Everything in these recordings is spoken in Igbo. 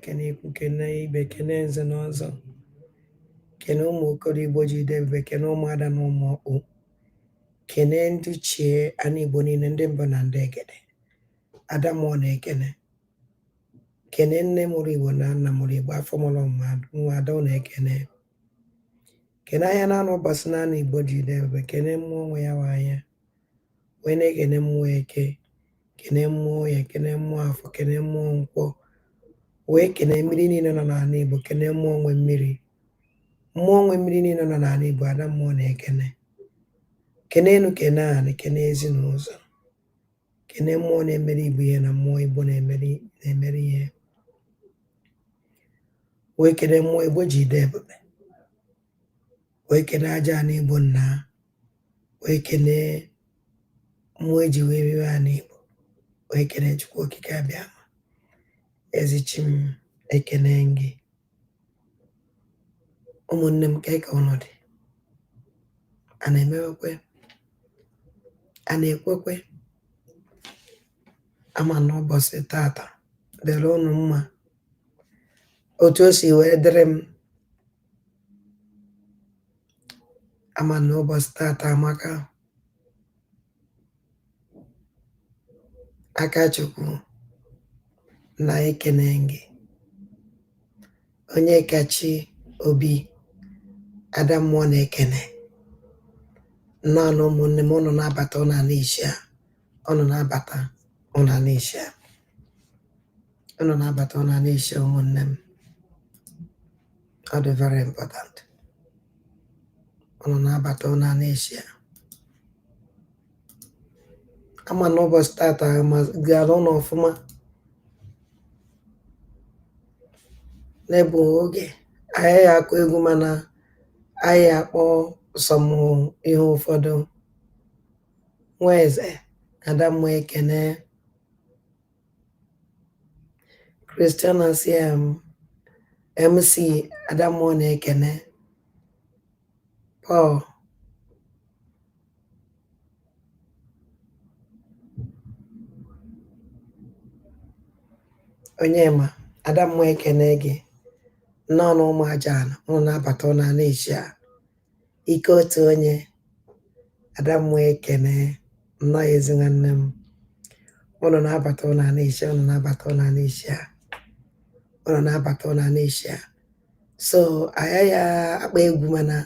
kene ikwu kene ibe kene nze na ọzọ kene ụmụ okoro Igbo ji debe kene ụmụada na ụmụ ọkpụ kene ndị chie ana Igbo niile ndị mbụ na ndị egede ada mmụọ na ekene kene nne mụrụ Igbo na nna mụrụ Igbo afọ mụrụ mmadụ nwa ada na ekene kene anya na anụ ụbọchị na ana Igbo ji debe kene mmụọ nwe ya nwa anya wee na-ekene mmụọ eke kene mmụọ ya kene mmụọ afọ kene mmụọ nkwọ wee kene mmiri niile nọ n'ala Igbo kene mmụọ nwe mmiri niile nọ n'ala Igbo ada mmụọ na ekene kene enu kene anị kene ezinụzọ kene mmụọ na-emere Igbo ihe na mmụọ Igbo na-emere ihe wee kene mmụọ Igbo ji ide ebube wee kene aja ana Igbo nna wee kene mmụọ eji wee riwe ana Igbo wee kene Chukwu okike abịa ezichi m ekene gị ụmụnne m ka eke ọnọdụ a na-emewekwe a na-ekwekwe ama na ụbọchị tata dịrị ụnụ mma otu o si wee dịrị m ama na ụbọchị tata amaka aka Chukwu na ekene gị onye kachi obi ada mmụọ na ekene nnọọ ụmụnne m ụnụ na-abata ụnụ ala ishia ụnụ na-abata ụnụ ala ishia ụnụ na-abata ụnụ ala ishia ụmụnne m ọ dị very important ụnụ na-abata ụnụ ala ishia ama na ụbọchị tata gara ụnụ ọfụma n'ebu oge anyị akụ egwu mana anyị akpọ sọmụ ihe ụfọdụ nwa eze ada mmụọ ekene Christiana CM MC ada mmụọ na ekene Paul Onyema ada mmụọ ekene gị nnọọ na ụmụ aja ana ụnụ na-abata ụnụ a na-eshia ike otu onye ada mmụọ ekene nnọọ ezi nwanne m ụnụ na-abata ụnụ a na-eshia ụnụ na-abata ụnụ a na-eshia ụnụ na-abata ụnụ a na-eshia so aya ya akpa egwu mana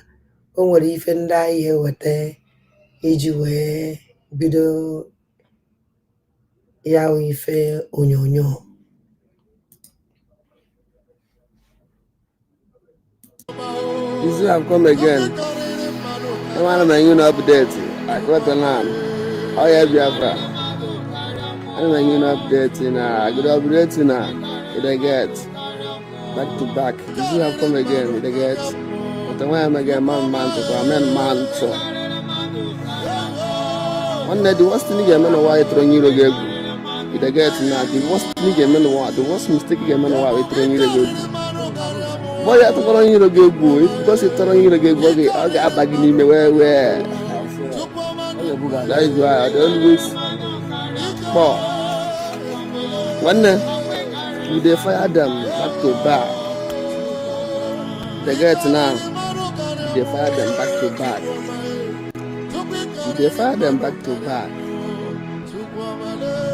o nwere ife ndị anyị eweta iji wee bido ya ife onyonyo This is have come again. I want to you update. I got the land. Oh yeah, Biafra. I want you update now. I got update now. They get back to back. This is have come again. They get. But when I'm again man to man so. One day the worst thing you man why throwing you again. They get now. The worst thing you man why. The worst mistake you man why throwing you again. Boy, I took on you to go because it's on you to get body. I'll get back in the way where that is why I always for one day they fire them back to back. They get now, they fire them back to back. They fire them back to back.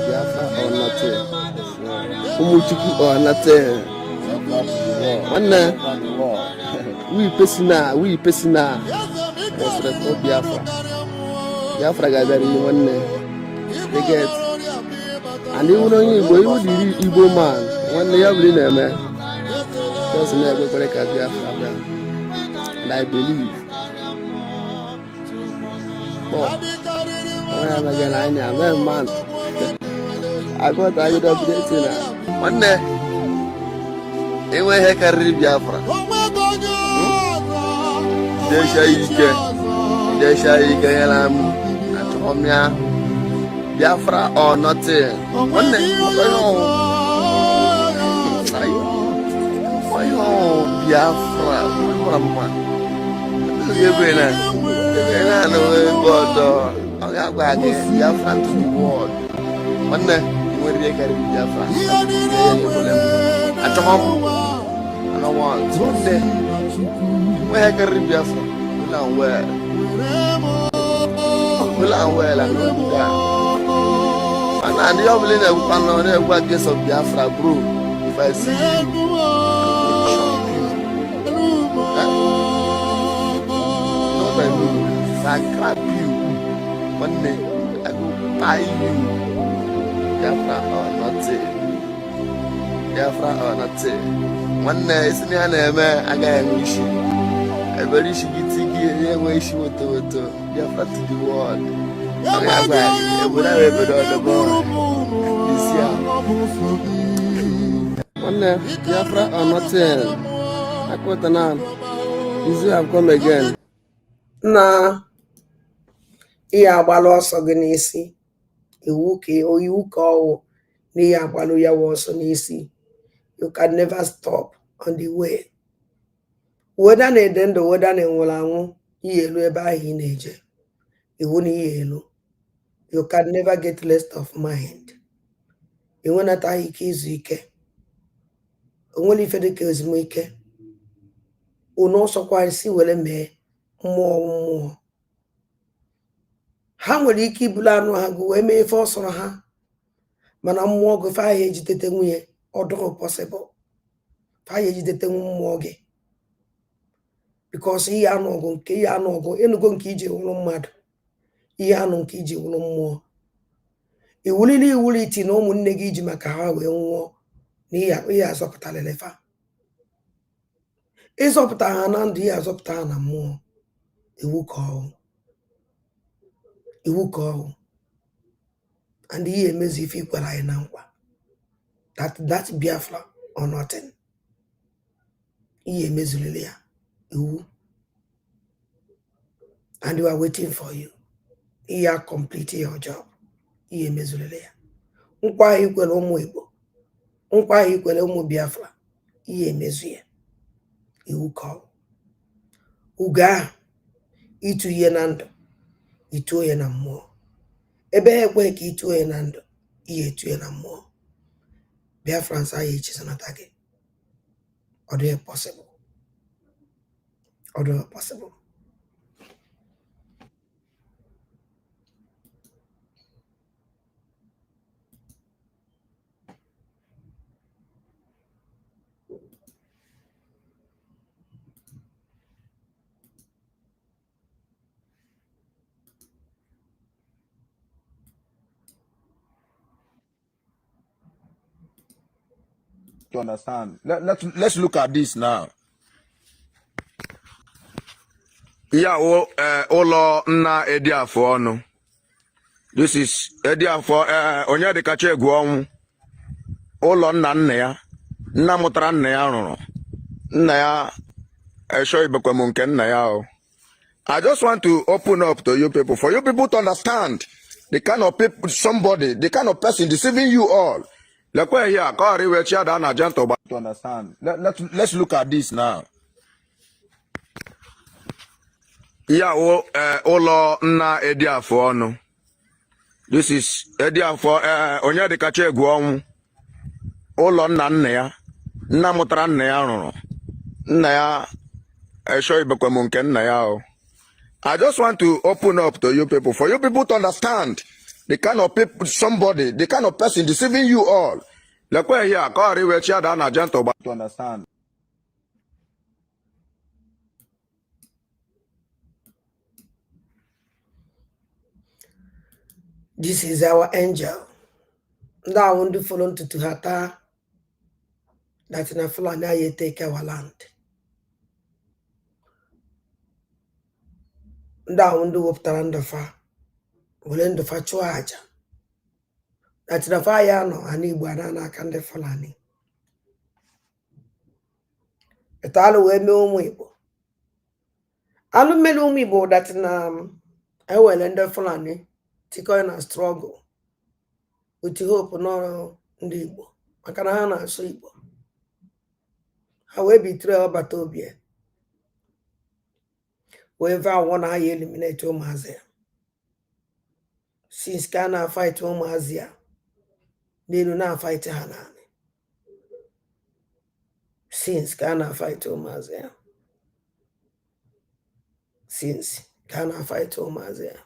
Biafra or nothing. Chukwu or nothing. One we personal was the Biafra gathering one they get and even on you go the Igbo man one day every name just never break as Biafra and I believe again I know man I got I would update one day. Ewe he kariri Biafra. Desha ike yalam atomia Biafra or nothing. One Biafra. Biafra to the world. One day you will be a Biafra. I don't want. One day, where I can read Biafra, will I wear, and no do that. And I don't believe that we can know what case of Biafra, bro. If I see you, not by me. If I grab you, one day I go buy you. Biafra or not Biafra or not one day is in the man. I got a wish. I very she get to get away. She would do it. Biafra to the world. I would have ever done the boy. One day, Biafra or not I quote the name. Easy have come again. Na ihe agbalụ ọsọ gị n'isi iwu ka ọwụ na ihe agbalụ ya wụ ọsọ n'isi. You can never stop on the way. Whether na-ede ndụ whether na-enwere anwụ ihe elu ebe ahụ ị na-eje iwu na ihe elu. You can never get rest of mind. Enwenataghị ike izu ike. Onwere ife dịka ezumike. Unu ọsọkwa isi were mee mmụọ. Ha nwere ike ibulu anụ ha gụ wee mee ife ọ sọrọ ha mana mmụọ gị fa ahụ ejidete nwunye ọ dịghị possible. Fa ahụ ejidete mmụọ gị because ihe anụ ọgụ enugo nke iji wụrụ mmadụ ihe anụ nke iji wụrụ mmụọ. Iwulili iti na ụmụnne gị iji maka ha wee nwụọ na ihe azọpụtalele fa. Ịzọpụta ha na ndụ ihe azọpụta ha na mmụọ. Iwu ka ọhụ and ihe emezu ife ikwere anyị na nkwa that Biafra or nothing. Ihe emezulile ya iwu and we are waiting for you. Ihe complete your job. Ihe emezulile ya nkwa ahụ ikwere ụmụ Igbo, nkwa ahụ ikwere ụmụ Biafra, ihe emezu ya iwu ka ọhụ. Ugo ahụ itu ihe na ndụ ituo ya na mmụọ. Ebe ha ekweghị ka ituo ya na ndụ ihe etu ya na mmụọ. Biafrans ahụ echezonata gị. Ọ dịghị possible. Ọ dịghị possible. To understand. Let's look at this now. Yeah, Olo na Ediafo ọnụ. This is Ediafo onye dị kacha egwu ọnwụ. Ụlọ nna ya. Nna mụtara nna ya rụrụ. Nna ya esho ibekwem nke nna ya o. I just want to open up to you people, for you people to understand the kind of people, the kind of person deceiving you all. Like where here, to understand. Let's look at this now. Yeah, Olo na Ediafo ọnụ. This is Ediafo onye dị kacha egwu ọnwụ. Ụlọ nna ya. Nna mụtara nna ya rụrụ. Nna ya esho ibekwem nke nna ya o. I just want to open up to you people, for you people to understand the kind of people, the kind of person deceiving you all. Like where here, to understand. This is our angel. That wonderful unto to hata that in a Fulani take our land. That wonderful uptarandafa. Ulendofa chuaja. That in a fire no ani buanana kande Fulani. Etalo we me umibo. Alu melu umibo that in I will end the Fulani. Tiko in a struggle. With hope no ndị Igbo maka na ha na-asụ Igbo. Ha wee betray Ọbatobie wee vow na ha ya eliminate ụmụazị ya. Since ka na-fight ụmụazị ya n'elu na-fight ha naanị. Since Ghana fight Omazia. Since Ghana fight Omazia.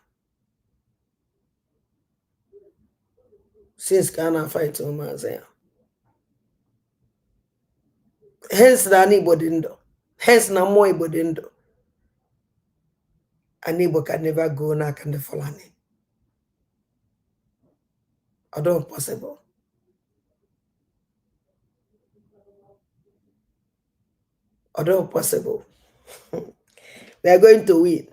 Since Ghana fight Omazia. Hence na Igbo dindo. Hence na mo Igbo dindo. An Igbo can never go na can the Fulani. Although possible. Although possible. We are going to win.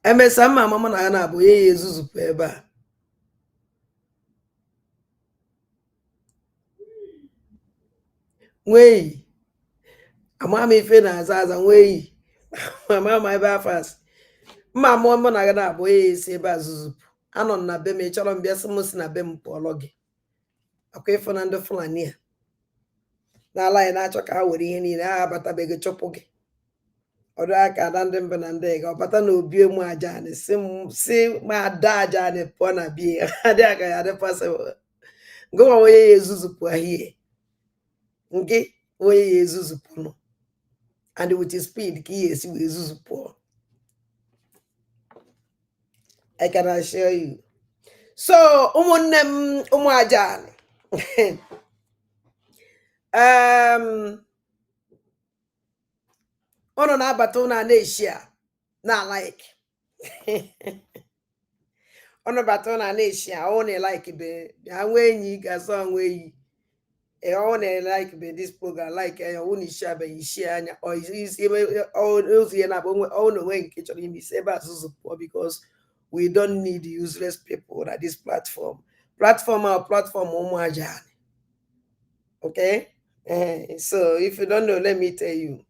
Emesa mama na na bụ ye Yezuzu ebe a. Nwei. Amama ife na azaza nwei. Mama ebe afas. Mama mo na na bụ ye esi ebe azuzu. Anọ na be me chọrọ mbịa sị m si na be m pụọlọ gị. Akwa ifo na ndị Fulani a. Na ala ya na-achọ ka ha were ihe niile ha abatabeghị chụpụ gị. Ọdụ aka ada ndị mba na ndị ga ọbata na obi emu aja ni si ma ada aja ni pụọ na bie adị aka ya dị possible. Nke nwa onye ya ezuzu pụọ ahịa. Nke onye ya ezuzu pụọ and with his speed ka ihe esi wee ezuzu pụọ. I can assure you. So ụmụnne m ụmụ aja ni. Ono na abata na na-eshia na like. Ono bata na na-eshia o na like be anwe enyi gaso anwe yi. O na like be this program like o ni share be share anya o is o na bo o no we nke chọrọ imi say ba susu because we don't need useless people at this platform. Platform ụmụ aja. Okay? So if you don't know, let me tell you.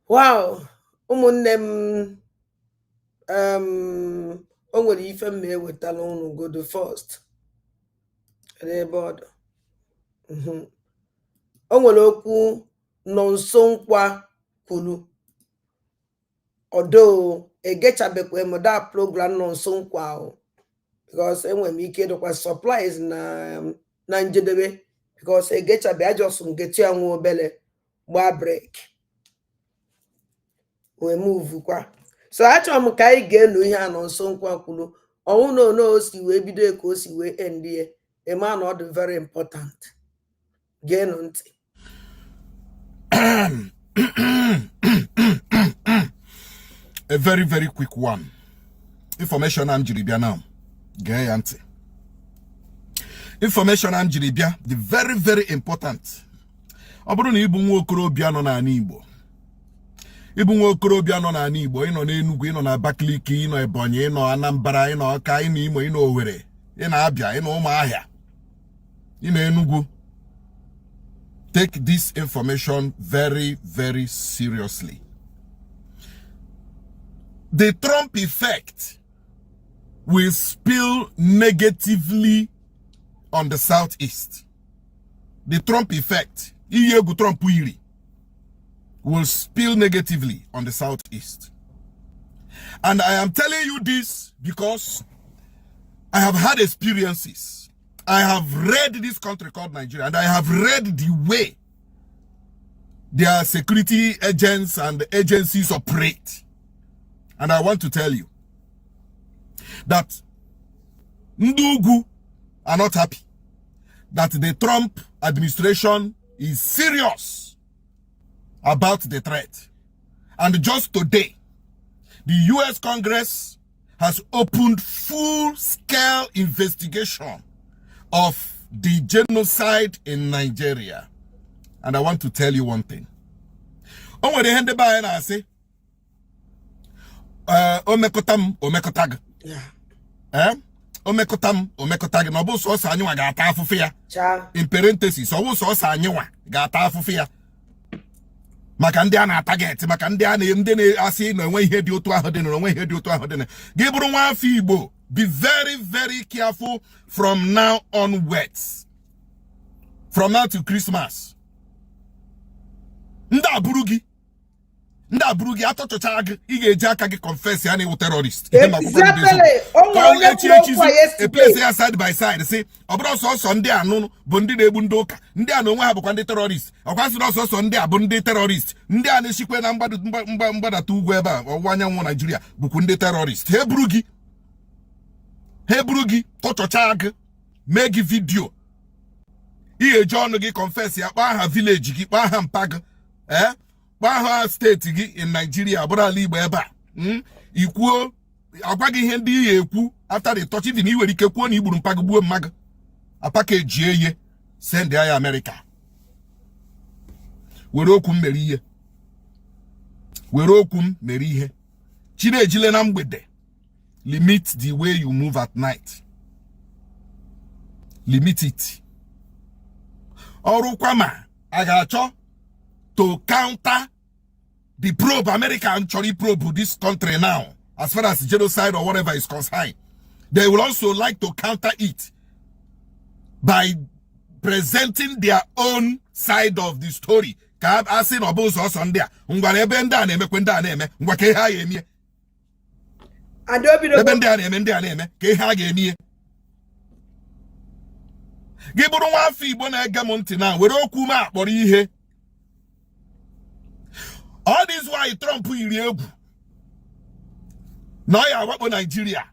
Wow, ụmụnne m o nwere ife m ewetala unu go the first. Ebe ọdụ. O nwere okwu nọ nso nkwa kwuru. Although egechabekwa m that program nọ nso nkwa ahụ because enwere m ike dokwa supplies na njedebe because egechabe ajọsụ ngetu ya nwa obele gba break. We move kwa. So achọrọ m ka anyị ga-enu ihe a nọ nso nkwa kwuru. Ọnwụ na ono o si wee bido ka o si wee end ye. A man ọ dị very important. Geenụ ntị. A very, very quick one. Information I'm Jiribia now. Gee ya ntị. Information I'm Jiribia, the very, very important. Ọ bụrụ na ịbụ nwa okorobịa nọ n'ala Igbo. Ịbụ nwa okorobịa nọ n'ala Igbo, ịnọ n'Enugu, ịnọ na Abakaliki, ịnọ Ebonyi, ịnọ Anambra, ịnọ Ọka, ịnọ Imo, ịnọ Owerri, ịnọ Abia, ịnọ Ụmụahịa, ịnọ Enugu. Take this information very, very seriously. The Trump effect will spill negatively on the Southeast. The Trump effect, Trump will spill negatively on the Southeast. And I am telling you this because I have had experiences. I have read this country called Nigeria, and I have read the way their security agents and agencies operate. And I want to tell you that Ndugu are not happy that the Trump administration is serious about the threat. And just today, the US Congress has opened full-scale investigation of the genocide in Nigeria. And I want to tell you one thing. On the hand by and I say, omekotam omekotag. Yeah. Omekotam omekotag. No bo so sa anyiwa ga ata afufia. In parenthesis, so sa anyiwa ga ata afufia. Maka ndị a na target, maka ndị a ndị na-asị na enwe ihe dị otu ahụ dị na enwe ihe dị otu ahụ dị na. Gị bụrụ nwa afọ Igbo, be very, very careful from now onwards. From now to Christmas. Ndị abụrụ gị Nda Brugi atochochag ige aka confess yani a terrorist. Exactly. A place here side by side. Say, Obro so Sunday anon bundi de bundoka. Ndi anon wa habu terrorist. Okwasi so Sunday bundi terrorist. Ndi ane shikwe na mbada tu gweba or wanya mo Nigeria bukunde terrorist. Hey Brugi tochochag make video. Iye John gi confess ya pa village gi pa mpag. Baha state in Nigeria, but Ali Beba. Equal Agwagi Hendi Eku after the touch even you were Kekuni Bumpagu Mag. A package ye send the America. Werokum Merie. Werokum Merie. Chile Gilenam with the limit the way you move at night. Limit it. Orukwama Agacho to counter the probe, America actually probe this country now, as far as genocide or whatever is concerned. They will also like to counter it by presenting their own side of the story. Kab asin obos or Sunday. Ungwarebe nda neme kwenda neme. Ngwake ha yemie. Adobe no benda neme ke ha yemie. Giburu wa fi bo na ega monti na were okwu ma akporo ihe. All this why Trump iri egwu. No ya wakpo Nigeria.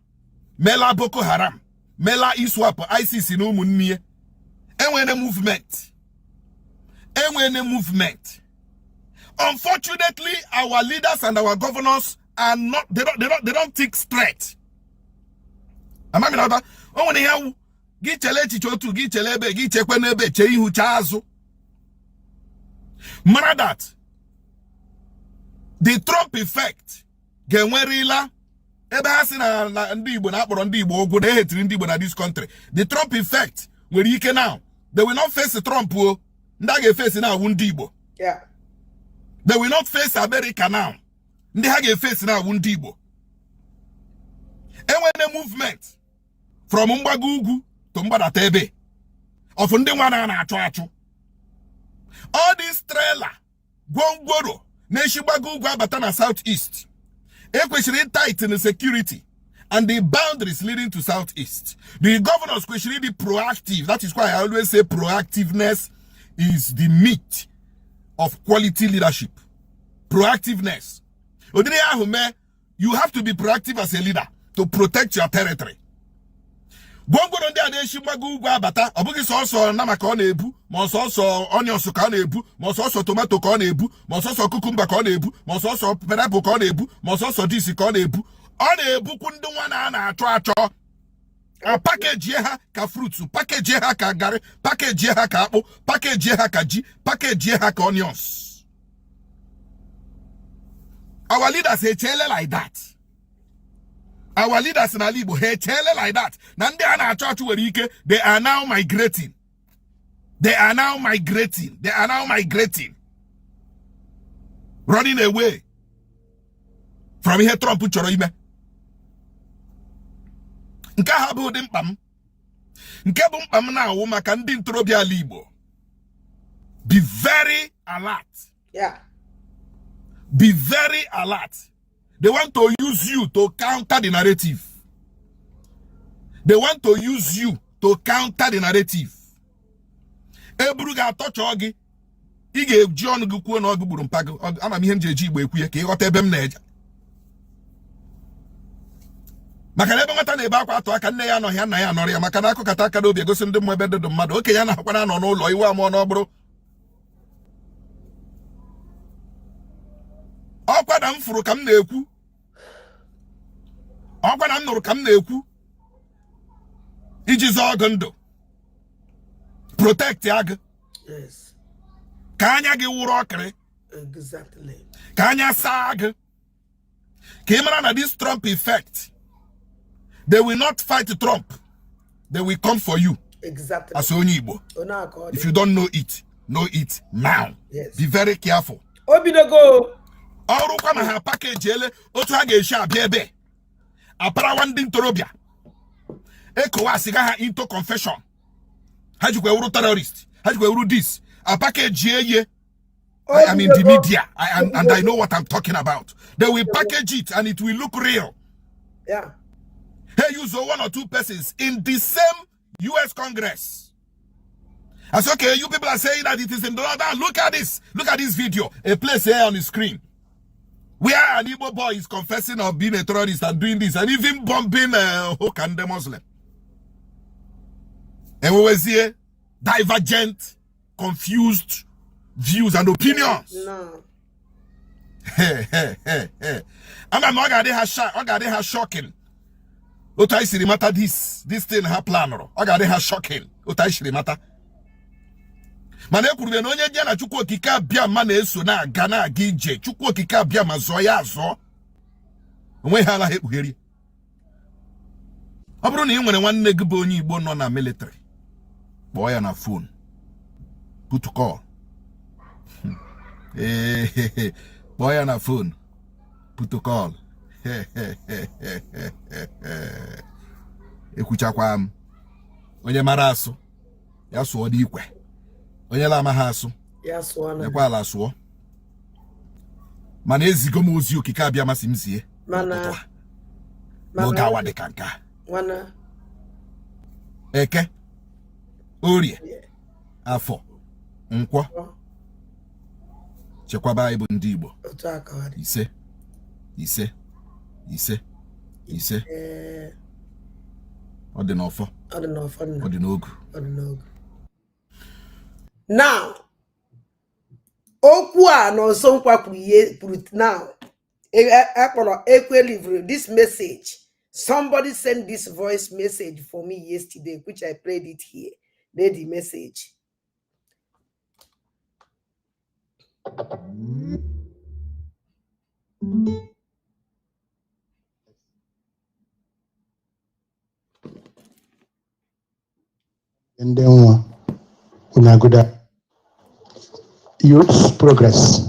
Mela Boko Haram. Mela Iswap ISIS no munnie. Enwene movement. Unfortunately, our leaders and our governors are not they don't think straight. Amami na ba onwene ya gi chele chichotu gi chelebe gi chekwenebe che ihu chazu. Mara that the Trump effect genwerila ebe hasi na ndi Igbo na akporo ndi Igbo ogo na hetiri ndi Igbo na this country. The Trump effect nwere ike now. They will not face Trump o. Nda ga face na wu ndi Igbo. Yeah. They will not face America now. Ndị ha ga face na wu ndi Igbo. Enwene movement from mgbago ugwu to mgbadata ebe of ndị nwa na achụ. All this trailer gwongworo Neshibagu Batana Southeast. Equally tight in the security and the boundaries leading to Southeast. The governors question be proactive. That is why I always say proactiveness is the meat of quality leadership. Proactiveness. You have to be proactive as a leader to protect your territory. Bongo ndị a na-eshi mgbago ugwu abata ọ bụghị sọsọ nama ka ọ na-ebu ma sọsọ onions ka ọ na-ebu ma sọsọ tomato ka ọ na-ebu ma sọsọ cucumber ka ọ na-ebu ma sọsọ pineapple ka ọ na-ebu ma sọsọ dis ka ọ na-ebu ọ na-ebukwu ndị nwa na-achọ achọ a package ha ka fruits package ha ka garri package ha ka akpụ package ha ka ji package ha ka onions. Our leaders echele like that. Our leaders in Alibo, hey, tell like that. Nande ana church werike, they are now migrating. Running away from here Trump choro ime. Nke ha bụ dị mkpa m. Nke bụ mkpa m na-awụ maka ndị ntorobịa ala Igbo. Be very alert. Yeah. Be very alert. They want to use you to counter the narrative. Eburu ga touch ogi. Ige John gu kwuo na ogu gburu mpago. Ama m ihe m ji eji Igbo ekwu ya ka ịghọta ebe m na-eje. Maka na ebe nwata na-ebe akwa atụ aka nne ya anọghị ya nna ya anọrọ ya maka na akụkata aka n'obi egosi ndị mmụọ ebe dị mmadụ. Oke ya na-akwana anọ n'ụlọ iwe amụọ n'ọbụrụ. Ọkwada m furu ka m na-ekwu. Ọkwada m nụrụ ka m na-ekwu. Iji zọọ ọgụ ndụ. Protect agụ. Yes. Ka anya gị wụrụ ọkịrị. Exactly. Ka anya saa agụ. Ka ị mara na this Trump effect. They will not fight Trump. They will come for you. Exactly. As onye Igbo. If you don't know it now. Yes. Be very careful. Obidogo. Ọrụ kwa ma ha package ele otu ha ga-eshi abịa ebe. Apara ndị ntorobịa. ECOWAS ga ha into confession. Ha jikwa ewuru terrorist. Ha jikwa ewuru this. A package ye. I am in the media. And I know what I'm talking about. They will package it and it will look real. Yeah. Hey, use one or two persons in the same US Congress. I said, okay, you people are saying that it is in the order. Look at this. Look at this video. A place here on the screen where an Igbo boy is confessing of being a terrorist and doing this and even bombing Hook and the Muslim. And we will see divergent, confused views and opinions. No. Hey. I'm not going to shocking. Otai siri mata this thing ha plan ro. I got her shocking. Otai siri mata. Mana ekwuru na onye je na Chukwu okike abia ma na eso na aga na aga ije. Chukwu okike abia ma zo ya azo. Onwe ha ala ekpugheri. Ọ bụrụ na ị nwere nwanne gị bụ onye Igbo nọ na military. Kpọọ ya na phone. Put to call. Kpọọ ya na phone. Put to call. Ekwuchakwa m onye mara asụ ya sụọ dị ikwe onye la amaghị asụ ya sụọ na yakwa ala sụọ mana ezigo m ozi okike abịa masị m zie mana n'oge awa dị ka nke wana Eke Orie Afọ Nkwọ chekwaba ịbụ ndị Igbo otu aka ọ dị ise ọ dị n'ọfọ ọ dị n'ogu now okwu a na ọsọ nkwa kwuru now akpọrọ ekwe live this message. Somebody sent this voice message for me yesterday, which I played it here. Read the message. And then unaguda youth progress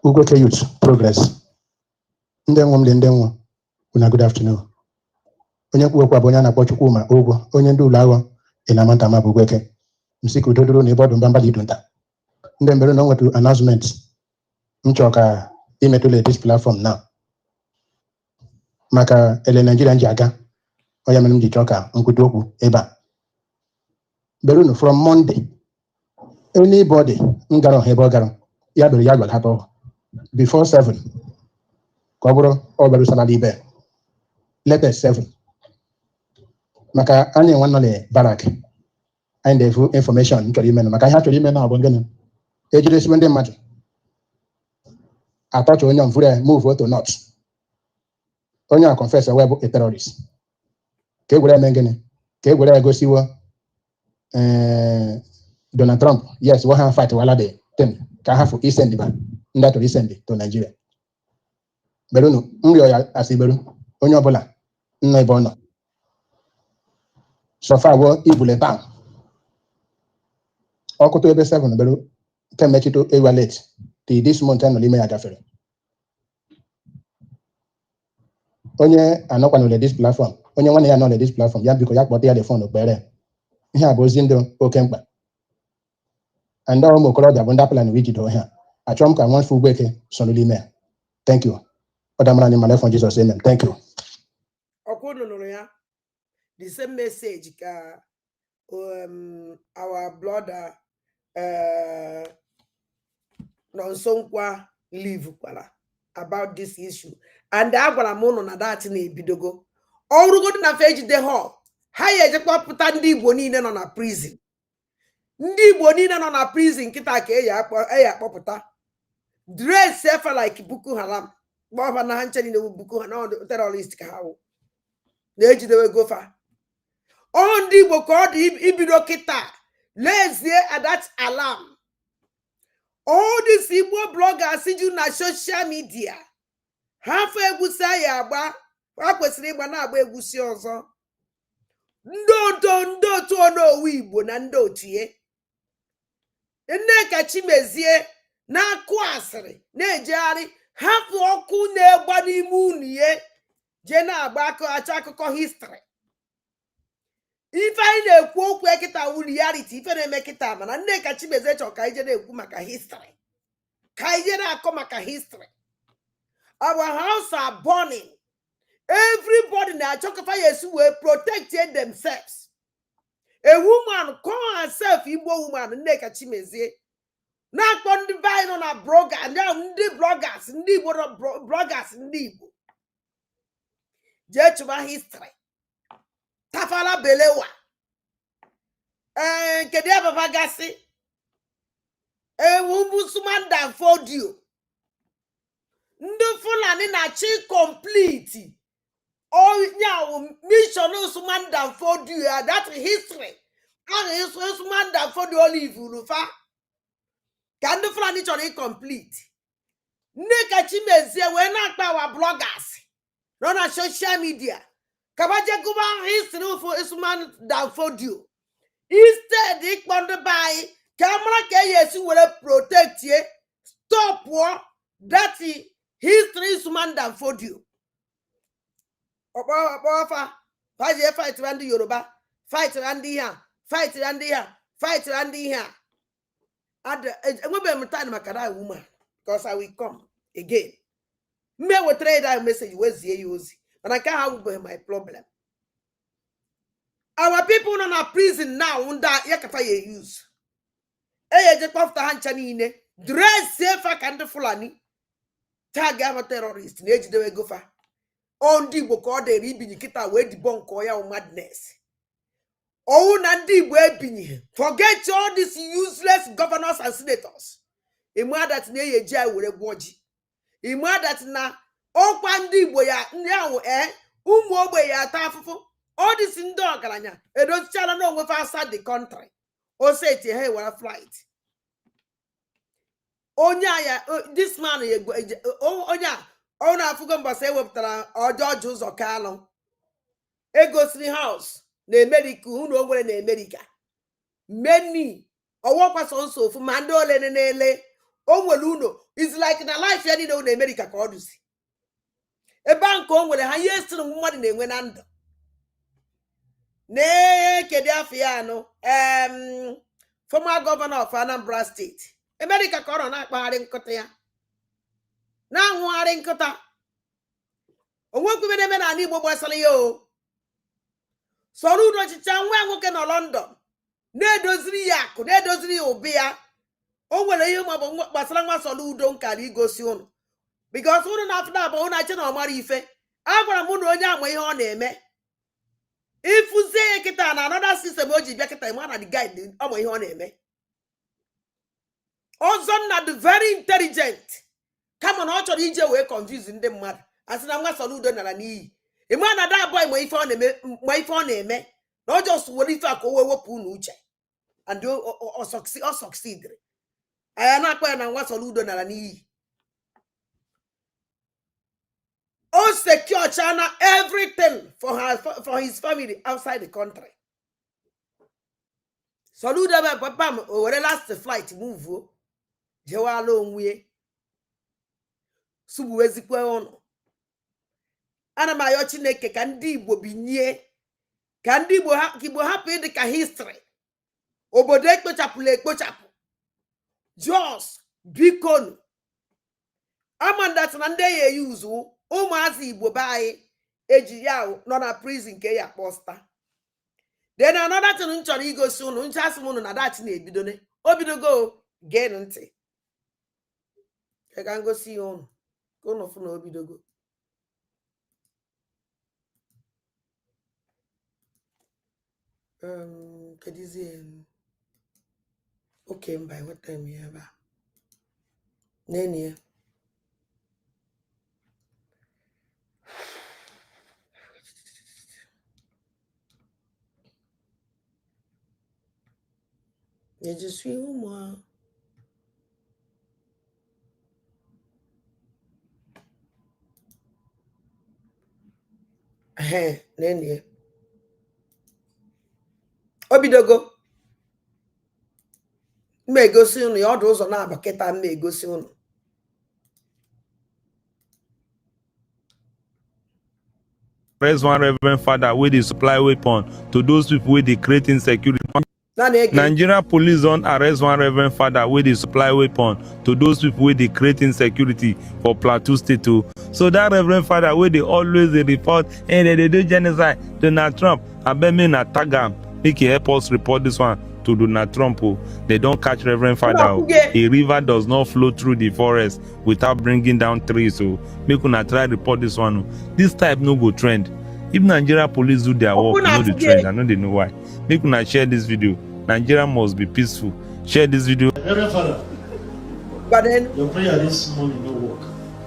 ugoke youth progress ndenwo una good afternoon onye kwuokwa bụ onye na-akpọ Chukwu ma ụgwọ onye ndị ụlọ agha ịnamanta ma bụ gweke msiki udodoro na ịbọdụ mbamba dị dunta ndị mbere na nwetu announcement nchọ ka imetụle this platform now maka ele Nigeria nji aga onye mere m ji chọọ ka nkwute okwu ebe a Berunu from Monday anybody ngaro hebo garo ya bere ya gwal hapo before 7 ka ọ bụrụ ọ beru salary ibe latest 7 maka anyị nwa nọ na barak anyị devu information nchọrọ ime maka ihe a chọrọ ime na abụ ngene ejire sibe ndị mmadụ atọcha onye mvure move to not onye a confess web a terrorist ka e gwere eme ngene ka e gwere egosiwo Donald Trump, yes, we have fight wala de ten ka hafu send ba nda to send to Nigeria. Berunu nri ya asiberu onye obula nna ebe ono. So far wo ibule bang. Okoto ebe 7 beru kemechito evaluate this month no lime agafere. Onye anokwa no this platform. Onye nwane ya no this platform ya biko ya kpote ya the phone okpere. Ihe a bụ ozi ndị oke mkpa and all ụmụ okorobịa bụ ndị apụla na iji doo ha achọrọ m ka nwa Ugbo Eke soro n'ime ya. Thank you. Ọdamara anyị mara for Jesus, amen. Thank you. Ọkwụ nụrụ ya the same message ka our brother Nonsonkwa live kwala about this issue and agwara m ụnụ na that na-ebidogo ọrụgodo na fejide hall ha ya ejekpọpụta ndị Igbo niile nọ na prison. Ndị Igbo niile nọ na prison kịta ka eyi akpọpụta dress efe like Boko Haram gbọba na ha nche niile Boko Haram terrorist ka ha wụ na-ejidewe gofa ọ ndị Igbo ka ọ dị ibido kịta lezie at that alarm. All these Igbo bloggers ju na social media ha fe egusi ya agba ha kwesịrị ịgba na-agba egusi ọzọ. Ndị otu Onowu Igbo na ndị otu ye Nneka Chimezie na-akụ asịrị na-ejegharị hapụ ọkụ na-egba n'ime unu ye jee na-agba achọ akụkọ history. ife anyị na-ekwu okwu ekịta wu reality ife na-eme kịta mana Nneka Chimezie chọrọ ka anyị je na-ekwu maka history ka anyị je na-akọ maka history. Our house are burning. Everybody na-achọ ka fires will protect themselves. A woman call herself Igbo woman Nneka Chimezie na-akpọ ndị be nọ na blogger ndị bloggers ndị Igbo bloggers ndị Igbo jee chụba history tafala belewa kedu ebe gasị Musumanda Fodio ndị Fulani na-achị complete mission Usumanda Fodio that history Usumanda Fodio olive urufa ka ndị Fulani chọrọ incomplete. Nneka Chimezie wee na-akpa wa bloggers nọ na social media kabaje gụba history Usumanda Fodio instead ịkpọ ndị be anyị ka mara ka esi were protect ye stop that history Usumanda Fodio. Ọkpọfa faje fight ndị Yoruba fight ndị ihe fight ndị ihe fight ndị ihe enwebe m time maka that woman because I will come again. Mme wetere that message wezie ya ozi mana nke ha wụbeghị my problem. Our people nọ na prison now under ya kafa ya use eje kpọfta ha ncha niile dress efa ka ndị Fulani tag ahụ terrorist na-ejidewe gofa ndị Igbo ka ọ dịrị ibinyi kịta wee dibo nke ya madness. Ọwụ na ndị Igbo ebinyi forget all these useless governors and senators. Ịma that na eji anyị were gwoji. Ịma that na ọkwa ndị Igbo ya ndị ahụ ụmụ ogbe ya ata afụfụ. All these ndị ọgaranya edozichala na onwe fa outside the country. O say it hey were flight. Onya this man onya ọ na-afụgo mbọsị ewepụtara ọjọọ ụzọ Kalụ egosiri house na America unu o nwere na America many ọwọkwaso nso ofu ma ndị ole na-ele o nwere uno is like na life ya niile na America ka ọ dụzi ebe a nke o nwere ha ihe siri mmadụ na-enwe na ndụ na-ekedi afọ ya anụ former governor of Anambra State America ka ọ nọ na-akpagharị nkụta ya na-anwụgharị nkụta onwekwu eme na ala Igbo gbasara ya o soro udo ọchịcha nwa nwoke nọ London na-edoziri ya akụ na-edoziri ya ụbi ya o nwere ihe maọbụ gbasara nwa soro udo nkara igosi ụnụ because ụnụ na-afụda abụọ ụnụ achị na ọmara ife agwara m na onye ama ihe ọ na-eme ịfụzie ya kịta na another system o ji bịa kịta ịma na the guide ọma ihe ọ na-eme ọzọ na the very intelligent kama na ọ chọrọ ije wee confuse ndị mmadụ asị na nwa soro udo nara n'iyi ịma na da boy ma ife ọ na-eme na ọ just were ife a ka o wee wepụ unu uche and ọ succeed anya na-akpa ya na nwa soro udo nara n'iyi o secure China everything for his family outside the country. Soro udo be papa m o were last flight move jewala onwe subuwezikwe ọnụ. Ana m ayọ Chineke ka ndị Igbo binye ka ndị Igbo hapụ ịdị ka history obodo ekpochapụla ekpochapụ jos bikonu amandat na ndị ya eyuzu ụmụazị Igbo be anyị eji ya nọ na prison nke ya kpọsta. Then another thing m chọrọ igosi unu nchasị unu na dat na-ebidone obidogo gee ntị ka ngosi ya unu ka unu fụ na obidogo. Kedizie okay mba what time ya ba nene ya je suis où moi nene obidogo mma egosi unu ya ọdụ ụzọ na-aba kịta mma egosi unu arrest one reverend father where they supply weapon to those people where they create insecurity. Nigeria police don't arrest one reverend father where they supply weapon to those people where they create insecurity for Plateau State too. So that reverend father where they always they report and they do genocide, Donald Trump, I bet me na tag am, make he help us report this one to Donald Trump. They don't catch reverend father. A river does not flow through the forest without bringing down trees. So make una try report this one. This type no go trend. If Nigeria police do their work, you know the trend. I know they know why. Make una share this video. Nigeria must be peaceful. Share this video. Reverend Father, but then your prayer this morning no work.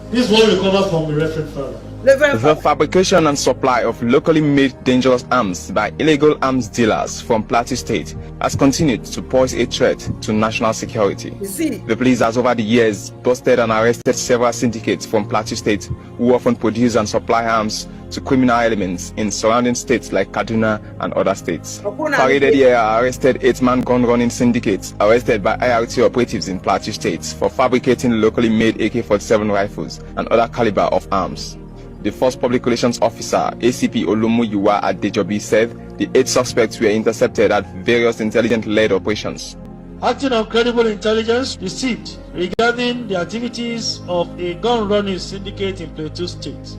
This is what we recover from the Reverend Father. The fabrication and supply of locally made dangerous arms by illegal arms dealers from Plateau State has continued to pose a threat to national security. you see, The police has over the years busted and arrested several syndicates from Plateau State who often produce and supply arms to criminal elements in surrounding states like Kaduna and other states. Paraded here arrested 8-man gun running syndicates arrested by IRT operatives in Plateau State for fabricating locally made AK-47 rifles and other caliber of arms. The first public relations officer, ACP Olumuyiwa Adejobi, said the 8 suspects were intercepted at various intelligence-led operations. Acting on credible intelligence received regarding the activities of a gun-running syndicate in Plateau State,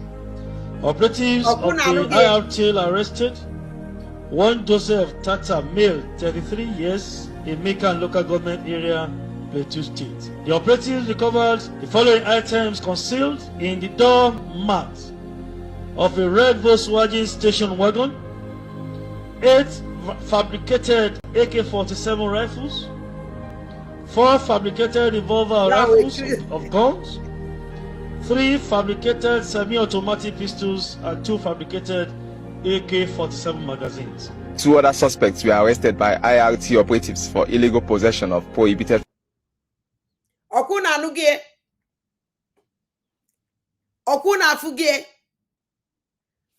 operatives of the IRT arrested one Joseph Tata, male, 33 years, in Mekan local government area, Plateau State. The operatives recovered the following items concealed in the door mat of a red Volkswagen station wagon: 8 fabricated AK-47 rifles, 4 fabricated revolver rifles of guns, 3 fabricated semi-automatic pistols, and 2 fabricated AK-47 magazines. 2 other suspects were arrested by IRT operatives for illegal possession of prohibited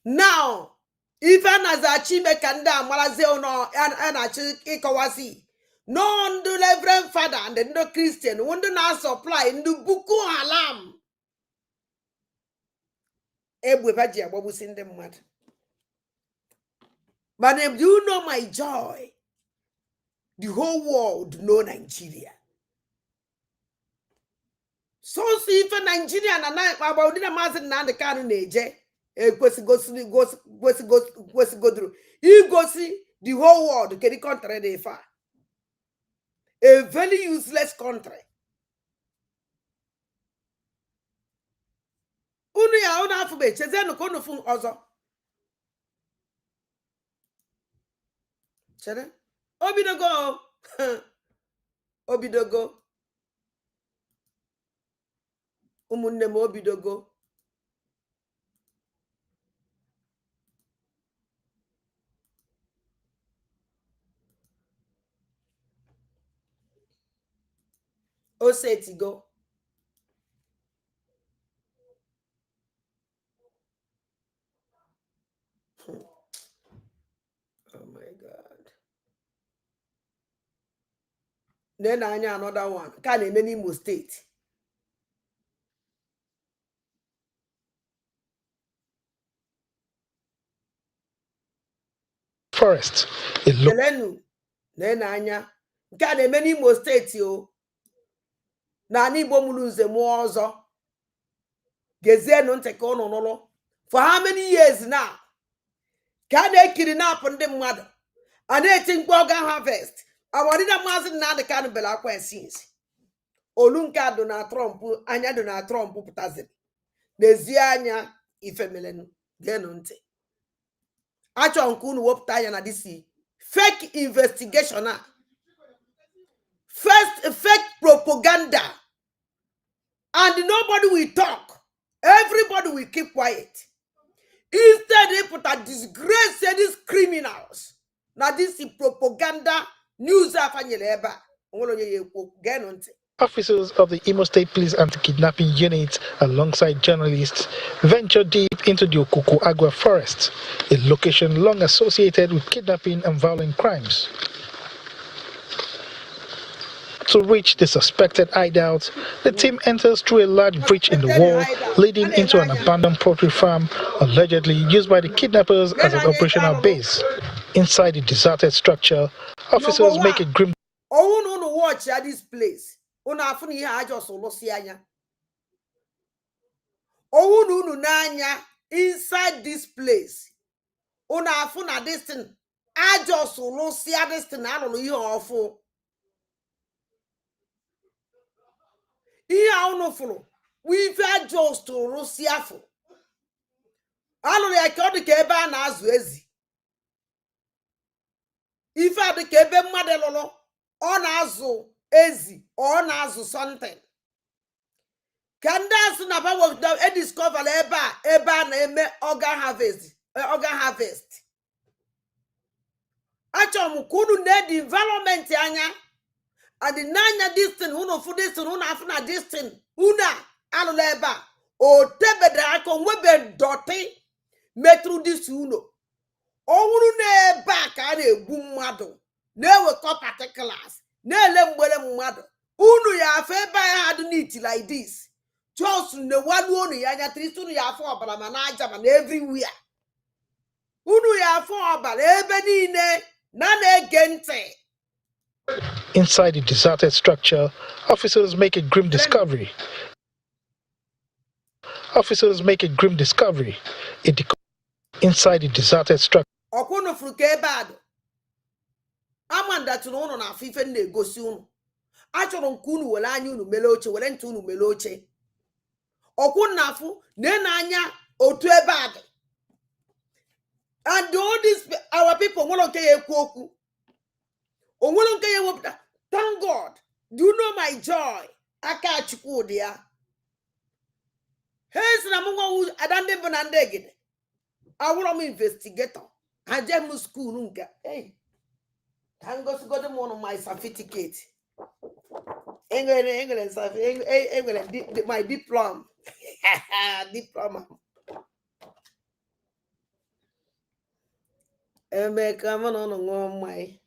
now even as a chimekanda malaze no and ikawasi no ndu reverend father and no Christian won't na supply ndu buku halam ebwe baji agbabusi ndị mmadụ. But if you know my joy, the whole world know Nigeria. So see if Nigeria na about the mazin na the can neje go through. You go see the whole world can the country they far. A very useless country. Unu ya una alphabet chezenu kono fun ozo. Chere? Obidogo. Obidogo. Umunne mo obidogo. Osetigo. Oh my God. Then I know another one. Can name any more state. Forest. Elenu. Then anya. Can name any more state yo. Na ni bomuluze muozo. Gezeno nteke ono nolo. For how many years now? Can they kidnap on them mother? And they think organ harvest. I want to imagine now the can bela questions. Olunka Donald Trump, Anya Donald Trump putazi. Nezianya ifemelenu. Genonte. Acho nkunu wopta na disi. Fake investigation. First fake propaganda. And nobody will talk. Everybody will keep quiet. Instead, they put a disgrace to these criminals. Now, this is propaganda news. Officers of the Imo State Police Anti-Kidnapping Unit, alongside journalists, ventured deep into the Okuku-Agua Forest, a location long associated with kidnapping and violent crimes. To reach the suspected hideout, the team enters through a large breach in the wall leading into an abandoned poultry farm allegedly used by the kidnappers as an operational base. Inside the deserted structure, officers make a grim... Oh, no, watch at this place. I just Oh, no, nanya inside this place. Afuna this thing. I just see this thing. I don't know you awful. We've had just to Russiafo. I don't like all the Keba and Azwezi. If I the Kebe Madelolo, on Azu, Ezi, on Azu something. Candace never worked down a discover Eba name organ harvest. Actually, couldn't need the environment, Yanya. And the nanya distant, uno for this and una after distant, una aluleba, o tebedra con webe dote, metru this uno. O ne back at a boom model, never cop particulars, ne lembele mother. Unu ya feba had need like this. Just the one ya trisunu ya for balamanaja and everywhere. Unu ya for bal ebenine, nane gente. Inside the deserted structure, officers make a grim discovery. Inside the deserted structure. Okono fruke bad. Amanda to no na fife na egosi unu. Achoro nkunu wele anya unu meloche wele ntu unu meloche. Okun nafu ne na anya otu bad. And all these our people won't okay ekwu okwu. Onwere nke ye wopta. Thank God. Do you know my joy? Aka Chukwu Di Ya. Hey, na mungo adande bonandegede. I will be investigator. I just school nunca. Hey, thank God got them one of my certificate. England, my diploma. Diploma. Come on my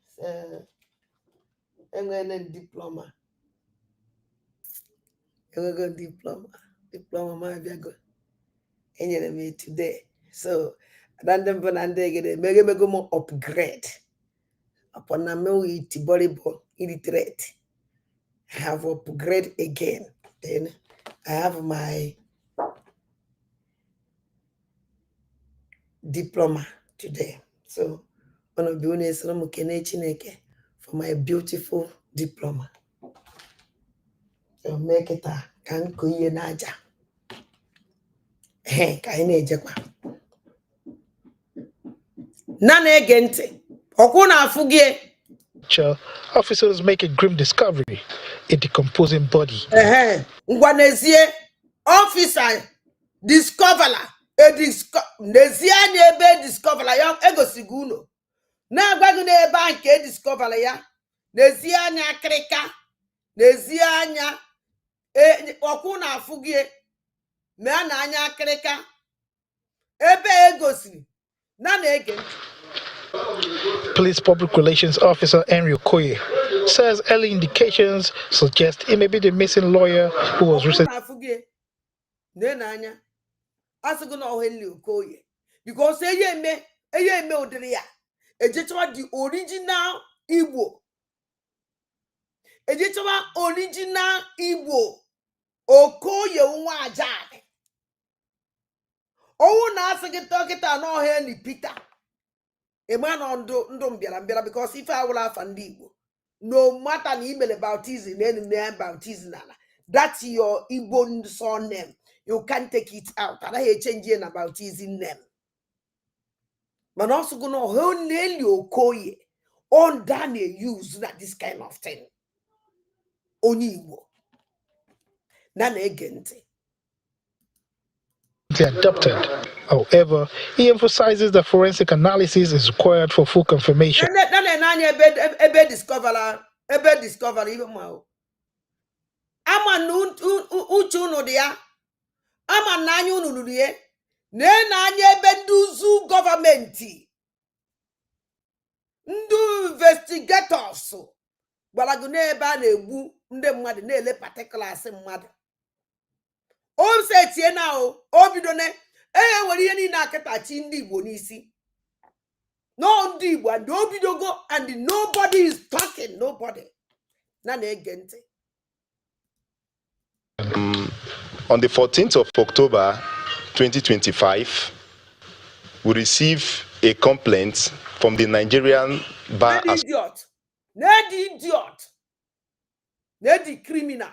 England diploma. Diploma my go. Me today. So random banandegede make more upgrade. Upon na me we volleyball illiterate. I have upgrade again. Then I have my diploma today. So one of the for my beautiful diploma. So make it a can kuye naja. Hey, kainejekwa. Nane gente. Okuna afugie. Officers make a grim discovery: a decomposing body. Ngwanezie officer discoverer nezie ebe discoverer ya egosiguno na agbagu na ebe nke discoverer ya nezie anya akirika nezie anya okuna afugie me na anya akirika ebe egosiri na ege. Police Public Relations Officer Henry Okoye says early indications suggest he may be the missing lawyer who was recently... Because eye me odere ya ejechawa the original Igbo. Ejechawa original Igbo Okoye nwa ajade. Owu na asigi tokita no he ni Peter. A man on ndom biara because if I will have Igbo, no matter the email baptism, any name baptism, that's your Igbo surname. You can't take it out. And I change in about baptism name. But also gonna hold nail your koye on Daniel use that this kind of thing. Oni Igbo. None again. Adopted. However, he emphasizes that forensic analysis is required for full confirmation. Ebe discover even more. Ama uchu no dia. Ama nanyu no die. Ne nanya ebe duzu government. Ndu investigators. gbalagu n'ebe a na-egbu ndị mmadụ na-ele particulars mmadụ o setie na o bidone nwere ihe niile akịtachi ndị Igbo n'isi no ndị Igbo and obidogo and nobody is talking, nobody na na-ege ntị. On the 14th of October 2025, we received a complaint from the Nigerian Bar Association. Idiot. Nedi criminal.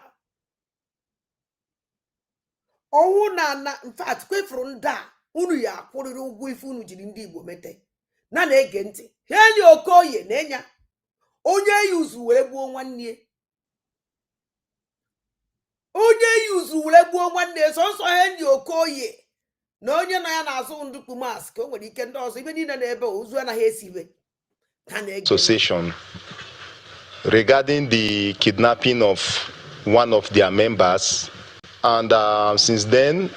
Owu na in fact kwefuru nda unu ya akwụrịrị ụgwọ ife unu jiri ndị Igbo mete na na-ege ntị. Henry Okoye na-enya onye yuzu wee gbuo nwanne sọsọ Henry Okoye na onye nọ ya n'azụ ndukwu mask o nwere ike ndị ọzọ ibe niile na-ebe ozu anaghị esibe. Association regarding the kidnapping of one of their members, and since then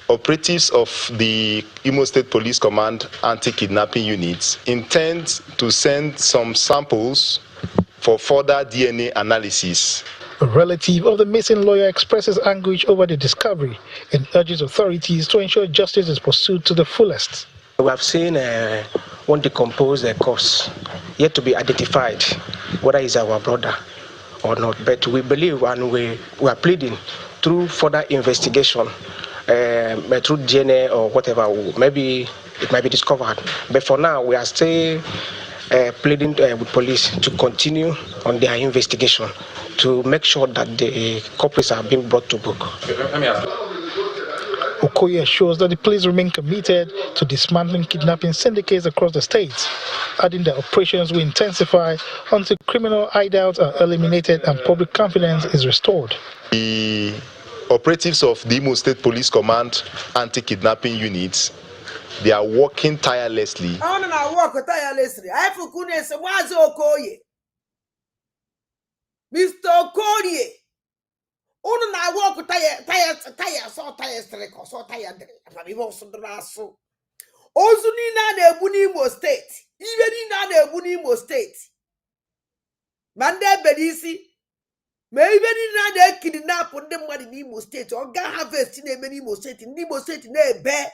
operatives of the Imo State Police Command anti-kidnapping units intend to send some samples for further DNA analysis. A relative of the missing lawyer expresses anguish over the discovery and urges authorities to ensure justice is pursued to the fullest. We have seen one decomposed corpse, yet to be identified whether it's our brother or not. But we believe and we are pleading through further investigation, through DNA or whatever, maybe it might be discovered. But for now, we are still pleading with police to continue on their investigation to make sure that the culprits are being brought to book. Okoye assures that the police remain committed to dismantling kidnapping syndicates across the states, adding that operations will intensify until criminal hideouts are eliminated and public confidence is restored. The operatives of the Imo State Police Command anti-kidnapping units, they are working tirelessly. I want to work tirelessly. I have to say, what's Okoye? Mr. Okoye. Unu na work tire strike so tire dre abibo so draso ozu ni na na-egbu n'Imo State ibe ni na-egbu n'Imo State ma ndị ebelisi ma ibe ni na na-kidnap ndị mmadụ n'Imo State ọ ga harvest na-eme n'Imo State ndị Imo State na-ebe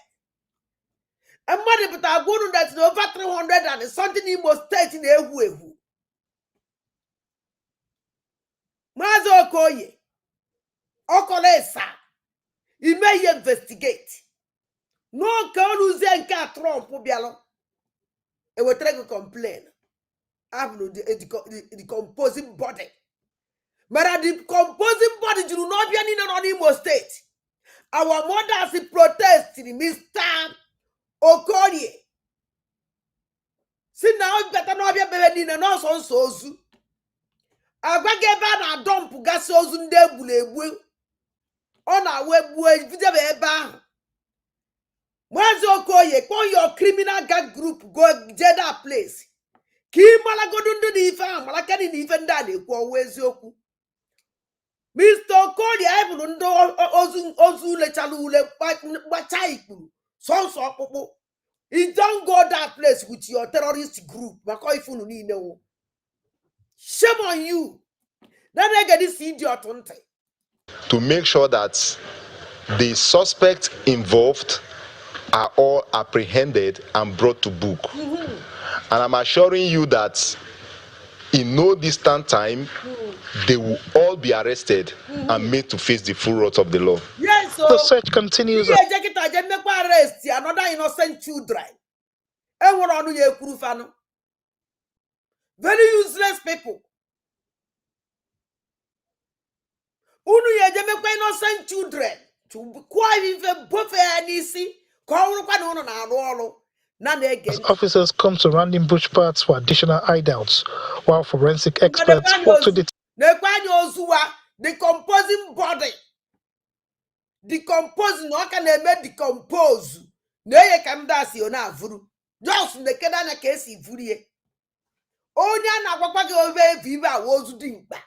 mmadụ pụta agwụrụ that over 300 and something Imo State na-egwu Maazị Okoye Okolesa, he may investigate. No Kaluze nke Trump bialo. E will try to complain. Have the decomposing body. But the decomposing body do not be in Imo State. Our mothers protesting, Mr. Okoye. See now better not be a no so. Agwageba na dump gas ozu ndị egbulegbu. On our web video eba. Maazị Okoye, call your criminal gang group go that place. Ki malagodundu di ife malakani di ife nda na-ekwu eziokwu. Mr. Okoye ebulu ndo ozu lechala ule gbacha ikpuru. So okpukpu. You don't go that place with your terrorist group. Maka ifunu niile o. Shame on you. Then I get this idiot on time. To make sure that the suspects involved are all apprehended and brought to book. And I'm assuring you that in no distant time, they will all be arrested and made to face the full wrath of the law. Yes, so the search continues. Arrest another innocent children. Very useless people. Unu ye jemekwa innocent children to kwa even both anisi as officers come to random bush paths for additional hideouts, while forensic experts work to decomposing body. Decomposing no can make decompose. No ye can dasi ona vuru. Just the kedana kesi vurie. Onya na kwakwa ove viva wozu dimpa.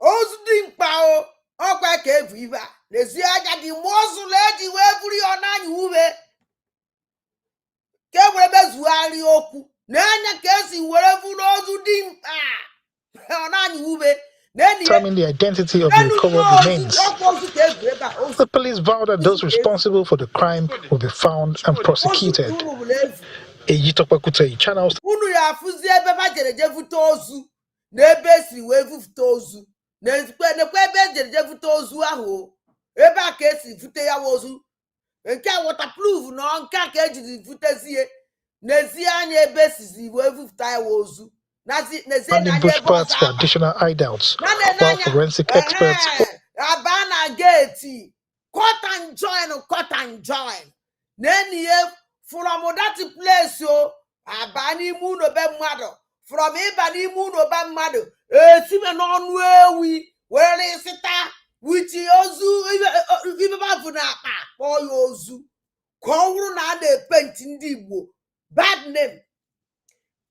Ozudimpa o okwa ke viva. Lezi aja di mozu ledi we vuri ona nyi ube. Ke webe zuari oku Determine the identity of the recovered remains. The police vowed that those responsible for the crime will be found and prosecuted. Channels. Nke waterproof no nke ka ejiri vutezie n'ezi anya ebe sizi wee vuta ya ozu Finding bush parts for additional hideouts, while forensic experts abana gate cut and join nenie from that place o abani mu no be mmado from ibani mu no be mmado esime no onu ewi were sita with ozu ibe bafu na akpa kpọ ozu ka ọ wụrụ na a na-epenti ndị Igbo bad name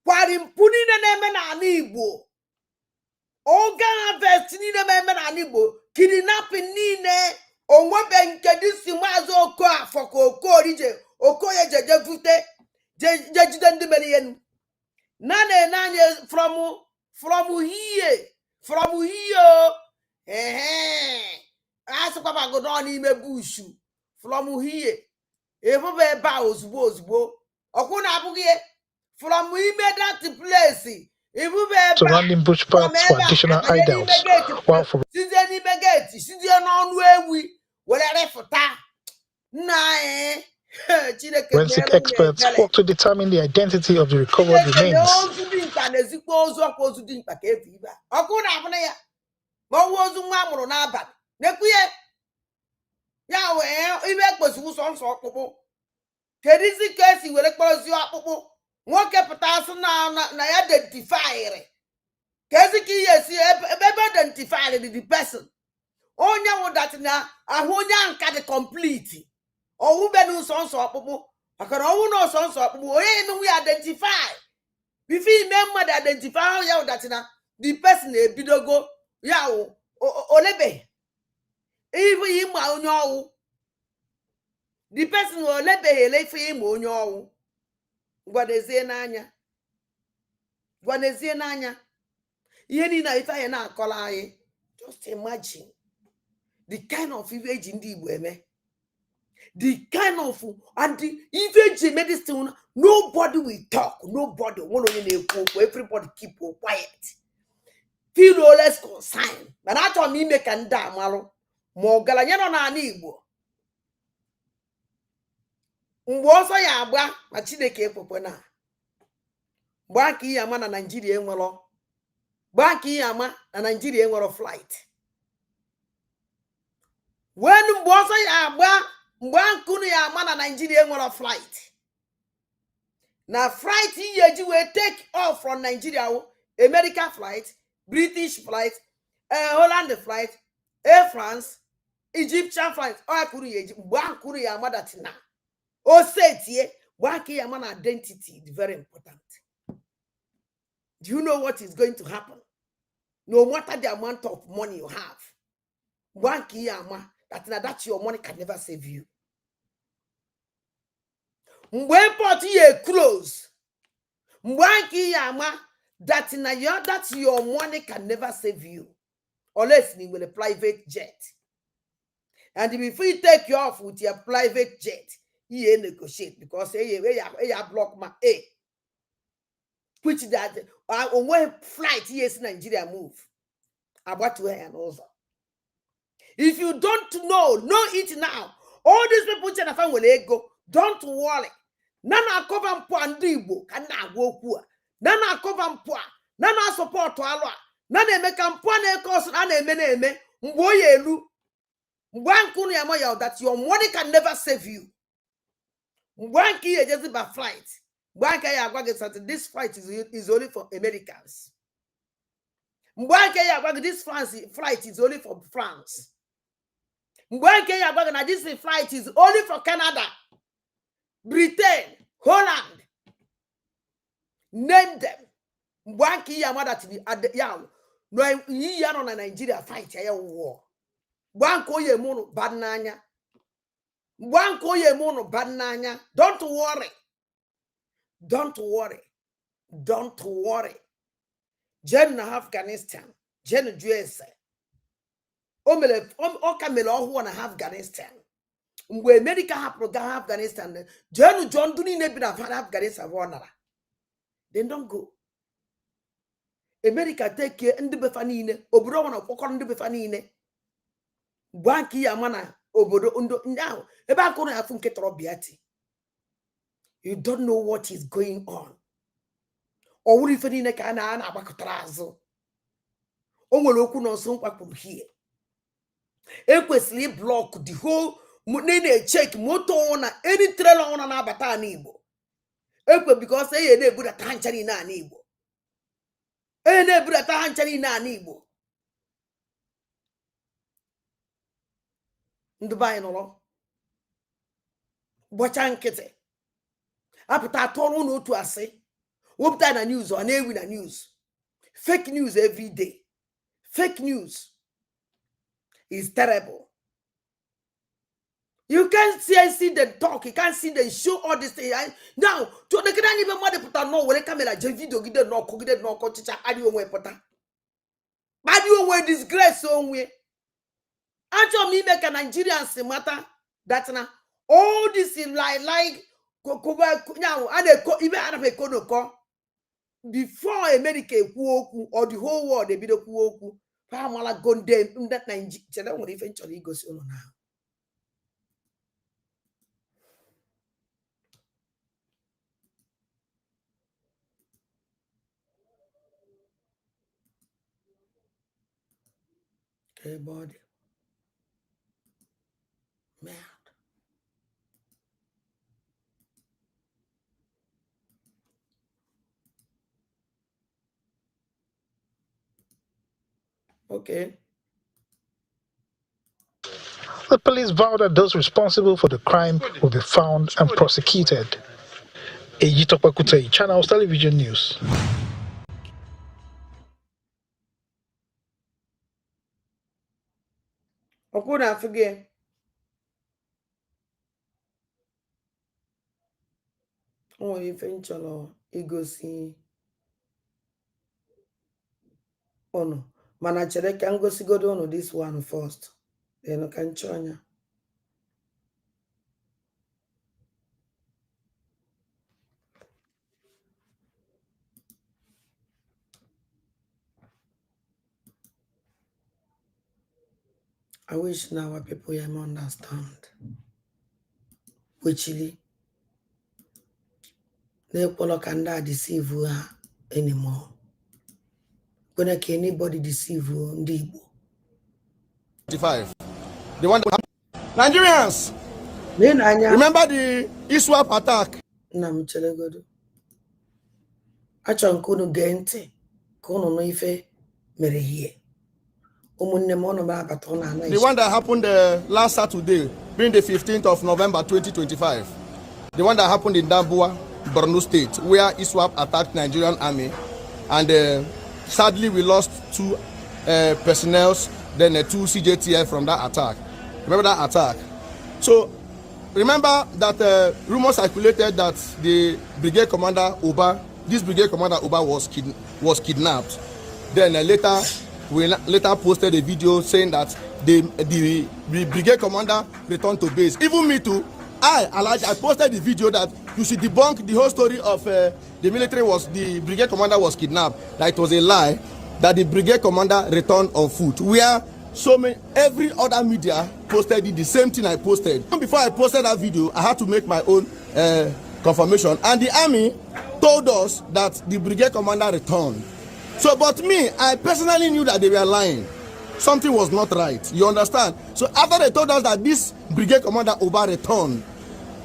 kwari mpụ niile na-eme n'ala Igbo oge harvest niile na-eme n'ala Igbo kidnapping niile onwebe nke disi Maazị Okafọ ka Okorije Okoye jeje vute jejide ndị mere ihe na from here asịkwa go down n'ime bush from here ebube ebe a ozugbo ọkwụ na abụghị from that place ebube ebe surrounding bush parts for additional hideouts, while for sizie n'ime gate sizie n'ọnụ ewi were refụta nna forensic experts work to determine the identity of the recovered remains. ọkwụ na abụna ya ma ọwụ ozu nwa amụrụ n'abalị nekwuye ya wee ibe ekposi ụsọ nsọ ọkpụkpụ kedizi ka esi were kpọrọzie ọkpụkpụ nwoke pụta asị na ya identifyịrị ka ezi ka ihe esi ebe identifyịrị the person onye wụdatị na ahụ onye ahụ ka dị complete ọwụbe na ụsọ nsọ ọkpụkpụ maka na ọnwụ na ụsọ nsọ ọkpụkpụ onye emenwu ya identify bifo ime mmadụ identify ahụ ya wụdatị na the person ebidogo ya wụ olebeghị ife ịma onye ọwụ the person olebeghị ele ife ịma onye ọwụ gwanezie n'anya ihe niile ife anyị na-akọla anyị just imagine the kind of ife eji ndị Igbo eme the kind of and ife eji eme this thing nobody will talk nobody nwere onye na-ekwu okwu everybody keep quiet feel less concerned mana achọrọ m ime ka ndị amarụ ma ọgaranya nọ n'ala Igbo mgbe ọsọ ya agba ma Chineke ekwekwe na mgbe aka ihe ama na Nigeria enwero mgbe aka ihe ama na Nigeria enwero flight when mgbe ọsọ ya agba mgbe akụnụ ya ama na Nigeria enwero flight na flight ihe eji wee take off from Nigeria American flight British flight Holland flight Air France Egyptian flight akụrụ ya eji mgbe akụrụ ya ama datina o setie mgbe ya ama na identity is very important. Do you know what is going to happen? No matter the amount of money you have, mgbe ya ama that your money can never save you. Mgbe port ye close, mgbe ya ama that your money can never save you unless you will a private jet. And if you take you off with your private jet, you negotiate because you block my which that on when flight yes Nigeria move about to and also. If you don't know it now. All these people in the family will go. Don't worry. Nana cover mpo andibo kana go Nana cover mpo. Nana support to alwa. Nana emeka mpo na cause na eme mbo yelu. Mwanku ya moya that your money can never save you. Mwanki is just by flight. Mwanki ya gwage this flight is only for Americans. Mwanki ya gwage this flight is only for France. Mwanki ya gwage na this flight is only for Canada, Britain, Holland. Name them. Mwanki ya mada tini yawo. No yi ya no na Nigeria fight ya war. Mwanko ye mono bad nanya. Mwanko ye mono bad nanya. Don't worry. Don't worry. Don't worry. Jen na Afghanistan. Jen USA. Okamele ohu na Afghanistan. Mgbe America hapụrụ ga Afghanistan. Jen John Duni nebi na Afghanistan wonara. They don't go. America take care ndị befa niile. Obodo wana kwakọrọ ndị befa niile. Banki ya mana obodo ndo ahụ. Ebe akụrụ ya fụ nke tọrọ biati. You don't know what is going on. Or what if any kind of abacatrazo? O nwere okwu no so kwakpuru here. Ekwesịrị block the whole nene check motor na any trailer on na abata na Igbo. Ekwe because na-eburu ta hanchari na Igbo. Na-eburu ta hanchari na Igbo. Ndị bayi nọrọ. Gbacha nkịtị. Apụta atọrọ n'otu asị. Whoop that news or na news. Fake news every day. Fake news is terrible. You can't see the talk. You can't see the show all this thing. Now, to the can't even mother put no when camera video get no cook it no coach adio way pota. But you were disgrace somewhere. Actually, me make a Nigerian matter that's now all this in like now and even out of a kono. Before America or the whole world, they be the kuoku. Pamala gondem that Nigeria will eventually go on now. Okay, body. Mad. Okay. The police vow that those responsible for the crime will be found and prosecuted. Ejitopa Kutei, Channels Television News. Okuna forget. Oh, eventually, you go see. Oh no. Mana chere ka ngosi godo no this one first. Then I can chonya. I wish now our people here understand. Whichly they can deceive her anymore. When can anybody deceive you? Ndibo. 25. The one that Nigerians. Remember the ISWAP attack? Namchelegodo. Achon kono gente. Kono no ife mere here. The one that happened last Saturday, being the 15th of November 2025. The one that happened in Dambuwa, Borno State, where ISWAP attacked Nigerian army, and sadly we lost 2 personnel, then 2 CJTF from that attack. Remember that attack? So remember that rumors circulated that the brigade commander Oba, this brigade commander Oba was kidnapped. Then we later posted a video saying that the brigade commander returned to base. Even me too, I posted the video that you should debunk the whole story of the brigade commander was kidnapped. That it was a lie, that the brigade commander returned on foot. Where every other media posted the same thing I posted. Before I posted that video, I had to make my own confirmation. And the army told us that the brigade commander returned. So, but me, I personally knew that they were lying. Something was not right. You understand? So after they told us that this brigade commander Oba returned,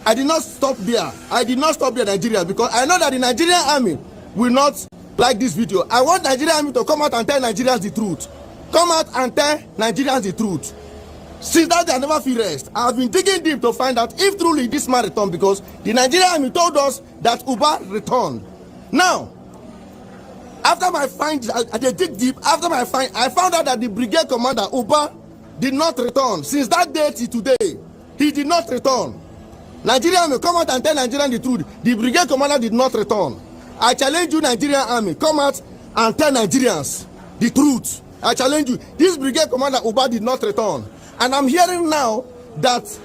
I did not stop there. I did not stop there, Nigeria, because I know that the Nigerian army will not like this video. I want Nigerian army to come out and tell Nigerians the truth. Come out and tell Nigerians the truth. Since that, I never feel rest. I have been digging deep to find out if truly this man returned, because the Nigerian army told us that Oba returned. Now, after my find, I dig deep. After my find, I found out that the brigade commander Oba did not return. Since that day to today, he did not return. Nigeria will come out and tell Nigerians the truth. The brigade commander did not return. I challenge you, Nigerian army, come out and tell Nigerians the truth. I challenge you. This brigade commander Uba did not return. And I'm hearing now that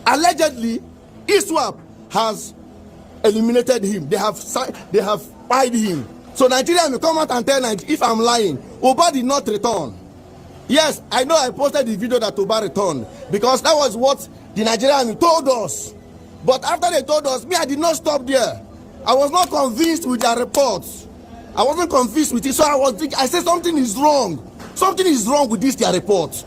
allegedly ISWAP has eliminated him. They have fired him. So Nigeria will come out and tell Nigeria if I'm lying. Uba did not return. Yes, I know I posted the video that Uba returned because that was what the Nigerian army told us. But after they told us, me, I did not stop there. I was not convinced with their reports. I wasn't convinced with it, so I said something is wrong. Something is wrong with their report.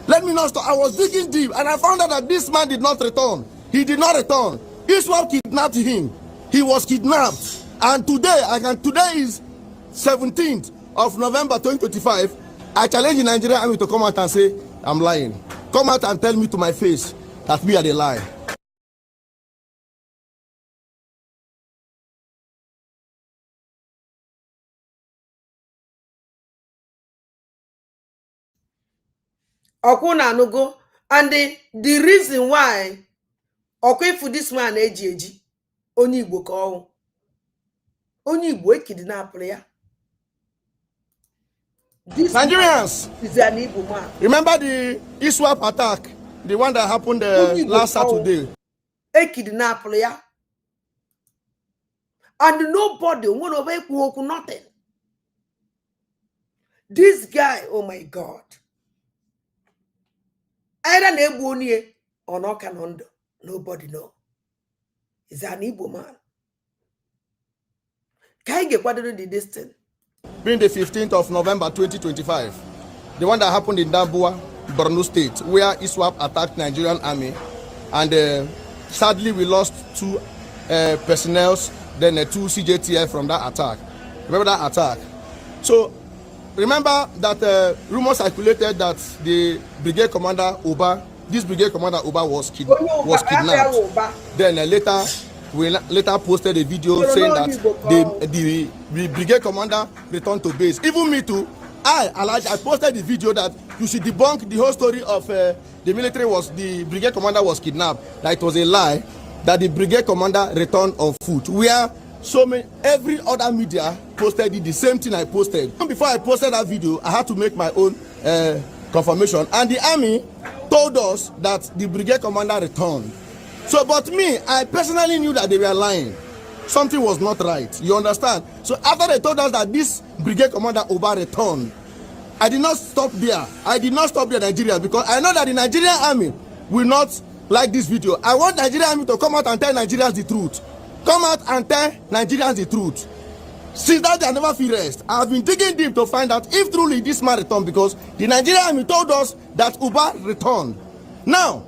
Let me not stop. I was digging deep and I found out that this man did not return. He did not return. Israel kidnapped him. He was kidnapped. And today is 17th of November 2025. I challenge the Nigerian army to come out and say, I'm lying. Come out and tell me to my face that we are the lie. Okuna Anugo, and the reason why for this man eji onye Igbo ka ọnwụ. Onye Igbo ekidnap ya. This Nigerians is an Igbo man. Remember the ISWAP attack, the one that happened last Saturday. Ekidnap ya. And nobody won't over nothing. This guy, oh my God. Either Nebunye or no Kanondo. Nobody know. He's an Igbo man. Can you get what did this thing? Being the 15th of November 2025, the one that happened in Dambuwa, Borno State, where ISWAP attacked Nigerian army, and sadly we lost 2 personnel, then 2 CJTF from that attack. Remember that attack? So remember that rumor circulated that the brigade commander Uba, this brigade commander Uba was kidnapped. Then later we posted a video saying that the brigade commander returned to base. Even me too. I posted the video that you should debunk the whole story of the brigade commander was kidnapped. That it was a lie. That the brigade commander returned on foot. Where every other media posted the same thing I posted. Before I posted that video, I had to make my own confirmation. And the army told us that the brigade commander returned. So, but me, I personally knew that they were lying. Something was not right. You understand? So after they told us that this brigade commander Uba returned, I did not stop there. I did not stop there, Nigeria, because I know that the Nigerian army will not like this video. I want Nigerian army to come out and tell Nigerians the truth. Come out and tell Nigerians the truth. Since that, I never feel rest. I have been digging deep to find out if truly this man returned, because the Nigerian army told us that Uba returned. Now,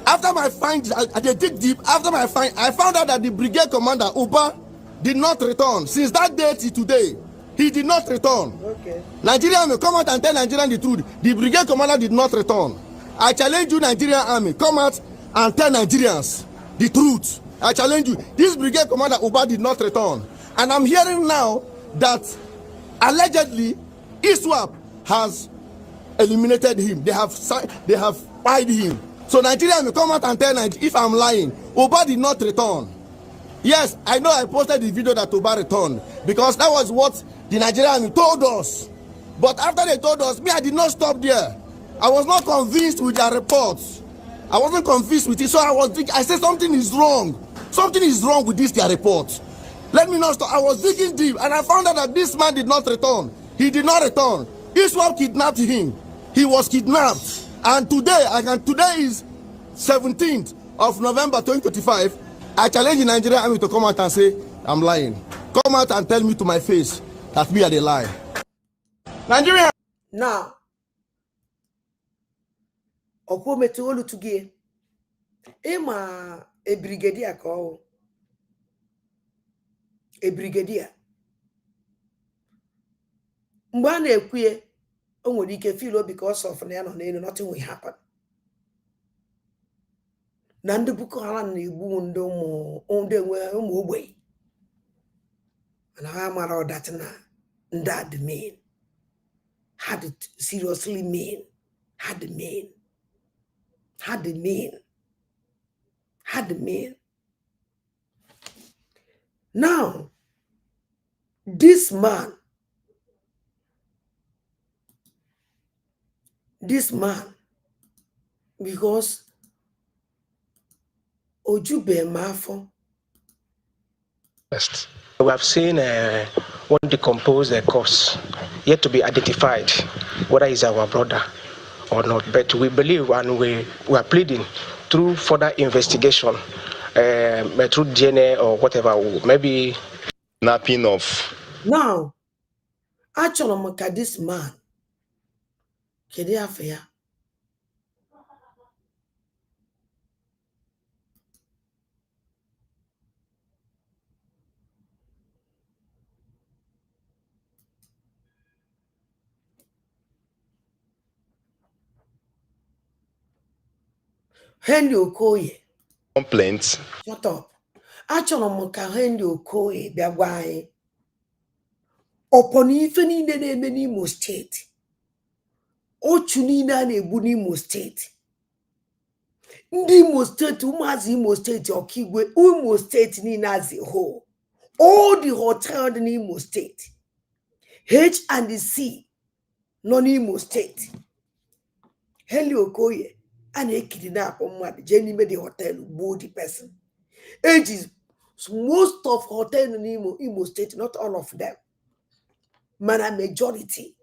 after my find, I dig deep. After my find, I found out that the brigade commander Uba did not return. Since that day to today, he did not return. Okay. Nigerian army, come out and tell Nigerians the truth. The brigade commander did not return. I challenge you, Nigerian army, come out and tell Nigerians the truth. I challenge you. This brigade commander Uba did not return. And I'm hearing now that allegedly ISWAP has eliminated him. They have fired him. So Nigeria will come out and tell Nigeria if I'm lying. Uba did not return. Yes, I know I posted the video that Uba returned because that was what the Nigerian army told us. But after they told us, me, I did not stop there. I was not convinced with their reports. I wasn't convinced with it, so I said something is wrong. Something is wrong with their report. Let me not stop. I was digging deep and I found out that this man did not return. He did not return. Israel kidnapped him. He was kidnapped. And today is 17th of November 2025. I challenge the Nigerian army to come out and say, I'm lying. Come out and tell me to my face that we are the lie. Nigeria. Now, Opo metolu tugie. Ema a brigadier call. A brigadier. Mbana ekwie onwere ike feel because of na no nothing will happen. Na ndị Boko Haram na-egbu ndị ụmụ ogbenye. And I am all that na ndị admin. Had it seriously mean. Had the mean. Now, This man, because Ojube Mafo. We have seen one decomposed corpse yet to be identified, whether it's our brother or not. But we believe and we are pleading through further investigation, through DNA or whatever, maybe Napping of. Now, actually, this man, Kede Afia, Henry Okoye. Complaints. Shut up. Actually, Henry Okoye, be why. Upon even in the name Imo State. Ochunina na-egbu n'Imo State. Ndị Imo State, ụmụazị Imo State, Okigwe, Imo State niile as a whole. All the hotels in Imo State. H&C, non-Imo State. Henry Okoye, and a kidnap on what Jenny made the hotel, boo the person. Ages, most of hotels in Imo State, not all of them. Man, a majority.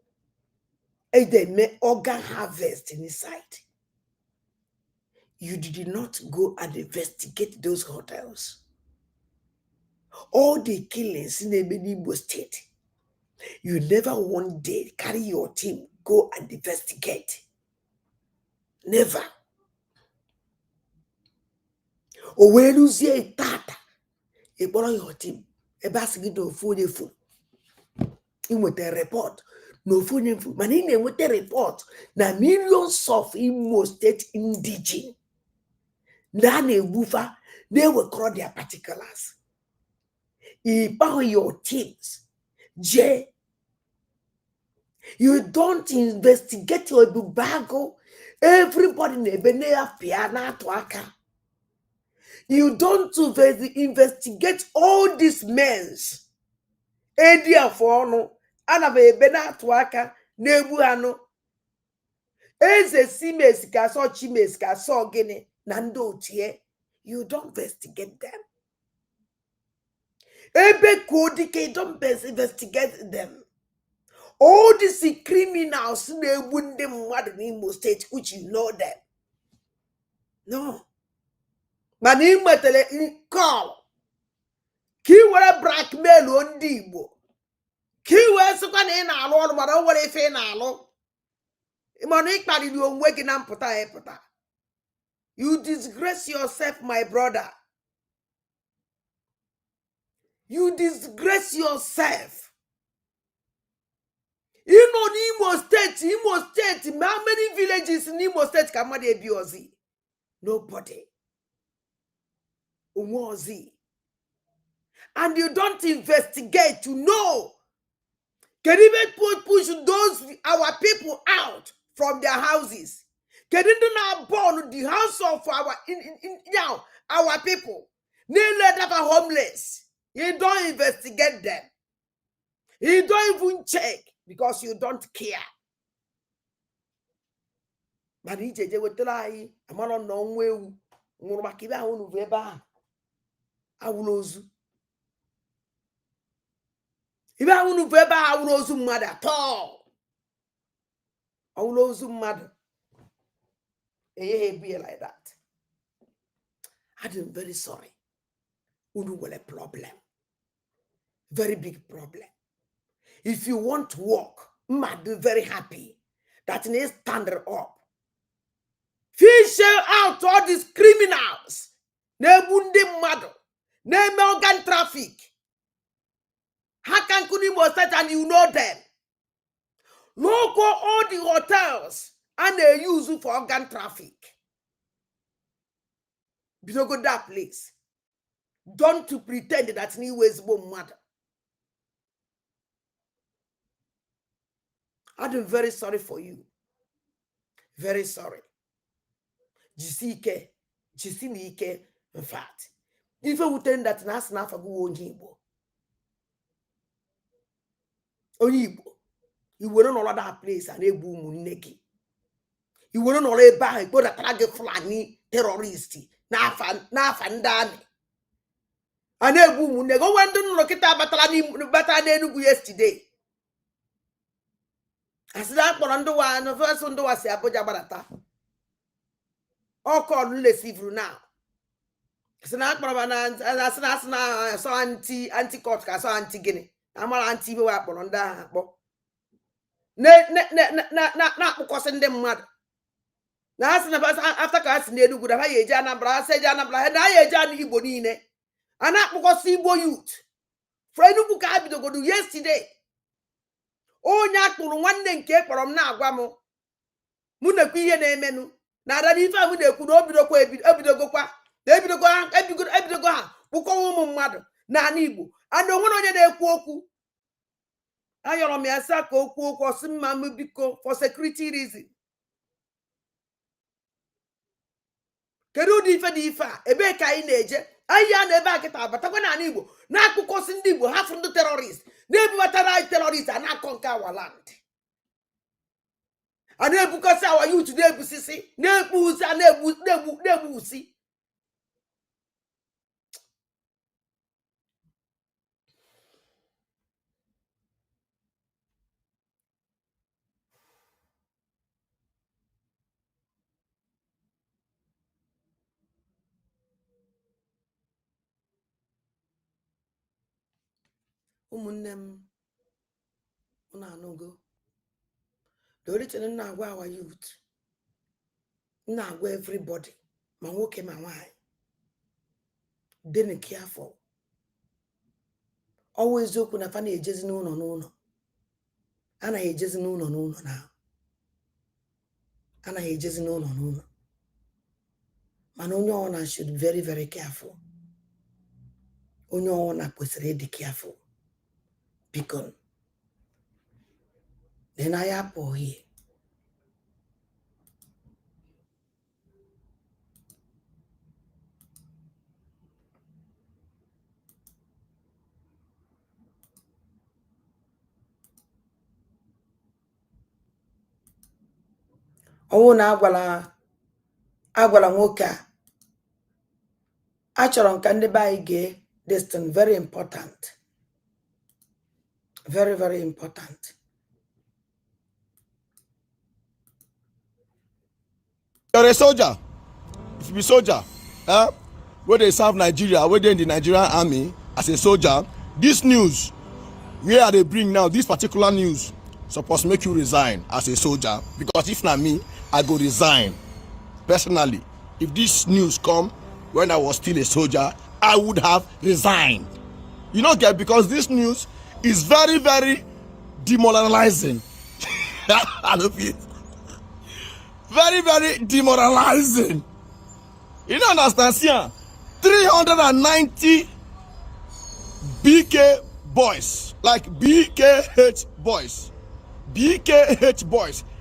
And they may organ harvest inside. You did not go and investigate those hotels. All the killings in the Imo State. You never one day carry your team, go and investigate. Never. Or when you see a tata, you borrow your team. A basket of food. In with a report. No food. Manine with a report. Na millions of Imo State indigenous. Nane woofer, they will call their particulars. You borrow your teams. J. You don't investigate your bubago. Everybody in the Benea Piana Twaka. You don't investigate all these men. Edia Forno, Anabe Benatwaka, Nebuano. Eze Simeska, so Chimeska, so Gene, Nando Tie. You don't investigate them. Ebe Kodike, don't investigate them. All these criminals, they wouldn't them what in Imo State, which you know them. No. But in call. Kiwa blackmail on Dibo. Kiwa sukan in a lot, but over a fan alo. Monique Paddy, you waking up pota. You disgrace yourself, my brother. You disgrace yourself. You know Imo State, how many villages in Imo State can they be Ozi? Nobody. Umozi. And you don't investigate to know. Can even push those our people out from their houses? Can you not burn the house of our people? They let them homeless. You don't investigate them. You don't even check because you don't care. But he said, "What lie? I'm not no way. Murumakiba unu veba. Awulozu. Iba unu veba awulozu mother at all. Awulozu mother. Be like that. I'm very sorry. Unu will a problem. Very big problem. If you want to walk, might be very happy that they stand up. Fish out all these criminals. Nebunde mother. Name organ traffic. How can Imo State and you know them? Look all the hotels and they use it for organ traffic. You don't go that place. Don't to pretend that New West bomb mother. I'm very sorry for you. Very sorry. Jisike, in fact. If you would tell that Nas Nafagu Onjibo. onye Igbo iwere n'ụlọ that place a na-egbu ụmụnne gị iwere n'ụlọ ebe ahụ ikpodatara gị Fulani terrorist n'afa ndị amị a na-egbu ụmụnne gị onwe ndị nnụrụ kịta batara n'Enugu yesterday asị na akpọrọ ndị wa n'ofeso ndị wa si Abuja gbadata ọkọ nlesivru na asị na akpọrọ na so anti court ka so anti gịnị amara anti ibe wa akpọrọ ndị ahụ akpọ na-akpụkọsị ndị mmadụ na asị na afta ka asị n'Enugu na ha ya eji Anambra asị eji Anambra ha na ya eji anụ Igbo niile a na-akpụkọsị Igbo youth fra Enugu ka ha bidogodo yesterday onye akpụrụ nwanne nke kpọrọ m na-agwa mụ na-ekwu ihe na-emenụ na ada n'ife a mụ na-ekwu na ebidogo ha kpụkọwa ụmụ mmadụ n'ala Igbo ana onwere onye na-ekwu okwu ayọrọ m ya sa ka okwu okwu ọsị mma m biko for security reason kedu ụdị ife dị ife a ebe ka anyị na-eje anyị ya na ebe a kịta abatakwa n'ala Igbo na-akụkọsị ndị Igbo hafụ ndị terrorist na-ebubatara anyị terrorist a na-akọ nke awa land a na-ebukọsị awa youth na-ebusisi na-ekpu usi a na-egbu usi ụmụnne m unu anụgo doritin na-agwa awa youth na-agwa everybody ma nwoke ma nwaanyị dịnụ careful ọwụ eziokwu na fa na-ejezi n'ụlọ anaghị ejezi n'ụlọ na anaghị ejezi n'ụlọ mana onye ọwụna should very very careful onye ọwụna kwesịrị ịdị careful because then I apple here. Oh, na agwala nwoke a achọrọ ka ndị be anyị gee this thing very important. Very, very important. You're a soldier. If you be soldier, where they serve Nigeria, where they in the Nigerian army as a soldier, this news, where they bring now, this particular news, supposed to make you resign as a soldier. Because if not me, I go resign. Personally, if this news come when I was still a soldier, I would have resigned. You know, get because this news is very, very demoralizing. I love it. Very, very demoralizing. You don't understand, see? 390 BK boys, like BKH boys,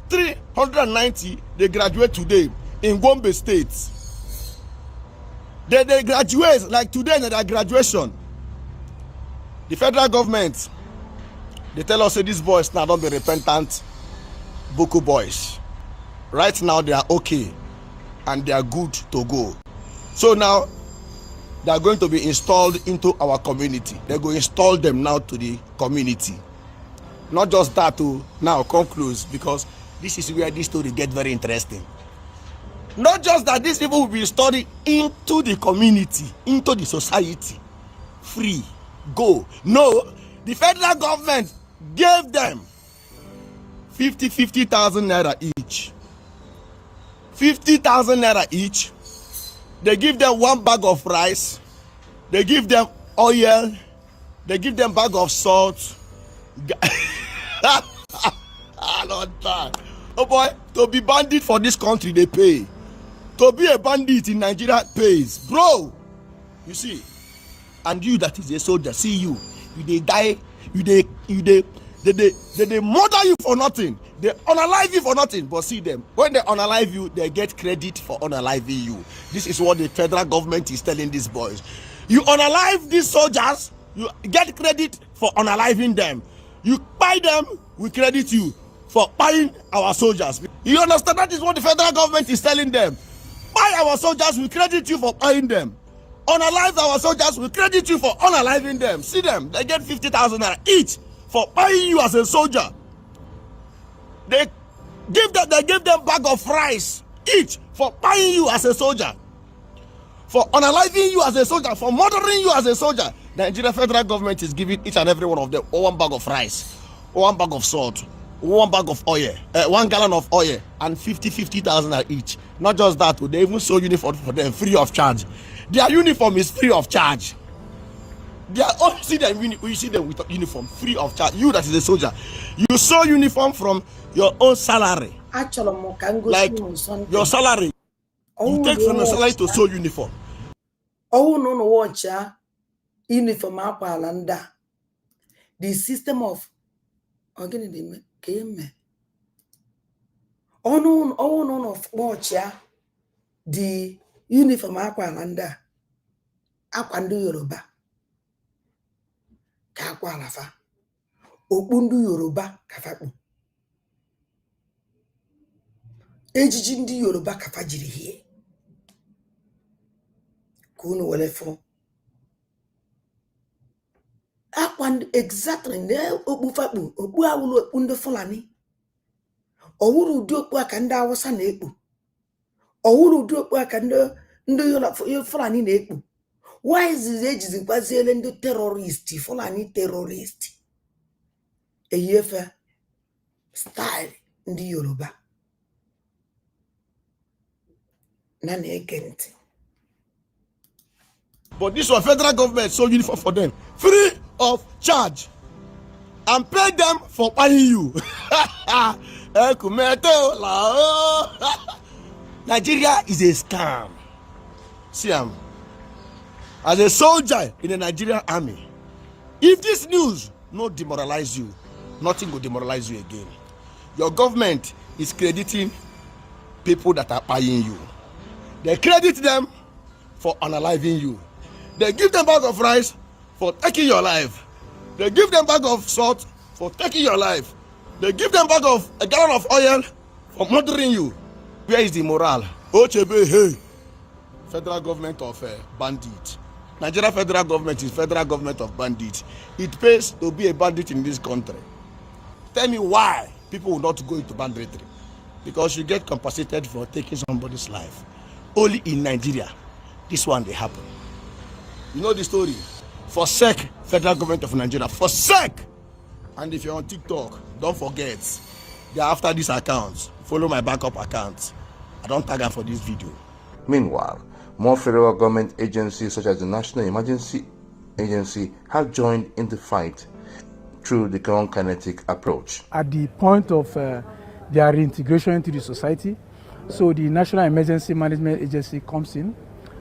390, they graduate today in Gombe State. They graduate, like today in their graduation. The federal government, they tell us that these boys now don't be repentant Boko boys. Right now they are okay and they are good to go. So now they are going to be installed into our community. They're going to install them now to the community. Not just that to now come close, because this is where this story gets very interesting. Not just that these people will be installed into the community, into the society, free. Go. No, the federal government gave them 50,000 naira each. 50,000 naira each. They give them one bag of rice. They give them oil. They give them bag of salt. Oh boy, to be bandit for this country they pay. To be a bandit in Nigeria pays, bro. You see. And you that is a soldier, see you they die, they murder you for nothing, they unalive you for nothing. But see them, when they unalive you, they get credit for unaliving you. This is what the federal government is telling these boys. You unalive these soldiers, you get credit for unaliving them. You buy them, we credit you for buying our soldiers. You understand? That is what the federal government is telling them. Buy our soldiers, we credit you for buying them. Unalive our soldiers, we credit you for unaliving them. See them, they get 50,000 each for buying you as a soldier. They give them bag of rice each for buying you as a soldier. For unaliving you as a soldier, for murdering you as a soldier. The Nigeria federal government is giving each and every one of them 1 bag of rice, 1 bag of salt, 1 bag of oil, 1 gallon of oil, and 50,000 each. Not just that, they even sew uniform for them free of charge. Their uniform is free of charge. They are all see them. You see them with uniform free of charge. You that is a soldier, you sew uniform from your own salary. Like your salary, you take from your salary to sew uniform. Oh no watch uniform akwalanda. The system of again the oh no watch the uniform akwalanda akwandu Yoruba ka akwalafa okpundu Yoruba kafakpu ejiji ndị Yoruba kafa jiri hie kunu wele fo akwandu exactly ne okpu fakpu okpu awulu okpu ndị Fulani owuru ụdị okpu aka ndị Awụsa na-ekpu owuru ụdị okpu aka ndị Fulani na-ekpu. Why is it ejizikwaziele ndị terrorist Fulani terrorist eyefe style ndị Yoruba na na-ege ntị. But this one federal government so uniform for them free of charge and pay them for buying you. Nigeria is a scam. See, as a soldier in the Nigerian army, if this news not demoralize you, nothing will demoralize you again. Your government is crediting people that are buying you. They credit them for unaliving you. They give them bag of rice for taking your life. They give them bag of salt for taking your life. They give them bag of a gallon of oil for murdering you. Where is the morale? Ochebe, hey, federal government of bandit. Nigeria federal government is federal government of bandits. It pays to be a bandit in this country. Tell me why people will not go into banditry. Because you get compensated for taking somebody's life. Only in Nigeria, this one they happen. You know the story. Forsake federal government of Nigeria. Forsake. And if you're on TikTok, don't forget. They're after these accounts. Follow my backup accounts. I don't tag them for this video. Meanwhile, more federal government agencies such as the National Emergency Agency have joined in the fight through the kinetic approach. At the point of their reintegration into the society, so the National Emergency Management Agency comes in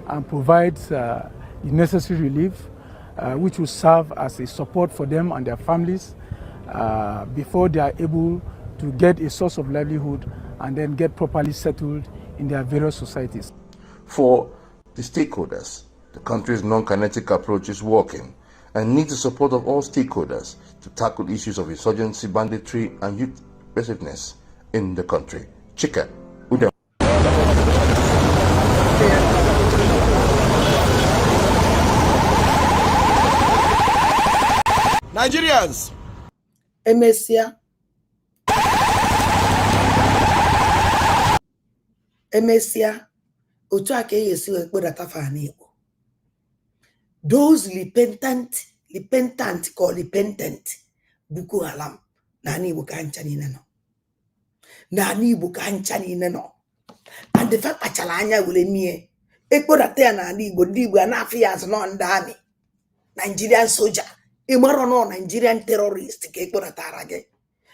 and provides the necessary relief, which will serve as a support for them and their families before they are able to get a source of livelihood and then get properly settled in their various societies. For the stakeholders, the country's non-kinetic approach is working and needs the support of all stakeholders to tackle issues of insurgency, banditry, and youth aggressiveness in the country. Chika Di Ya. Nigerians, Emesia otu aka esi ekpedata fa n'Igbo. Those repentant Boko Haram na Igbo ka ncha niile nọ. Na Igbo ka ncha niile nọ. And the fact kpachara anya were mie ekpedata ya na Igbo, ndị Igbo na-afụ ya as nọ ndị army, Nigerian soldier, ịmara nọ Nigerian terrorist ka ekpedatara gị.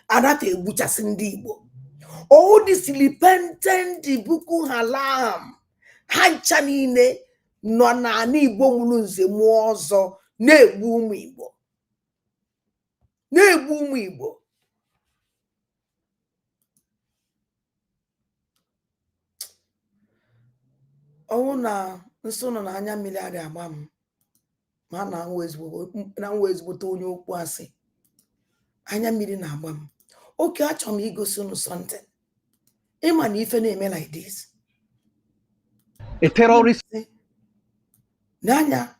Anafe egbuchasị ndị Igbo. All this repentant Boko Haram ha ncha niile nọ na Igbo nwụrụ nze mmụọ ọzọ na-egbu ụmụ Igbo. Na-egbu ụmụ Igbo. Ọnwụ na nso nọ n'anya mmiri adị agba m ma na nwa ezigbote onye okwu asị anya mmiri na-agba m. Okay, achọrọ m igosi unu something. Ịma na ife na-eme like this. A terrorist. N'anya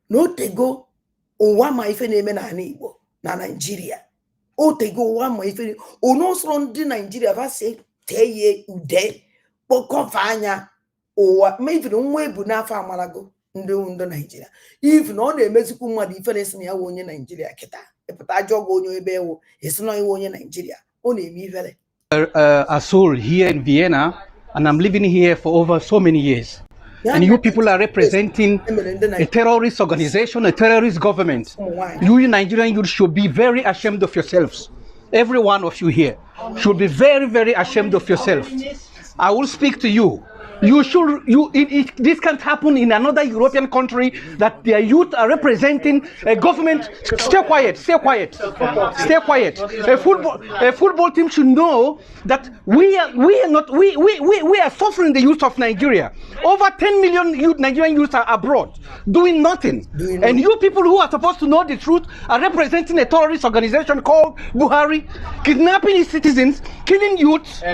na otego ụwa ma ife na-eme n'ala Igbo na Nigeria. Otego ụwa ma ife onosoro ndị Nigeria va si teye ude kpọkọfa anya ụwa ma ife nwa ebu n'afọ amarago ndị Nigeria. If na ọ na-emezikwu mmadụ ife na-esi na ya wụ onye Nigeria kịta ịpụta ajọ ọgụ onye ebe ewu esi na iwe onye Nigeria ọ na-eme ifere. A soul here in Vienna, and I'm living here for over so many years. And you people are representing a terrorist organization, a terrorist government. You Nigerian youth should be very ashamed of yourselves. Every one of you here should be very, very ashamed of yourself. I will speak to you. This can't happen in another European country that their youth are representing a government. Stay quiet, stay quiet, stay quiet. A football team should know that we are suffering the youth of Nigeria. Over 10 million Nigerian youth are abroad doing nothing. And you people who are supposed to know the truth are representing a terrorist organization called Buhari, kidnapping his citizens, killing youths.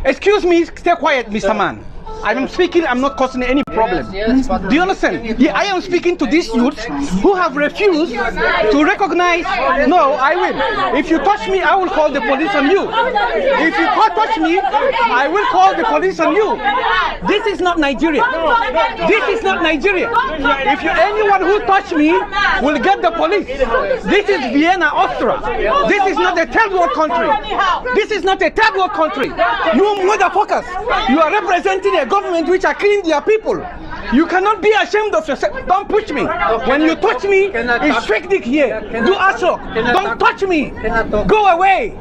Excuse me, stay quiet, Mr. Man. I'm speaking, I'm not causing any problem. Do you understand? Yeah, I am speaking to these youths who have refused to recognize. No, I will. If you touch me, I will call the police on you. If you touch me, I will call the police on you. This is not Nigeria. This is not Nigeria. If anyone who touch me will get the police. This is Vienna, Austria. This is not a third world country. This is not a third world country. You motherfuckers, you are representing a government which are killing their people. You cannot be ashamed of yourself. Don't push me. When you touch me, it's fake dick here. Do ashok. Don't touch me. Go away.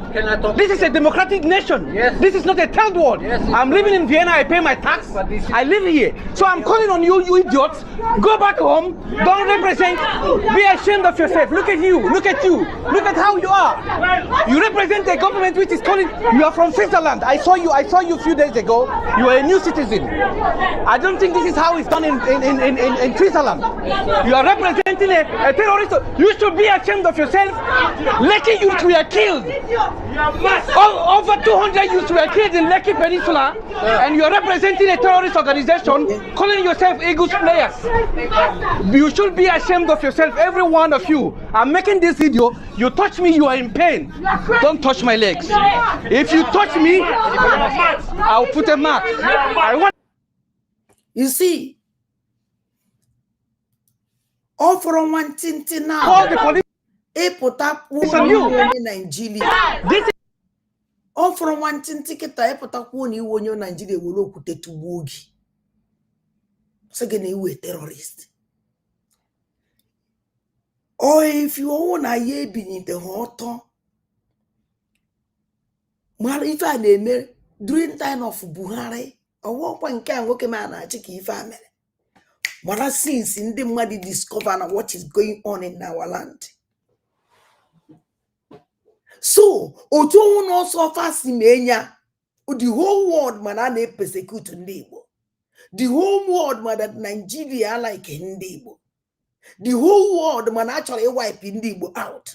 This is a democratic nation. This is not a third world. I'm living in Vienna. I pay my tax. I live here. So I'm calling on you, you idiots. Go back home. Don't represent. Be ashamed of yourself. Look at you. Look at you. Look at how you are. You represent a government which is calling. You are from Switzerland. I saw you a few days ago. You are a new citizen. I don't think this is how it's done in Switzerland. You are representing a terrorist. You should be ashamed of yourself. Lekki youths were killed. Over 200 youths were killed in Lekki Peninsula, and you are representing a terrorist organization calling yourself Eagles players. You should be ashamed of yourself, every one of you. I'm making this video. You touch me, you are in pain. Don't touch my legs. If you touch me, I'll put a mark. You see, all from one tintin now. Call the police. Put up in Nigeria. All from one tintin, I put up one in Nigeria will look to Boogie. Second, you a terrorist. Or if you own a year beneath the hot tone. Well, if I name during time of Buhari. One point can work a man at Chiki family. What I since in the muddy discover what is going on in our land. So, Ojo also fast in Mania, the whole world man are persecute neighbor. The whole world man that Nigeria like in neighbor. The whole world man actually wipe in neighbor out.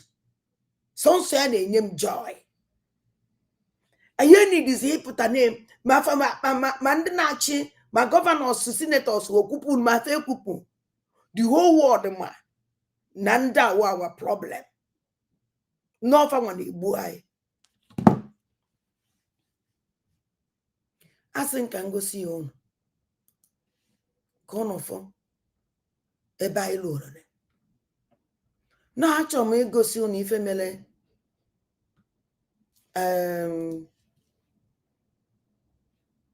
Some say they name joy. I need this put a name. My mandinachi, my governors, senators, who kupun, my fair kupun. The whole world, man. Nanda our problem. No family boy. I think I can go see you. Corner for a bailo. No, actually, go see you if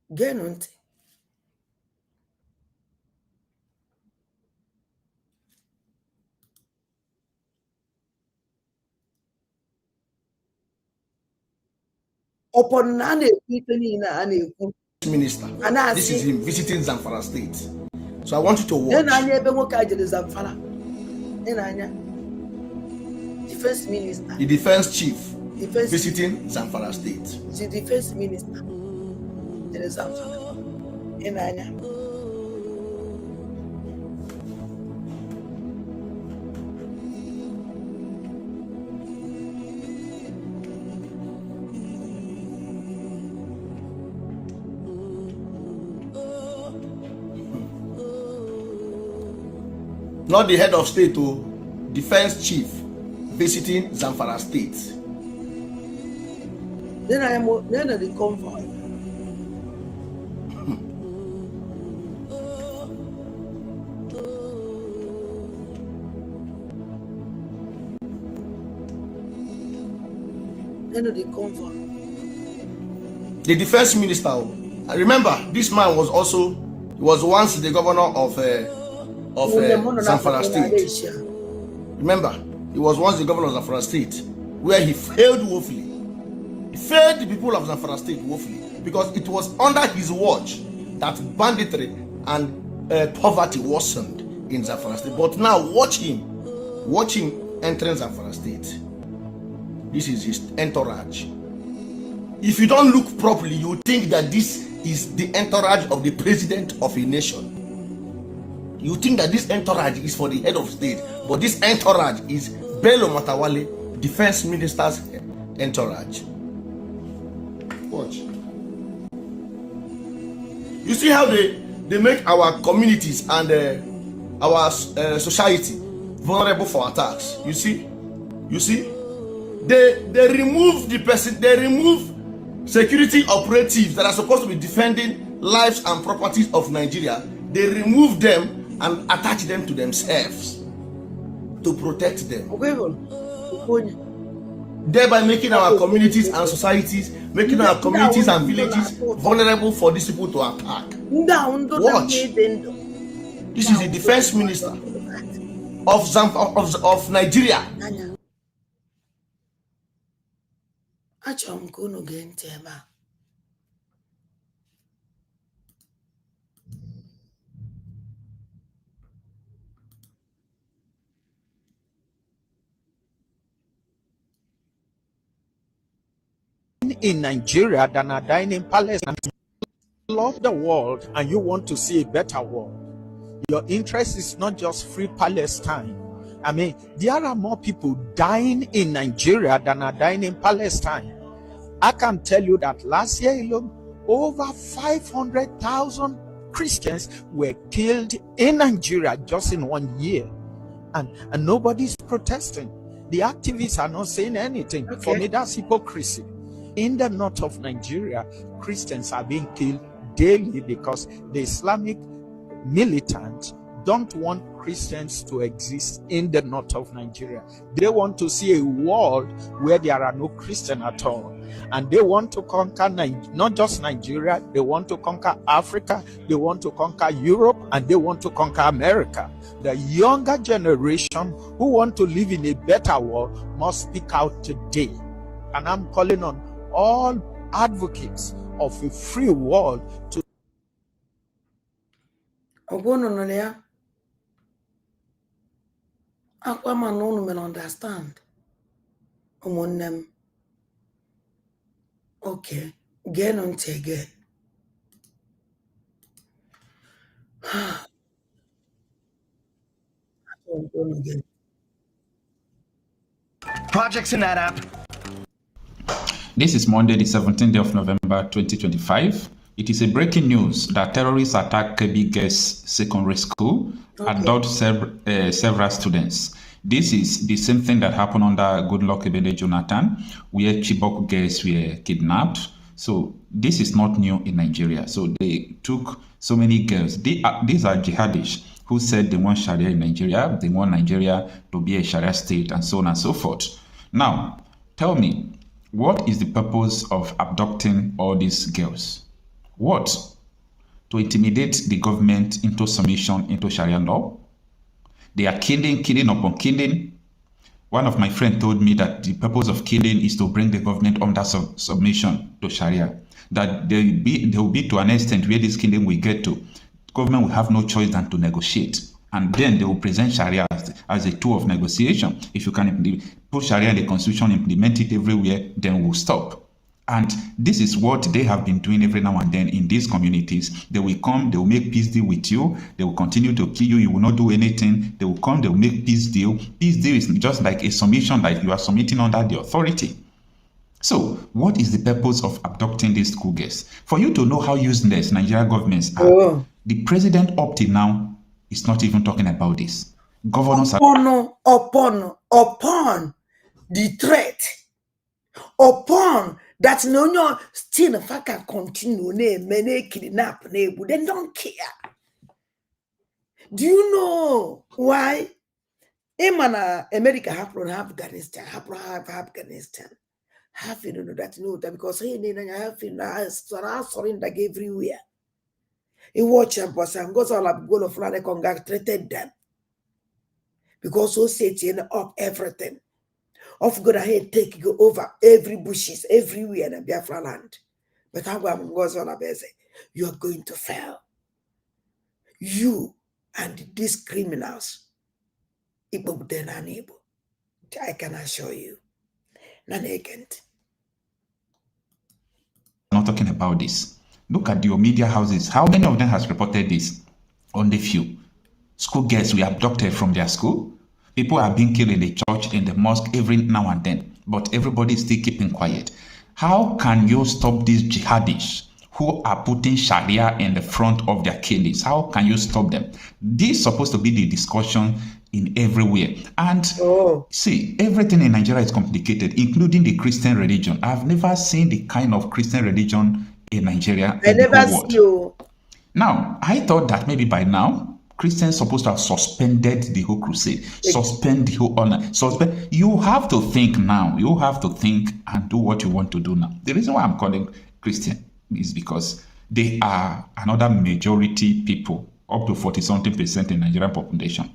Genonte. Upon none minister. This is him visiting Zamfara State. So I want you to watch. Defense minister. The defense chief visiting Zamfara State. The defense minister. Not the head of state, or defense chief visiting Zamfara State. Then the convoy. The convoy. The defense minister. I remember this man was once the governor of Zamfara State. Remember, he was once the governor of Zamfara State, where he failed woefully. He failed the people of Zamfara State woefully because it was under his watch that banditry and poverty worsened in Zamfara State. But now watch him entering Zamfara State. This is his entourage. If you don't look properly, you think that this is the entourage of the president of a nation. You think that this entourage is for the head of state, but this entourage is Bello Matawale, defense minister's entourage. Watch. You see how they make our communities and our society vulnerable for attacks. You see. They remove the person. They remove security operatives that are supposed to be defending lives and properties of Nigeria. They remove them and attach them to themselves to protect them. Thereby making our communities and societies, making our communities and villages vulnerable for these people to attack. Watch. This is the defense minister of Nigeria. In Nigeria than are dying in Palestine. You love the world and you want to see a better world. Your interest is not just free Palestine. I mean, there are more people dying in Nigeria than are dying in Palestine. I can tell you that last year alone, over 500,000 Christians were killed in Nigeria just in 1 year. And nobody's protesting. The activists are not saying anything. Okay. For me, that's hypocrisy. In the north of Nigeria, Christians are being killed daily because the Islamic militants don't want Christians to exist in the north of Nigeria. They want to see a world where there are no Christians at all. And they want to conquer not just Nigeria, they want to conquer Africa, they want to conquer Europe, and they want to conquer America. The younger generation who want to live in a better world must speak out today. And I'm calling on all advocates of a free world to understand. Okay, again on again. Projects in that app. This is Monday, the 17th day of November 2025. It is a breaking news that terrorists attacked Kebbi Girls Secondary School, adult several students. This is the same thing that happened under Goodluck Ebele Jonathan, where Chibok girls were kidnapped. So this is not new in Nigeria. So they took so many girls. These are jihadists who said they want Sharia in Nigeria. They want Nigeria to be a Sharia state and so on and so forth. Now, tell me, what is the purpose of abducting all these girls? What? To intimidate the government into submission into Sharia law? They are killing upon killing. One of my friends told me that the purpose of killing is to bring the government under submission to Sharia. That there will be to an extent where this killing will get to. The government will have no choice than to negotiate. And then they will present Sharia as a tool of negotiation. If you can put Sharia in the constitution, implement it everywhere, then we'll stop. And this is what they have been doing every now and then in these communities. They will come, they will make peace deal with you. They will continue to kill you. You will not do anything. They will come, they will make peace deal. Peace deal is just like a submission, like you are submitting under the authority. So what is the purpose of abducting these school girls? For you to know how useless Nigerian governments are, the president up till now is not even talking about this. Governors upon the threat, upon that no still can continue many kidnap neighbor, they don't care. Do you know why? America have Afghanistan, have Afghanistan. Have you know that because have surrender everywhere. He watch and boss and goes all up goal of Rana congratulated them. Because so setting up everything. Of God ahead take go over every bushes everywhere in Biafra land. But how goes on a base? You are going to fail. You and these criminals. I can assure you. Not talking about this. Look at your media houses. How many of them has reported this? Only few. School girls were abducted from their school. People are being killed in the church, in the mosque every now and then. But everybody is still keeping quiet. How can you stop these jihadists who are putting Sharia in the front of their killings? How can you stop them? This is supposed to be the discussion in everywhere. And see, everything in Nigeria is complicated, including the Christian religion. I've never seen the kind of Christian religion in Nigeria. I never see you. Now, I thought that maybe by now, Christians supposed to have suspended the whole crusade, suspend the whole honor, suspend. You have to think now. You have to think and do what you want to do now. The reason why I'm calling Christian is because they are another majority people, up to 40-something% in Nigerian population.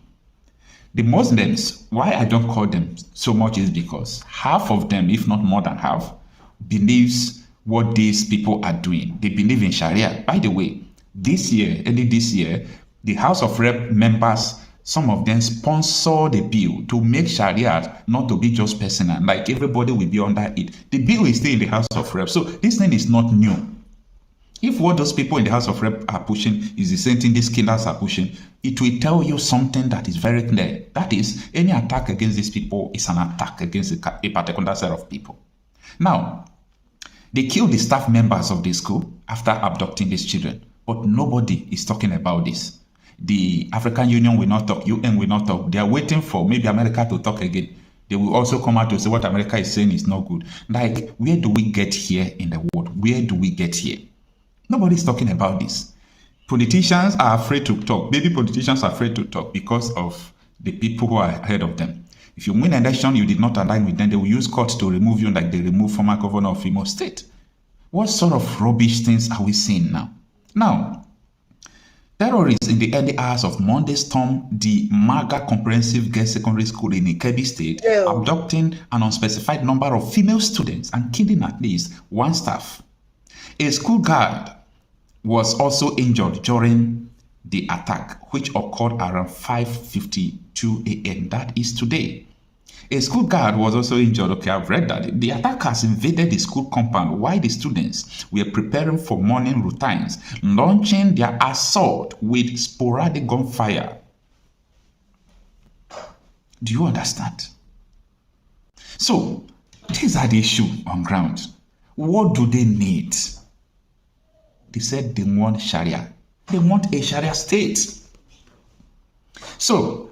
The Muslims, why I don't call them so much is because half of them, if not more than half, believes what these people are doing. They believe in Sharia. By the way, early this year, the House of Rep members, some of them sponsored a bill to make Sharia not to be just personal, like everybody will be under it. The bill is still in the House of Rep, so this thing is not new. If what those people in the House of Rep are pushing is the same thing these killers are pushing, it will tell you something that is very clear. That is, any attack against these people is an attack against a particular set of people. Now, they killed the staff members of the school after abducting these children, but nobody is talking about this. The African Union will not talk, UN will not talk. They are waiting for maybe America to talk again. They will also come out to say what America is saying is not good. Like, where do we get here in the world? Where do we get here? Nobody's talking about this. Politicians are afraid to talk. Maybe politicians are afraid to talk because of the people who are ahead of them. If you win an election, you did not align with them, they will use courts to remove you like they removed former governor of Imo State. What sort of rubbish things are we seeing now? Now, terrorists in the early hours of Monday stormed the MAGA Comprehensive Girls Secondary School in Ikebi State, abducting an unspecified number of female students and killing at least one staff. A school guard was also injured during the attack, which occurred around 5:52 a.m. That is today. A school guard was also injured. Okay, I've read that. The attackers invaded the school compound while the students were preparing for morning routines, launching their assault with sporadic gunfire. Do you understand? So, these are the issue on ground. What do they need? They said they want Sharia. They want a Sharia state. So,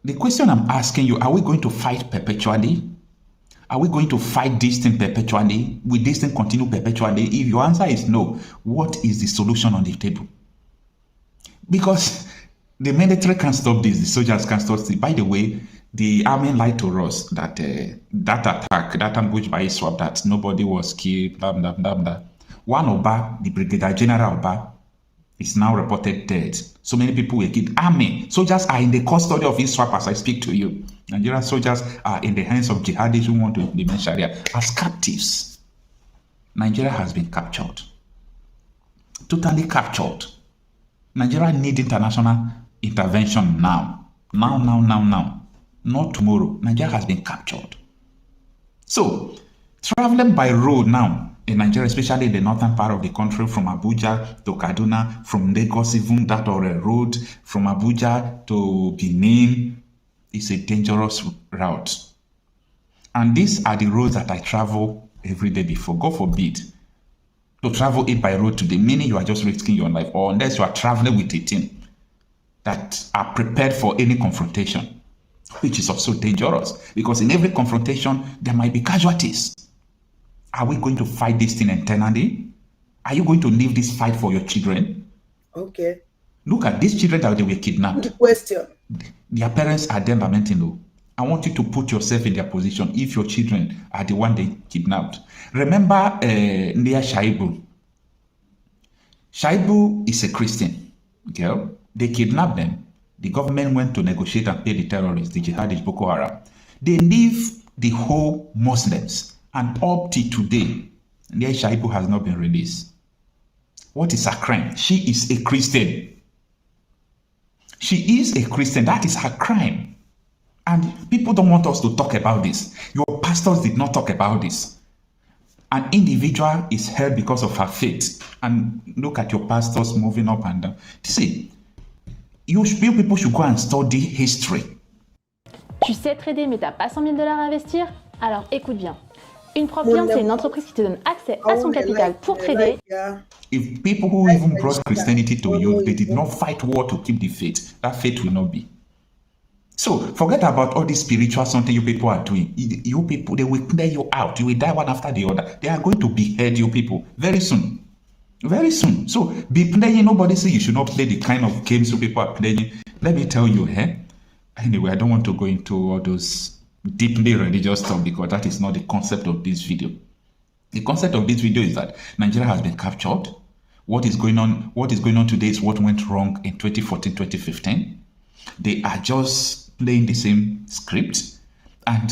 the question I'm asking you, are we going to fight perpetually? Are we going to fight this thing perpetually? Will this thing continue perpetually? If your answer is no, what is the solution on the table? Because the military can't stop this, the soldiers can't stop this. By the way, the army lied to us that that attack, that ambush by ISWAP, that nobody was killed, blah, blah, blah, blah. One Oba, the Brigadier General Oba, is now reported dead. So many people were killed. Army soldiers are in the custody of ISWAP as I speak to you. Nigerian soldiers are in the hands of jihadis who want to implement Sharia as captives. Nigeria has been captured. Totally captured. Nigeria needs international intervention now. Now. Not tomorrow. Nigeria has been captured. So, traveling by road now in Nigeria, especially in the northern part of the country, from Abuja to Kaduna, from Lagos, even that or a road from Abuja to Benin, is a dangerous route. And these are the roads that I travel every day before. God forbid to travel it by road today, meaning you are just risking your life, or unless you are traveling with a team. that are prepared for any confrontation, which is also dangerous because in every confrontation, there might be casualties. Are we going to fight this thing internally? Are you going to leave this fight for your children? Okay. Look at these children that they were kidnapped. Good question. Their parents are there lamenting, though. I want you to put yourself in their position if your children are the one they kidnapped. Remember near Shaibu. Shaibu is a Christian girl. They kidnapped them. The government went to negotiate and pay the terrorists, the jihadists, Boko Haram. They leave the whole Muslims. And up to today, near Shaibu has not been released. What is her crime? She is a Christian. She is a Christian. That is her crime. And people don't want us to talk about this. Your pastors did not talk about this. An individual is held because of her faith. And look at your pastors moving up and down. See, you people should go and study history. Tu sais trader mais t'as pas 100 000 $ à investir? Alors écoute bien. Une Propium, c'est une entreprise qui te donne accès à son capital pour trader. If people who even brought Christianity to you, they did not fight war to keep the faith, that faith will not be. So forget about all this spiritual something you people are doing. You people, they will clear you out. You will die one after the other. They are going to behead you people very soon. Very soon. So be playing. Nobody say you should not play the kind of games you people are playing. Let me tell you, Anyway, I don't want to go into all those deeply religious stuff because that is not the concept of this video. The concept of this video is that Nigeria has been captured. What is going on today is what went wrong in 2014, 2015. They are just playing the same script and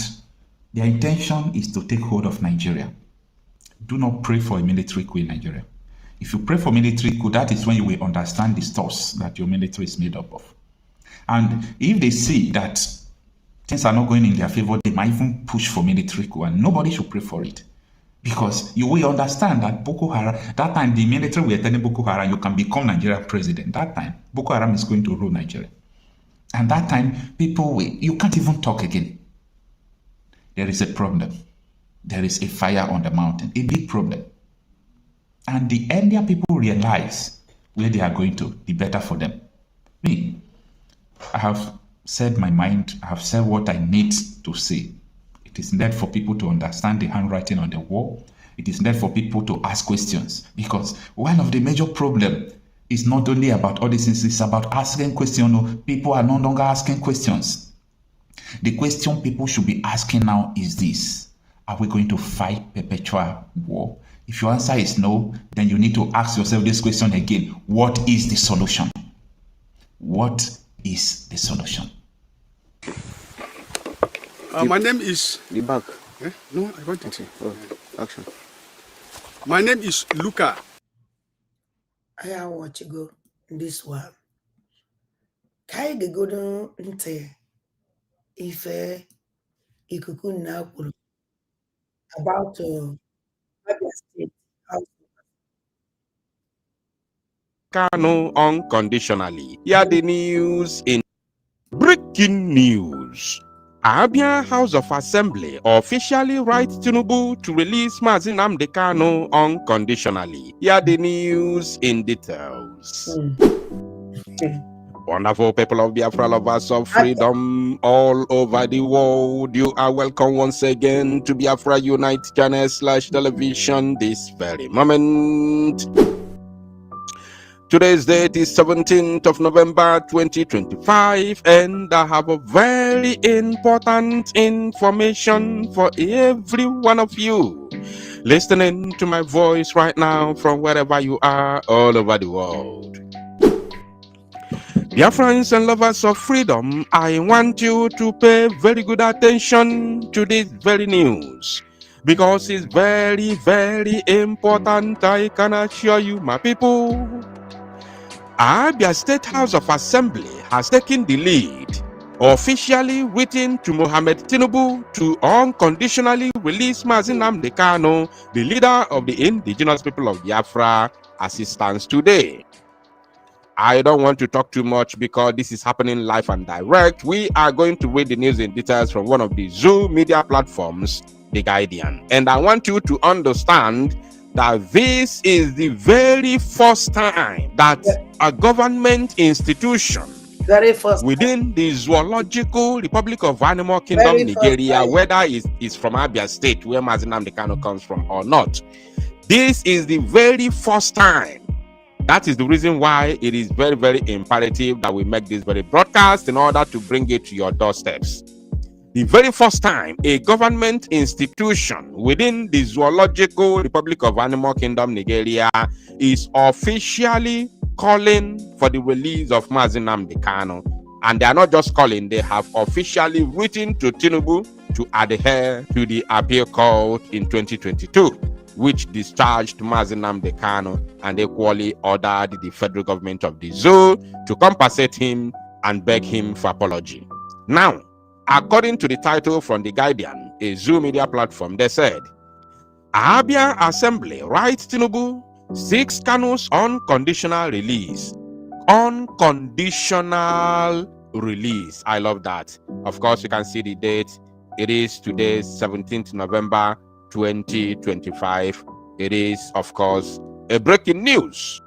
their intention is to take hold of Nigeria. Do not pray for a military coup in Nigeria. If you pray for military coup, that is when you will understand the stuff that your military is made up of. And if they see that things are not going in their favor, they might even push for military coup, and nobody should pray for it. Because you will understand that Boko Haram, that time the military were telling Boko Haram, you can become Nigerian president. That time, Boko Haram is going to rule Nigeria. And that time, you can't even talk again. There is a problem. There is a fire on the mountain, a big problem. And the earlier people realize where they are going to, the better for them. Me, I have said my mind, I have said what I need to say. It is needed for people to understand the handwriting on the wall. It is needed for people to ask questions. Because one of the major problems is not only about all these things, it's about asking questions. People are no longer asking questions. The question people should be asking now is this: are we going to fight perpetual war? If your answer is no, then you need to ask yourself this question again. What is the solution? What is the solution? My name is... The back. No, I got it. Oh, action. My name is Luca. I want to go this one. Kai the go down into if ikuku na about Abia State House. Kano unconditionally. Here the news in breaking news. Abia House of Assembly officially writes Tinubu to release Mazi Nnamdi Kanu unconditionally. Here the news in details. Wonderful people of Biafra, lovers of freedom all over the world, you are welcome once again to Biafra Unite channel /television this very moment. Today's date is 17th of November 2025, and I have a very important information for every one of you listening to my voice right now from wherever you are all over the world. Dear friends and lovers of freedom, I want you to pay very good attention to this very news because it's very, very important. I can assure you, my people. Abia State House of Assembly has taken the lead, officially written to Mohammed Tinubu to unconditionally release Mazi Nnamdi Kanu, the leader of the indigenous people of Biafra, as it stands today. I don't want to talk too much because this is happening live and direct. We are going to read the news in details from one of the Zoo media platforms, The Guardian. And I want you to understand that this is the very first time that a government institution Very first within the Zoological Republic of Animal Kingdom, Nigeria, whether it's from Abia State, where Mazi Nnamdi Kanu comes from, or not. This is the very first time. That is the reason why it is very, very imperative that we make this very broadcast in order to bring it to your doorsteps. The very first time a government institution within the Zoological Republic of Animal Kingdom, Nigeria, is officially calling for the release of Mazi Nnamdi Kanu. And they are not just calling, they have officially written to Tinubu to adhere to the appeal court in 2022, which discharged Mazi Nnamdi Kanu and equally ordered the federal government of the zoo to compensate him and beg him for apology. Now, according to the title from The Guardian, a Zoo media platform, they said, Abia Assembly writes Tinubu 6 Kanu's unconditional release. Unconditional release. I love that. Of course, you can see the date. It is today, 17th November 2025. It is, of course, a breaking news.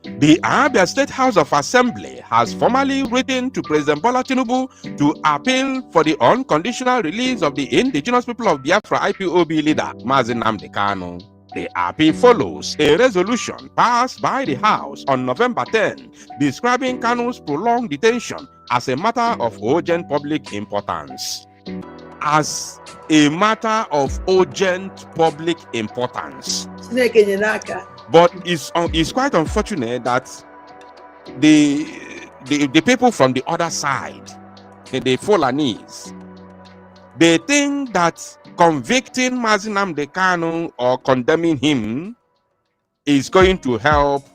The Abia State House of Assembly has formally written to President Bola Tinubu to appeal for the unconditional release of the indigenous people of Biafra IPOB leader, Mazi Nnamdi Kanu. The appeal follows a resolution passed by the House on November 10, describing Kanu's prolonged detention as a matter of urgent public importance. As a matter of urgent public importance. But it's quite unfortunate that the people from the other side, the Fulanese, they think that convicting Mazi Nnamdi Kanu or condemning him is going to help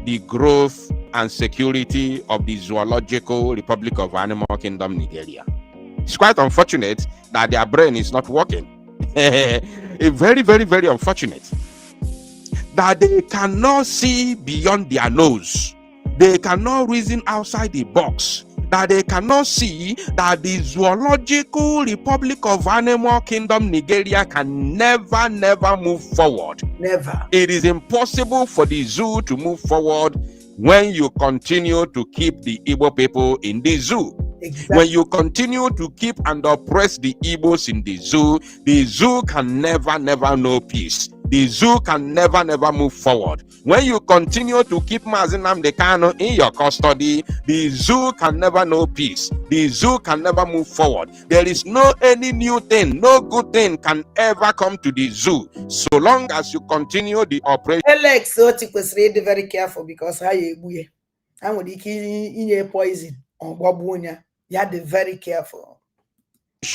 the growth and security of the Zoological Republic of Animal Kingdom, Nigeria. It's quite unfortunate that their brain is not working. Very, very, very unfortunate. That they cannot see beyond their nose. They cannot reason outside the box. That they cannot see that the Zoological Republic of Animal Kingdom, Nigeria can never, never move forward. Never. It is impossible for the zoo to move forward when you continue to keep the Igbo people in the zoo. Exactly. When you continue to keep and oppress the Igbos in the zoo can never, never know peace. The zoo can never, never move forward. When you continue to keep Mazi Nnamdi Kanu in your custody, the zoo can never know peace. The zoo can never move forward. There is no any new thing, no good thing can ever come to the zoo so long as you continue the operation. Alex, was really very careful because I would eat poison on Babunia. You had to be very careful.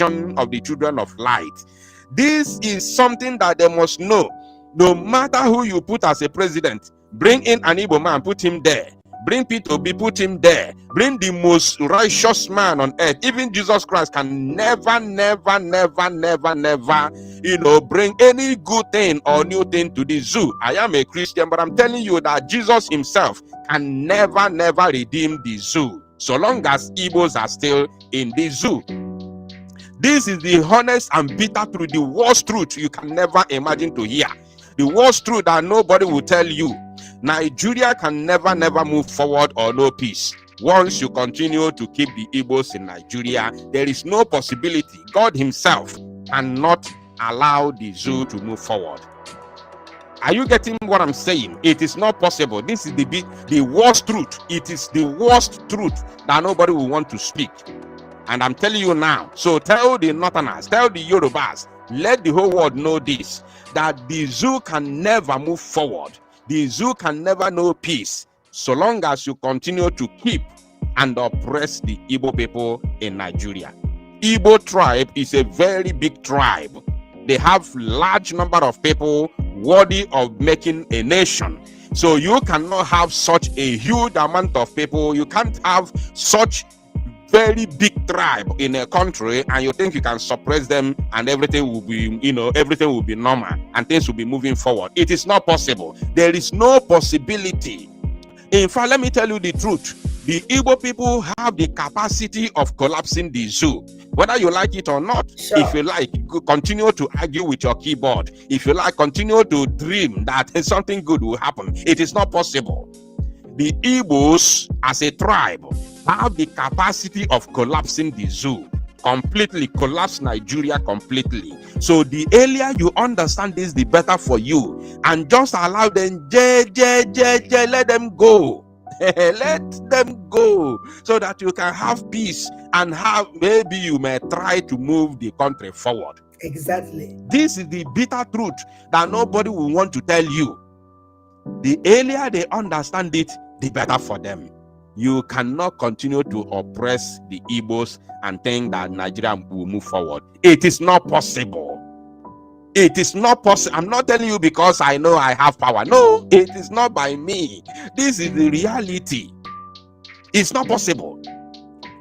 Of the children of light. This is something that they must know. No matter who you put as a president, bring in an Igbo man, put him there. Bring Peter Obi, put him there. Bring the most righteous man on earth. Even Jesus Christ can never, never, never, never, never, bring any good thing or new thing to the zoo. I am a Christian, but I'm telling you that Jesus himself can never, never redeem the zoo so long as Igbos are still in the zoo. This is the honest and bitter truth, the worst truth you can never imagine to hear. The worst truth that nobody will tell you. Nigeria can never, never move forward or no peace. Once you continue to keep the Igbos in Nigeria, there is no possibility. God himself cannot allow the zoo to move forward. Are you getting what I'm saying? It is not possible. This is the worst truth. It is the worst truth that nobody will want to speak. And I'm telling you now. So tell the Northerners, tell the Yorubas, let the whole world know this, that the zoo can never move forward. The zoo can never know peace so long as you continue to keep and oppress the Igbo people in Nigeria. Igbo tribe is a very big tribe. They have large number of people worthy of making a nation. So you cannot have such a huge amount of people. You can't have such very big tribe in a country and you think you can suppress them and everything will be, everything will be normal and things will be moving forward. It is not possible. There is no possibility. In fact, let me tell you the truth. The Igbo people have the capacity of collapsing the zoo. Whether you like it or not, sure. If you like, continue to argue with your keyboard. If you like, continue to dream that something good will happen. It is not possible. The Igbos as a tribe have the capacity of collapsing the zoo, completely collapse Nigeria completely. So the earlier you understand this, the better for you. And just allow them, let them go. Let them go so that you can have peace and maybe you may try to move the country forward. Exactly. This is the bitter truth that nobody will want to tell you. The earlier they understand it, the better for them. You cannot continue to oppress the Igbos and think that Nigeria will move forward. It is not possible. It is not possible. I'm not telling you because I know I have power. No, it is not by me. This is the reality. It's not possible.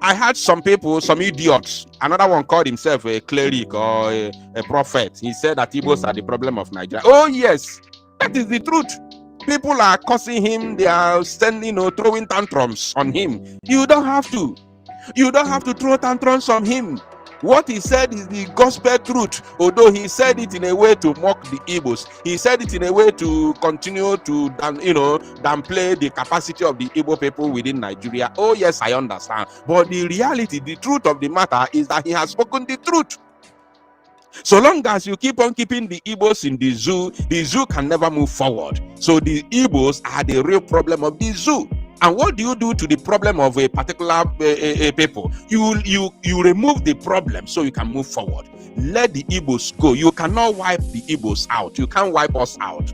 I had some people, some idiots. Another one called himself a cleric or a prophet. He said that Igbos are the problem of Nigeria. Oh yes, that is the truth. People are cursing him. They are throwing tantrums on him. You don't have to. You don't have to throw tantrums on him. What he said is the gospel truth, although he said it in a way to mock the Igbos. He said it in a way to continue to downplay the capacity of the Igbo people within Nigeria. Oh yes, I understand. But the reality, the truth of the matter is that he has spoken the truth. So long as you keep on keeping the Igbos in the zoo can never move forward. So the Igbos are the real problem of the zoo. And what do you do to the problem of a particular people? You remove the problem so you can move forward. Let the Igbos go. You cannot wipe the Igbos out. You can't wipe us out.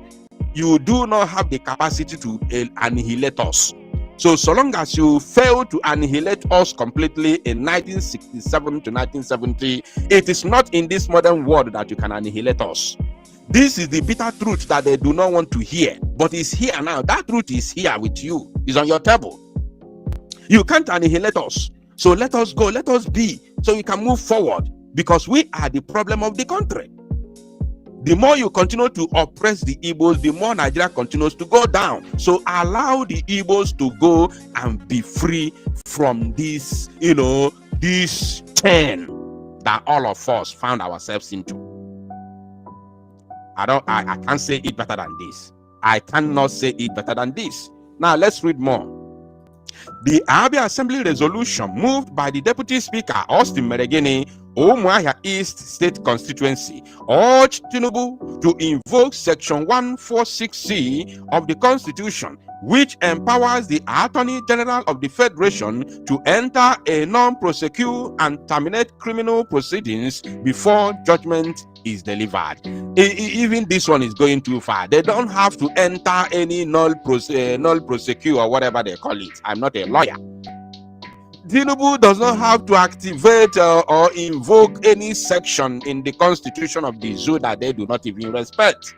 You do not have the capacity to annihilate us. So long as you fail to annihilate us completely in 1967 to 1970, it is not in this modern world that you can annihilate us. This is the bitter truth that they do not want to hear, but it's here now. That truth is here with you. It's on your table. You can't annihilate us. So let us go. Let us be so we can move forward because we are the problem of the country. The more you continue to oppress the Igbos, the more Nigeria continues to go down. So allow the Igbos to go and be free from this, this chain that all of us found ourselves into. I can't say it better than this. I cannot say it better than this. Now let's read more. The Abia Assembly resolution moved by the Deputy Speaker Austin Meregini, Umuahia East State Constituency, urged Tinubu to invoke Section 146C of the Constitution, which empowers the Attorney General of the Federation to enter a non-prosecute and terminate criminal proceedings before judgment is delivered. Even this one is going too far. They don't have to enter any null prosecute or whatever they call it. I'm not a lawyer. Tinubu does not have to activate or invoke any section in the constitution of the zoo that they do not even respect.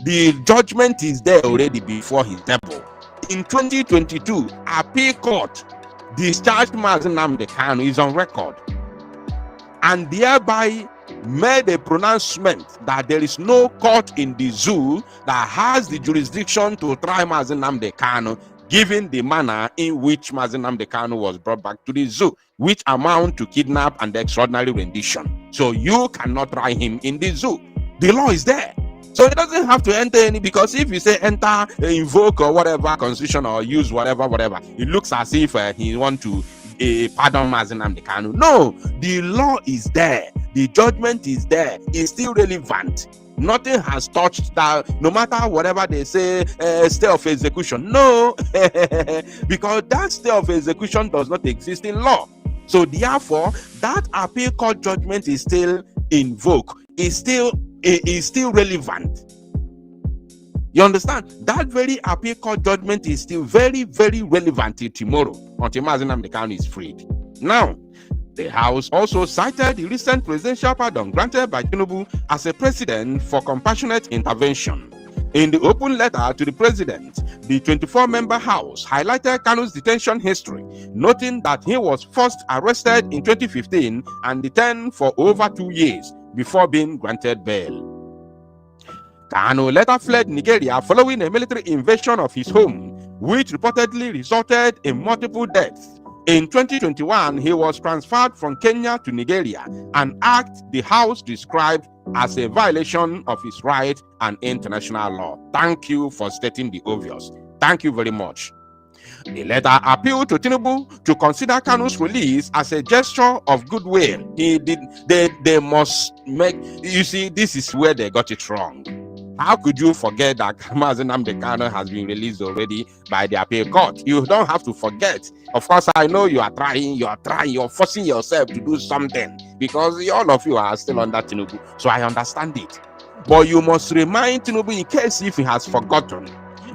The judgment is there already before his table. In 2022, Appeal Court discharged Mazi Nnamdi Kanu is on record and thereby made a pronouncement that there is no court in the zoo that has the jurisdiction to try Mazi Nnamdi Kanu, given the manner in which Mazi Nnamdi Kanu was brought back to the zoo, which amount to kidnap and extraordinary rendition. So you cannot try him in the zoo. The law is there. So he doesn't have to enter any, because if you say enter, invoke or whatever constitution or use whatever, it looks as if he want to pardon Mazi Nnamdi Kanu. No, the law is there. The judgment is there. It's still relevant. Nothing has touched that, no matter whatever they say, stay of execution. No, because that stay of execution does not exist in law. So therefore, that appeal court judgment is still invoked. Is still relevant. You understand? That very appeal court judgment is still very, very relevant till tomorrow, until Mazi Nnamdi Kanu is freed. Now, the House also cited the recent presidential pardon granted by Tinubu as a precedent for compassionate intervention. In the open letter to the president, the 24-member House highlighted Kanu's detention history, noting that he was first arrested in 2015 and detained for over 2 years before being granted bail. Kanu later fled Nigeria following a military invasion of his home, which reportedly resulted in multiple deaths. In 2021, he was transferred from Kenya to Nigeria, an act the House described as a violation of his right and international law. Thank you for stating the obvious. Thank you very much. The letter appealed to Tinubu to consider Kanu's release as a gesture of goodwill. They must make, you see, this is where they got it wrong. How could you forget that Mazen Nnamdi Kanu has been released already by the appeal court? You don't have to forget. Of course, I know you're forcing yourself to do something because all of you are still under Tinubu. So I understand it. But you must remind Tinubu, in case if he has forgotten,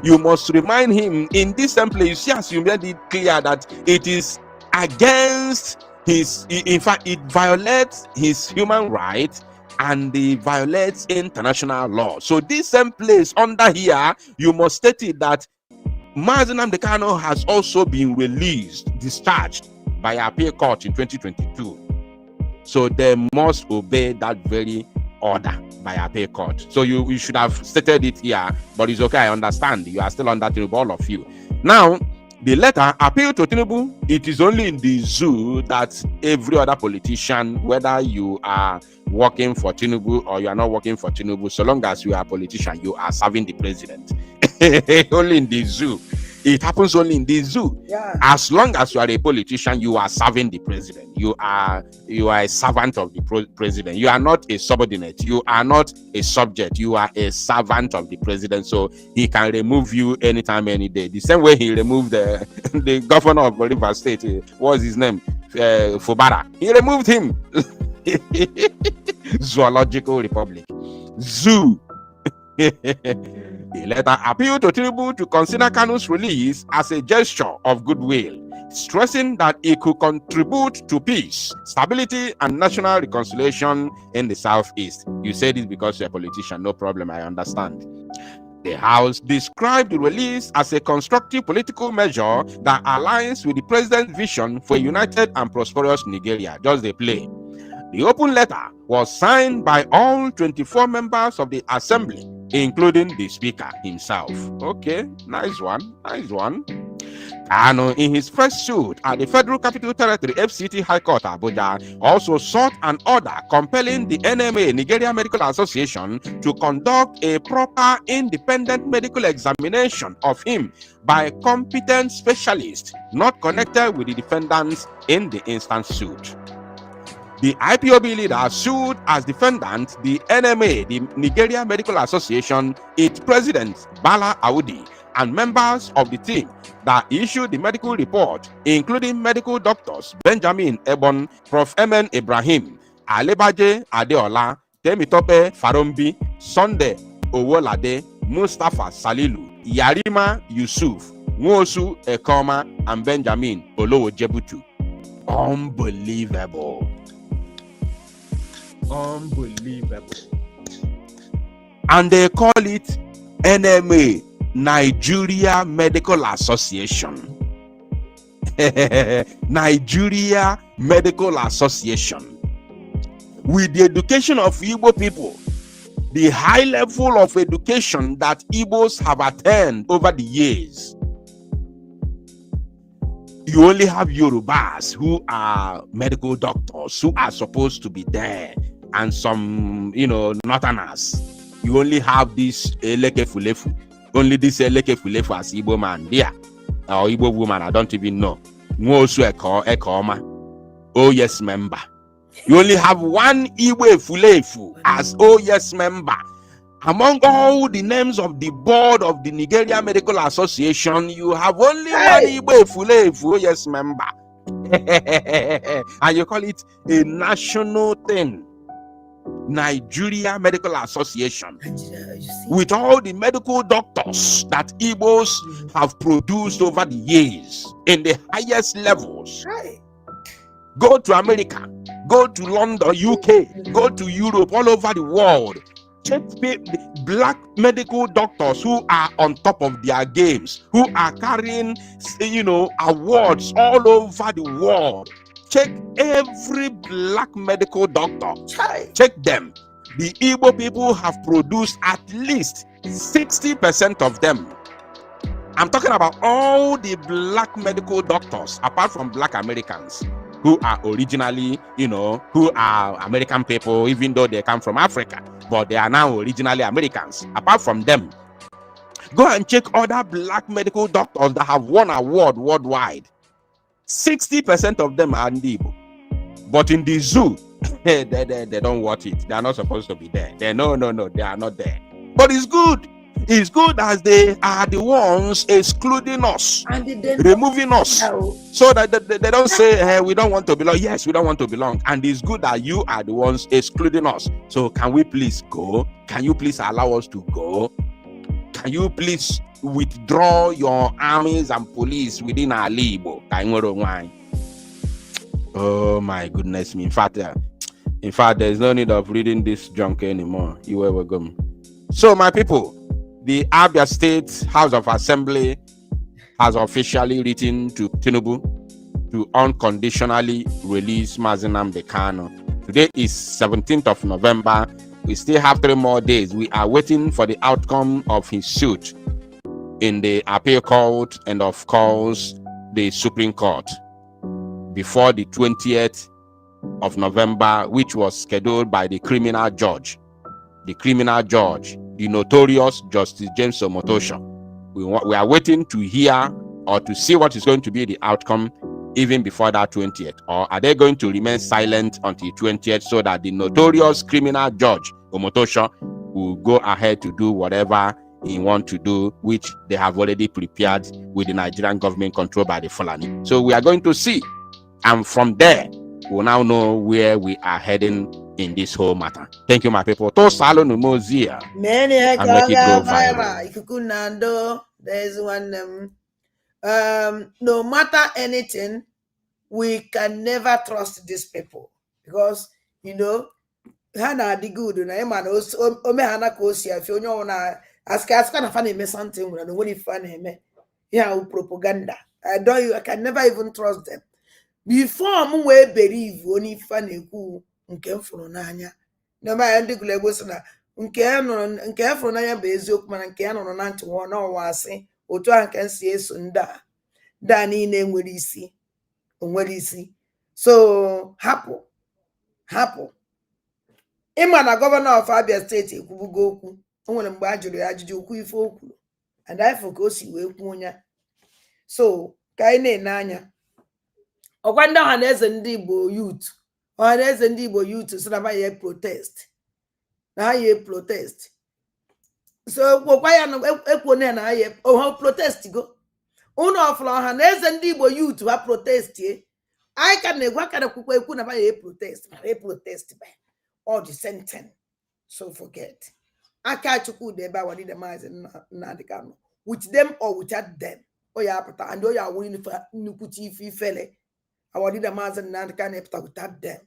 you must remind him in this same place. You see, as you made it clear that it is against his, in fact, it violates his human rights and it violates international law. So this same place under here, you must state it that Mazen Nnamdi Kanu has also been discharged by appeal court in 2022. So they must obey that very order by appeal court. So you should have stated it here, but it's okay. I understand. You are still under Tinubu, all of you. Now, the letter appeal to Tinubu, it is only in the zoo that every other politician, whether you are working for Tinubu or you are not working for Tinubu, so long as you are a politician, you are serving the president. Only in the zoo. It happens only in the zoo. Yeah. As long as you are a politician, you are serving the president. You are a servant of the president. You are not a subordinate. You are not a subject. You are a servant of the president. So he can remove you anytime, any day. The same way he removed the governor of Rivers State. What was his name? Fubara. He removed him. Zoological Republic. Zoo. The letter appealed to Tinubu to consider Kanu's release as a gesture of goodwill, stressing that it could contribute to peace, stability, and national reconciliation in the Southeast. You said it because you're a politician, no problem, I understand. The House described the release as a constructive political measure that aligns with the president's vision for a united and prosperous Nigeria. Just the play. The open letter was signed by all 24 members of the Assembly, including the Speaker himself. Okay, nice one, nice one. Kanu, in his first suit at the Federal Capital Territory FCT High Court Abuja, also sought an order compelling the NMA, Nigeria Medical Association, to conduct a proper independent medical examination of him by competent specialists not connected with the defendants in the instant suit. The IPOB leader sued as defendant the NMA, the Nigeria Medical Association, its president, Bala Audi, and members of the team that issued the medical report, including medical doctors Benjamin Ebon, Prof. Emen Ibrahim, Alebaje Adeola, Temitope Farombi, Sunday Owolade, Mustafa Salilu, Yarima Yusuf, Nwosu Ekoma, and Benjamin Olowo Jebutu. Unbelievable. Unbelievable. And they call it NMA, Nigeria Medical Association. Nigeria Medical Association. With the education of Igbo people, the high level of education that Igbos have attained over the years, you only have Yorubas who are medical doctors who are supposed to be there, and some, northerners. You only have this Eleke Fulefu. Only this Eleke Fulefu as Igbo man there, or Igbo woman, I don't even know. Nwosu Ekoma. Oh yes member. You only have one Igbo Fulefu as oh yes member. Among all the names of the board of the Nigeria Medical Association, you have only one Igbo Fulefu, oh yes member. And you call it a national thing. Nigeria Medical Association, with all the medical doctors that Igbos have produced over the years in the highest levels. Go to America, go to London, UK, go to Europe, all over the world. Check black medical doctors who are on top of their games, who are carrying, awards all over the world. Check every black medical doctor. Check them. The Igbo people have produced at least 60% of them. I'm talking about all the black medical doctors, apart from black Americans, who are originally, who are American people, even though they come from Africa, but they are now originally Americans. Apart from them, Go and check other black medical doctors that have won award worldwide. 60% of them are Ndibo. But in the zoo, they don't watch it. They are not supposed to be there. No, they are not there. But it's good. It's good as they are the ones excluding us, removing us, so that they don't say, hey, we don't want to belong. Yes, we don't want to belong. And it's good that you are the ones excluding us. So can we please go? Can you please allow us to go? Can you please withdraw your armies and police within our Libo? Oh my goodness me. In fact, there's no need of reading this junk anymore. You ever go. So my people, the Abia State House of Assembly has officially written to Tinubu to unconditionally release Mazi Nnamdi Kanu. Today is 17th of November. We still have 3 more days. We are waiting for the outcome of his suit in the appeal court and of course the Supreme Court before the 20th of November, which was scheduled by the criminal judge. The notorious Justice James Omotosho. We are waiting to hear or to see what is going to be the outcome even before that 20th. Or are they going to remain silent until 20th so that the notorious criminal judge Omotosho will go ahead to do whatever he wants to do, which they have already prepared with the Nigerian government controlled by the Fulani. So we are going to see. And from there, we'll now know where we are heading in this whole matter. Thank you, my people. To salo no mozia. Many And make it go viral. There's one. No matter anything, we can never trust these people because Hana the good na man Hana kosi if you na ask na fan me something when no one fan me. Yeah, propaganda. I can never even trust them. Before m wee believe only fan ekwu nke mfuru n'anya na ma ndị gulego sị na nke mfuru n'anya bụ eziokwu mana nke ya nụrụ na ntị nwa n'ọnwa asị otu a nke nsi eso nda niile nwere isi so hapụ ịma na gọvanọ of Abia steeti ekwubugo okwu o nwere mgbe a jụrụ ya ajụjụ okwu ife o kwuru and ifo ka o si wee kwuo ya so ka anyị na-ene anya ọkwa ndị ọhaneze ndị Igbo youth so na ha ye protest so gwakwa ya ekwone na ha protest go unu ọfụla ọhaneze ndị Igbo youth ha protest anyị ka na-egwu aka na kwukwa ekwu na ha ye protest by all the same time so forget aka Chukwu Di Ya ebe awadi the Mazi Nnamdi Kanu with them or without them oya apụta and oya awụ nnukwuchi ifele awadi the Mazi Nnamdi Kanu epụta without them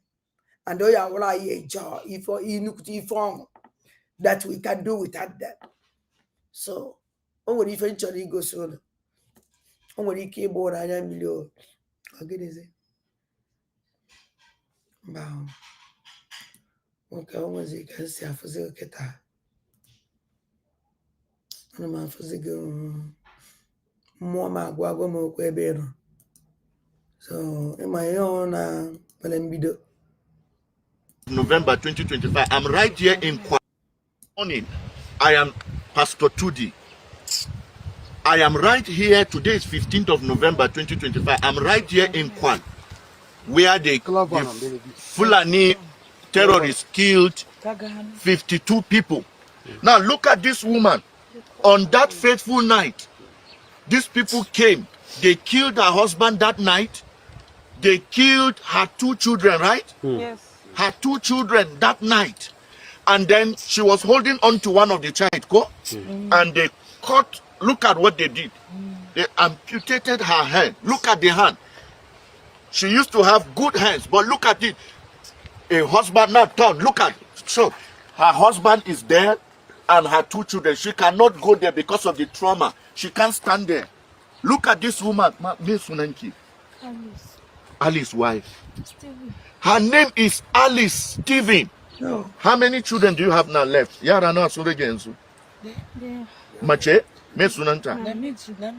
and oya awụla anyị ejo ifo inukwuchi ife ọṅụ that we can do without them so o nwere ife nchọrọ igosi ụlọ o nwere ike ịgba ụra anya mmiri ogedeze mba nwoke o nwezi ka esi afụzi oketa ana m afụzi gị mmụọ m agwa m okwu ebe ịrụ so ịma ihe ọhụrụ na mere mbido November 2025. I'm right here in Kwan. Morning. I am Pastor Tudi. I am right here. Today is 15th of November 2025. I'm right here in Kwan, where the Fulani terrorists killed 52 people. Now look at this woman. On that fateful night, these people came. They killed her husband that night. They killed her 2 children, right? Yes. Her 2 children that night. And then she was holding on to one of the child, and they cut. Look at what they did. They amputated her hand. Look at the hand. She used to have good hands, but look at it. A husband now turned. Look at it. So her husband is there and her 2 children. She cannot go there because of the trauma. She can't stand there. Look at this woman, Miss Sunanki. Alice's wife. Steven. Her name is Alice Steven. No. How many children do you have now left? Yara na sure gensu. Mache? Me sunanta.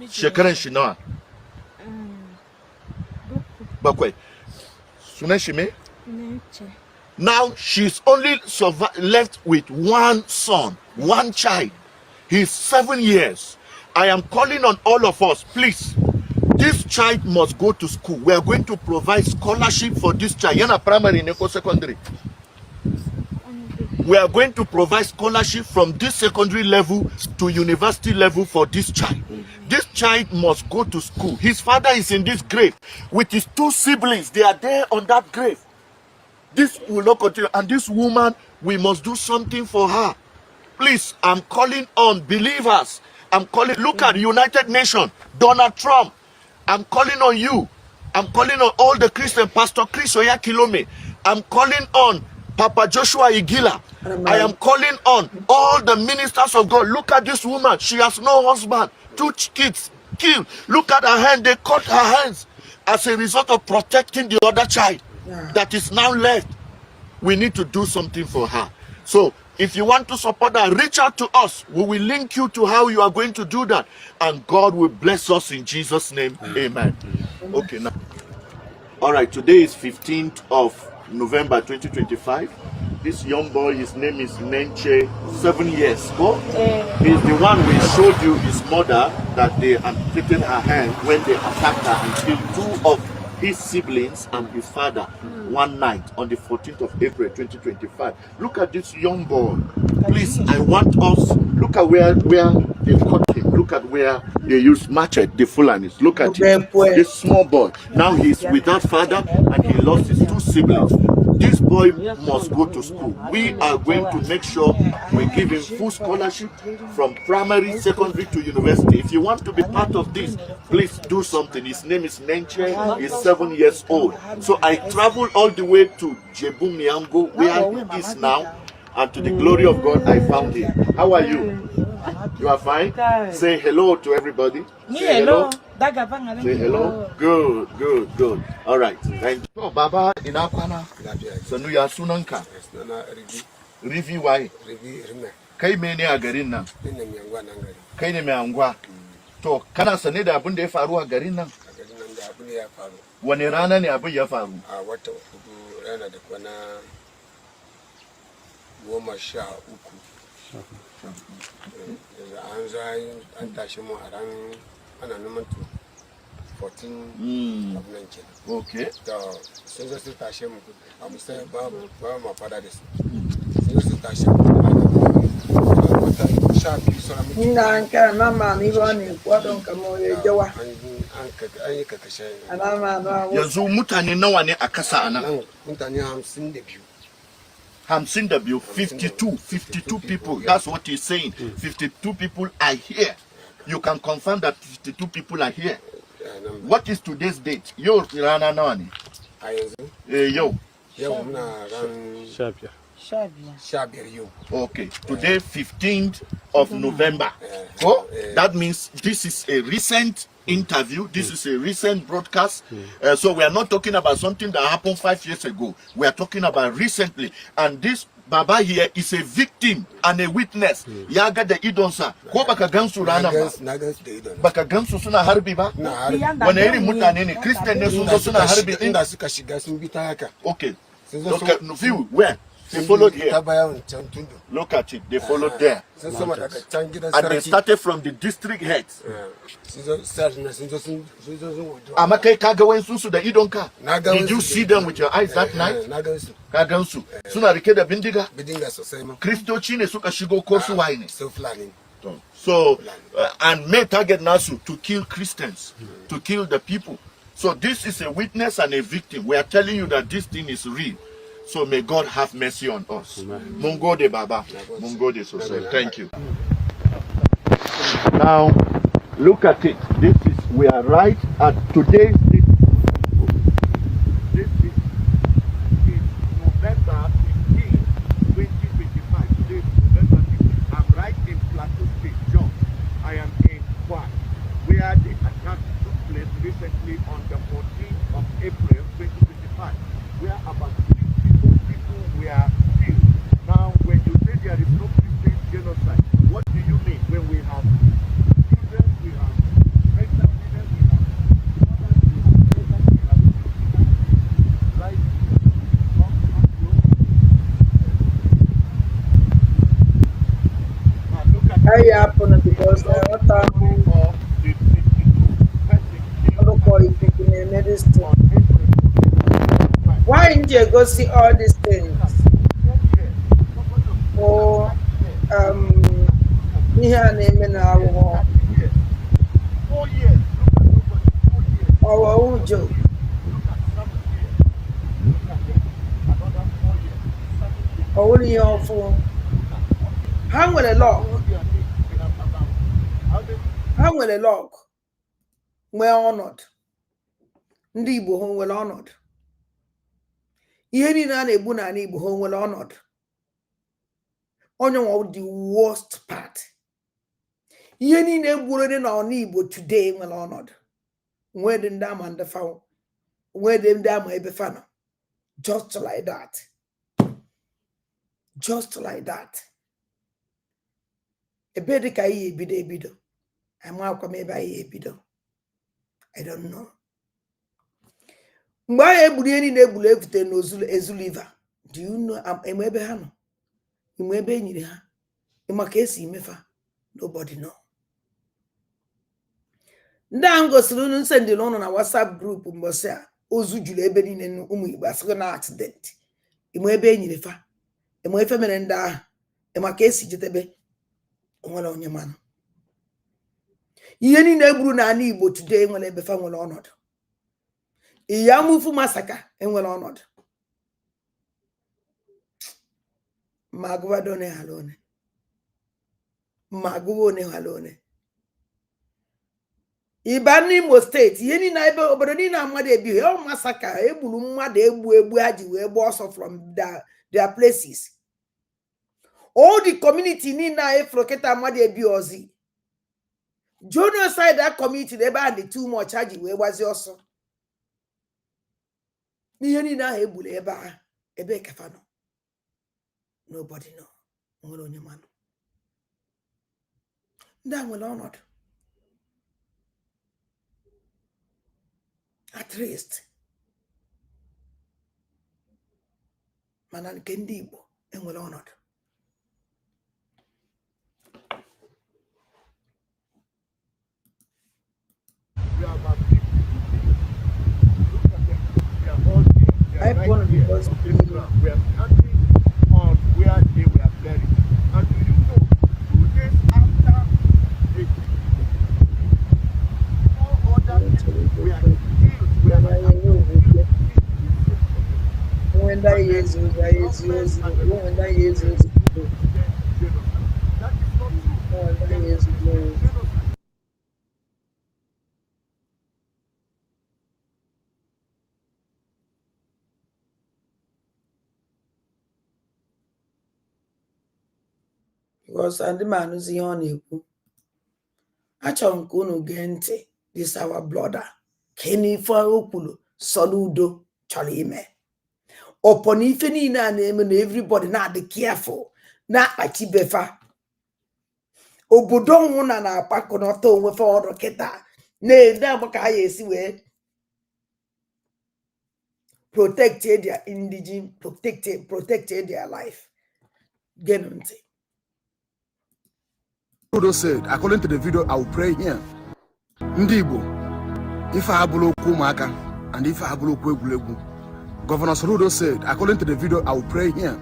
Shekaran shinoa. Bakwe. Sunashime? Now she's only left with 1 son, 1 child. He's 7 years. I am calling on all of us, please. This child must go to school. We are going to provide scholarship for this child. Yana primary, Neko secondary. We are going to provide scholarship from this secondary level to university level for this child. This child must go to school. His father is in this grave with his 2 siblings. They are there on that grave. This will not continue. And this woman, we must do something for her. Please, I'm calling on believers. I'm calling, look at United Nations, Donald Trump. I'm calling on you. I'm calling on all the Christians, Pastor Chris Oyakilome. I'm calling on Papa Joshua Igila. I am calling on all the ministers of God. Look at this woman. She has no husband. 2 kids killed. Look at her hand. They cut her hands as a result of protecting the other child that is now left. We need to do something for her. So if you want to support her, reach out to us. We will link you to how you are going to do that. And God will bless us in Jesus' name. Amen. Okay, now. All right, today is 15th of November 2025. This young boy, his name is Nenche, 7 years ago. He's the one we showed you his mother that they amputated her hand when they attacked her and killed 2 of his siblings and his father one night on the 14th of April 2025. Look at this young boy. Please, I want us, look at where they cut him. Look at where they used machete, the Fulanis. Look at him. This small boy. Now he's without father and he lost his 2 siblings. This boy must go to school. We are going to make sure we give him full scholarship from primary, secondary to university. If you want to be part of this, please do something. His name is Nenche. He's 7 years old. So I traveled all the way to Jebu Miango, where he is now, and to the glory of God, I found him. How are you? You are fine? Say hello to everybody. Say hello. Say hello. Good, good, good. All right. Thank you. Oh, Baba, in Akwana. So, you are Sunanka. Rivi why? Kai mene a garin nan? Kai ne mai angwa. To, kana sane da abin da ya faru a garin nan? Wani rana ne abin ya faru? A wata 4 rana da kwana 13. An zo an tashi mu a ran ana neman 14 of nan ke. Okay. Da sun zo su tashi mu a musayi ba ma fada da su. Sun zo su tashi mu wata 12 sura mu. Ina an kara mama ni ba ne kwadon kamar ya jawa. An yi kakashe. Yanzu mutane nawa ne a kasa anan? Mutane 52. 52 people. That's what he's saying. 52 people are here. You can confirm that 52 people are here. What is today's date? Yo, Rana Nani. Yo. Okay. Today, 15th of November. Oh, that means this is a recent interview. This is a recent broadcast. So we are not talking about something that happened 5 years ago. We are talking about recently. And this Baba here is a victim and a witness. Yaga da idonsa. Ko baka gansu rana ba? Baka gansu suna harbi ba? Wane irin mutane ne? Christian ne sun zo suna harbi din? Okay. Okay. View where? They followed here. Look at it. They followed there. And they started from the district heads. Did you see them with your eyes that night? Suna rike da bindiga. Kristoci ne suka shigo ko su waye ne. So, and main target nasu to kill Christians, to kill the people. So this is a witness and a victim. We are telling you that this thing is real. So may God have mercy on us. Mungo de Baba. Mungo de Sose. Thank you. Now, look at it. We are right at today's date. This is November 15, 2025. Today is November 15. I'm right in Plateau State, John. I am in Kwan, where the attack took place recently on the 14th of April 2025. We are about we are killed. Now, when you say there is no Christian genocide, what do you mean? When we have children, we have pregnant women, we have mothers, we Why happen because what time why didn't you go see all these things? Or here name now. Our Ujo. Only your phone. Hang with a lock. Hang with a lock. Well honored. Ndị Igbo home well honored. Ihe niile a na-egbu na Igbo home well honored. Onye nwa the worst part. Ihe niile egburu na Igbo today well honored. Where the ndam and the found. Where the ndam ebe fana. Just like that. Just like that. Ebede ka ihe ebido. Amakwa ebe ihe ebido. I don't know. Mgbe anyị egburu ihe niile egburu evute n'Ezuliva, do you know ebe ha nọ? Ime ebe enyere ha? Ịma ka esi imefa? Nobody know. Ndị ahụ gosiri unu nsendị n'ụlọ na WhatsApp group mbọsị a ozu juru ebe niile ụmụ Igbo asịrị na accident. Ime ebe enyere fa? Ime efe mere ndị ahụ? Ịma ka esi jetebe? Onwere onye manụ. Ihe niile egburu na Igbo today nwere ebe fa nwere ọnọdụ. Iyamufu masaka enwere ọnọdụ. Magụwa done halone. Magụwa one halone. Iba n'Imo State, ihe ni na ebe obodo ni na mmadụ ebi o masaka egburu mmadụ egbu ha ji wee gba ọsọ from their places. All the community ni na efroketa mmadụ ebi ozi. Genocide that community ebe a dị too much ha ji wee gbazi ọsọ. Ihe niile ahụ egburu ebe a ebe kafa nọ. Nobody know. Nwere onye manụ. Ndị a nwere ọnọdụ. At least. Mana nke ndị Igbo enwere ọnọdụ. We are counting on where they were buried. And do you know, 2 days after it, 4 other people were killed. Because and the man who's here on you. Achọrọ ka unu gee ntị. This our brother. Kenny for okulu soludo chọrọ ime. Upon ife niile a na-eme na everybody na-adị careful. Na-akpachi befa. Obodo nwụ na na-akpakọ n'ọtọ onwe fa ọrụ kịta. Na-ede agba ka ha esi wee protect their indigene, protect their life. Genu ntị. Soludo said, according to the video, I will pray here. Ndị Igbo, if I have ụmụaka and if I have egwuregwu. Governor Soludo said, according to the video, I will pray here.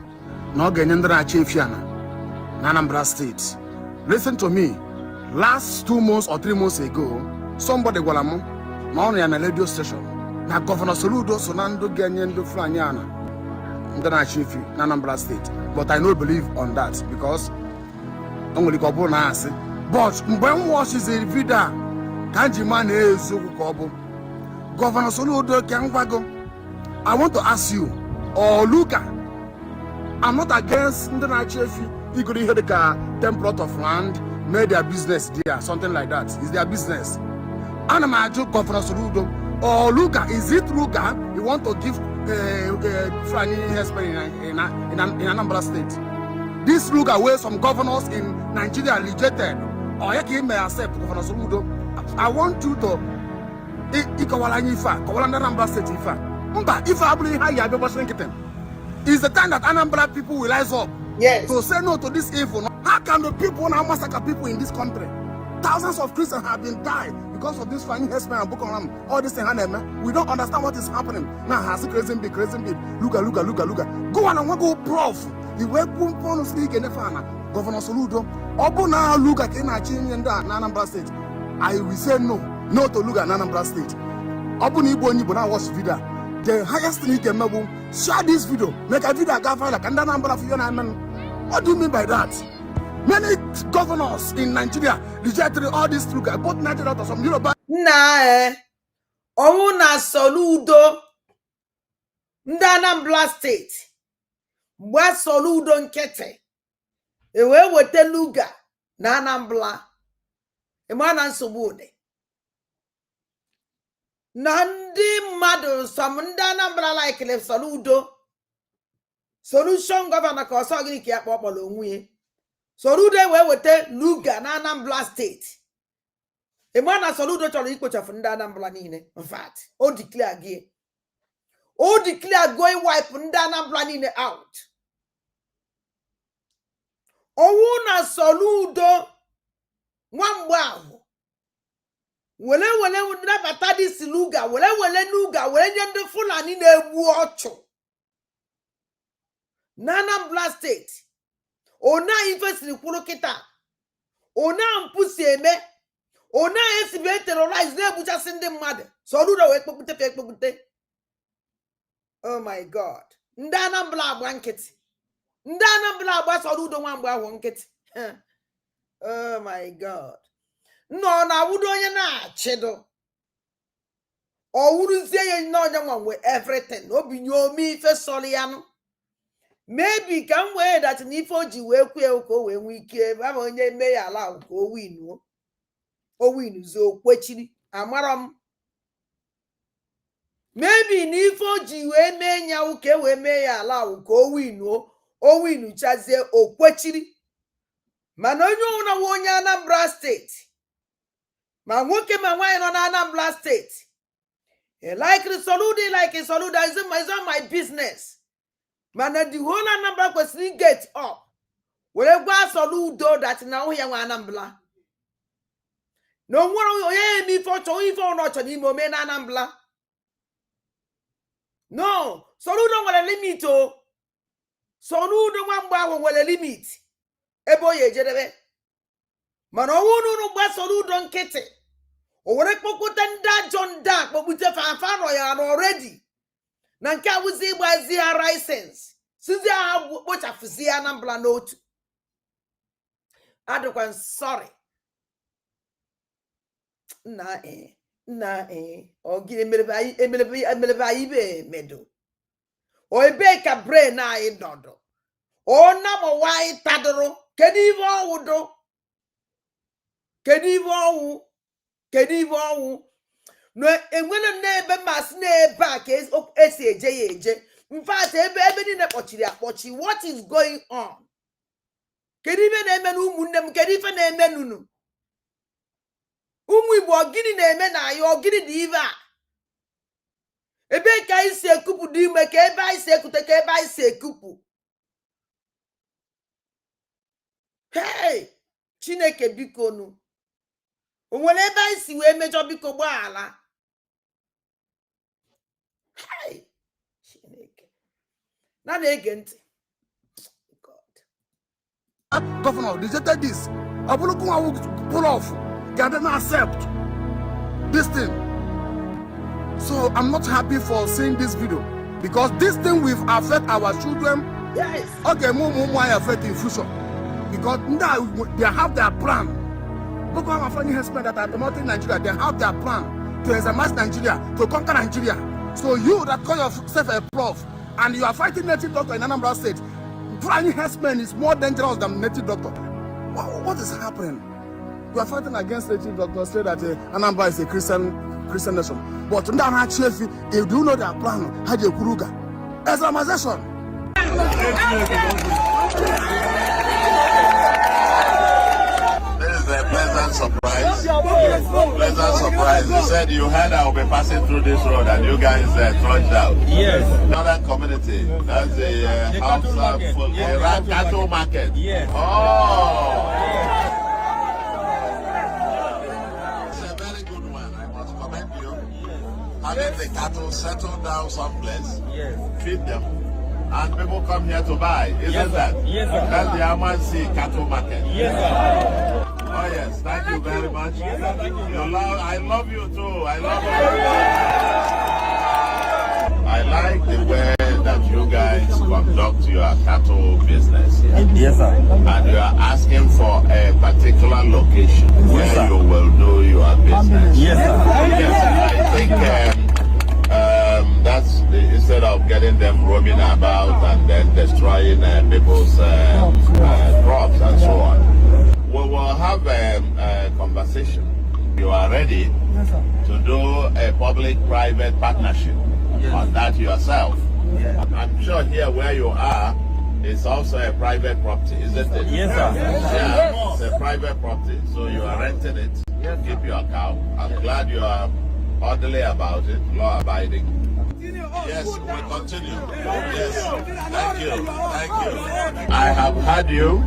Na ọ ga-enye ndị na-achị efi ana na Anambra State. Listen to me. Last 2 months or 3 months ago, somebody gwara m na ọ nọ ya na radio station na Governor Soludo so na ndụ ga-enye ndị Fulani ana ndị na-achị efi na Anambra State. But I don't believe on that because only couple na asị. But mgbe m watches video ka nji ma na-eziokwu ka ọ bụ Governor Soludo ka m gwago. I want to ask you, or Luka, I'm not against ndị na-achị efi. You could hear the 10 plot of land, made their business there, something like that. It's their business. And I'm a Governor Soludo. Or Luka, is it Luka? You want to give Fulani husband in Anambra State? This Luka, where some governors in Nigeria rejected, or he may accept Governor Soludo. I want you to Anambra State if I believe how you have it's the time that Anambra people will rise up to say no to this evil. How can the people now massacre people in this country? Thousands of Christians have been died because of this flying herdsmen and Boko Haram. All this thing, we don't understand what is happening. Now, has crazy big. Look. Go on and go prof. You work on speak in the fana. Governor Soludo. Obuna look at Anambra State. I will say no to look at Anambra State. Obuni Boni Bona watch video. The highest thing you can do, share this video. Make a video like Anambra for your name. What do you mean by that? Many governors in Nigeria rejected all these through both Nigeria and some Europe. Nah, Omuna Soludo Anambra State. Mwa Soludo nkete. Ewe wete luga na Anambra. Emana nsogbude. Nandi madu samunda Anambra like le Soludo. Solution governor ka oso gini ki akpokpolo onwe. Soludo we wete luga na Anambra State. Emana Soludo chọrọ ikpochafu ndị Anambra niile. In fact, o declare again. O declare going wipe ndị Anambra niile out. Owu na Soludo nwamgbe ahụ. Wele nabata dis luga, wele luga, wele nye ndị Fulani na-egbu ọchụ. Na Anambra State. Ona ifesiri kwuru kita. Ona mpusi eme. Ona esibe terrorize na-ebuchasị ndị mmadụ. Soludo wee kpokpute. Oh my God. Ndị Anambra agba nkịtị. Ndị Anambra agba Soludo nwamgbe ahụ nkịtị. Oh my God. No na wudo onye na-achịdo. O wuruzie ya n'onye nwanwe everything. Obi nyomi ife soli ya nụ. Maybe can we that if Oji we kwe when we came, I'm only may allow go win. O win zo kwechiri amaram. Maybe if Oji we may nyauke we may allow go win o win chaze o kwechiri. Manonyo na wonya Anambra State. Manwoke manwai on Anambra State. Like Soludo, Soludo is not my business. Man, the whole Anambra question get up. Where was Soludo that now here Anambra? No one me for not on him Anambra. No, Soludo will a limit. Soludo one bar will a limit. A boy, Jedebe. Man, no Soludo kete. Or what a John Dark, but with a fan already. Nanka wuzi wazia license. Suzi what a fizia Anambra note. Adokwan sorry. Na o gire emeleba ibe medo. O ebe ka brain na idodo. O na mo wai tadoro. Kedivo wudo. Kedivo. No, and when a neighbor must near back is up SAJ. In fact, every in a pochi, what is going on? Can even a man who can even a man whom we were getting a man, I or getting diva. A bake I say, Kupu do make a by say, could take a by say, Kupu. Hey, Chineke Bikonu. Whenever I see where Major Biko Bala. Hey, not again. Governor rejected this. I will pull off. They didn't accept this thing. So I'm not happy for seeing this video because this thing will affect our children. Yes. Okay, more affect in future because now they have their plan. Look how my husband that are promoting Nigeria. They have their plan to examine Nigeria, to conquer Nigeria. So you that call yourself a prof and you are fighting native doctor in Anambra State, flying herdsmen is more dangerous than native doctor. What is happening? You are fighting against native doctors, say that Anambra is a Christian nation. But they do know their plan. How they kuruga Islamization. This is the presence surprise. Pleasant surprise. You said you heard I will be passing through this road and you guys trudged out. Yes. Another community. That's the Hausa cattle market. Yes. Oh. It's a very good one. I must commend you. Having the cattle settle down someplace. Yes. Feed them. And people come here to buy, isn't that? Yes, sir. That's the Amansi cattle market. Yes, sir. Oh, yes. Thank you very much. Yes, sir. Thank you. I love you too. I love you. I like the way that you guys conduct your cattle business. Yes, sir. And you are asking for a particular location where you will do your business. Yes, sir. Yes, I think that's instead of getting them roaming about and then destroying people's crops and so on. We will have a conversation. You are ready to do a public-private partnership on that yourself. I'm sure here where you are is also a private property, isn't it? Yes, sir. Yeah, it's a private property, so you are renting it. Keep your cow. I'm glad you are orderly about it, law-abiding. Yes, we continue. Yes, thank you. Thank you. I have heard you.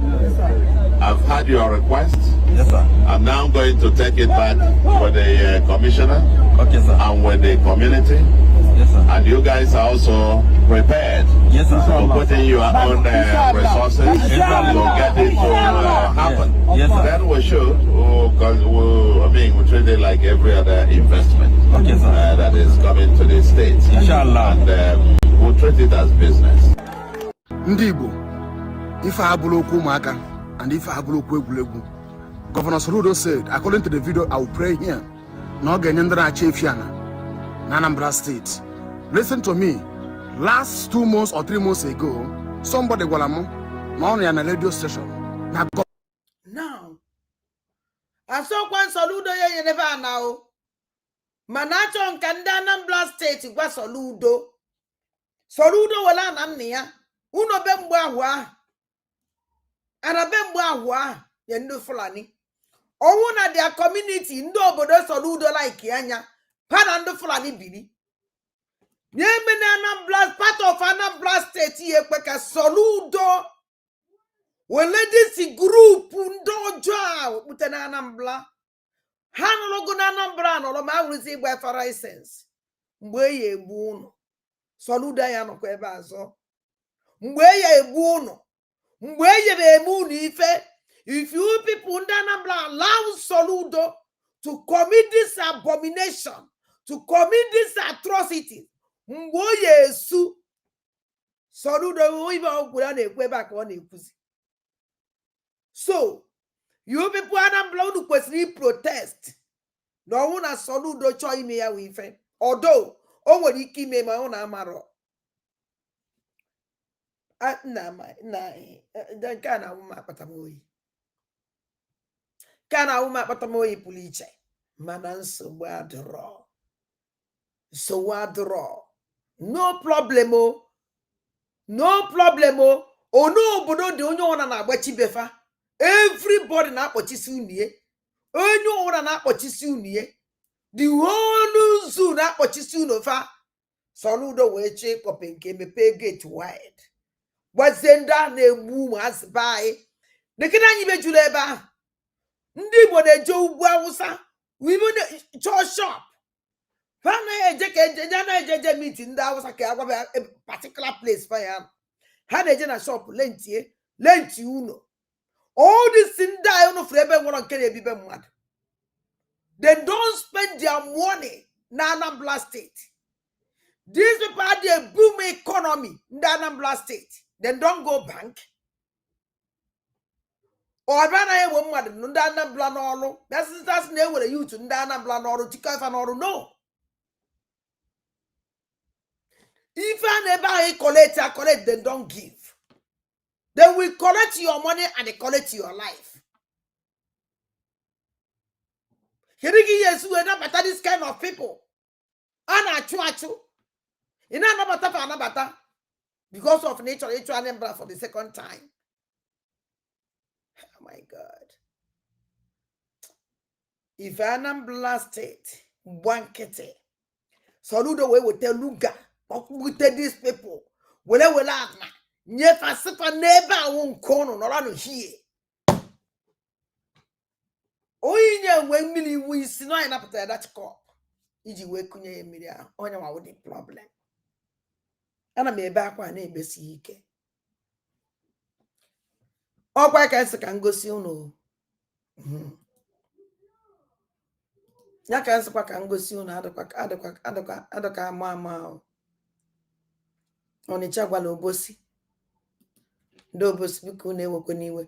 I've heard your request. Yes, sir. I'm now going to take it back with the commissioner. Okay, sir. And with the community. Yes, sir. And you guys are also prepared. Yes, sir. To put in your own resources to get it to happen. Yes, sir. Then we should, we treat it like every other investment. Okay, sir. That is coming to the States. Inshallah. And we'll treat it as business. Ndibo, if I have maka and if I have Governor Soludo said, according to the video, I will pray here. No Ganandra Chefiana, Nanambra State. Listen to me. Last 2 months or 3 months ago, somebody walamo, on a radio station. Now, I saw one Soludo you never know. Manacho on Kandanambra State was Soludo. Soludo wala namnia. Uno bembwa wa. Anabembwa wa. Yendo fulani. Owuna their community ndo obodo Soludo like yanya. Panando fulani bili. Yemene Anambra part of Anambra State yekweka Soludo. Wele this group ndo jwa mutena Anambra. Hano logo na Anambra no lo ma receive by for license. Mgbe ye egbu unu. Soludo ya no kwa ebe azo. Mgbe ye egbu unu. Mgbe ye be eme unu ife. If you people in Anambra allow Soludo to commit this abomination, to commit this atrocity, mgbe ye su Soludo ibe ogura na ekwe back on ekuzi. So, you people Anambra unu kwesiri protest. No una Soludo cho ime ya wife. Although, o nwere ike ime ma ọ na-amaro. Kana uma patamoyi. Kana uma patamoyi puliche. Mana nsogbu adịrọ. So adịrọ. No problemo. No problemo. Ono obodo dị onye ọna na-agbachi befa. Everybody na-akpọchisi unie. Onye ọna na-akpọchisi unie. The whole zoo na-akpọchisi unofa. Soludo wee che kpọpe nke mepe gate wide. Wazenda na-egbu ụmụazị baị. Nekina anyị bejuru ebe ahụ. Ndị Igbo na-eje ugwu Awụsa. Wibo na shop. Ha na-eje ka eje meet ndị Awụsa ka agwa a particular place for ya. Ha na-eje na shop lenti uno. All this ndị anyị unu furu ebe nwere nke na-ebibe mmadụ. They don't spend their money na Anambra State. These people have a boom economy in the Anambra State. They don't go bank. Or Bana woman, no Anambra no. That's never a youth in the Anambra no to cover no. If I never collect, then don't give. They will collect your money and they collect your life. Yes, we are not better this kind of people. Anachu. In another for another. Because of nature, for the second time. Oh my God. if Anambra State blankete, so do the way we tell Luga, but we tell these people, well, never super neighbor won't corner no run here. Oh, yeah, when Millie we see no enough that call. Iji we kunye emilia, onya wa wodi problem. Ana me back one na ebesi ike. Okwa ka ese kan gosi unu. Ya ka ese kwa kan gosi unu adokwa ama. Oni chagwala obosi. Do obosi biko na ewekwe niwe.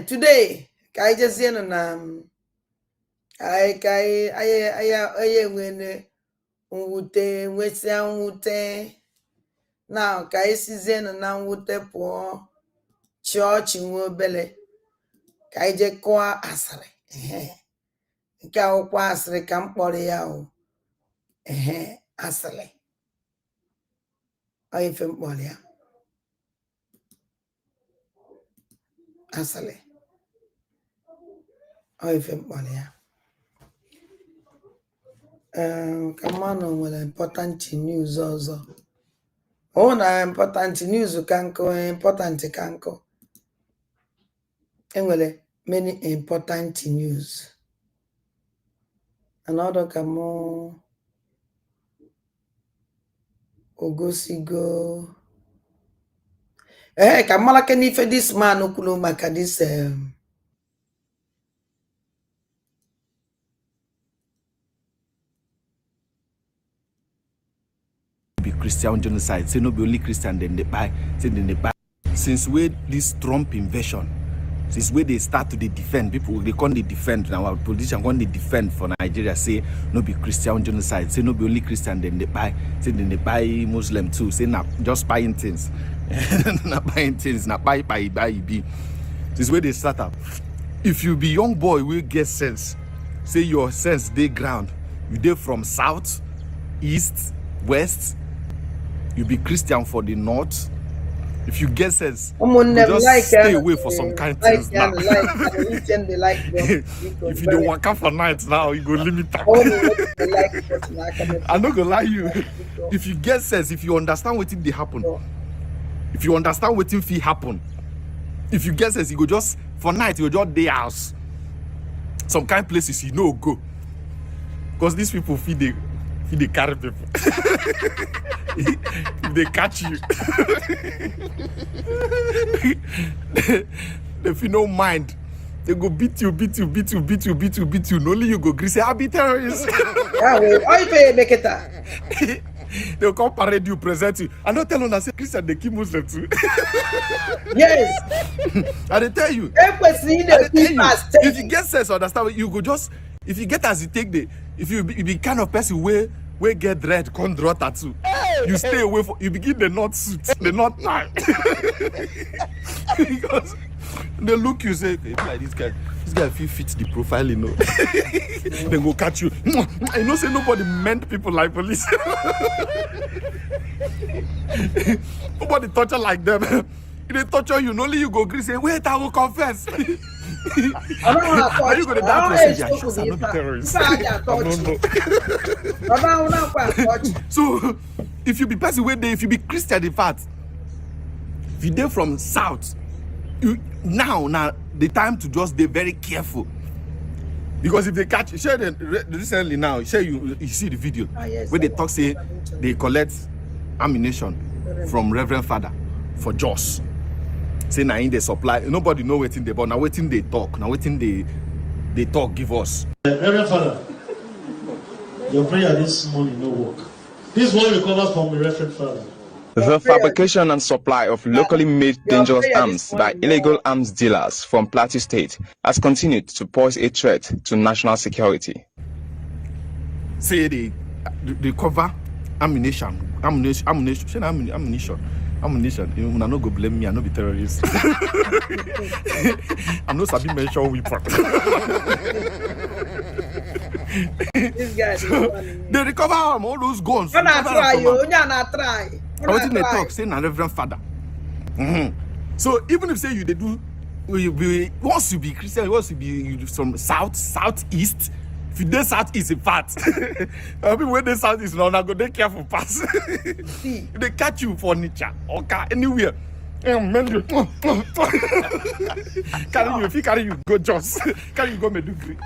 Today ka ijezie no na aye nwene nwute nwesia nwute. Now ka isizie no na nwute pụọ chọọchị nwe obele ka ije kụọ asịrị nke akwụkwọ asịrị ka m kpọrọ ya o asịrị ọ ife mkpọrọ ya asịrị ọ ife mkpọrọ ya ka mmanụ nwere important news ọzọ o na important news ka nkụ important ka nkụ enwere many important news. Another kamo ogosigo. Kamala keni fe this man okulo maka this be Christian genocide. Say no be only Christian then they buy. Say then they buy. Since where this Trump invasion, since where they start to defend people, they can't defend now. Our politicians can't defend for Nigeria. Say no be Christian genocide. Say no be only Christian then they buy. Say then they buy Muslim too. Say not just buying things, not buying things, not buy be. This where they start up. If you be young boy, will get sense. Say your sense they ground. You there from south, east, west. You be Christian for the north. If you get sense, you just stay away for some kind of things now. If you don't want come for night now, you go limit that. I'm not gonna lie you. If you get sense, if you understand what they happen, if you understand what if it happen, if you get sense, you go just for night, you go just day house. Some kind of places you know go. Because these people feed they carry people. If they catch you, if you don't mind, they go beat you. Only you go agree, say, I be terrorist. Make it. They'll come parade you, present you. I don't tell them that say Christian they kill Muslim too. Yes. I they tell you. If you get sense, understand, you go just, if you get as you take the, if you be kind of person where get dread, can't draw tattoo. You stay away from, you begin the not suit, the not tie. Because they look you say, hey, like this guy fits the profile, you know. Then go catch you. I know say nobody meant people like police. Nobody torture like them. If they torture you, only you go agree, say, wait, I will confess. Are you going to die? I'm not a terrorist. So, if you be person where they, if you be Christian, in fact, if you there from south, you now the time to just be very careful. Because if they catch you, share recently now, share you see the video where they talk say they collect ammunition from Reverend Father for Joss. Say now in the supply, nobody know waiting they but now waiting they talk, now waiting they talk give us. Reverend Father, your prayer this morning no work. This one recovers from the Reverend Father. The fabrication and supply of locally made dangerous arms by illegal arms dealers from Plateau State has continued to pose a threat to national security. Say they recover ammunition. You no go blame me, I no be terrorist. I'm not sabi mention weapon. This guy they recover all those guns. Try. Everything they talk, say na Reverend Father. So even if say you they do once you be Christian, once you be from southeast. If you do southeast, in fact, people when they southeast now, go they careful pass. They catch you for nature or anywhere. Man, carry you, if you carry you, go just carry you go Medugri.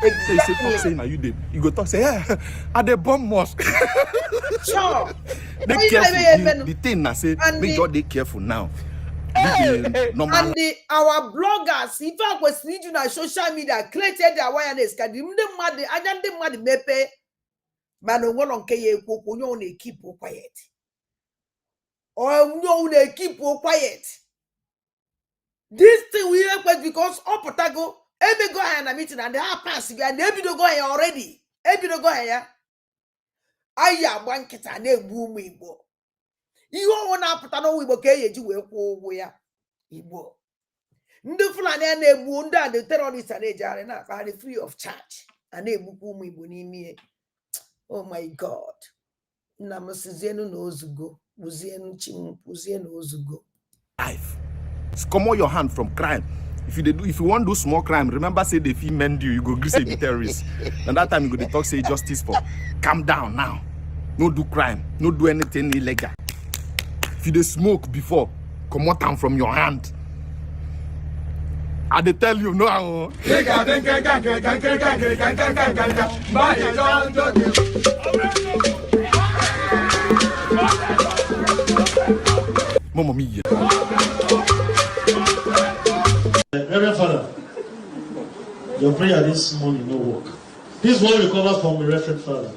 Say talk say now you did. You go talk say at the bomb mosque. Sure. They careful. The thing I say, make sure they careful now. And our bloggers, if I was reading on social media, created the awareness. Can you mad? I don't mad mepe. Man, no one on Kaya Koko, no one keep quiet. Or no one keep quiet. This thing we happen because all Potago, every go and a meeting and they have passed and every go here already. Every go here. I am one kit and they boom me. You want to put on with okay, you will go where Igbo. Ndufulani and they wound down the terrorists and they are free of charge. And they boom me. Oh my God. Namasizeno knows go. Uzienu chim, Uzienu knows go. Life. Come on your hand from crime. If you want to do small crime, remember say the fee mend you go grease the terrorists. And that time you go to talk say justice for. Calm down now. No do crime. No do anything illegal. If you smoke before, come out from your hand. I dey tell you no. Mama mia. Reverend Father, your prayer this morning no work. This one recovers from the Reverend Father.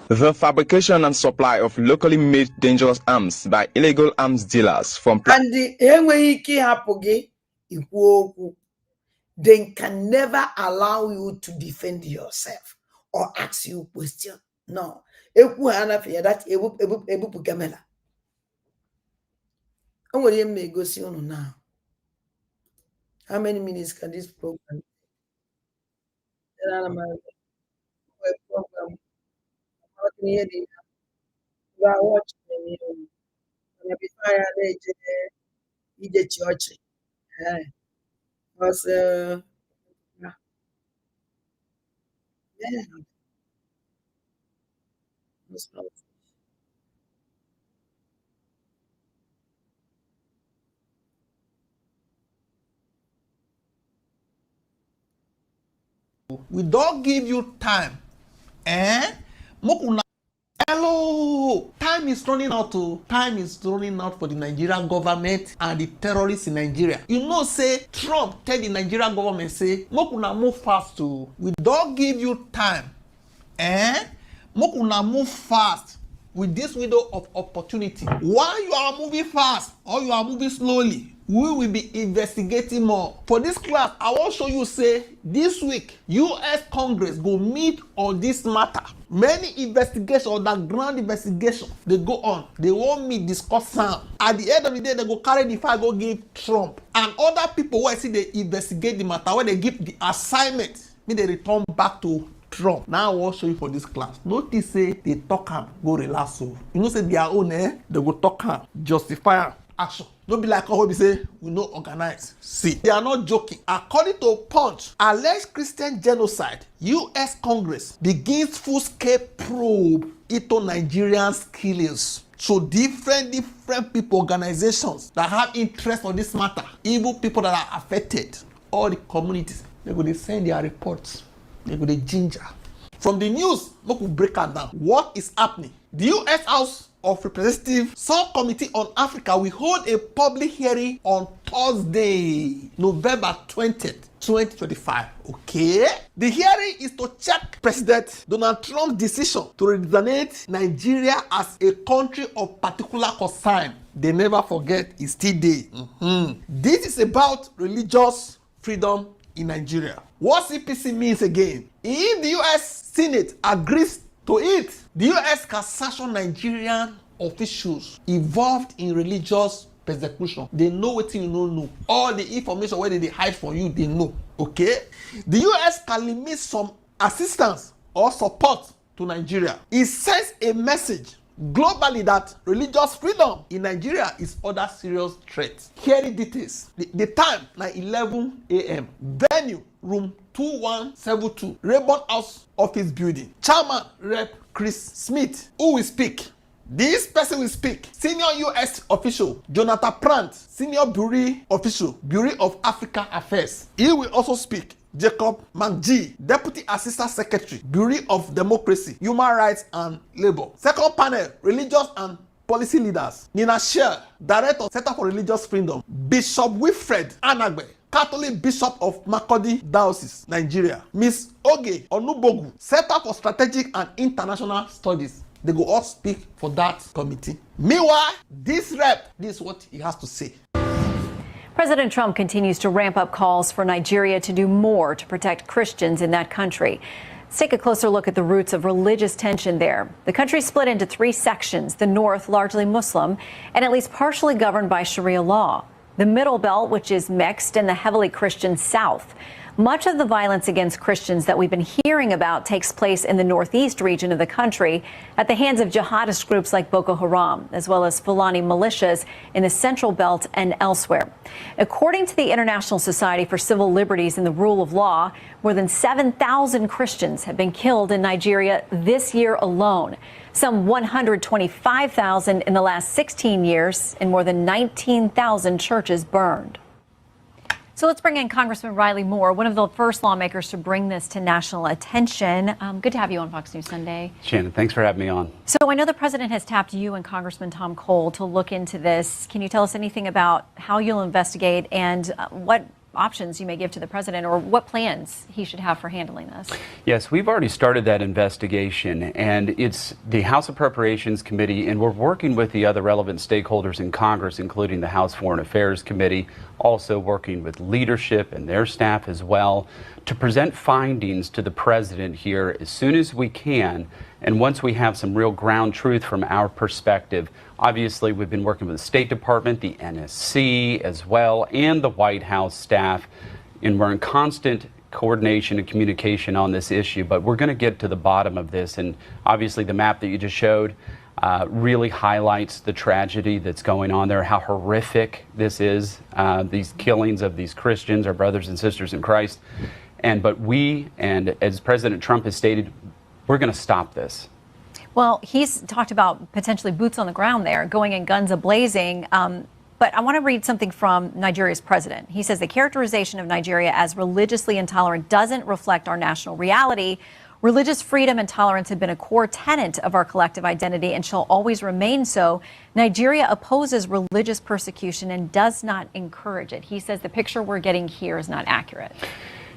The fabrication and supply of locally made dangerous arms by illegal arms dealers from and the they can never allow you to defend yourself or ask you a question. No. That now. How many minutes can this program? Church. Because we don't give you time. Hello, time is running out. Time is running out for the Nigerian government and the terrorists in Nigeria. You know, say Trump tell the Nigerian government say, "Mokuna move fast too. We don't give you time. Mokuna move fast with this window of opportunity. While you are moving fast or you are moving slowly, we will be investigating more." For this class, I will show you say this week US Congress go meet on this matter. Many investigations, underground investigation, they go on. They won't meet, discuss some. At the end of the day, they go carry the file, go give Trump and other people where see they investigate the matter, where they give the assignment, they return back to Trump. Now I will show you for this class. Notice say they talk am, go relax. So you know say their own they go talk am, justify action. Don't be like how we say we no organize. See, they are not joking. According to Punch, alleged Christian genocide, US Congress begins full-scale probe into Nigerians' killings. So different people, organizations that have interest on this matter, even people that are affected, all the communities, they go to send their reports. They go to ginger. From the news, look, we break it down. What is happening? The US House of Representatives Subcommittee on Africa will hold a public hearing on Thursday, November 20th, 2025. Okay? The hearing is to check President Donald Trump's decision to designate Nigeria as a country of particular concern. They never forget it's still there. This is about religious freedom in Nigeria. What CPC means again, if the US Senate agrees to it, the US can sanction Nigerian officials involved in religious persecution. They know what you don't know. All the information where they hide from you, they know. Okay? The US can limit some assistance or support to Nigeria. It sends a message globally that religious freedom in Nigeria is under serious threat. Here the details. The time na 11 a.m. Venue room 2172 Raybon House Office Building. Chairman Rep. Chris Smith, who will speak. This person will speak. Senior U.S. official Jonathan Prant, Senior Bureau official, Bureau of African Affairs. He will also speak. Jacob McGee, Deputy Assistant Secretary, Bureau of Democracy, Human Rights and Labor. Second panel, religious and policy leaders. Nina Sher, Director, Center for Religious Freedom. Bishop Wilfred Anagbe, Catholic Bishop of Makurdi Diocese, Nigeria. Miss Oge Onubogu, Center for Strategic and International Studies. They go all speak for that committee. Meanwhile, this rep, this is what he has to say. President Trump continues to ramp up calls for Nigeria to do more to protect Christians in that country. Let's take a closer look at the roots of religious tension there. The country is split into 3 sections, the north largely Muslim and at least partially governed by Sharia law. The middle belt, which is mixed, and the heavily Christian south. Much of the violence against Christians that we've been hearing about takes place in the northeast region of the country at the hands of jihadist groups like Boko Haram, as well as Fulani militias in the central belt and elsewhere. According to the International Society for Civil Liberties and the Rule of Law, more than 7,000 Christians have been killed in Nigeria this year alone. Some 125,000 in the last 16 years, and more than 19,000 churches burned. So let's bring in Congressman Riley Moore, one of the first lawmakers to bring this to national attention. Good to have you on Fox News Sunday. Shannon, thanks for having me on. So I know the president has tapped you and Congressman Tom Cole to look into this. Can you tell us anything about how you'll investigate and what options you may give to the president, or what plans he should have for handling this? Yes, we've already started that investigation, and it's the House Appropriations Committee, and we're working with the other relevant stakeholders in Congress, including the House Foreign Affairs Committee, also working with leadership and their staff as well, to present findings to the president here as soon as we can. And once we have some real ground truth from our perspective, obviously we've been working with the State Department, the NSC as well, and the White House staff, and we're in constant coordination and communication on this issue. But we're going to get to the bottom of this, and obviously the map that you just showed really highlights the tragedy that's going on there, how horrific this is, these killings of these Christians, our brothers and sisters in Christ. But we, and as President Trump has stated, we're going to stop this. Well, he's talked about potentially boots on the ground there, going in guns a-blazing. But I want to read something from Nigeria's president. He says the characterization of Nigeria as religiously intolerant doesn't reflect our national reality. Religious freedom and tolerance have been a core tenet of our collective identity and shall always remain so. Nigeria opposes religious persecution and does not encourage it. He says the picture we're getting here is not accurate.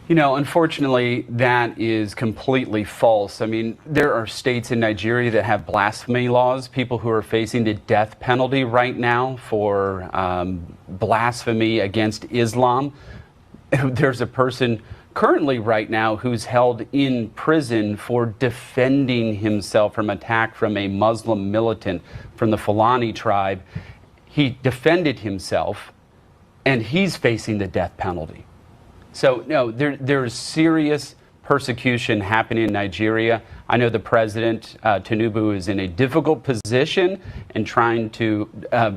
You know, unfortunately, that is completely false. I mean, there are states in Nigeria that have blasphemy laws, people who are facing the death penalty right now for blasphemy against Islam. There's a person currently right now who's held in prison for defending himself from attack from a Muslim militant from the Fulani tribe. He defended himself, and he's facing the death penalty. So, no, there's serious persecution happening in Nigeria. I know the president, Tinubu, is in a difficult position in trying to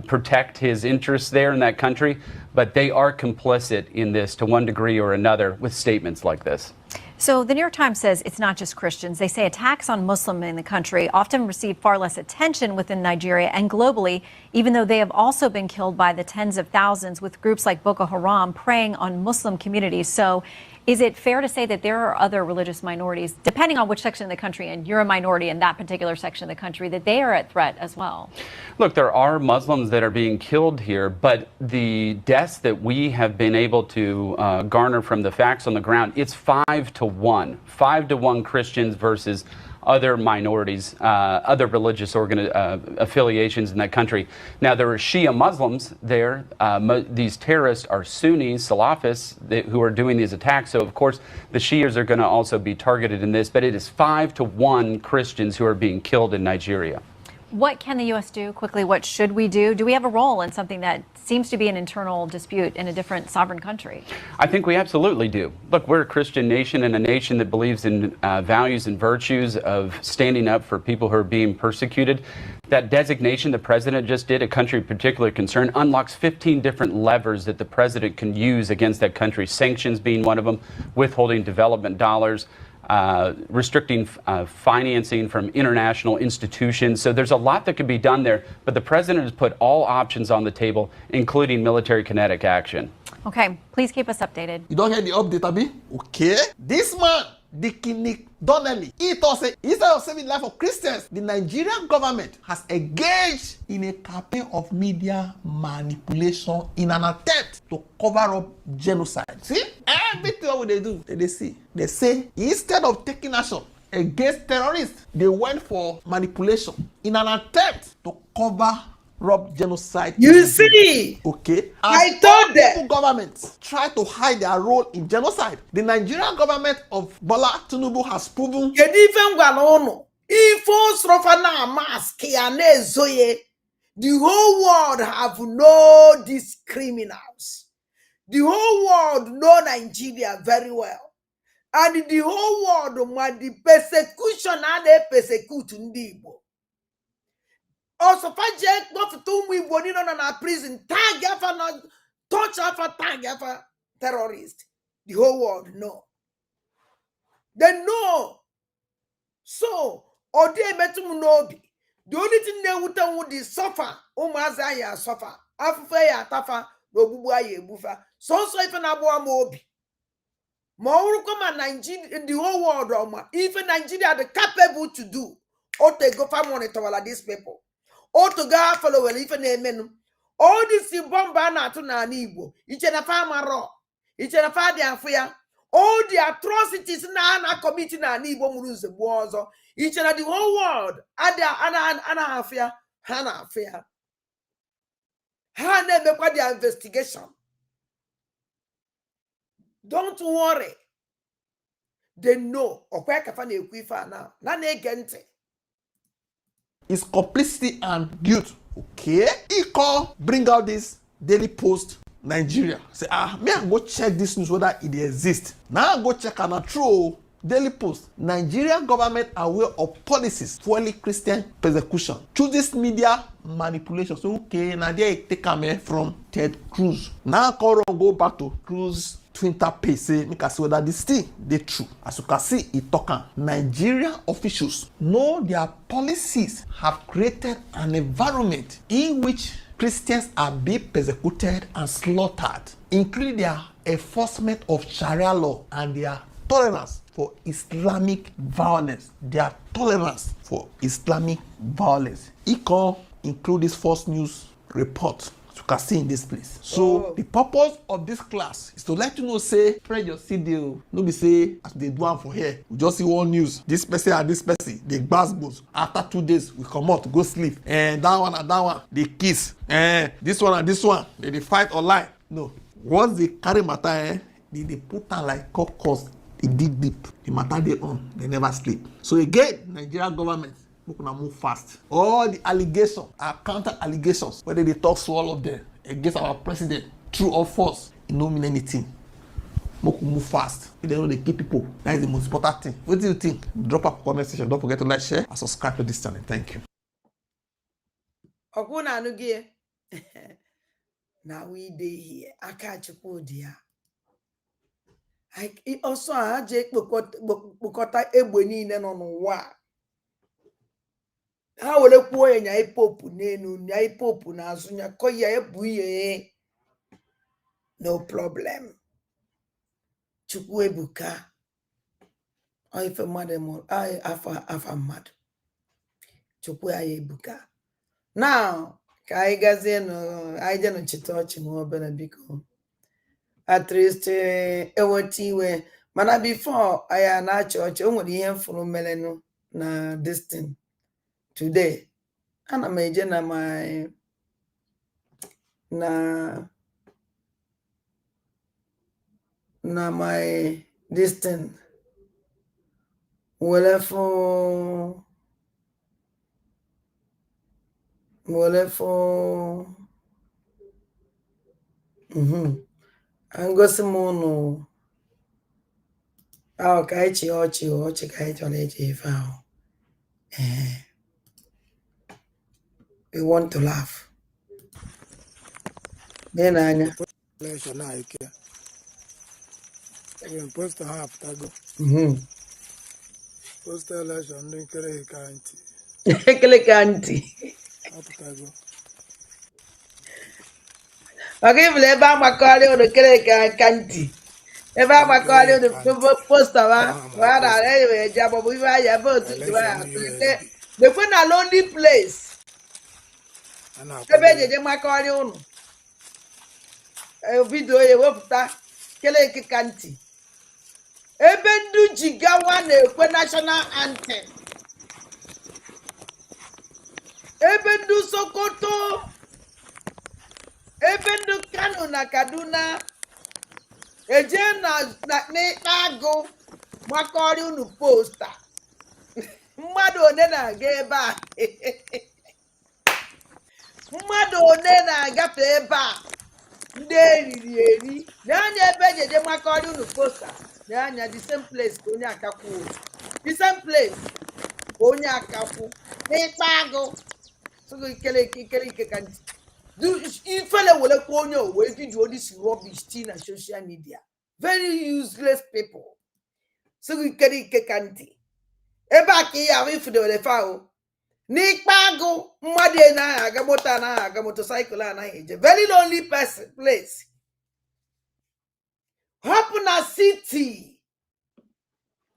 protect his interests there in that country, but they are complicit in this to one degree or another with statements like this. So the New York Times says it's not just Christians. They say attacks on Muslims in the country often receive far less attention within Nigeria and globally, even though they have also been killed by the tens of thousands, with groups like Boko Haram preying on Muslim communities. So is it fair to say that there are other religious minorities, depending on which section of the country, and you're a minority in that particular section of the country, that they are at threat as well? Look, there are Muslims that are being killed here, but the deaths that we have been able to garner from the facts on the ground, it's 5 to 1. 5 to 1 Christians versus other minorities, other religious affiliations in that country. Now, there are Shia Muslims there. These terrorists are Sunnis, Salafists, who are doing these attacks. So, of course, the Shias are going to also be targeted in this. But it is 5 to 1 Christians who are being killed in Nigeria. What can the U.S. do quickly? What should we do? Do we have a role in something that seems to be an internal dispute in a different sovereign country? I think we absolutely do. Look, we're a Christian nation and a nation that believes in values and virtues of standing up for people who are being persecuted. That designation the president just did, a country of particular concern, unlocks 15 different levers that the president can use against that country, sanctions being one of them, withholding development dollars, restricting financing from international institutions. So there's a lot that could be done there, but the president has put all options on the table, including military kinetic action. Okay, please keep us updated. You don't hear the update, Abi? Okay. This man, Dick Donnelly, he thought say, instead of saving the life of Christians, the Nigerian government has engaged in a campaign of media manipulation in an attempt to cover up genocide. See? Everything what they do, they see. They say instead of taking action against terrorists, they went for manipulation in an attempt to cover up genocide. You see? Okay. I told them. Governments try to hide their role in genocide. The Nigerian government of Bola Tinubu has proven. The whole world have know these criminals. The whole world know Nigeria very well. And the whole world want the persecution and they persecute Ndibo. Also, Fajek not to me when you na prison, tag after not touch after tag after terrorist. The whole world know. They know. So, or they metum nobi. The only thing they would is suffer. Umazaya suffer. Afufaya tafa, no bubuaye bufa. So if an abuwa mobi. More come Nigeria in the whole world, even Nigeria are capable to do. Or they go for monitor like these people. Or to go follow even a men. All this bomba na to na Igbo. Each and a farmer raw. Each and a father affair. All the atrocities na committing na Igbo Muruz wars. Each and the whole world. Ana affair. Hana affair. Hana make their investigation. Don't worry. They know. Now. It's complicity and guilt. Okay. He call bring out this Daily Post Nigeria. Say, may I go check this news whether it exists. Now I go check and true Daily Post. Nigerian government aware of policies fueling Christian persecution. Through this media manipulation. So okay, now they take a from Ted Cruz. Now I go back to Cruz Twitter page say make us see whether this thing they true. As you can see, it talking. Nigerian officials know their policies have created an environment in which Christians are being persecuted and slaughtered, including their enforcement of Sharia law and their tolerance for Islamic violence. Their tolerance for Islamic violence. It can include this false news report. You can see in this place. So the purpose of this class is to let you know, say, spread your CD. No be say, as they do for here, we just see one news. This person and this person, they gbas. After 2 days, we come out to go sleep. And that one and that one, they kiss. And this one and this one, they fight online. No. Once they carry matter, they put on like cause. They dig deep. The matter they on, they never sleep. So again, Nigerian government, we're gonna move fast. All the allegations are counter allegations, whether they talk to all of them against our president, true or false, it don't mean anything. We move fast. If they know they keep people, that is the most important thing. What do you think? Drop a comment section. Don't forget to like, share, and subscribe to this channel. Thank you. Now we dey here. I catch Chukwu Di Ya. I also had Jake Bukota Ebony and on wa. How will a poor and I pope nenu, I pope nazunya koya buye. No problem. Chukwu Ebuka. I for madam, I afa mad. Chukwu Ebuka. Now, I gazeno, I didn't touch him more than a biko. At least a watiwe. Mana before I am at church, only him from Melano na this thing. Today, and I major na my this thing. Well, for Mole for Angosi mono. Our kaichi ochi ochi kaichi olechi found. We want to laugh. Then Anya. Post half tago. Post election din kere kanti. Kele kanti. Okay, eba makali o kele kanti. Eba makali o poster wa. Wa na anyway, jabo we ya vote to wa. They put a lonely place. Ebe jeje makali unu. Video ye wepụta kele kanti. Ebe ndu jigawa na-ekwe national anthem. Ebe ndu Sokoto. Ebe ndu Kano na Kaduna. Eje na n'Ikpago makọrị unu posta. Mmadụ one na-aga ebe a. Mmadụ one na-agafe ebe a. Ndị eriri eri. Na-anya ebe ejeje makọrị unu posta. Na-anya the same place ka onye akakwu. The same place ka onye akakwu. N'Ikpago. So ikele kanti. Ifele wele kwa onye owe video this rubbish tea na social media. Very useless people. So ikele kanti. Eba ki ya wifu de wele fa o. N'Ikpago mmadu na aga motor na aga motorcycle na eje. Very lonely place. Happen a city.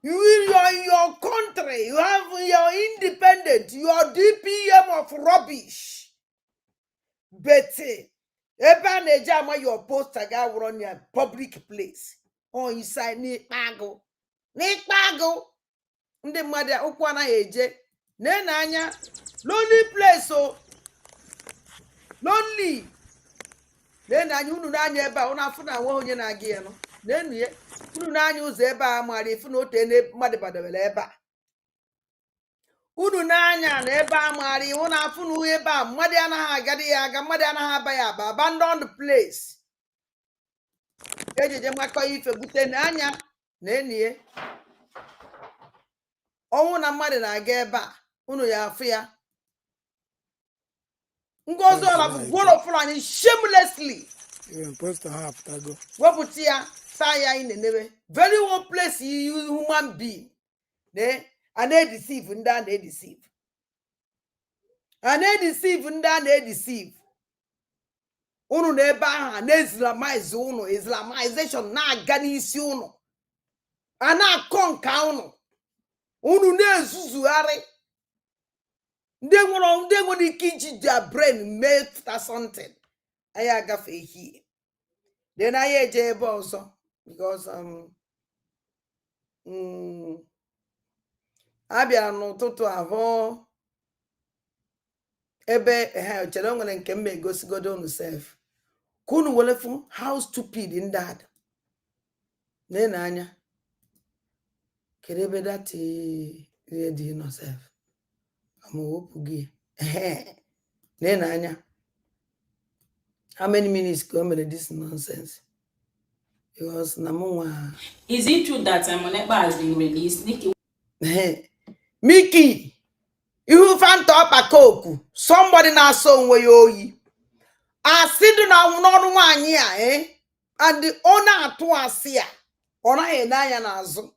You are in your country. You have your independent. Your DPM of rubbish. Betty. Eba neja ma your poster ga run your public place. Oh, inside N'Ikpago. N'Ikpago. Ndị mmadụ ụkwụ anaghị eje. Na anya. Lonely place o. Lonely. Na anya unu na anya ebe a unu afụ na nwe onye na-aga ya no. Na ye. Unu na anya ụzọ ebe a mara ifu na ote ene mmadụ badawele ebe a. Unu na anya na ebe a mara iwu na afụ na ebe a mmadụ anaghị agadi ya aga mmadụ anaghị aba ya aba abandoned place. Ejeje makọ ife bute na anya na enye. Ọnwụ na mmadụ na-aga ebe a unu ya afụ ya. Ngozi ọla bụ gworo Fulani shamelessly. Wepụta ya saa ya inenebe. Very one place you human being. A na-edeceive ndị a na-edeceive. A na-edeceive ndị a na-edeceive. Unu na ebe ahụ na-islamize unu. Islamization na-aga n'isi unu. A na-akọ nka unu. Unu na-ezuzugharị. Ndị nwere ike iji their brain make something. Anyị agafe here. Then anyị eje ebe ọzọ. Because abịara n'ụtụtụ ahụ ebe chere nwere nke m egosigodo unu sef. Kunu welefu how stupid in that. Na anya. Kerebe that ready no sef. Amowopugi. Na anya. How many minutes go mere this nonsense? Because namunwa. Is it true that Moneba has been released? Mickey, you found up a coke. Somebody now saw where you I sit down on 1 year, and the owner to us here. On a nazo.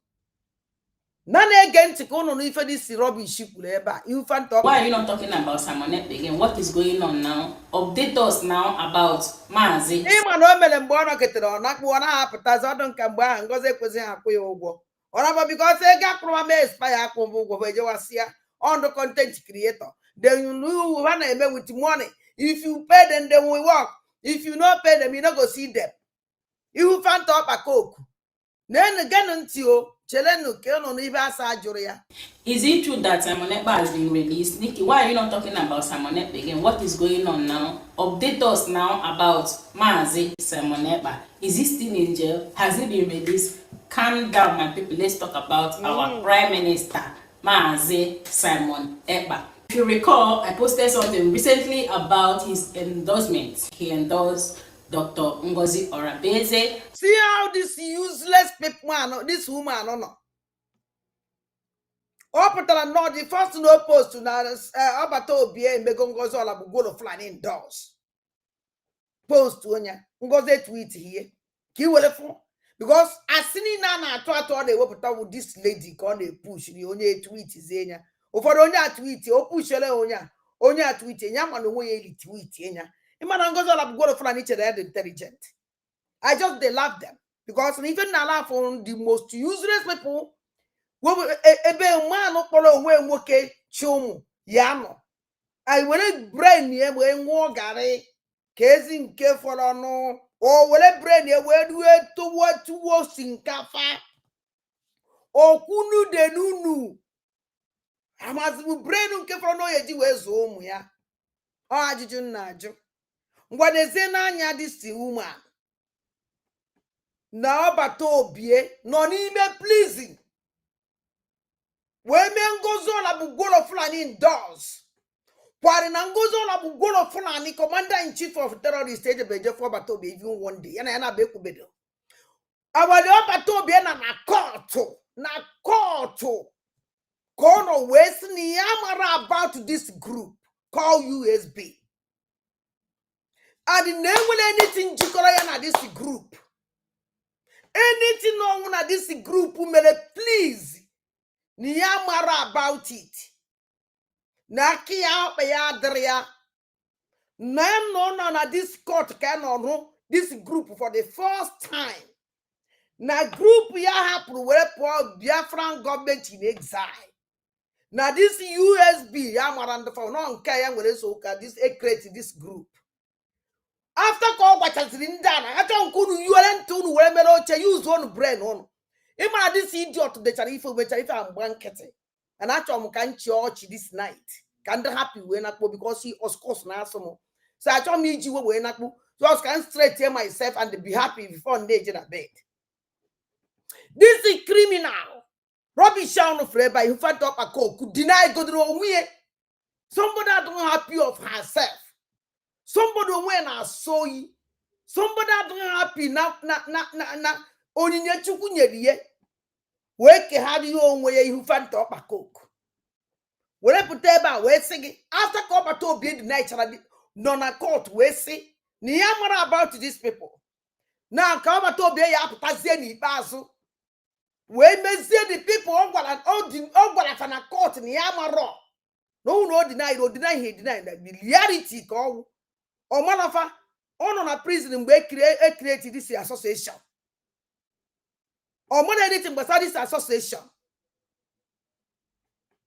None again to go on if this rubbish you found up. Why are you not talking about Samonet again? What is going on now? Update us now about Mazi. Because they got from expire on the content creator. Then you know when I met with money. If you pay them, they will work. If you not pay them, you not go see them. You found up a coke. Then again until Chelenu Kelon Ibasa Juria. Is it true that Simonetta has been released? Nikki, why are you not talking about Simonetta again? What is going on now? Update us now about Mazi Simonetta. Is he still in jail? Has he been released? Calm down, my people. Let's talk about our Prime Minister, Mazi Simon Ekpa. If you recall, I posted something recently about his endorsement. He endorsed Dr. Ngozi Orabeze. See how this useless people, this woman, no. Opatala no, the first no post to na Abato Obie Mbego Ngozi Olabugolo flying indoors. Post to Onya. Ngozi tweet here. Because as seen na to they were with this lady called a push the only tweet is enya. O for onya tweet o push ele onya tweet enya man no way tweet enya. Imana Ngozi Olabugolo flying intelligent. I just they love them because even now laugh on the most useless people. Ebe man okporo onwe nwoke chumu ya no. I were brain ye we nwo gari ka ezi nke fọrọ no o were brain ye we duwe tuwo sinkafa okunu de nunu amazibu brain nke fọrọ no ye ji we zo ụmụ ya ọ ajụjụ nna ajụ ngwa n'ezie n'anya this woman na ọbata obie nọ n'ime pleasing we me Ngozi Olabugolo Fulani indoors. Kwari na Ngozi Olabugolo Fulani commander-in-chief of terrorist state beje for Batobe even one day. Yana beku bedo. Awade Batobe na court. Kono West ni amara about this group called USB. And the name will anything jikora yana this group. Anything on na this group umele please. Niyamara about it. Naki out ya drea. Nam no na this court can no this group for the first time. Na group ya happen where poor Biafran government in exile. Na this USB ya maranda for no kaya where so this create this group. After call what has been done, I don't you and two where me use one brain on. Ima this idiot the Charifa and blankete. And I told him church this night. Can't happy when I go because he was course now some. So I told me you were when I go. So I can straight here myself and be happy before they get a bed. This is criminal. Robbie Shawn of Reba, who fat up a coke, could deny God wrong way. Somebody that don't happy of herself. Somebody when I saw you. Somebody that don't happy na. Oninya Chukwu Di Ya. Wake had you own way you fan top a coke. When I put about we sing after copper to be the night non a court we say Niamara about these people. Now come to be up Tazeni Basu. We may see the people on a court Niamara. No deny he deny that the reality call or Malafa on a prison we created this association. Or more than anything but this association.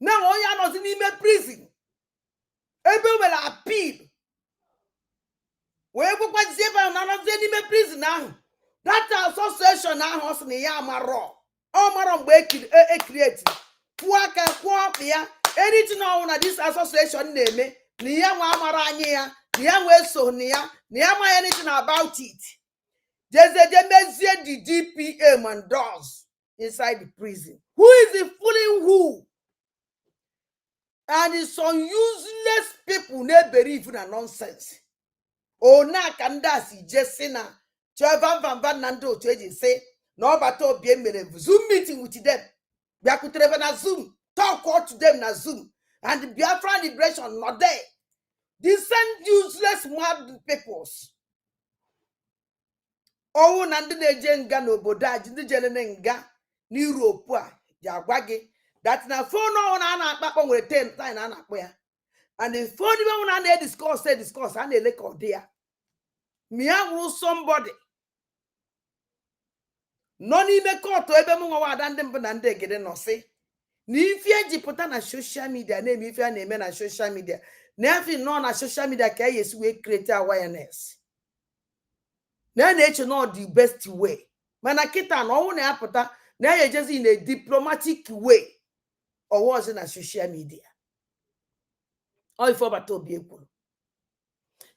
Now all you are not in prison. Ebe will appeal. We go kwa zeba na not in prison now. That association now has ni ya maro. All maro mbe create. Kwa ya anything now na this association name ni ya wa mara anya ya ni ya we so ni ya anything about it. There's the DPM and does inside the prison. Who is the fooling who? And it's some useless people they believe in a nonsense. Oh, na kandasi jesina. Van Nando say no bato bien Zoom meeting with them. Biakutreva na Zoom. Talk to them na Zoom. And the Biafran liberation not there. These useless mad peoples. Oh, Nandi Jenga no bodaj, the Jelenga, Europe, Jagwagi, that's na phone on an papa with 10 time and where. And the phone on they discuss, and they look out there. Mia somebody. None even caught to Ebemuwa than them, but they get no say. Nifia put on a social media name if you name on social media. Nothing known as social media can yes we create awareness. Now nature not the best way. Manakita no one apota. Now you're just in a diplomatic way, or was in a social media. All for to be equal.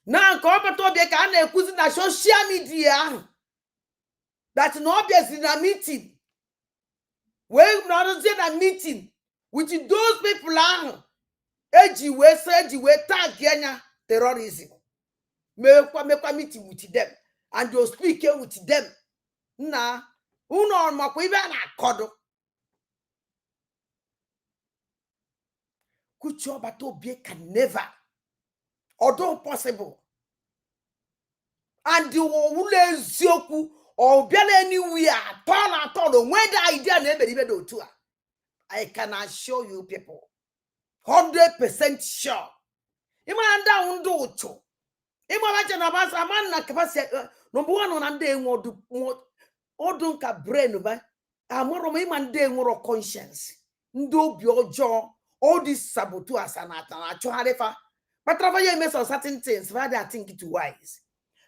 Now come to be can accusing a social media. That's not obvious in a meeting. Well, not in a meeting, which those people are. eji we tag anya terrorism. Mekwa meeting with them and you speak with them. Na uno makwa ibe na akodo. Kucho Batobie can never, although possible. And you will zoku or be anywhere at all when the idea never even do to her. I can assure you people 100% sure. Imanda undo to. Imagine about a man like number one on day or don't ka brain by a more man day more conscience. Ndo your jaw. All these saboteurs and actually, but travailler makes on certain things, rather I think it wise.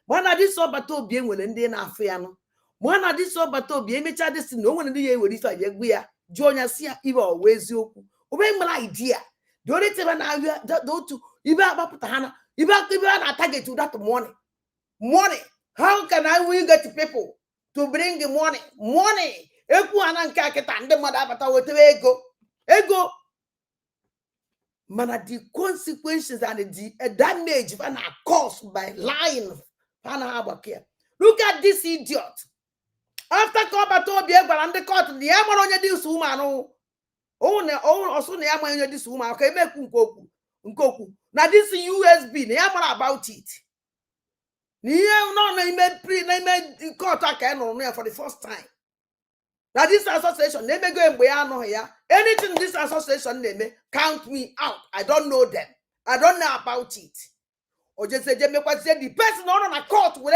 One of this bateau bien when in the Afriano. One of this bateau bien me charges no one in the year with this idea. Join us here, even always you. Obey my idea. The only thing I don't to even about Hannah, even attack to that money. Money. How can I will get people to bring the money? Money. Ekuanan kaketa, the mother, but I will ego. Man, the consequences and the damage are caused by lying. Look at this idiot. After Kobato be and the court, the Amaronia this woman. Also, the Amaronia this woman. Okay, make Nkoku. Now, this USB, the Amara about it. Name court for the first time. Now this association, they may go here. Anything this association they may count me out. I don't know them. I don't know about it. Or just say the person on a court will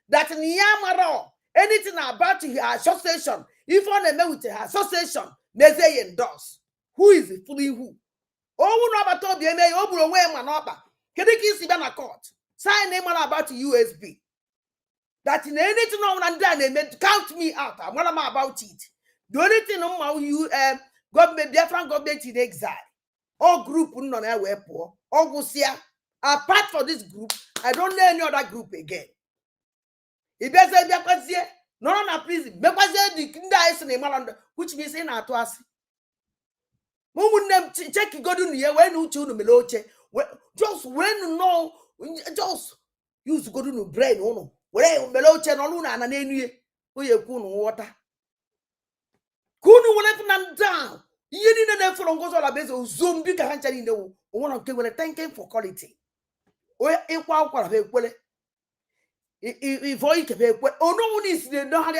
that Niyamaro anything about her association. If on a met with her association, they say endorse. Who is it fooling who? Oh, no, but you may open away manoba. Can you kiss a court? Sign name about USB. That in anything on and done, they meant count me out. I'm not about it. The only thing on how you government, different government in exile. All group no na poor. All go see. Apart from this group, I don't know any other group again. If you say no, please. Because the kinda is in a which means in our toss. Mum check go to near when you tune meloche. Just when no, just use to go to no brain. No. Where meloche no luna and any water. Kunu will down. You need an for goes all a base of zombie can't in the one of people thanking for quality. Where a qual of a quelle. If I can pay, oh, no one is the no how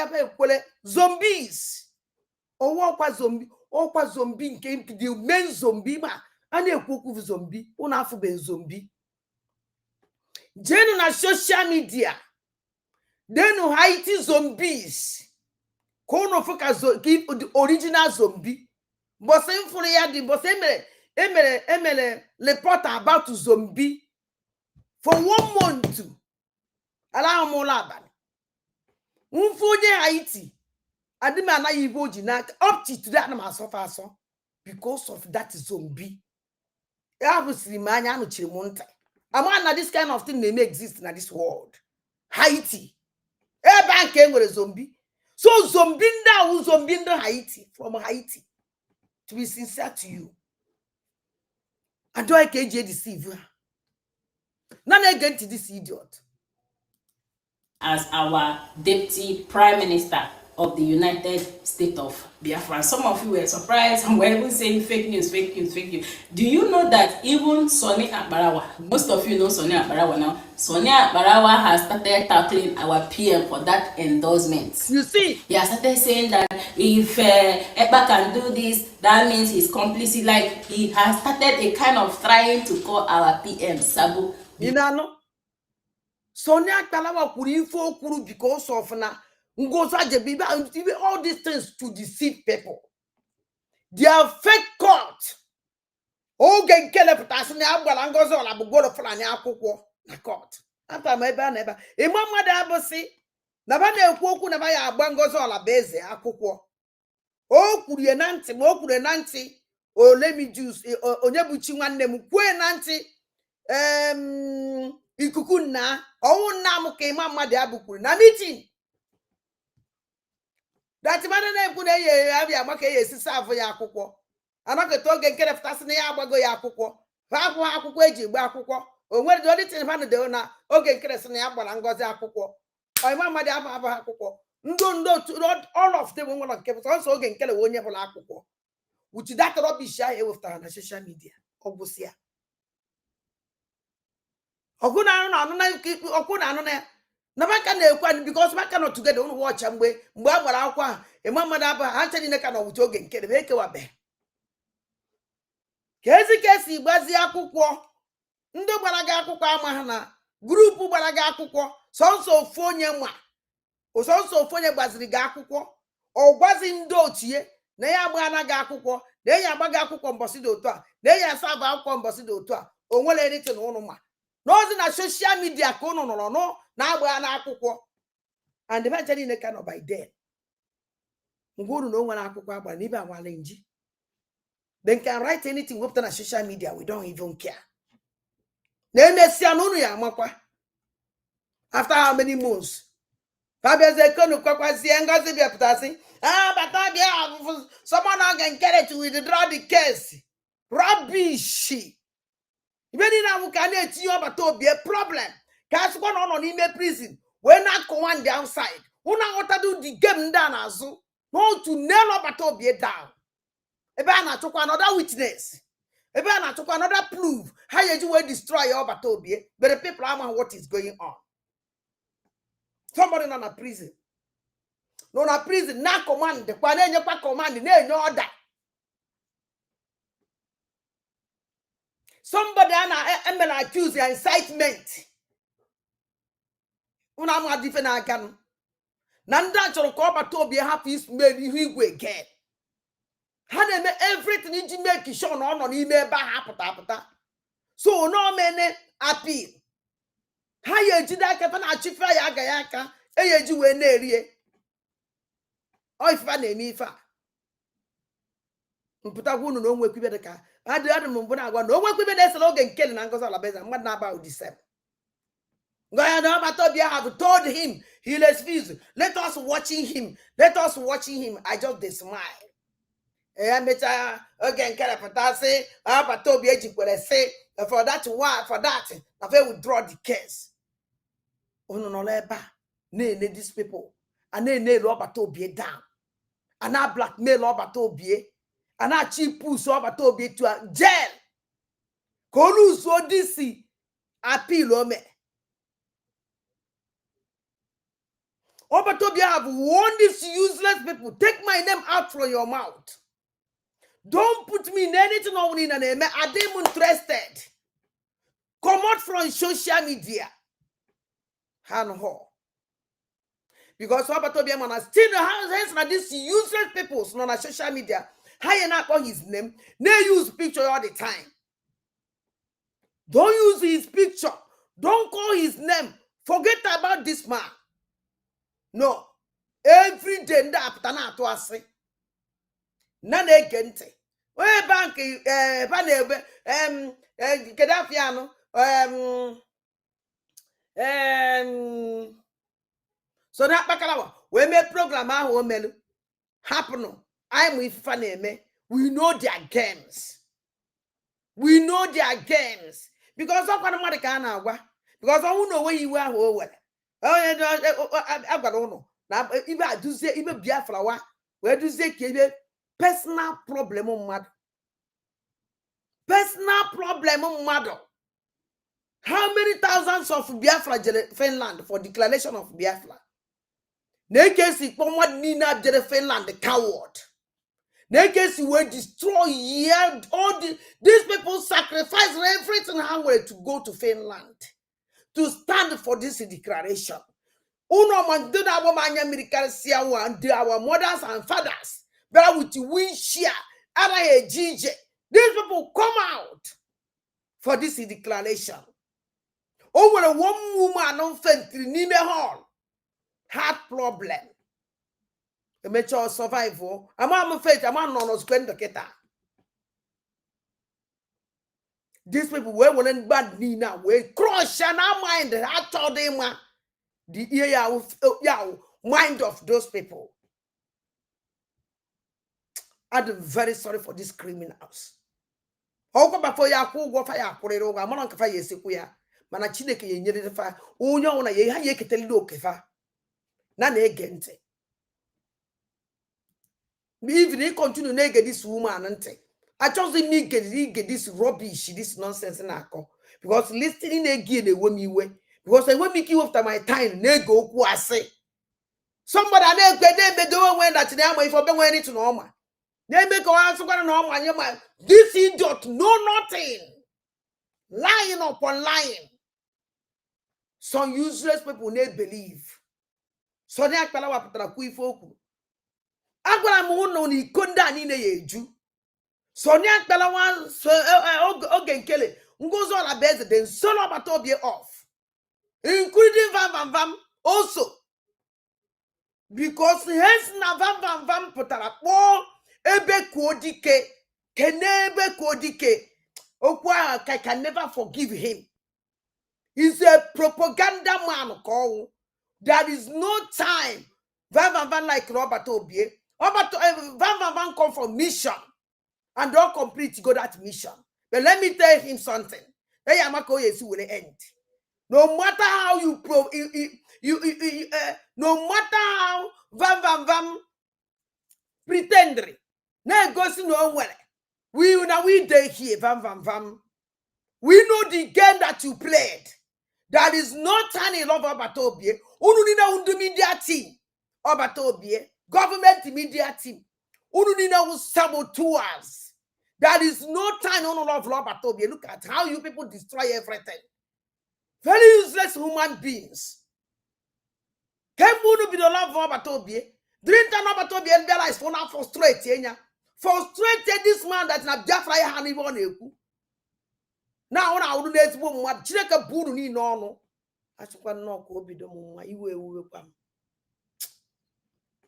zombies. Or what was zombie, or what zombie came to the men zombie ma and a cook of zombie, one half of a zombie. General social media. Then no Haiti zombies. Kono focus keep the original zombie. But same for the but emele report about to zombie for 1 month. Allow more laban. Unfoje Haiti. Adima na yivo jinak up to that na suffer so because of that zombie. Obviously manya no chimonta. Amana this kind of thing may exist in this world. Haiti. A bank came with a zombie. So zombie who zombie in Haiti from Haiti. To be sincere to you. And do I KJ deceive you? None again to this idiot. As our deputy prime minister of the United States of Biafra. Some of you were surprised and were even saying fake news. Do you know that even Sonny Akbarawa, most of you know Sonny Akbarawa now, Sonny Akbarawa has started tackling our PM for that endorsement. You see? He has started saying that if Eba can do this, that means he's complicit. Like he has started a kind of trying to call our PM Sabu. You know? Sonia Talawa could info kuru because of na all these things to deceive people. They are fake court. Oh, get keleputasini abwalangozo la bugolo fulani akukwo na court. After my never. Imama da abosi. Nabane ekwoku na baya agbangozo la beze akukwo. Oh, kurie nanti. Oh, let me juice. Onyebuchi nwanne mu kwe nanti. Ikuku na owu na mu ke mama de abukuru na meeting that man na ekwu na ye abia maka ye sisa avo ya akwụkwọ anaketa oge nke reftasị na ya agbago ya akwụkwọ ha bụ akwụkwọ eji gba akwụkwọ o nwere dị ọdịtin ha na na oge nke resị na ya gbara ngozi akwụkwọ ọyịma mmadụ abụ abụ akwụkwọ ndị otu all of them nwere nke bụ sọsọ oge nke lewe onye bụla akwụkwọ wuchi that rubbish ahụ ewepụtara na social media ọ gwụsịa ọgụ na anụ na ọkụ na anụ na ya na maka na-ekwe because maka nọ together ụnụ wọcha mgbe a gbara akwụkwọ ahụ ịma mmadụ abụ ha nche niile ka na ọwụcha oge nke ebe ekewabe ka ezi ka esi gbazie akwụkwọ ndị gbara gị akwụkwọ ama ha na grupu gbara gị akwụkwọ sọnsọ ofu onye gbaziri gị akwụkwọ ọ gwazi ndị otie na ya agbana gị akwụkwọ na enyi agba gị akwụkwọ mbọsị dị otu a na enyi asaba akwụkwọ mbọsị dị otu a o nwere eritin ụnụ ma n'ozi na soshal midia ka ụnụ nọrọ nụ na-agba na akwụkwọ and the venture niile ka nọ by then mgbe unu na o nwere akwụkwọ agbara n'ibe anwale nji they can write anything wepụta na social media we don't even care na emesịa na unu ya amakwa after how many months fabiaze konu kwakwazie ngozi bịapụtasị bata bịa someone again get to withdraw the case rubbish ibe niile ahụ ka a na-etinye ọbata obi problem ka asịkwa na ọ nọ n'ime prison wee na-akọwa ndị outside ụnụ aghọtado the game ndị a na-azụ n'otu nail ọbata obi down ebe a na-achọkwa another witness ebe a na-achọkwa another proof ha ya eji wee destroy ọbata obi but the people ama what is going on. Somebody nọ na prison na command kwa na-enyekwa command na-enye order. Somebody na accuse ya incitement. Una ama dife na aka no. Na ndị a chọrọ ka ọbata obi hapụ isme ihu igwe again. Ha na-eme everything iji make sure na ọ nọ n'ime ebe ahụ apụta. So no mene appeal. Ha ya ejide aka fa na achife ya aga ya aka eji wee na-erie. O ife na-eme ife a. Mpụtakwa unu na onwe kwibe dịka adị mbụ na-agwa na onwe kwibe na-esere oge nke na Ngozi Alabeza mmadụ na-aba udisem. Ngoya na ọbata obi have told him he refused. Let us watching him. I just dey smile. Mecha oge nke repụta sị ọbata obi ejikwere sị for that na fe withdraw the case. Unu nọ ebe a na-ene these people a na-ene ọbata obi down a na blackmail ọbata obi a na-achị push ọbata obi to jail ka olu uso DC appeal ome. Ọbata obi have warned these useless people, take my name out from your mouth. Don't put me in anything on in a name. I am interested. Come out from social media. Because Wabatobi man still the hands na these useless people on social media. How you not call his name? They use picture all the time. Don't use his picture. Don't call his name. Forget about this man. No. Every day nda aputana to ase. Na na-egente. Onye bank ba na-ebe kedafiano so na kpakalawa we make program ahụ o melu happen I'm if fa na-eme we know their games because of what mmadụ ka a na-agwa because ọnwụ na onwe iwe ahụ o were onye agwara ụnụ na ibe aduzie ibe Biafra wa wee duzie ka ebe personal problem mmadụ. How many thousands of Biafra jere Finland for declaration of Biafra? Nekesi kpọmwa nina jere Finland coward. Nekesi will destroy all these people sacrifice everything how way to go to Finland to stand for this declaration. Uno man do that woman American and our mothers and fathers. But with we share a GJ. These people come out for this declaration. Over a one woman on Fentry Nime Hall. Heart problem. A mature survival. I'm on faith, I'm on spend the keta. These people were bad Nina, we crush and our mind. I told them the mind of those people. I'm very sorry for these criminals. Oko before ya ku go fire akurero ga mana nkafa yeseku ya mana Chineke ye nyere fa onye ona ye ha ye keteli do kefa na ege ntị. Even he continue na ege this woman ntị. I just need get this rubbish, this nonsense na akọ because listening again dey we me we because when me kill after my time na ege okwu ase. Somebody na egbe dey be do when that na am if be when it no ma. They make us no ma. This idiot know nothing. Lying upon lying. Some useless people need believe. So they akpala waputara ku ife okwu. Agwara m unu na ikonda ni na yeju. So they akpala wan oge nkele ngozo la beze den solo batobie off. Including Vam also. Because hence na Vam putara po ebe kodike kenebe kodike. Okwa I can never forgive him. He's a propaganda man. Call. There is no time. Van like Robert Obie. Van come from mission and don't complete go that mission. But let me tell him something. Will end. No matter how no matter how Van pretend. Now go see no one. We day here Van. We know the game that you played. There is no tiny love about Obie. Ununina undu media team. About Obie. Government media team. Ununina saboteurs. There is no time on love about Obie. Look at how you people destroy everything. Very useless human beings. Can you be the love about Obie? Drink an about Obie and realize for now frustrated. Frustrated this man that's not just like honey one. Now I wouldn't let woman what Chineke buru ni no. Asukwa no ko obi do mwa iwe kwam.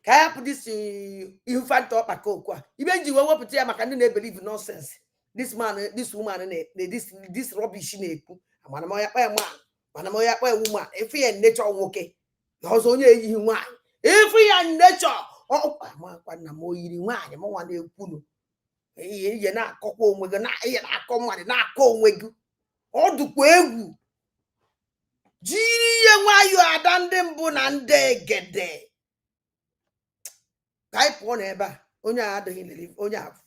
Ka put this infant up akokwa. Ibenji we wopete ya maka na believe nonsense. This man, this woman this rubbish na eku. Amana mo ya pa man. Mana mo ya pa woman. If you nature nwoke. Because onye eyi nwan. If you nature oh kwa na mo yiri nwan mo wan ekwu no. Ye na akokwa onwe na ye na akomane na akọ onwe gu odukwa egwu jiri ye nwayo ada ndị mbụ na ndị egede kai pọ na ebe a onye adịghị lili onye afọ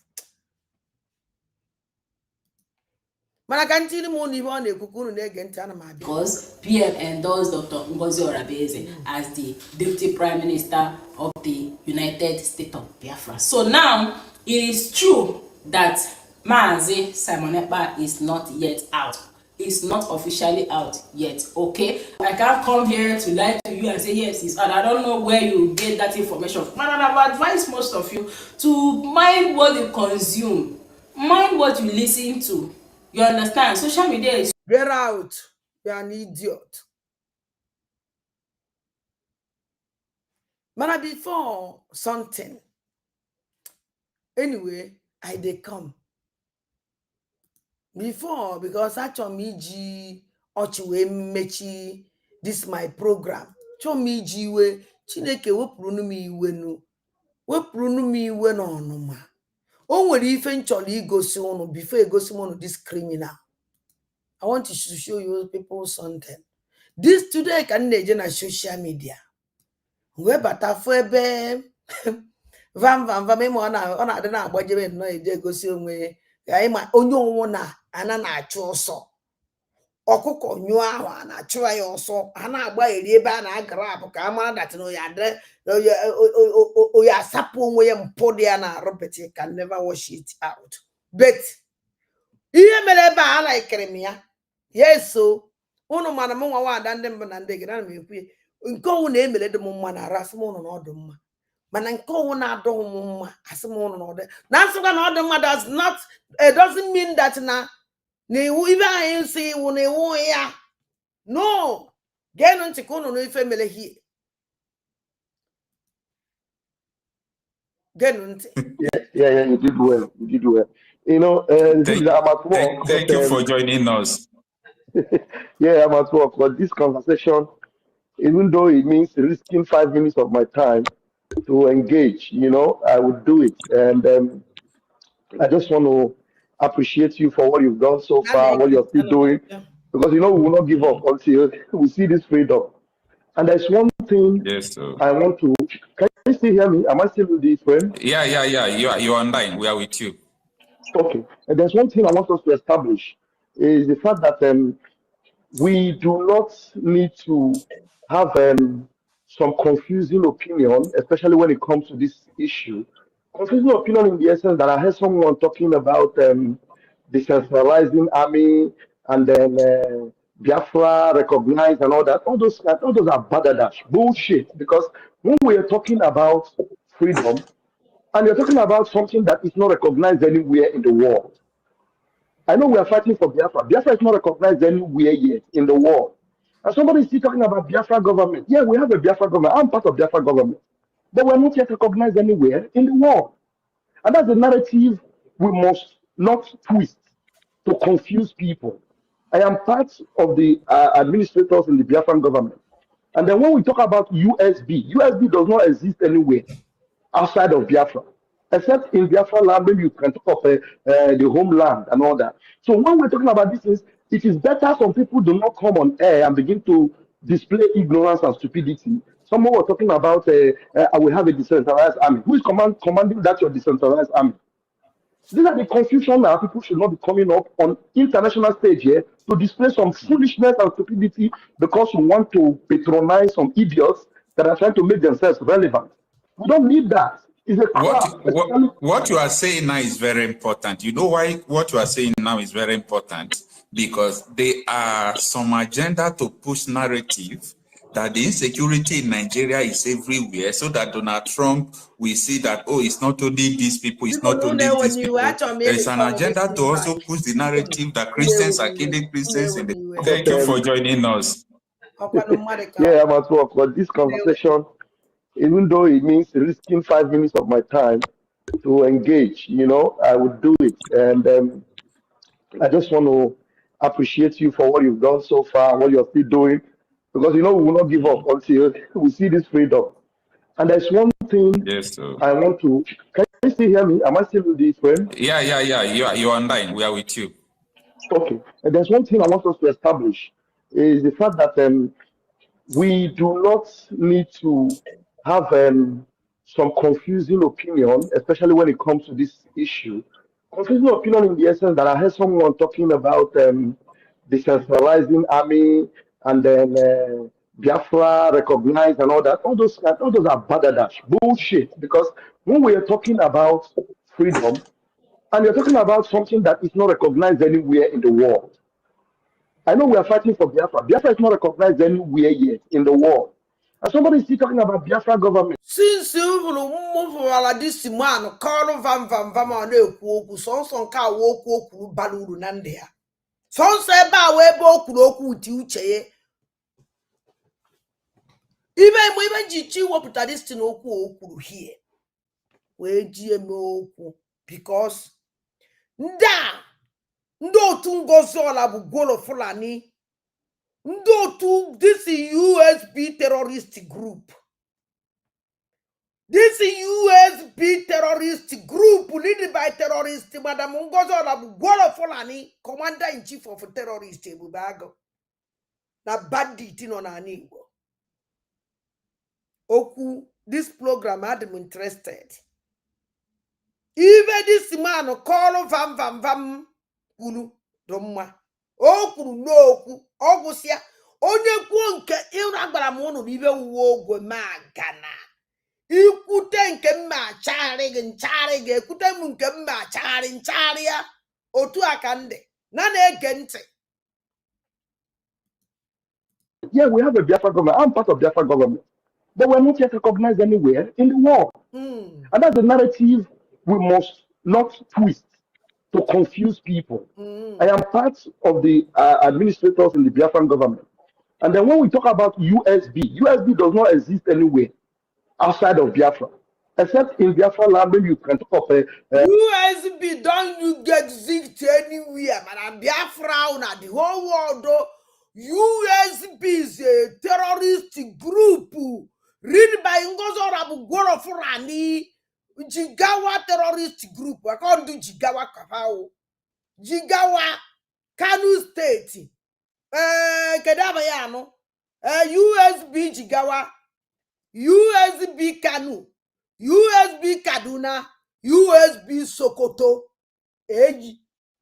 mana ka ntiri mu ni ọ na-ekwukwu unu na-ege ntị ana m abịa because PM endorsed Dr. Ngozi Orabeze as the Deputy Prime Minister of the United States of Biafra. So now it is true that Maazi Simon Ekpa is not yet out. It's not officially out yet, okay? I can't come here to lie to you and say yes, it's out. I don't know where you get that information from. And I would advise most of you to mind what you consume, mind what you listen to. You understand? Social media is... Get out. You're an idiot. But before something. Anyway, I dey come. Before, because I told me ochiwe mechi this my program. Cho me we Chineke wepuru mi iwe no. Wepuru mi iwe no onuma. O nwere ife nchọrọ igosi unu before egosi unu this criminal. I want to show you people something. This today can na-eje na social media. We bata fo ebe vam ime ọ na-adị na-agbajebe nnọọ eje egosi onwe ya ịma onye onwụ na ana na-achụ ọsọ ọkụkọ nyụọ ahụ a na-achụ ya ọsọ ha na-agba eri ebe a na-agara abụ ka a mara datị oya asapụ onwe ya mpụ dị ya na arụpụta can never wash it out. But ihe mere ebe a laikere m ya yeso unu mana m nwa nwaada ndị mbụ na ndị gị na m ekwu nke ọnwụ na-emere dị m mma na arasị m ụnụ na ọdụ mma mana nke ọnwụ na-adọghị m mma asị m ụnụ na ọdụ na nsịkwa na ọdụ mma doesn't mean that na iwu ibe anyị si iwu na iwu ya no geenụ ntị ka ụnụ na ife mere hie geenụ ntị. Yeah, you did well. You did well. You know, I'm at work. Thank you for joining us. Yeah, I'm at work. But this conversation, even though it means risking 5 minutes of my time, to engage, I would do it. And I just want to appreciate you for what you've done so far, what you're still doing, because we will not give up until we see this freedom. And there's one thing Yes, sir. I want to. Can you still hear me? Am I still with this friend? Yeah. You're online. We are with you. Okay. And there's one thing I want us to establish is the fact that we do not need to have some confusing opinion, especially when it comes to this issue. Confusing opinion in the essence that I heard someone talking about decentralizing army and then Biafra recognized and all that. All those are badadash, bullshit. Because when we are talking about freedom, and you're talking about something that is not recognized anywhere in the world. I know we are fighting for Biafra. Biafra is not recognized anywhere yet in the world. And somebody is still talking about Biafra government. Yeah, we have a Biafra government. I'm part of Biafra government. But we're not yet recognized anywhere in the world. And that's the narrative we must not twist to confuse people. I am part of the administrators in the Biafran government. And then when we talk about USB does not exist anywhere outside of Biafra. Except in Biafra land, maybe you can talk of the homeland and all that. So when we're talking about this, it is better some people do not come on air and begin to display ignorance and stupidity. Someone was talking about, I will have a decentralized army. Who is commanding that your decentralized army? These are the confusion now. People should not be coming up on international stage here to display some foolishness and stupidity because you want to patronize some idiots that are trying to make themselves relevant. We don't need that. It's a crap. What you are saying now is very important. You know why what you are saying now is very important? Because there are some agenda to push narrative that the insecurity in Nigeria is everywhere, so that Donald Trump will see that, oh, it's not only these people, it's not only these people. There is an agenda to also push the narrative that Christians are killing Christians in the... Thank you for joining us. Yeah, I'm at work, but this conversation, even though it means risking 5 minutes of my time to engage, I would do it. And I just want to appreciate you for what you've done so far, what you're still doing, because we will not give up until we see this freedom. And there's one thing I want to. Can you still hear me? Am I still with this friend? Yeah. You're online. We are with you. Okay. And there's one thing I want us to establish is the fact that we do not need to have some confusing opinion, especially when it comes to this issue. Confusing opinion in the essence that I heard someone talking about decentralizing army and then Biafra recognized and all that. All those are badadash, bullshit. Because when we are talking about freedom, and you're talking about something that is not recognized anywhere in the world. I know we are fighting for Biafra. Biafra is not recognized anywhere yet in the world. And somebody is still talking about Biafra government. Since you move this man, call vam on a woku, son ka woku baluru nandea. Son seba webo kuroku tiuche. Even jichi woputa this thing oku here. We GMO because ndo tungozola bugolo fulani. This USB terrorist group. This USB terrorist group led by terrorist Madam Ngozola bugolo fulani, commander-in-chief of terrorists Bubago. Na bandit no na niwo. Oku, this program had me interested. Even this man call vam kunu domma. Okuru no oku ogusia onye kwuo nke ịragbara m ụnụ n'ibe uwe ogwe magana. Ikwute nke mma achagharị gị nchagharị gị ekwute m nke mma achagharị nchagharị ya otu aka ndị na na-ege ntị. Yeah, we have a Biafra government. I'm part of Biafra government. But we're not yet recognized anywhere in the world. And that's the narrative we must not twist to confuse people. I am part of the administrators in the Biafran government. And then when we talk about USB does not exist anywhere outside of Biafra. Except in Biafra land, maybe you can talk of USB don't you get exist anywhere, man. Biafra na the whole world though. USB is a terrorist group read by Ngozo Rabugoro Furani, Jigawa terrorist group, according to Jigawa Kapao, Jigawa, Kanu State, Kedabayano, USB Jigawa, USB Kanu, USB Kaduna, USB Sokoto, Eji,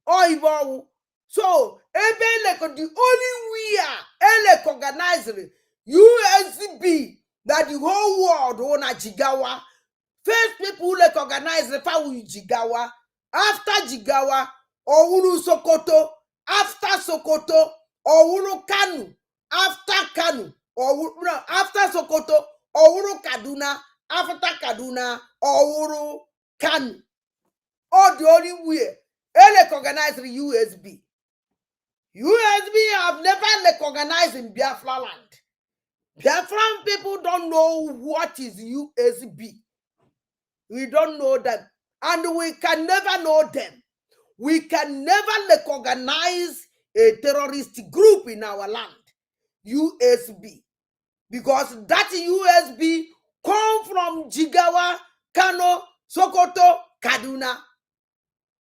Oivo. So, the only we are organizing USB that the whole world on Jigawa. First people who organize the power with Jigawa, after Jigawa, Owuru Sokoto, after Sokoto, Owuru Kanu, after Kanu, after Sokoto, Owuru Kaduna, after Kaduna, Owuru Kanu. All the only way, organize the USB. USB have never organized in Biafra land. Biafran people don't know what is USB. We don't know them. And we can never know them. We can never recognize a terrorist group in our land. USB. Because that USB come from Jigawa, Kano, Sokoto, Kaduna.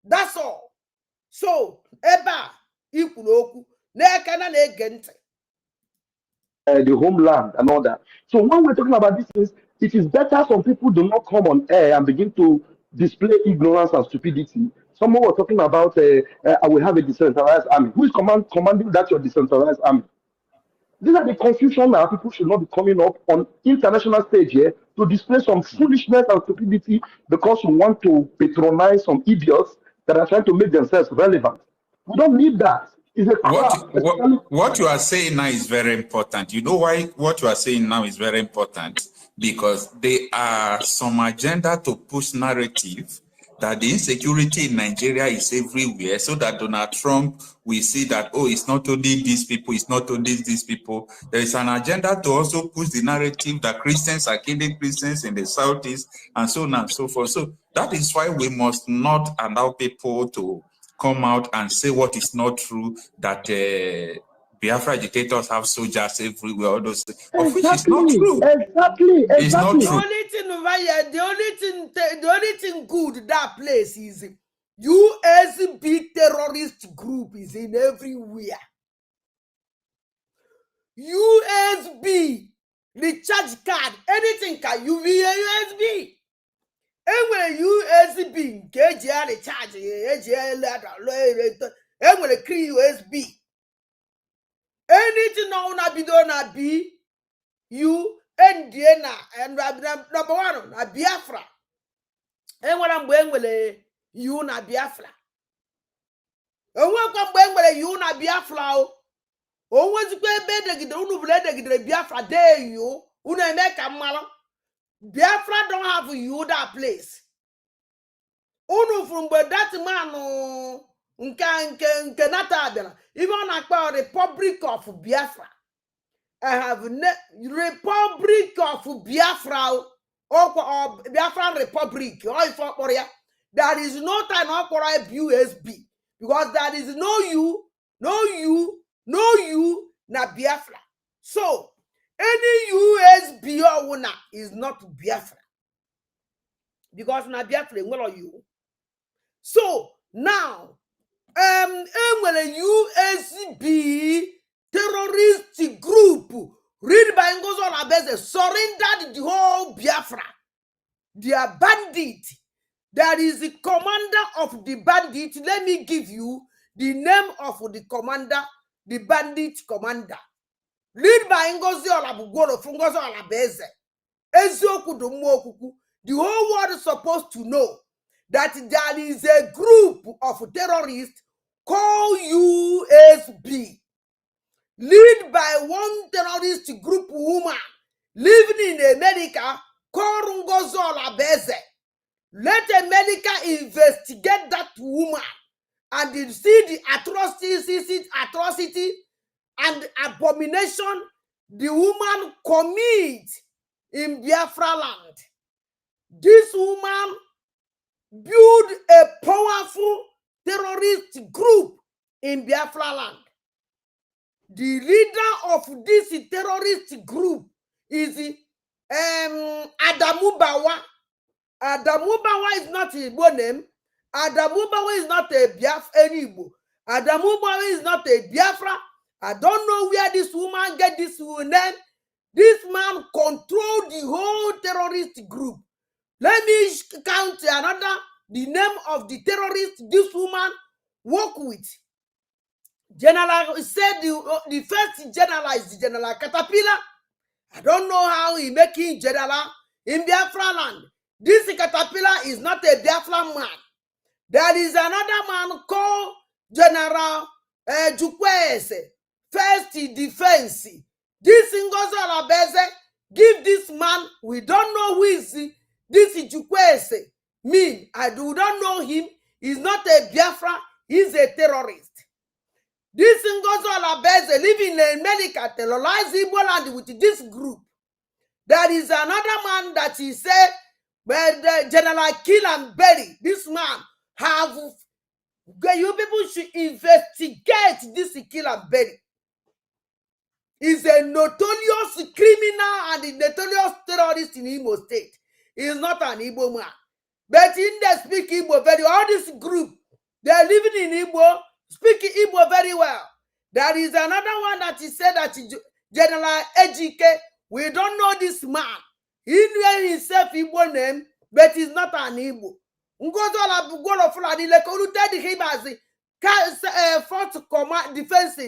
That's all. So, Eba, Ikunoku, Nekana Negente. The homeland and all that. So when we're talking about these things, it is better some people do not come on air and begin to display ignorance and stupidity. Someone was talking about, I will have a decentralized army. Who is commanding that your decentralized army? These are the confusion that people should not be coming up on international stage here to display some foolishness and stupidity because you want to patronize some idiots that are trying to make themselves relevant. We don't need that. It's a crap. What you are saying now is very important. You know why what you are saying now is very important? Because there are some agenda to push narrative that the insecurity in Nigeria is everywhere, so that Donald Trump will see that, oh, it's not only these people, it's not only these people. There is an agenda to also push the narrative that Christians are killing Christians in the Southeast, and so on and so forth. So that is why we must not allow people to come out and say what is not true, that Biafra agitators have soldiers everywhere, all those things, of which is not true. Exactly. It's not true. The only thing good that place is USB terrorist group is in everywhere. USB, recharge card, anything can you be a USB. And when USB, KGR recharge, and when a key USB. Anything now be done be you and Diana and number one, na Biafra. And when I'm going with you na Biafra. And when I'm going with you na Biafra. Oh, what's the Biafra there you? Una make a malo. Biafra don't have you that place. Unu from that man Nkanata even about Republic of Biafra. I have Republic of Biafra or Biafra Republic or Korea. There is no time for USB because there is no you, na Biafra. So any USB owner is not Biafra because na Biafra will you. So now when a USB terrorist group read by Ngozo Labeze surrendered the whole Biafra. They are bandit. There is the commander of the bandit. Let me give you the name of the commander, the bandit commander. Read by Ngozi Olabugoro from Ngozi Olabeze. Ezioku Domokuku. The whole world is supposed to know that there is a group of terrorists called USB, led by one terrorist group woman living in America called Ngozi Olabeze. Let America investigate that woman and see the atrocity and abomination the woman commits in Biafra land. This woman build a powerful terrorist group in Biafra land. The leader of this terrorist group is Adamu Bawa. Adamu Bawa is not a Igbo name. Adamu Bawa is not a Biafra Igbo. Adamu Bawa is not a Biafra. I don't know where this woman get this name. This man controlled the whole terrorist group. Let me count the name of the terrorist this woman work with. General said the first general is the General Caterpillar. I don't know how he making general in Biafra land. This Caterpillar is not a Biafra man. There is another man called General Chukwu, First Defense. This Ngozi Olabeze give this man, we don't know who is this Chukwu mean. I do not know him. He's not a Biafra, he's a terrorist. This Ngozi Olabeze living in America, terrorize Igbo land with this group. There is another man that he said, but General Kill and Bury, this man have, you people should investigate this Kill and Bury. He's a notorious criminal and a notorious terrorist in Imo State. He's not an Igbo man. But in they speak Igbo very, all this group, they're living in Igbo, speaking Igbo very well. There is another one that he said that General Ejike, we don't know this man. He knew himself Igbo name, but he's not an Igbo. Ngozola Bugolo Fulani Lekoluted him as the fourth command defense,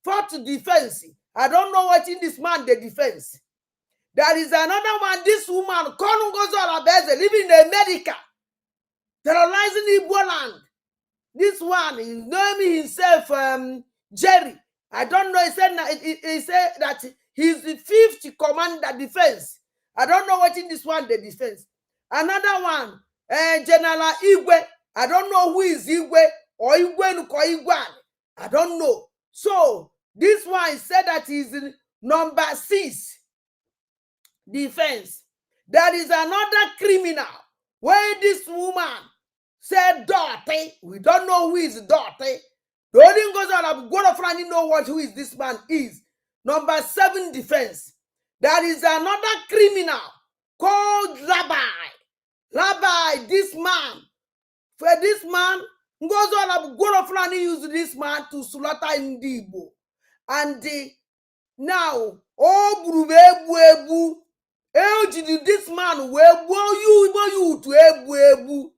fourth defense. I don't know what in this man the defense. There is another one, this woman, called Ngozi Olabeze, living in America, terrorizing Igbo land. This one, he named himself Jerry. I don't know, he said that he's the fifth commander defense. I don't know what in this one the defense. Another one, General Igwe. I don't know who is Igwe or Igwe or Igwan. I don't know. So, this one said that he's in number 6 defense. There is another criminal where this woman said Dorothy. We don't know who is Dorothy. The only goes on God know what who is this man is. Number 7 defense. There is another criminal called Rabbi. Rabbi, this man. For this man, goes on God use this man to slaughter Indibo. And now, oh, this man will you to ebu.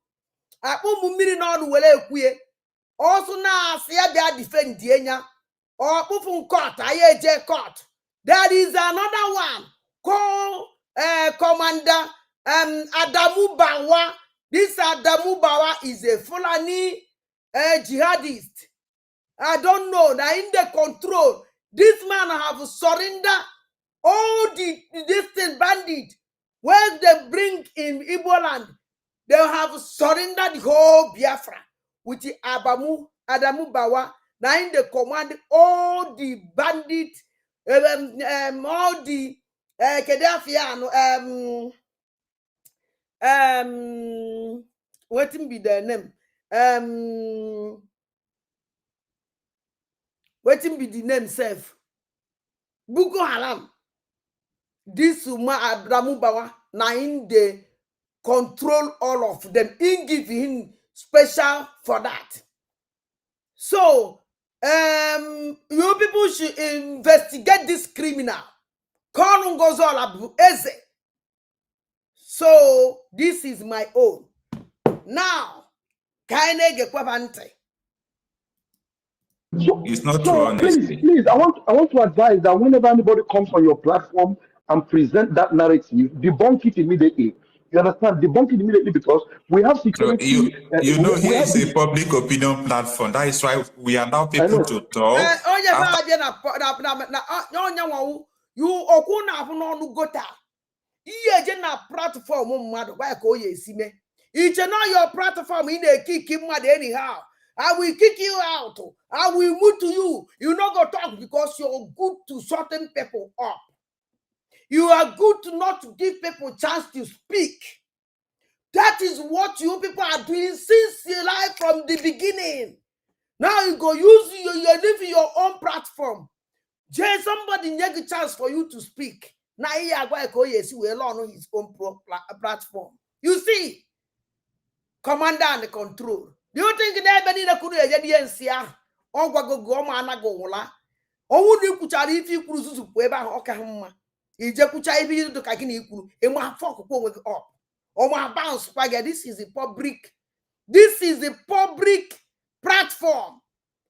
I put million on wele queer. Also now, see their defend Diana or Pufun court, I court. There is another one called Commander Adamu Bawa. This Adamu Bawa is a Fulani jihadist. I don't know. Now in the control, this man have surrendered all the distant bandit. When they bring in Igbo land, they have surrendered the whole Biafra with the Adamu Bawa. Now in the command all the bandit, all the Kedafiano, what be their name? Waiting be the name self. Boko Haram. This woman Adamu Bawa, now in the control all of them. In give him special for that. So, you people should investigate this criminal. So, this is my own. Now, It's not true, honestly. Please, I want to advise that whenever anybody comes on your platform and present that narrative, debunk it immediately. You understand? Debunk it immediately because we have security. You know, here is a public opinion platform. That is why we allow people to talk. You okuna no gota. Iye na platform mmadụ why ka oye esime. Iche na your platform in a kick him mad anyhow. I will kick you out. I will move to you. You not go talk because you're good to certain people up. You are good to not to give people chance to speak. That is what you people are doing since your life from the beginning. Now you go use you're living your own platform. Somebody get a chance for you to speak. na ihe agwa ka o yesi we on his own platform. You see, command and control. Do you think na ebe ni na kunu eje die nsia ogwagogo o ma anago wula owu ni kwuchara ife ikwuru zuzupu ebe ahụ ọka mma ije kwucha ibe idu ka gị na ikwuru emu afọ ọkụkọ onwe gị up o ma bounce kwa gị. This is the public platform.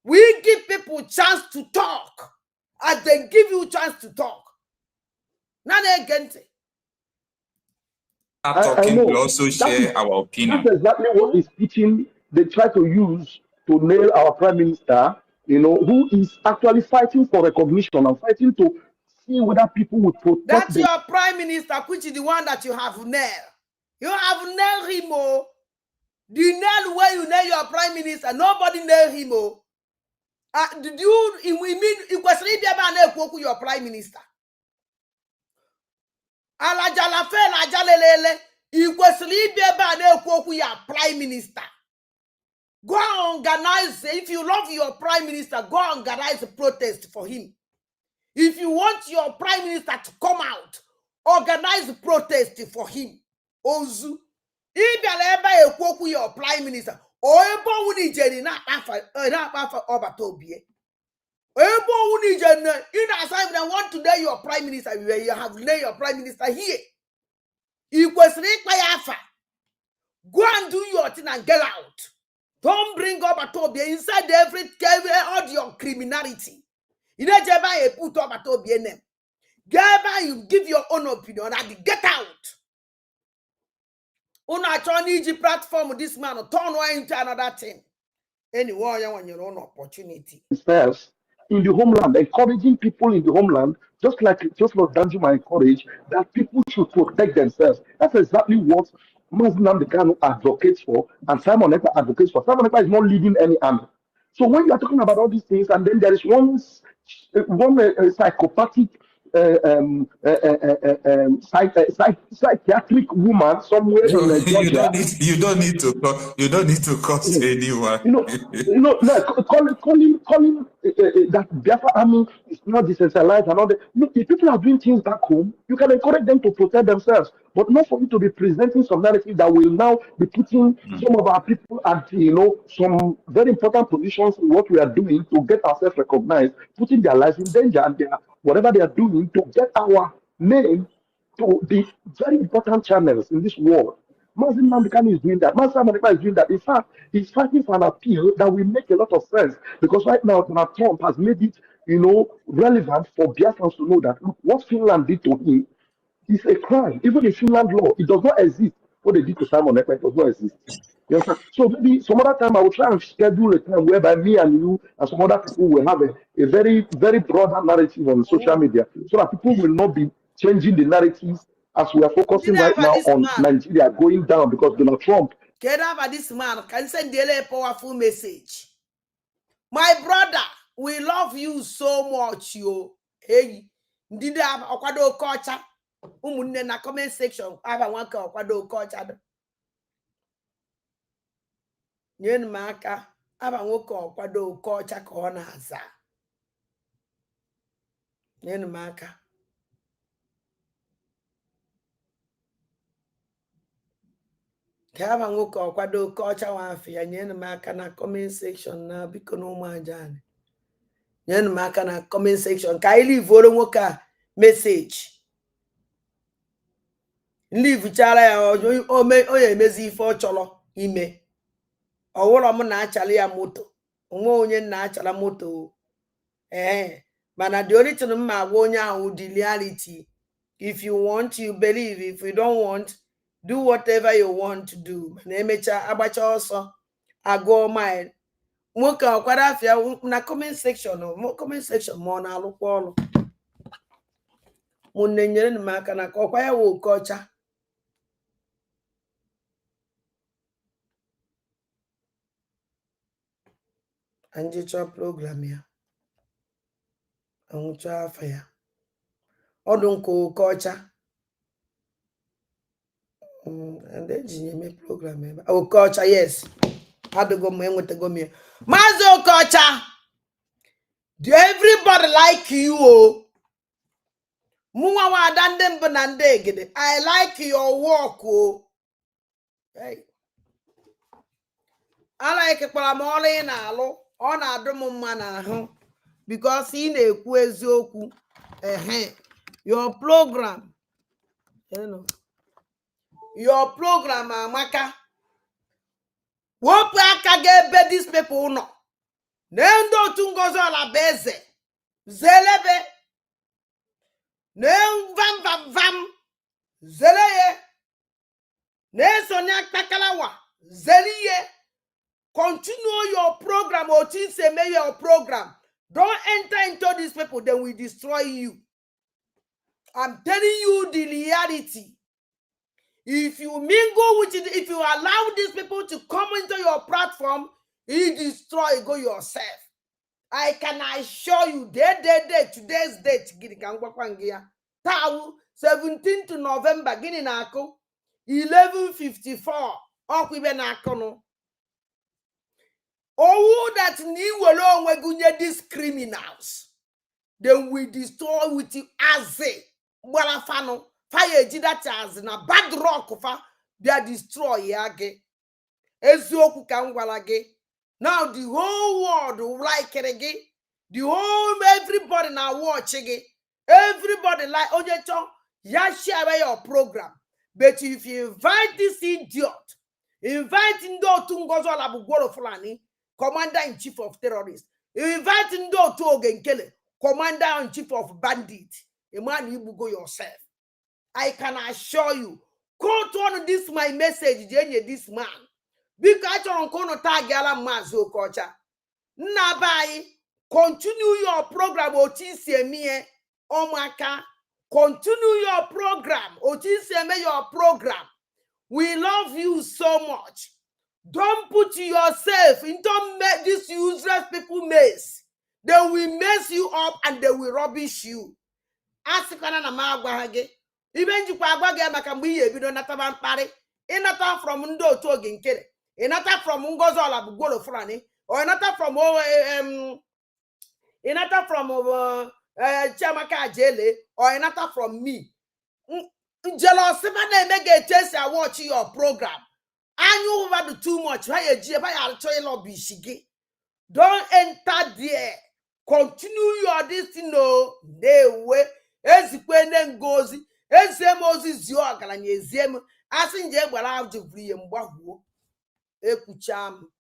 We give people chance to talk and they give you chance to talk. Nana against it. Talking will also share our opinion. That's exactly what is teaching. They try to use to nail our prime minister, who is actually fighting for recognition and fighting to see whether people would protect. That's your prime minister, which is the one that you have nailed. You have nailed him, oh. The nail where you nail your prime minister, nobody nailed him, oh. Did you mean it was your prime minister? Alajala fe la jalelele. It was your prime minister. Go and organize. If you love your prime minister, go and organize a protest for him. If you want your prime minister to come out, organize a protest for him. Ozu. If you your prime minister, or ebo wuni jeni na afa obatobie. Ebo wuni jeni in assignment want to nail your prime minister. You have nailed your prime minister here. It was afa. Go and do your thing and get out. Don't bring obatobie inside every all your criminality. You know you put obatobie name. You give your own opinion and get out. Una turn EG platform this man turn one into another thing. Anyway, you want your own opportunity. First, in the homeland, encouraging people in the homeland, just like Danjuma encouraged, that people should protect themselves. That's exactly what Muslim Kanu advocates for, and Simon Ekpa advocates for. Simon Ekpa is not leading any army. So when you are talking about all these things, and then there is one psychopathic psychiatric woman somewhere in Georgia. You don't need to curse anyone. Calling that Biafra army is not decentralized and all that. Look, if people are doing things back home, you can encourage them to protect themselves, but not for you to be presenting some narrative that will now be putting some of our people at some very important positions in what we are doing to get ourselves recognized, putting their lives in danger and whatever they are doing to get our name to the very important channels in this world. Mazin Mamdekani is doing that. Mazin Mamdekani is doing that. In fact, he's fighting for an appeal that will make a lot of sense, because right now Donald Trump has made it, relevant for Biafrans to know that look, what Finland did to him is a crime. Even in Finland law, it does not exist. What they did to Simon Ekpa, it does not exist. You understand? So maybe some other time I will try and schedule a time whereby me and you and some other people will have a very, very broader narrative on social media, so that people will not be changing the narratives as we are focusing right now on Nigeria going down because Donald Trump. This man can send a powerful message. My brother, we love you so much, yo. Hey, did have Okwado culture? Umunne na comment section. I have one Okwado culture. Nyen maka aba nwoke Okwado culture ka ọ na-aza. Nyen maka. Kaba nwoke Okwado culture wafe ya nyen maka na comment section na biko no ụmụ ajani. Nyen maka na comment section ka ili voro nwoke a message. Leave chara ya onye emezi ife ọ chọrọ ime. Ọwụrụ m na-achala ya moto. Onwe onye na-achala moto. Mana the only thing m agwa onye ahụ the reality. If you want, you believe. If you don't want, do whatever you want to do. Na emecha agbacha ọsọ agụọ mile. Nwoke ọkwara afịa na comment section ma ọ na-alụkwa ọrụ. Mụ na-enyere m aka na ka ọkwa ya wụ oke ọcha. Anjicha program ya. Anwụcha afa ya. Ọdụ nke oke ọcha. And eji eme program ebe. Oke ọcha, yes. Adụgo m enwetago m ya. Maazị oke ọcha. Do everybody like you? Mwa wa dande mbanande gede. I like your work, oh. Hey. I like kwalamole na alo. Ọ na-adụ m mma n'ahụ because ị na-ekwu eziokwu. Your program, amaka. Wopụ aka ga-ebe these people nọ. Na ndị otu Ngozi Olabeze zelebe na vam zeleye na Sonia Takalawa zeliye. Continue your program or say your program. Don't enter into these people, then we destroy you. I'm telling you the reality. If you mingle with it, if you allow these people to come into your platform, you destroy, go yourself. I can assure you, today's date, 17th November, 11:54. Oh, that ni welo onwegunye these criminals. Then we destroy with you as a fano fire that as na bad rock fa they destroy yage. Ezioku kangwalage. Now the whole world like it again. The whole everybody now watching it. Everybody like Ojecho, ya share your program. But if you invite this idiot, invite Ndo Tungozo Labugoro Fulani, Commander-in-Chief of Terrorists, invite Ndo Tuogenkele, Commander-in-Chief of Bandits, a man you go yourself. I can assure you, quote on this my message, this man. Because on kono tagala mazo kocha. Nabai, continue your program, Otisemie, Omaka. Continue your program, Otiseme your program. We love you so much. Don't put yourself into these useless people mess. They will mess you up and they will rubbish you. Asikana na magwahage. Even you kwagwage makambi ebido nataban pare. Inata from Ndo Togi Nkere. Inata from Ngozi Olabugoro Fulani. Or inata from Chamaka Jele. Or inata from me. Jealous if I make a chance I watch your program. And you over the too much. Why I'll tell you lobby shige. Don't enter there. Continue your destiny. They way. Ezikwene ngozi. Ezemozi zio agalanye ezem. Asinje gwala avjivri mbahu. Ekucham.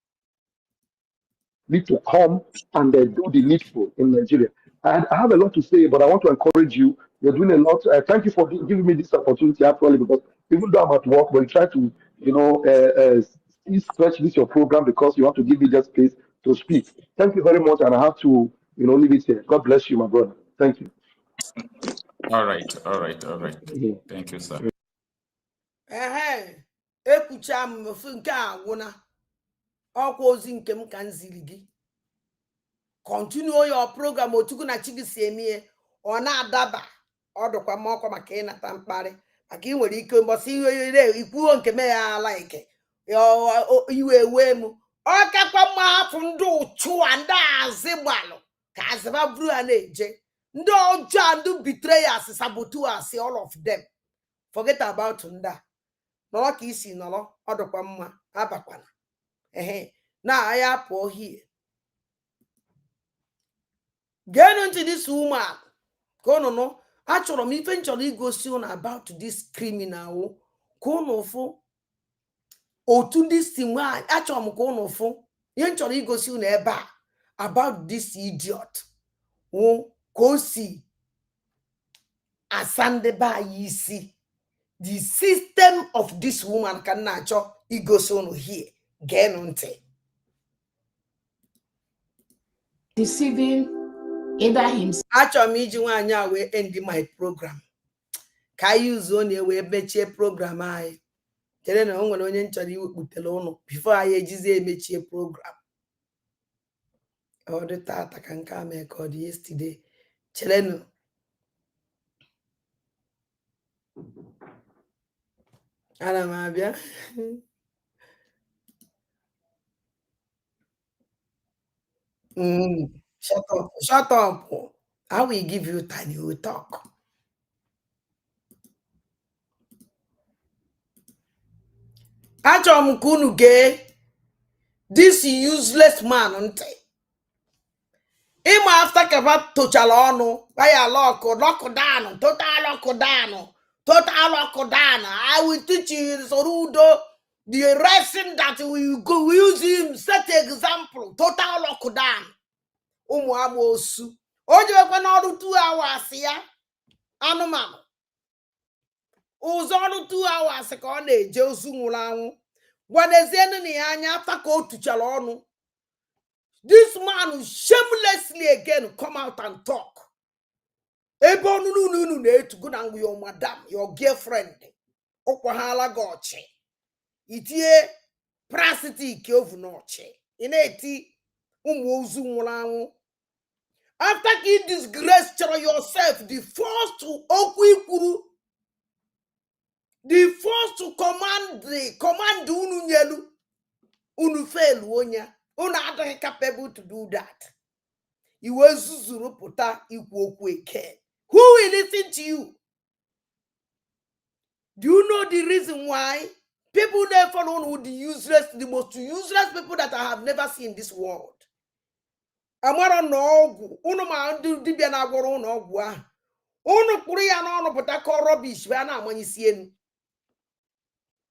Need to come and do the needful in Nigeria. I have a lot to say, but I want to encourage you. You're doing a lot. Thank you for giving me this opportunity actually, because even though I'm at work, but you try to, stretch this your program because you want to give me just space to speak. Thank you very much, and I have to, leave it here. God bless you, my brother. Thank you. All right. Thank you, sir. Ekucham mfunke agwuna. Ọkwa ozi nke m ka nziri gị. Continue your program otuku na chigisi emie. Ọ na-adaba. Ọ dịkwa m ọkwa maka ịnata mkparị. Maka ị nwere ike mbọsị ihe ikwuo nke me ya like. Iwe ewe m. Ọ kakwa mma afụ ndị ụchụ a ndị azị gbalụ. Ka azịba buru ha na-eje. Ndị ọjọọ ndị betrayers saboteurs all of them. Forget about nda. Nọrọ ka isi nọrọ. Ọ dịkwa mma abakwana. Now I apple here. Get into this woman. Go no. Actually, I'm eventually go soon about this criminal. Go no for. Or to this thing. Actually, I'm going no for. Eventually go soon about this idiot. Oh, go see. Asande ba yisi. The system of this woman can nacho. He goes on here. Get on te. Deceiving either himself. Actually, me we end my program. Can use only we mechie program I. Tell na onwe onye nchọrọ iwepụtela ụnụ before I ejizie emechie program. Ọ dị tata ka nke a mee ka ọ dị yesterday. Chelenu. Ana m abịa. Shut up. I will give you time. You will talk. Achọrọ ka unu gee this useless man ntị. Ịma after kaba tochara ọnụ, ya lock down, total lockdown. I will teach you Sorudo the lesson that we go use him set example. Total lockdown. Ụmụ amosu. O jewekwa n'ọrụ 2 hours ya. Anụmanụ. Ụzọ ọrụ 2 hours ka ọ na-eje ozu nwụrụ anwụ. Gwanezienu na ya anya after ka o tuchara ọnụ. This man shamelessly again come out and talk. Ebe ọnụnụ na-etugo na your madam, your girlfriend. Okwahala gochi. Itie prasity ke ovu n'ọchị. Ị na-eti ụmụ ozu nwụrụ anwụ. After you disgrace yourself, the first to okwu, the first to command unu nyelu, unu fail wonya, unu adịghị capable to do that. Iwe zuzuru pụta ikwu okwu eke. Who will listen to you? Do you know the reason why people never follow the most useless people that I have never seen in this world? Amara n'ọgwụ unu ma ndị dibịa na-agwọrọ unu ọgwụ ahụ unu kpụrụ ya n'ọnụ pụta ka rọbish bịa na-amanyisi enu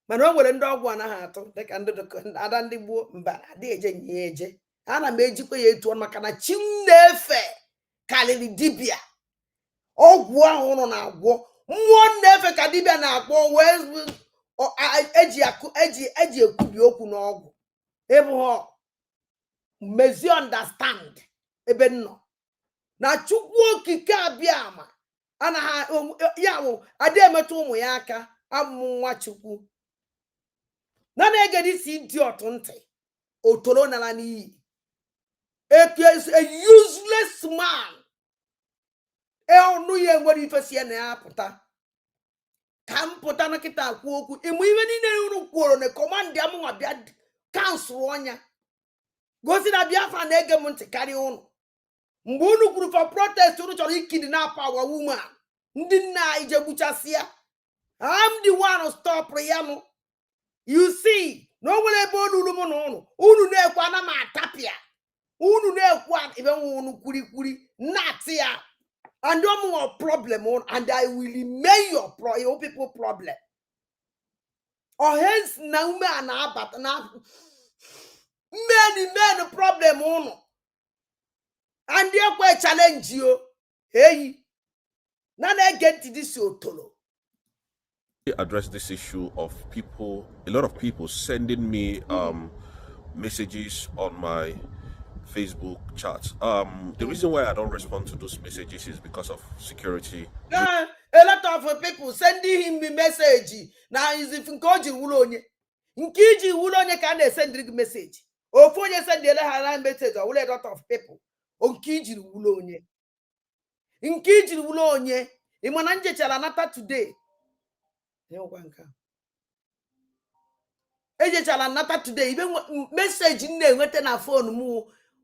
mana o nwere ndị ọgwụ anaghị atụ dịka ndị ada ndị gboo mba adị eje nye eje ana m ejikwa ya etu ọnụ maka na chi m na-efe karịrị dibịa ọgwụ ahụ unu na-agwọ mmụọ na-efe ka dibịa na-akpọ wee eji ekwubi okwu n'ọgwụ ịbụ mezi understand ebe nọ na Chukwu okike abịa ama anaghị ya bụ adị emetụ ụmụ ya aka amụ nwa Chukwu na na-egedi isi idiot ntị otoro nala n'iyi a useless man ọnụ ya nwere ifesi na ya pụta ka m pụta na kịta akwu okwu ịmụ iwe niile uru kwuru na kọmandị amụnwa bịa kansụl ọnya gosi na Biafra na-ege m ntị karịa ụnụ mgbe unu kwuru for protest unu chọrọ ikidnap our woman ndị nna anyị je gbuchasịa I'm the one stop ya nụ. You see na o nwere ebe olulu m na unu na-ekwu ana m atapịa unu na-ekwu ebe nwe unu kwuri nnati ya and no problem and I will remain your people problem or hence na ume na abata na men problem unu and they challenge you hey na get this otolo. Address this issue of a lot of people sending me messages on my Facebook chat. The reason why I don't respond to those messages is because of security. A lot of people sending him the message. Now is if Nkoji Wulonye. Nkiji Wulonye can they send the message. Or for you send the message or a lot of people. Nkiji Wulonye. Nkiji Wulonye. Imananje chalanata today. Eje chalanata today. Even message in the na phone mu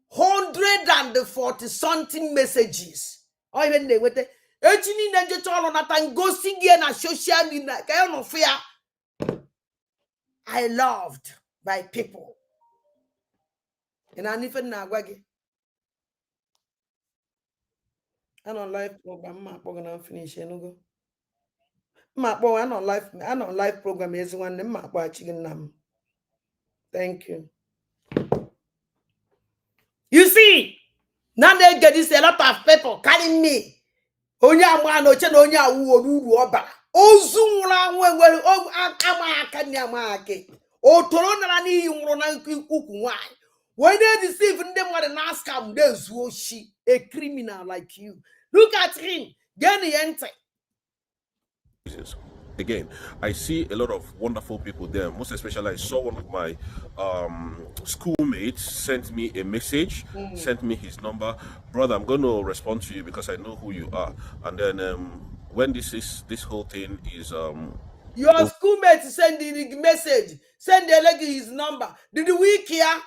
140 something messages. Or even they wete. Echini nje cholo nata ngosi gie na social media. Kayo no fear. I loved by people. And I even na gwagi. I don't live program. I'm gonna finish. No go. I don't live program. Is one them chicken nam. Thank you. You see, now they get this a lot of people calling me. Onya mano chen onya uru oba. Ozunra when amaka nyamake. O torona ni yumro na kuku nwai. When they deceive them what an ask them, there's she a criminal like you. Look at him. Get the enter. Again, I see a lot of wonderful people there. Most especially, I saw one of my schoolmates sent me a message, sent me his number. Brother, I'm going to respond to you because I know who you are. And then when this whole thing is your schoolmate send the message, send the lady his number. Did we care?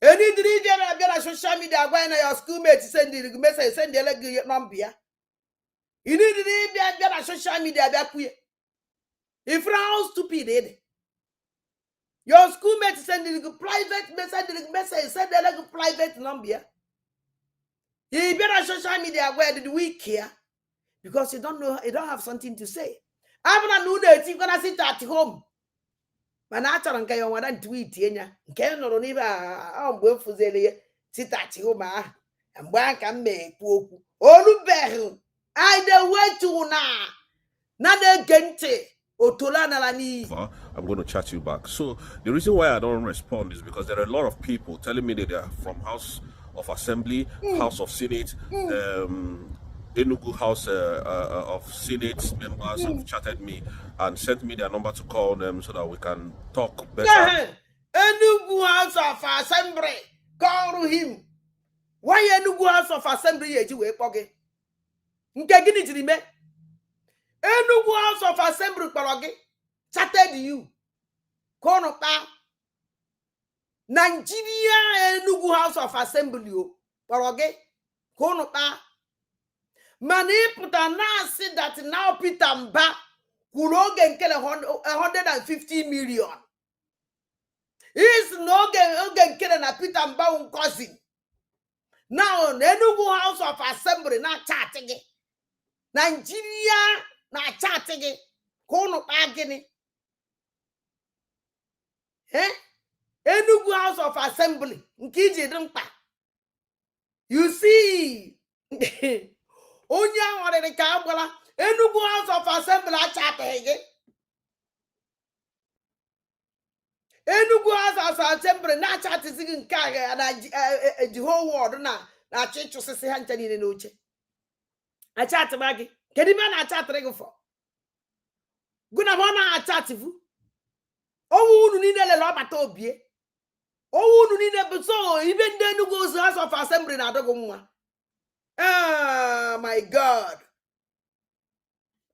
Any the social media when your schoolmate send the message, send the lady your number. You need to be social media. If how stupid it. Your schoolmate sending you private message, send a private number. You better social media where did we care? Because you don't know, you don't have something to say. I'm not know that you're gonna sit at home. Manacha and Kayo want to tweet yenya. Ken or never go for the sit at home and one can make poku. Oh, bear. Either way to na gente. I'm going to chat you back. So the reason why I don't respond is because there are a lot of people telling me that they are from House of Assembly, House of Senate, Enugu House of Senate members have chatted me and sent me their number to call them so that we can talk better. Enugu House of Assembly, call him. Why Enugu House of Assembly you way pocket? Nkegini jime. Enugu House of Assembly paloge chatted you. Kono pa Nigeria Enugu House of Assembly paloge kono pa mani puta na see that now Peter Mba kuroge nkele 150 million. Is no gen nkele na Peter Mba un cousin. Now Enugu House of Assembly na chatting. Nigeria na chatting. Kono pa gini. Enugu House of Assembly. Nkiji dumpa. You see. Onya orere ka agbala. Enugu House of Assembly a chatting. Enugu House of Assembly na chatting nka na the whole world na chichu sisi hanja ni n'oche. A chat bagi. Kedi man a chat rego for. Guna bona a chat fu. Owu unu ni le lo bata obie. Owu unu ni ne so even the Enugu House of Assembly na dogo nwa. Ah, my God.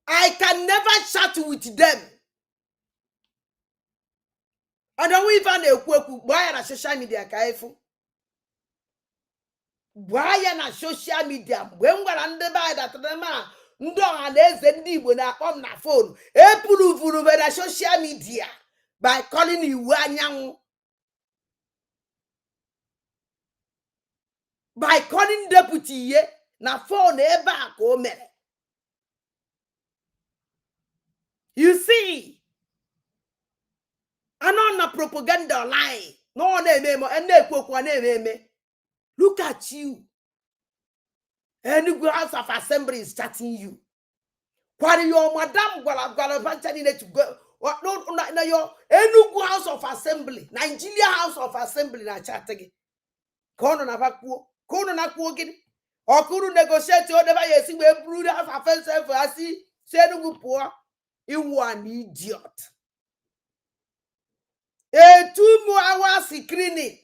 I can never chat with them. I don't even know why na social media kaifu. Why na social media? When we are under by that man, ndo aleze ndi Igbo na akpom na phone. Epuru na social media by calling you anyanwu. By calling deputy ye na phone ebe ako mere. You see, anona propaganda line. No name ene. Look at you. Enugu House of Assembly is chatting you. Kwari your madam gwala banchani ne to go. What no your Enugu House of Assembly, Nigeria House of Assembly na chatting. Kono na bakuo. Kono na kuo gini. Okuru negotiate o never yesi we brood House of Assembly asi Enugu poor. You are an idiot. A 2 hour screening.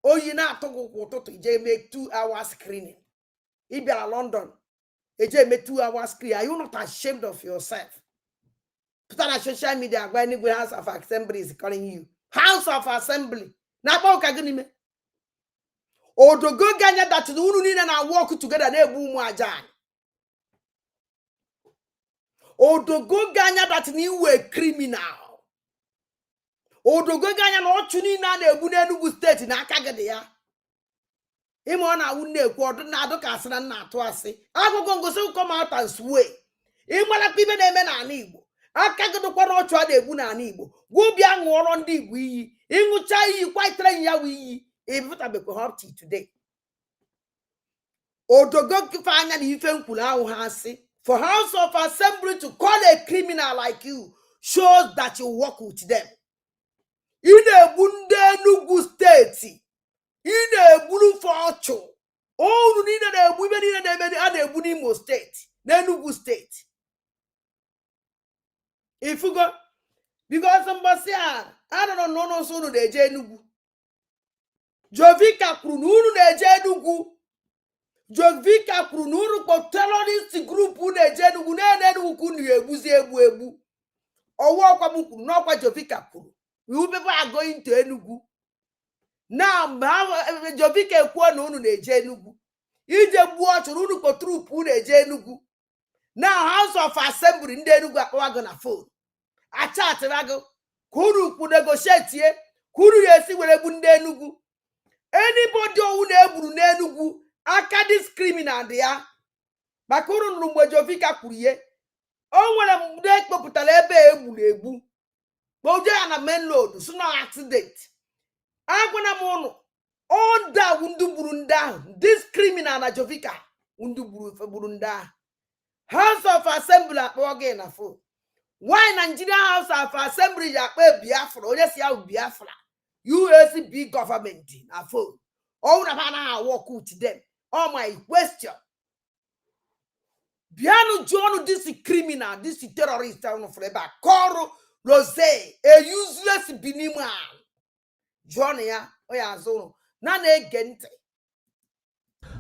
Oh, you not talk to J make 2 hour screening. If you are London, J make 2 hour screening. Are you not ashamed of yourself? Put on social media when the House of Assembly is calling you. House of Assembly. Na ba okagini me. Odogo ganya that the unu ni na work together na ebu mu ajan. Odogo ganya that ni we criminal. Odogo ganya na ochuni na ebu na Enugu state na akagede ya. Imo na wunne ekwu odo na adoka asina na atu ase. Agogo ngoso come out and sway. Imo la pibe na eme na ana Igbo. Akagede kwa na ochu ada ebu na ana Igbo. Go bia nworo ndi Igbo iyi. Ingucha iyi kwa train ya wi iyi. Ebuta be ko up today. Odogo kifanya ni ife nkula awu ha ase. For House of Assembly to call a criminal like you shows that you work with them. In a bunde Enugu state, in a bulu fortune, oh, you need a women in a bunimo state, Enugu state. If you go, because somebody say, I don't know, no, so de Enugu. Jovika Krunuru de Enugu. Jovika Krunuru ko terrorist group une Enugu ne Enugu ni ebu. Owo kwa muku no kwa Jovika Krunuru. You people are going to Enugu. Now, Jovika ekwo na unu na-eje Enugu. Ije gbuo chụrụ unu ko troop unu eje Enugu. Now, House of Assembly ndị Enugu akpọwago na phone. A chat rago. kuru ku negotiate kuru yesi were bu ndị Enugu. Anybody who na-eburu n'Enugu aka this criminal dị ya maka uru nụrụ mgbe Jovika kwuru ihe o nwere mgbe ekpopụtara ebe egburu egbu kpoje ya na main road so no accident agwana m ụnụ all that ndu gburu ndị ahụ this criminal na Jovika ndu gburu ndị ahụ House of Assembly akpọ gị na phone why Nigeria House of Assembly ya akpọ Biafra onye si ya Biafra USB government na phone. All na I walk with them. All my question. Biano John, this criminal, this terrorist town forever. Koro Rose, a useless binima. John ya, oyazo. Nane gente.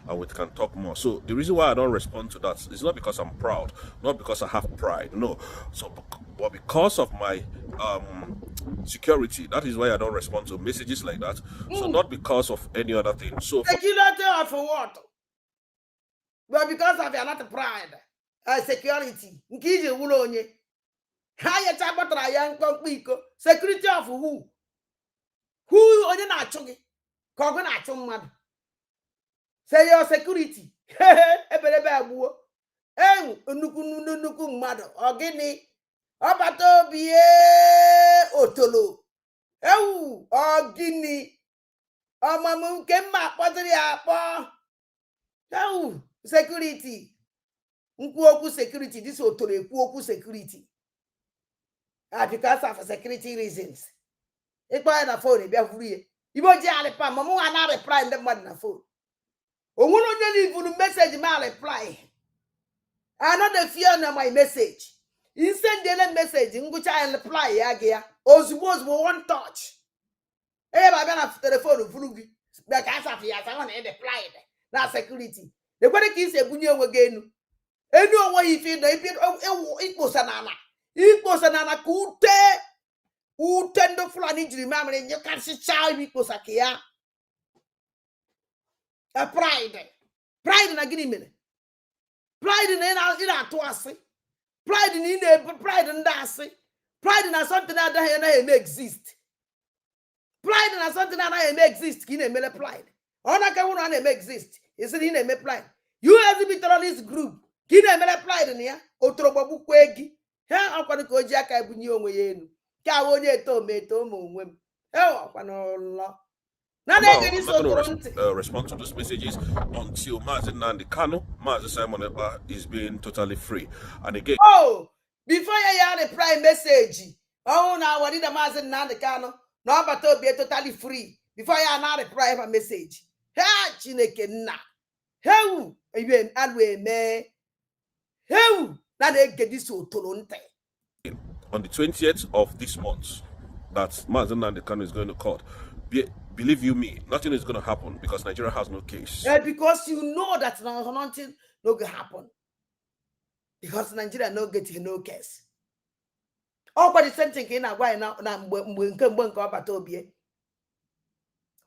And we can talk more. So the reason why I don't respond to that is not because I'm proud, not because I have pride, no. So, but because of my security, that is why I don't respond to messages like that. So not because of any other thing. So security of what? But because of your not pride, security. Nkiji wulo onye. Haya chabatra yang kompiko. Security of who? Who onye na achungi? Kogo na achung madu. Say your security. Ebelebe abuo. Nuku mmadụ. Ogini. Obato biye otolo. Ogini. Omamu kemma kpọtụrụ ya akpọ. Security. Nkwu okwu security. This otolo ekwu okwu security. Because of security reasons. Ikpa na phone bịa vuru ye. Ibo ji alipa mamu ana reply ndị mmadụ na phone. Onwere onye leave message ma reply. I know the fear na my message. You send the message, ngụcha and reply ya gị ya. Ozugbo one touch. Ba bịa na telephone vuru gị. Bịa ka asaf ya sa na reply na security. The kwere ka isi ebunye onwe gị enu. Enu onwe ife na ife ikposa na ana. Ikposa na ana ka ute ndo Fulani jiri mamre nye kasịcha ikposa ka ya. Pride na gịnị mere? Pride na ị na-atụ asị. Pride na ị na-ebu pride ndị asị. Pride na something anaghị eme exist. Pride na something anaghị eme exist ka ị na-emele pride. Ọ na-aka nwụrụ a na-eme exist. Ị sị na ị na-eme pride. USB terrorist group ka ị na-emele pride na ya. Otorogbogbu gị. Ha akwado ka o ji aka ebunye onwe ya enu. Ka onye eto ma onwe m. Ọkwanụlọ. I'm not going to respond to those messages until Mazi Nnamdi Kanu, Mazi Simon Ekpa is being totally free. And again, before you had a prime message, now what did the Mazi Nnamdi Kanu? No, but to be totally free. Before you had a private message, ha Chineke na, how even alwe me, how na they get this otolonte. On the 20th of this month, that Mazi Nnamdi Kanu is going to court. Believe you me, nothing is going to happen because Nigeria has no case. Because you know that nothing no going to happen. Because Nigeria no get no case. All but the same thing in a way now mgbe ọbata obie.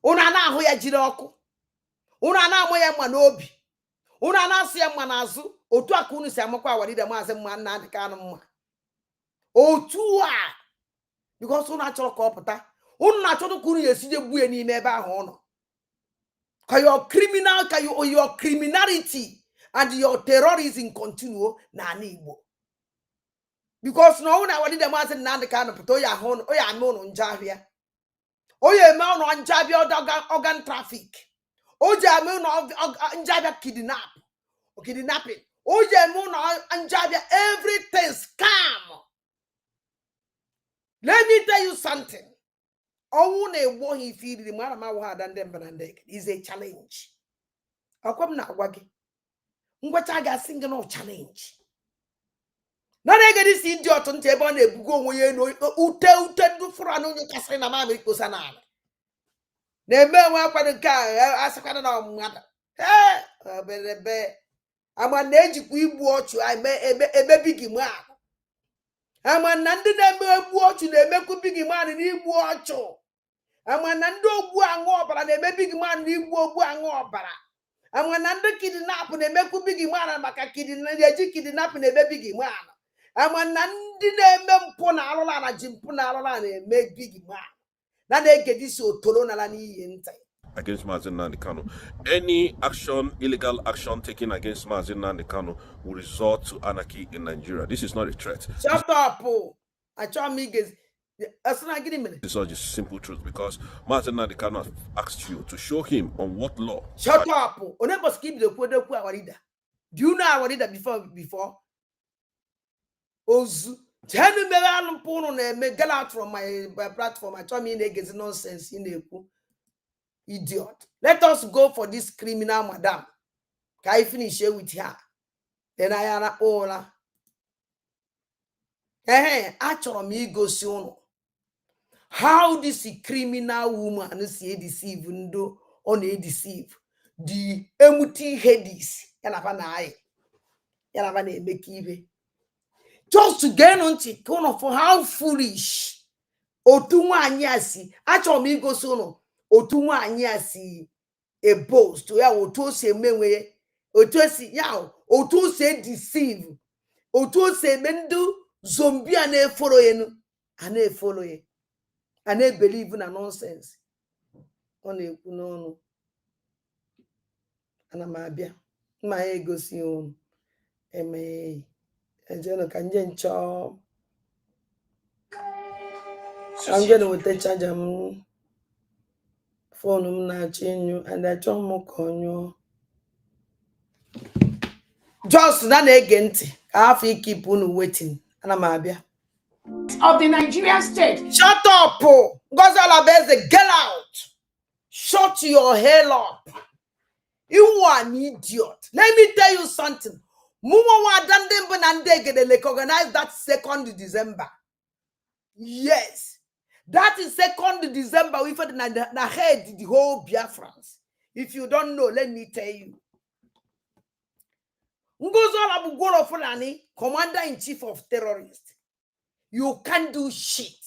Una na ahụ ya jiri ọkụ. Una na amụ ya mma n'obi. Una na asị ya mma n'azụ. Otu aka unu si amakwa awaride Maazị Nnamdi Kanu mma. Otu a. Because una chọrọ ka ọ pụta. Una chọrọ ka unu esije gbuo n'ime ebe ahụ ụnọ. Ka your criminality and your terrorism continue na ana Igbo. Because no una awaride Maazị Nnamdi Kanu pụta oya ahụ oya ame ụnụ njabịa. Oya eme ụnụ njabịa organ traffic. Oja eme ụnụ njabịa kidnapping. Oja eme ụnụ njabịa everything scam. Let me tell you something. Owu na-egbo hi firi mara ma wa ada ndị mbanande is a challenge. Akwam na agwa gị. Ngwacha ga sing no challenge. Na na ga si idiot nte ebe ọ na-ebugo onwe ya eno ute ndu furu anu onye kasịrị na ma America na ala. Na-eme nwa akwado nke a asịkwana na mmadụ. Belebe. Ama na-ejikwa igbu ọchụ emebi gị ma. Ama na ndị na-eme egbu ọchụ na-emekwu big man n'igbu ọchụ. Ama na ndị ogbu aṅụ ọbara na-eme big man n'igbu ogbu aṅụ ọbara. Ama na ndị kidnap na-emekwu big man maka eji kidnap na-eme big man. ama na ndị na-eme mpụ na alụla na ji mpụ na alụla na-eme big man na na-egedisi otolo nala n'iyi ntị against Mazi Nnamdi Kanu. Any action, illegal action taken against Mazi Nnamdi Kanu will result to anarchy in Nigeria. This is not a threat. Shut up, I try me guys. This is all just simple truth because Mazi Nnamdi Kanu has asked you to show him on what law. Shut up. Onepo skip the quote our leader. Do you know our leader before? Ozu. Tell me me get out from my platform. I try me against nonsense in the idiot. Let us go for this criminal madam. Can I finish here with her? Then I am all. Actually, me go soon. How this criminal woman say deceive ndo on a deceive the empty headies make even just to gain on for how foolish otunwa anyasi actually me go soon otunwa anyasi a boast to ya otu se menwe otu si ya otu se deceive otu se mendu zombie na follow you and follow you and they believe in nonsense on a no and I'm abia my ego si on eme ejeno kanje ncho I'm going with the charger phone na chinyu and I chọ mo konyo just na agent half keep on waiting and I'm abia of the Nigerian state. Shut up, Gozalabeze, get out. Shut your hell up. You are an idiot. Let me tell you something. Mumawa Dandembanandege, they recognize that 2nd December. Yes. That is 2nd December. We've had the whole Biafrans. If you don't know, let me tell you. Ngozala Bugoro Fulani, Commander-in-Chief of Terrorists. You can't do shit.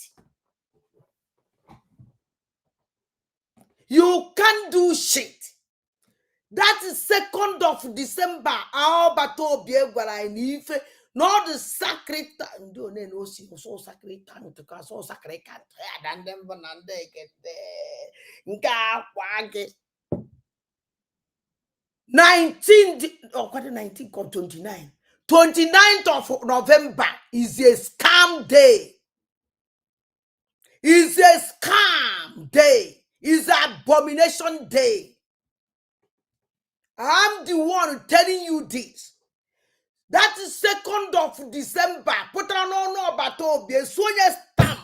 You can't do shit. That is 2nd of December. Our battle be ife. Not the sacred time. Don't know see so sacred time to cast so sacred can't and them banande get there. Nga wage. 19 or 29. 29th of November is a scam day. It's a scam day. It's an abomination day. I'm the one telling you this. That is 2nd of December. Put on about the Sonia stamp.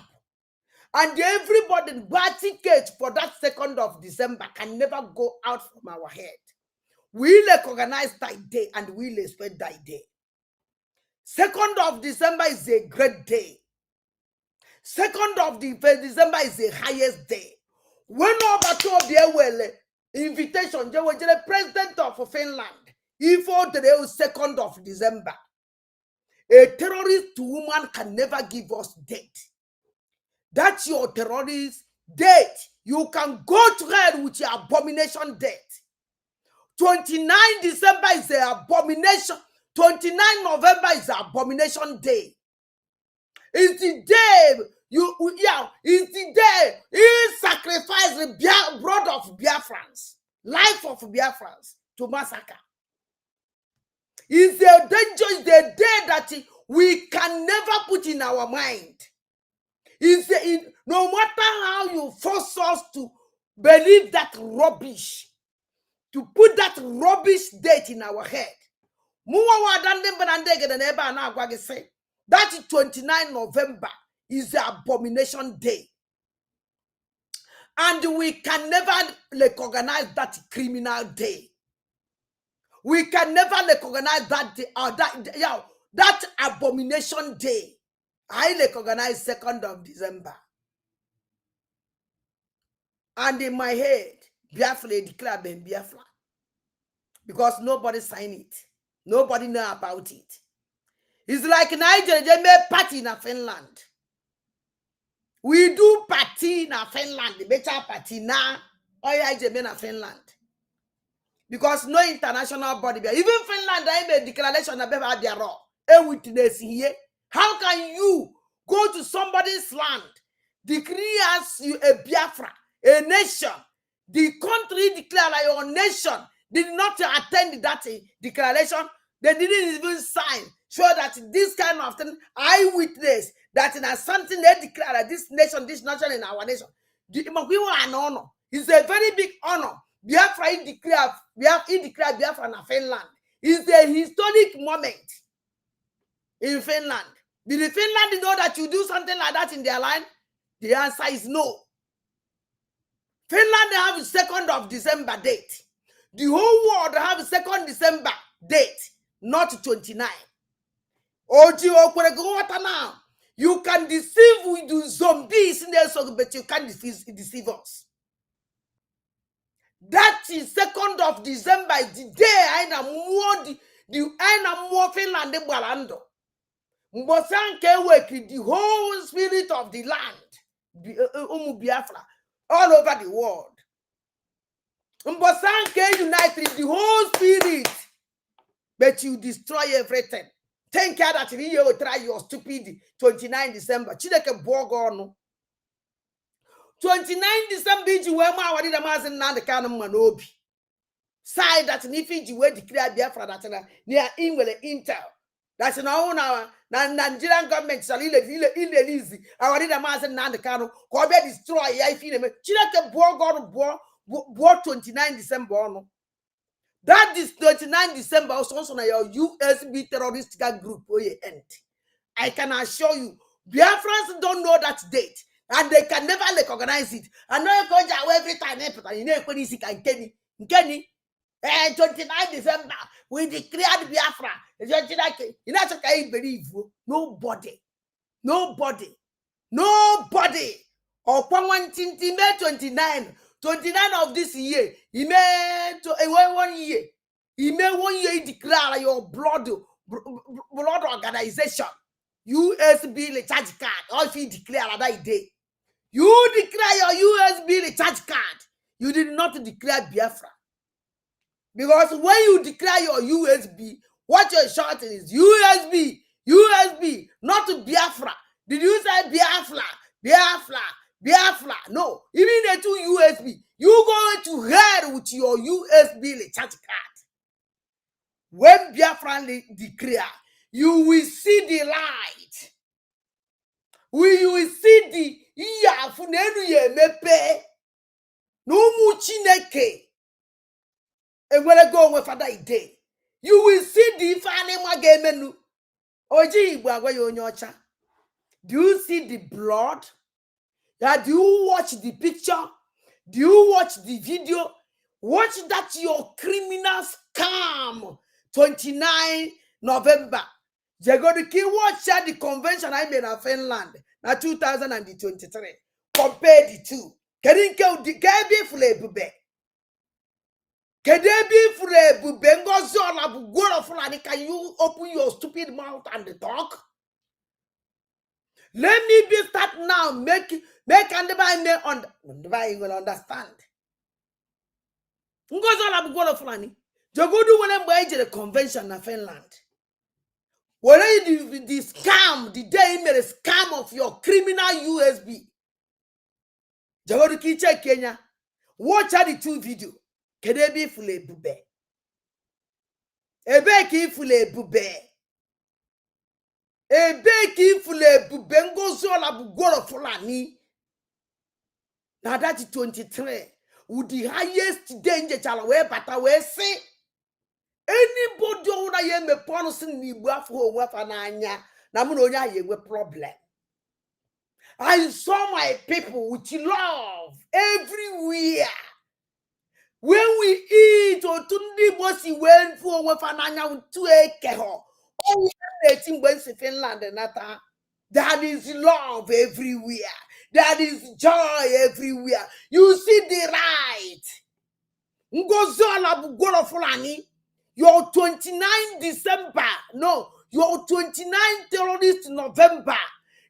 And everybody buy ticket for that 2nd of December can never go out from our head. We recognize that day and we respect that day. 2nd of December is a great day. 2nd of December is the highest day. When well, invitation, the president of Finland, if today was 2nd of December, a terrorist woman can never give us date. That's your terrorist date. You can go to hell with your abomination date. 29 December is the abomination. 29 November is the abomination day. It's the day it's the day he sacrificed the blood of Biafrans, life of Biafrans to massacre. It's the danger, it's the day that we can never put in our mind. No matter how you force us to believe that rubbish, to put that rubbish date in our head. That is 29 November is the abomination day. And we can never recognize that criminal day. We can never recognize that day, that abomination day. I recognize 2nd of December. And in my head, Biafra declare Ben Biafra. Because nobody signed it. Nobody know about it. It's like Nigeria, they made party in Finland. We do party in Finland, the better party now. Oh yeah, in Finland. Because no international body. Even Finland, I made declaration about their raw. A witness here. How can you go to somebody's land, decree as you a Biafra, a nation? The country declared like your nation did not attend that declaration. They didn't even sign. Sure that this kind of thing, I witness that in something they declare that this nation in our nation. We want an honor. It's a very big honor. Biafra declared Biafra in Finland. It's a historic moment in Finland. Did the Finland know that you do something like that in their land? The answer is no. Finland have a 2nd of December date. The whole world have a 2nd December date, not 29. Now. You can deceive with the zombies in there, but you can't deceive us. That is 2nd of December, the day I am more Finland than Balando. Mbosanke work the whole spirit of the land, Biafra, all over the world. Mbosanke united the whole spirit, but you destroy everything. Take care that you will try your stupid 29 December. Chideke Borgono. 29 December, you were my the Mazin Nanda Canum Manobi. Side that if you were declared Biafra that near England Intel. That's now Nigerian government shall easy. Our leader Mazin Nanda Cano, Kobe destroy I feel him. Chideke Borgono bought 29 December. That is 29 December also na your USB terrorist group end. I can assure you, Biafrans don't know that date and they can never recognize it. And now you go every time you know when you can Kenny. 29 December we declared Biafra. You know what I believe? Nobody. Or 29 of this year, he made 1 year. He made 1 year he declare your blood organization. USB recharge card. Or if you declare that day. You declare your USB recharge card. You did not declare Biafra. Because when you declare your USB, what you're shouting is USB, not Biafra. Did you say Biafra? No, even the 2 USB. You go to hell with your USB recharge card. When Biafra declare, you will see the light. You will see the Funenu mepe. No muchineke. And when I go with that day, you will see the Fanema Gamenu. Oji Bwagoyocha. Do you see the blood? Yeah, do you watch the picture? Do you watch the video? Watch that your criminal scam. 29 November. You're going to watch the convention I made in Finland. Now 2023. Compare the two. Can you open your stupid mouth and talk? Let me be start now. Make and the will understand. Jogodu when I'm the convention in Finland. When the scam, the day you made a scam of your criminal USB. Jogodu Kicha Kenya. Watch out the 2 video. Kedebi fule bube. Ebeki fule bube. Ebeki fule bube. Ngozola bugoro fulani. Now that is 23. With the highest danger chalawe bata we say. Anybody who na ye me ponosin ni buafo wefa na anya. Na munonya ye we problem. I saw my people with love everywhere. When we eat or tundi bosi when for wefananya with 2 ekeho. Oh, we are Finland and that. There is love everywhere. There is joy everywhere. You see the right. Ngozola bugolo fulani. Your 29 December. No, your 29 terrorist November.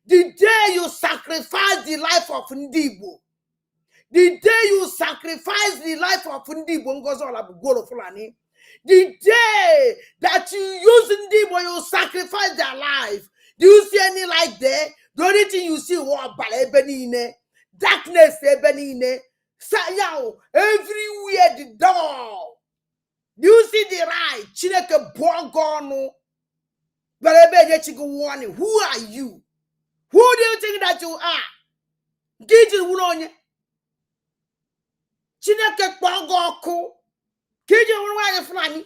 The day you sacrifice the life of Ndibo. The day you sacrifice the life of Ndibo Ngozola bugolo fulani. The day that you use Ndibo, you sacrifice their life. Do you see any light there? The only thing you see was darkness everywhere the door. Do you see the right? Chineke Bogonu. Warning. Who are you? Who do you think that you are? Giji Wulonya. Chineke Bogoku. Giji Wulanya Flani.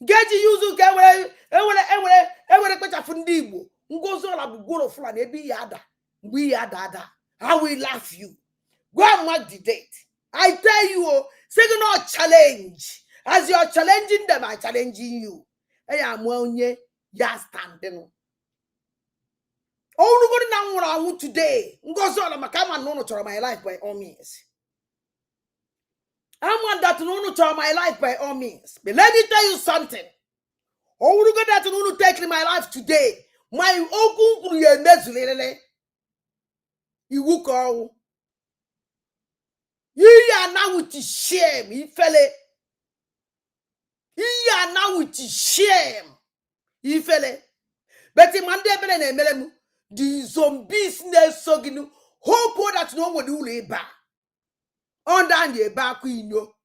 Giji Yuzu Gawe. Ewe Peta Fundibo. Ngozola Bugoro Flani. Ebi Yada. We Yada. I will laugh you. Go and mark the date. I tell you, say no challenge. As you're challenging them, I'm challenging you. I am one ya standing. Oh, look at what I want today. Goes on, I'm no to my life by all means. I want that no to my life by all means. But let me tell you something. Oh, look at that no take my life today. My open you will call. You are now with shame, you fella. You are now with shame, you fella. But in Monday, the zombies so ginu hope that no one will labor. On down the back window.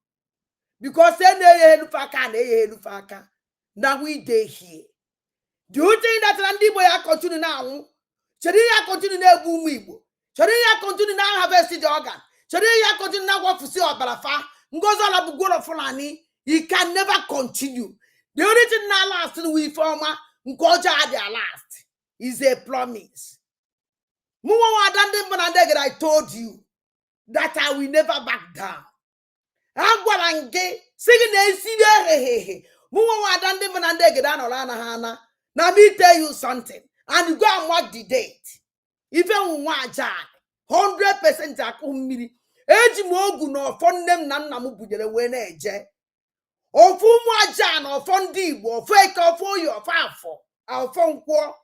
Because then they faka. Now we day here. Do you think that Randy boy continue now? Should he continue now boom? Should he continue now harvest the organ? Should he continue now work for see or balafa? Ngoza la bugoro fulani. He can never continue. The only thing now last we former Ngoja their last is a promise. I told you that I will never back down. I'm going to singing now me tell you something, and you go and mark the date. Even one jar, 100% akumiri. Eji mogu no fon them nan namu bujele wene eje. Ofu mwajan or fon dibo, fake or for your fafo, our phone quo.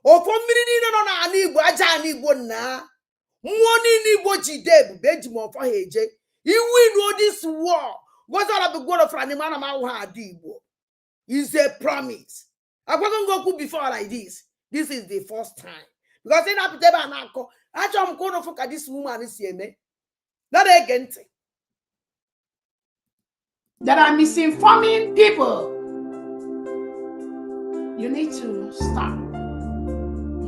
Ofu miri no na ani ajani bona. Money ni boji deb, Benjamin for heje. You win all this war. What's all about God of Ranimana Maha Dibo? Is a promise. I wasn't go before like this. This is the first time. Because in Apiteba Nako, I am going to focus this woman is here. Not again. That are misinforming people. You need to stop.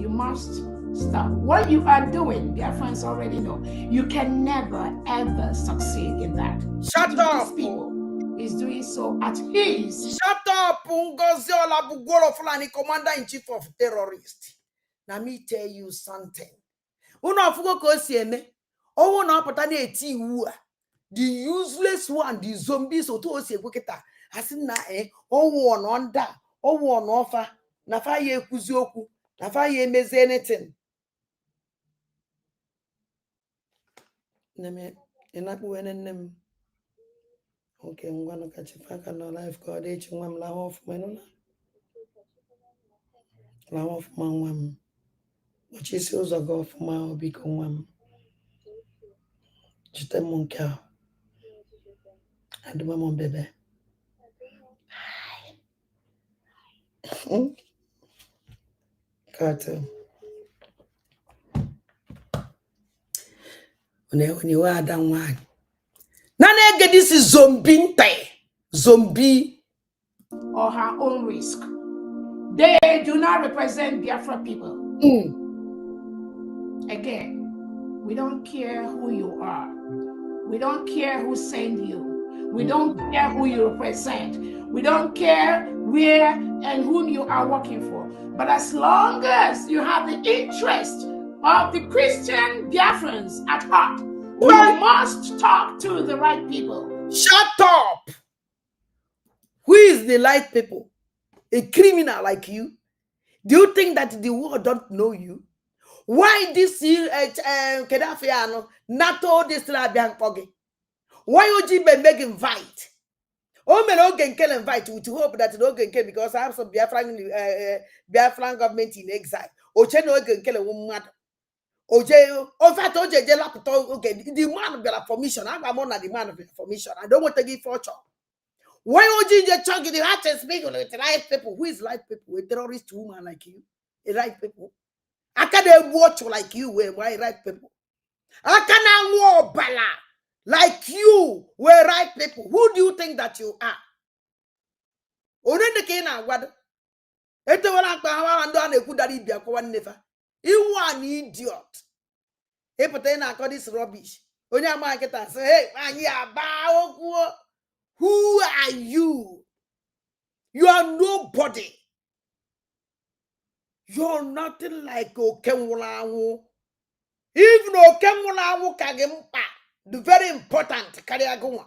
You must stop. What you are doing, dear friends already know, you can never ever succeed in that. Shut up! People is doing so at his. Shut up! Ungoziola Bugoro Fulani, Commander-in-Chief of Terrorists. Now me tell you something. Uno fugo kosieme. Oh no patani eti ua. The useless one, the zombies or to se kweketa. Asina oh one under, oh one offer. Na fa ye kuzioku, na fa ye meze anything. Name enaku enem. Okay, I'm gonna catch a fuck on life. God, each one la off my no. La off my one. What you see was a go for my big one. Just a monkey. I do my mom baby. Cartoon. When you are down one. Nana get this is zombie. Zombie. Or her own risk. They do not represent Biafra people. Again, we don't care who you are. We don't care who sent you. We don't care who you represent. We don't care where and whom you are working for. But as long as you have the interest of the Christian Biafrans at heart, you must talk to the right people. Shut up! Who is the right people? A criminal like you? Do you think that the world don't know you? Why this Kedafiano NATO this Pogi? Why would you make invite? Oh, man, Ogen can invite you to hope that Ogen can because I have some Biafran government in exile. Ochen Ogen can a woman. Oje, of that Oje Lapto, okay, the man of the formation. I'm on the man of the formation. I don't want to give fortune. Why would you just chug in the heart and speak with live people? Who is live people? A terrorist woman like you? right people. I can't watch like you were right people. I can't bala like you were right people. Who do you think that you are? Only the king and what? Ete wana kwa hawa ndo ane kudari bia kwa never. You are an idiot. Hey, but then I call this rubbish. Only market and say, hey, man, yeah, who are you? You are nobody. You're nothing like Okemulawu. Even Okemulawu Kagempa, the very important Kariagua.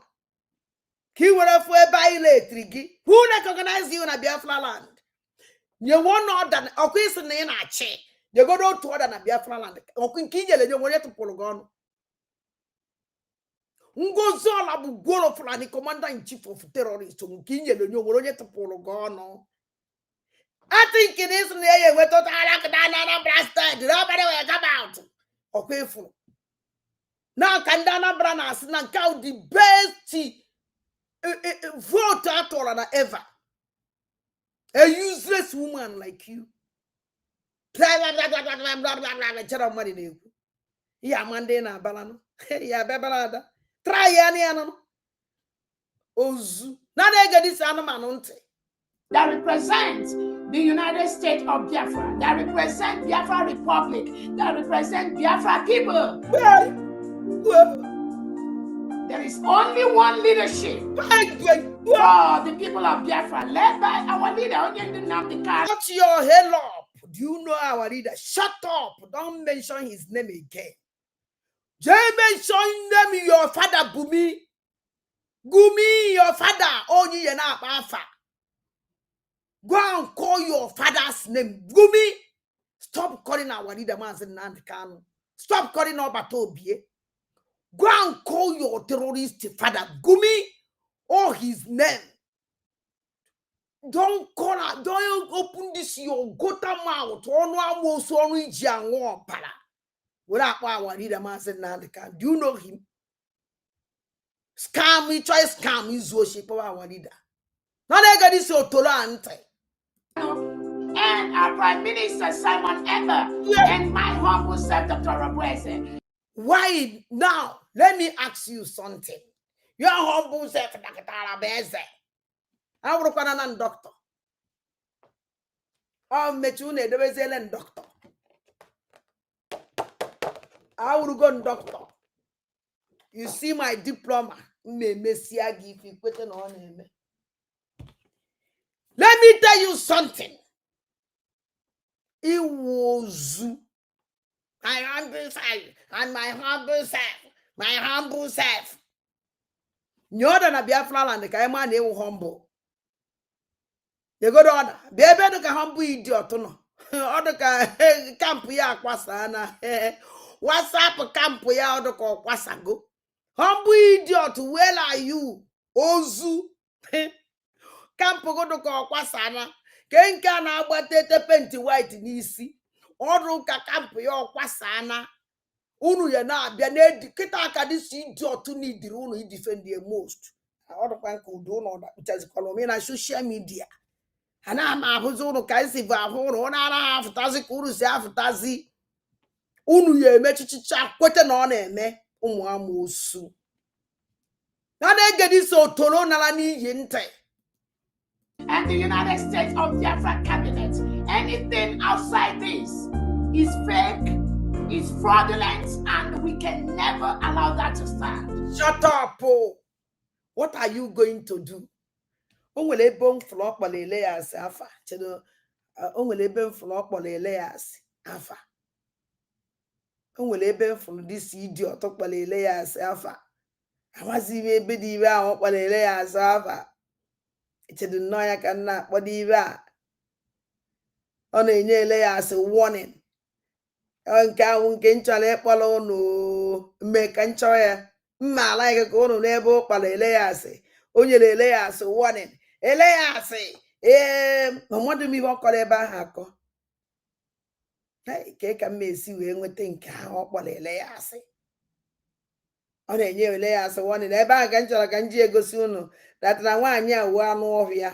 He would have by electric. Who recognize you in a Biafra land? You want not than a question in a chair. You go to other than a Biafra land. Okinkijel, you want to Pologon. Ngozola Bugolo for the commander in chief of terrorists. Unkinjel, you want to Pologon. I think it is near where total blasted. Nobody will come out. Okay, fool. Now, Kandana Branas, now count the best vote at all and ever. A useless woman like you. Money. Yeah, Mandena Balano. Yeah, Babalada. Try any animal. Ozu. Now they get this animal. That represents the United States of Biafra, that represent Biafra Republic, that represent Biafra people. There is only one leadership for the people of Biafra, led by our leader. Shut your hell up. Do you know our leader? Shut up. Don't mention his name again. Just mention them your father, Bumi. Gumi, your father. Oh, you not Alpha. Go and call your father's name. Gumi. Stop calling our leader man Nandikano. Stop calling Obatobie. Go and call your terrorist father Gumi or his name. Don't call her. Don't open this your gota mouth. Without our leader man Nandikano. Do you know him? Scam me, try scam me, worship our leader. Now they got this tolerant. And our Prime Minister Simon Eber and my humble self, Dr. Robreze. Why now? Let me ask you something. Your humble self, Dr. Robreze. I will call a doctor. I'll meet you in the Brazilian doctor. I will go doctor. You see my diploma. Let me tell you something. It was my humble self and my humble self. You're than a Biafra land, the Kaiman, they will humble. You go to order. Baby, the humble idiot. Other camp ya kwasana. What's up, camp ya other call kwasago? Humble idiot, where are you? Ozu. Camp go to call kwasana. Kenka na agbatete penti white n'isi. Ọrụ ka camp ya kwasana. Unu ya na abịa na kita aka this idiot need unu defend the most. Ọrụ kwa nka udo no da pụtazikwala ome na social media. Ana ma ahụzi unu ka isi bụ ahụ unu na ara afụtazi ka unu si afụtazi. Unu ya emechichicha kwete na ọ na-eme ụmụ amoosu. Na na-ege dis otoro nara n'iyi ntị. And the United States of Biafra cabinet, anything outside this is fake, is fraudulent, and we can never allow that to stand. Shut up, oh. What are you going to do? Onwere ebe flop layers afa. Chedo onwere ebe flop layers afa. Onwere ebe flop this idiot layers afa. Amazi ebe di ibe ahụ layers afa. Chedo no ya ka na akpọ ibe a. Ọ na-enye layers warning. Nke ahụ nke nchọrọ ịkpọrọ unu mme ka nchọrọ ya. Mma alaghị ka unu n'ebe ụkpara layers. Onye layers warning. Elias, mmadụ m ihe ọ kọrọ ebe ahụ akọ. Ke ka m esi wee nweta nke ahụ ọ kpọrọ Elias. Ọ na-enye Elias warning ebe ahụ ka m chọrọ ka m ji egosi unu that na nwaanyị a wụ anụ ọhịa.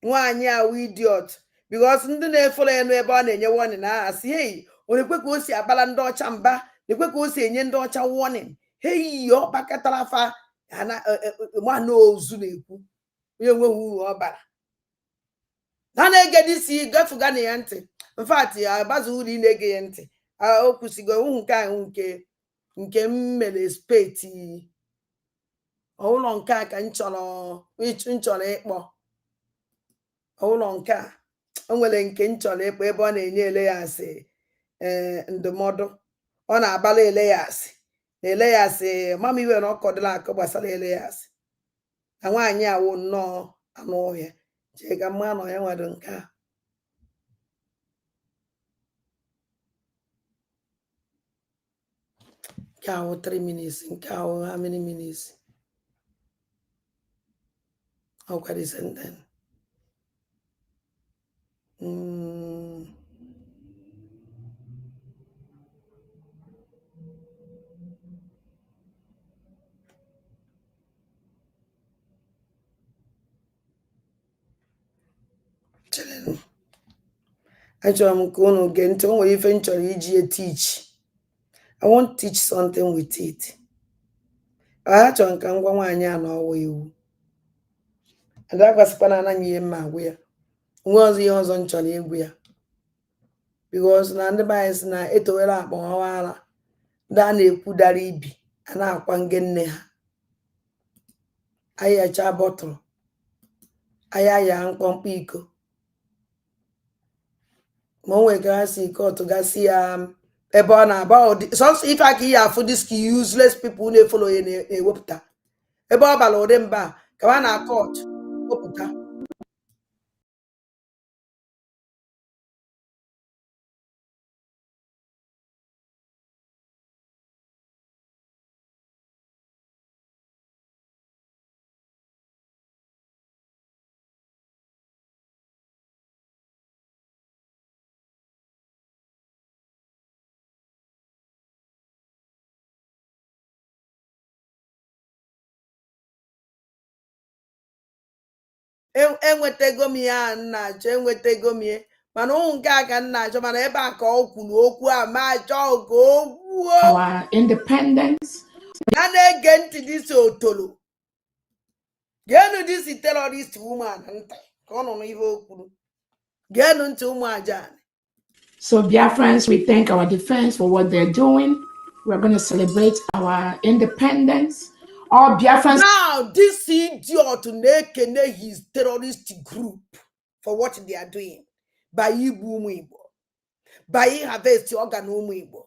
Nwaanyị a wụ idiot. because ndị na-efolo ya n'ebe ọ na-enye warning na asị hey onekwe ka o si abala ndị ọcha mba nekwe ka o si enye ndị ọcha warning hey ọ bakatara afa ma na ozu na-ekwu onye nweghị uru ọ bara na na-ege disi gafuga na ya ntị mfati agbaza uru ị na-ege ya ntị o kwụsịgo uhu nke ahụ nke m mere speti ụlọ nke a ka m chọrọ ịkpọ ụlọ nke a o nwere nke m chọrọ ịkpọ ebe ọ na-enye ele ya asị ndụmọdụ ọ na-abala ele ya asị na ele ya asị mama iwe na ọkọdịla akụ gbasara ele ya asị na nwaanyị awụ nnọọ anụ ọhịa jee ka mma nọ ya nwere nke a nke ahụ 3 minutes nke ahụ how many minutes ọkwa the sentence achọrọ m ka unu gee ntị o nwere ife m chọrọ iji teach I want to teach something with it ha chọrọ nka ngwa nwaanyị a na ọwa iwu ada gwasịkwa na anaghị ihe mma agwụ ya nwe ọzọ ihe ọzọ m chọrọ egwu ya because na ndị be anyị si na etowere akpa ọwara ndị a na-ekwudara ibi a na-akwa nge nne ha ayacha bọtụlụ ya mkpọmkpọ iko ma o nwere ka ha si ike otu gasị ya ebe ọ na-aba sọsọ ife aka ihe afụ diski useless people na-efolo ya na-ewepụta ebe ọ bara ụdị mba ka ha na court wepụta enwetego m ya nna achọ enwetego m ya mana ụmụ nke a ka nna achọ mana ebe a ka ọ kwuru okwu a ma achọ ka o kwuo our independence. ya na-ege ntị disi otolo geenụ disi terrorist woman ntị ka ọ nọ n'ihe o kwuru geenụ ntị ụmụ aja. So Biafrans, we thank our defense for what they're doing. We're going to celebrate our independence. All Biafrans. Now, this idiot nekene his terrorist group for what they are doing. By Ibu Muibo. By harvest organ Muibo.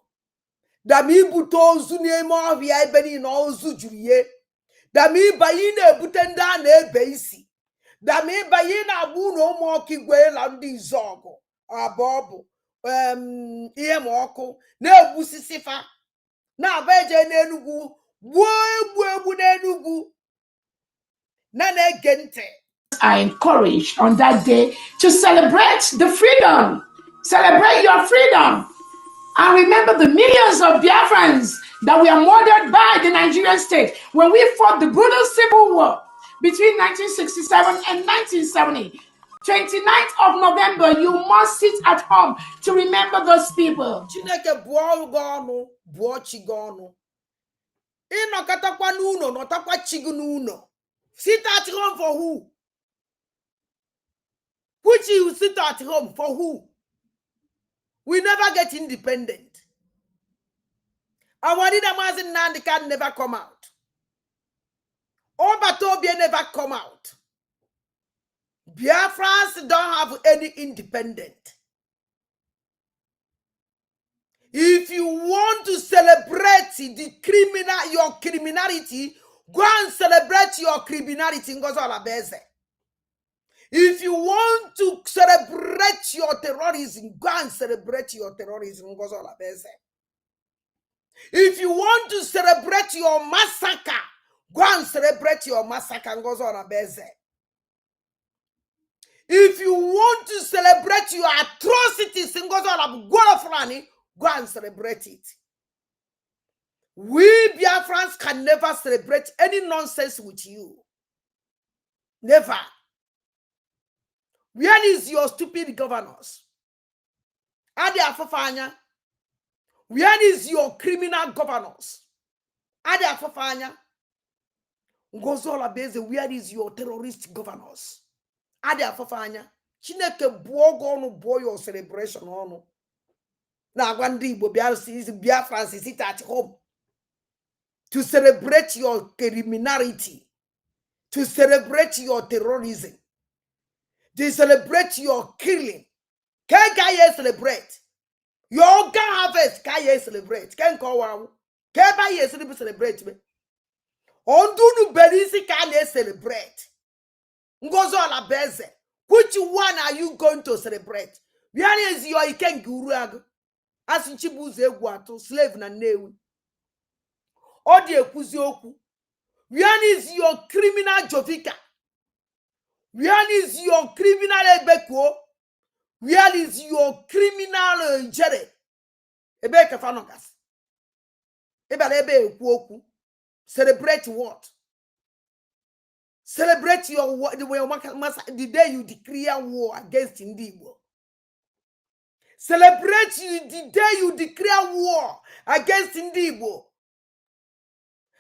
Damibu tozu nemo via ebeni no zujuye. Dami bayine butenda ne beisi. Dami bayina bu no mo kigwe landi zogo. Abobo. Ihe moko. Ne busisifa. Na beje nenugu. Are encouraged on that day to celebrate the freedom. Celebrate your freedom. And remember the millions of Biafrans that were murdered by the Nigerian state when we fought the brutal civil war between 1967 and 1970. 29th of November, you must sit at home to remember those people. Inọkatakwa n'ụlọ nọtakwa chigu n'ụlọ. Sit at home for who? Which you sit at home for who? We never get independent. Our leader Mazi Nnamdi can never come out. Obatobia never come out. Biafrans don't have any independent. If you want to celebrate your criminality, go and celebrate your criminality in Gozalabeze. If you want to celebrate your terrorism, go and celebrate your terrorism in Gozalabeze. If you want to celebrate your massacre, go and celebrate your massacre in Gozalabeze. If you want to celebrate your atrocities in Gozalabeze, go and celebrate it. We Biafrans can never celebrate any nonsense with you. Never. Where is your stupid governors? Ade afafanya. Where is your criminal governors? Ade afafanya. Ngozola beze, where is your terrorist governors? Ade afafanya. Chineke buogo onu boy your celebration onu. Na gwandi Igbo bia Francis sit at home to celebrate your criminality, to celebrate your terrorism, to celebrate your killing. Can you celebrate? Your can harvest, can you celebrate? Can go on? Can you celebrate me? Ondunu berisi can you celebrate? Ngozo la beze. Which one are you going to celebrate? Where is your Iken Guruag? As in Chibuze Guato, slave na newi. Odi ekuzi oku. Where is your criminal Jovika? Where is your criminal Ebeko? Where is your criminal Jere? Ebeke Fanogas. Ebe oku. Celebrate what? Celebrate the day you declare war against Indigo. Celebrate the day you declare war against Indigo.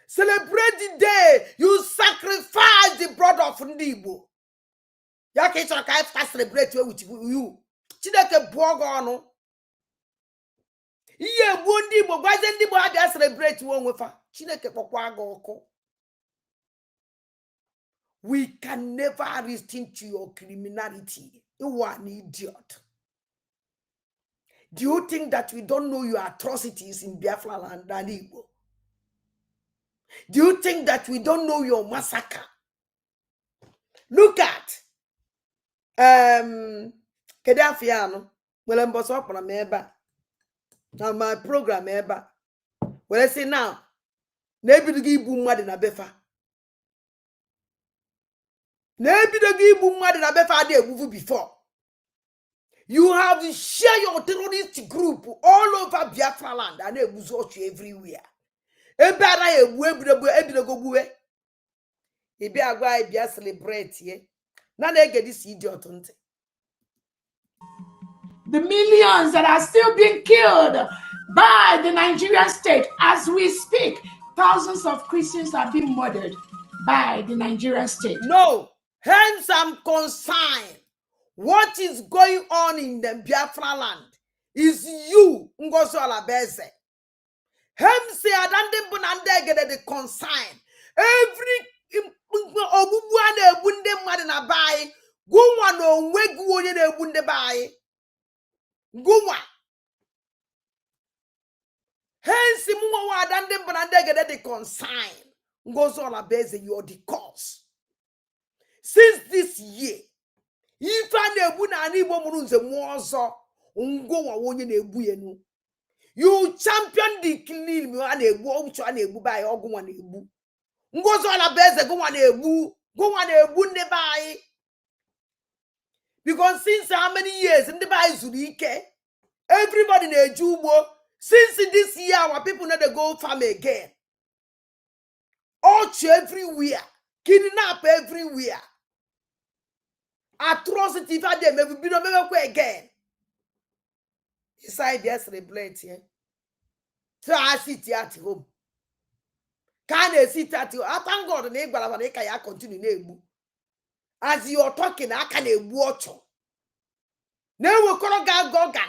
Celebrate the day you sacrifice the blood of Ndibo. Yake choka celebrate with you. Chineke buogo Iye Ndibo, why is Ndibo had celebrate one with her? Chineke pokwago. We can never listen to your criminality. You are an idiot. Do you think that we don't know your atrocities in Biafra land and Igbo? Do you think that we don't know your massacre? Look at Kedafiano. Well, I'm boss up on a now my program eba. Well, I say now, maybe the give boom mad in a befa. Maybe the give boom mad in a befa de before. You have share your terrorist group all over Biafra land and they will watch you everywhere. Ebara ebu go buwe. Ebe agwa ebia celebrate ye. Na get this idiot. The millions that are still being killed by the Nigerian state as we speak. Thousands of Christians are being murdered by the Nigerian state. No, hence I'm concerned. What is going on in the Biafra land is you, Ngozo Alabeze. Hence, Adande Bunande get the consign. Every Obubuane Bunde Madina buy, go one on Wegu Bunde buy. Go one. Hence, Muwa Adande Bunande get the consign. Ngozo Alabeze, you are the cause. Since this year, if I nebu na ani bo murunze mwozo ngo wa wonye na ebu yenu you champion the clean me na ebu obucho na ebu bai ogu wa na ebu ngozo ala beze go wa na ebu nde bai because since how many years nde bai zuru ike everybody na eju ugbo since this year our people know they go farm again Ouch everywhere kidnap everywhere. Atrocity for them, maybe be no again. Inside there, celebrate here. So I sit here at home. Can I sit at home? I thank God the neighbor of an continue. As you're talking, I can watch you. Never gonna go gun.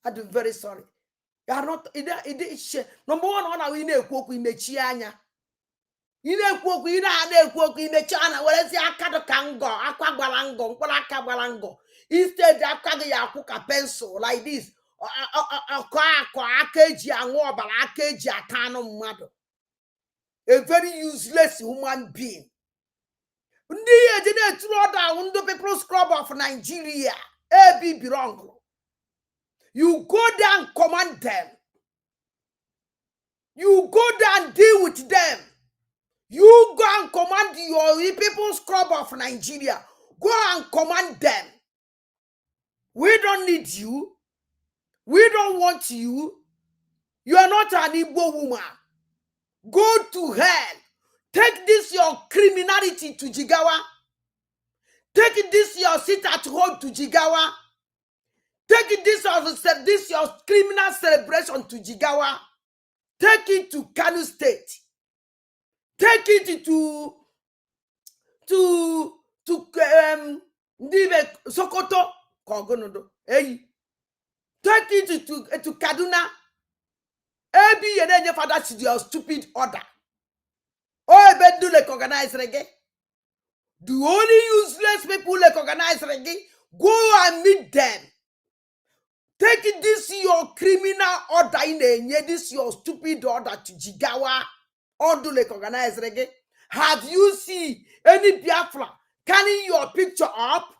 I'm very sorry. You are not number one on we know we make chianya. You know, you know, where is the Akado Kango, Aquabalango, Polakabalango. Instead, I cook a pencil like this. A very useless human being. People scrub of Nigeria. You go there and command them. You go there and deal with them. You go and command your people scrub of Nigeria. Go and command them. We don't need you. We don't want you. You are not an Igbo woman. Go to hell. Take this your criminality to Jigawa. Take this your sit at home to Jigawa. Take this your criminal celebration to Jigawa. Take it to Kano State. Take it to Sokoto. Hey. Take it to Kaduna. Ebi and then your father should your stupid order. Oh, but do like organize reggae. Do only useless people like organize reggae. Go and meet them. Take this your criminal order in the this your stupid order to Jigawa. Or do like organize reggae. Have you seen any Biafra carrying your picture up?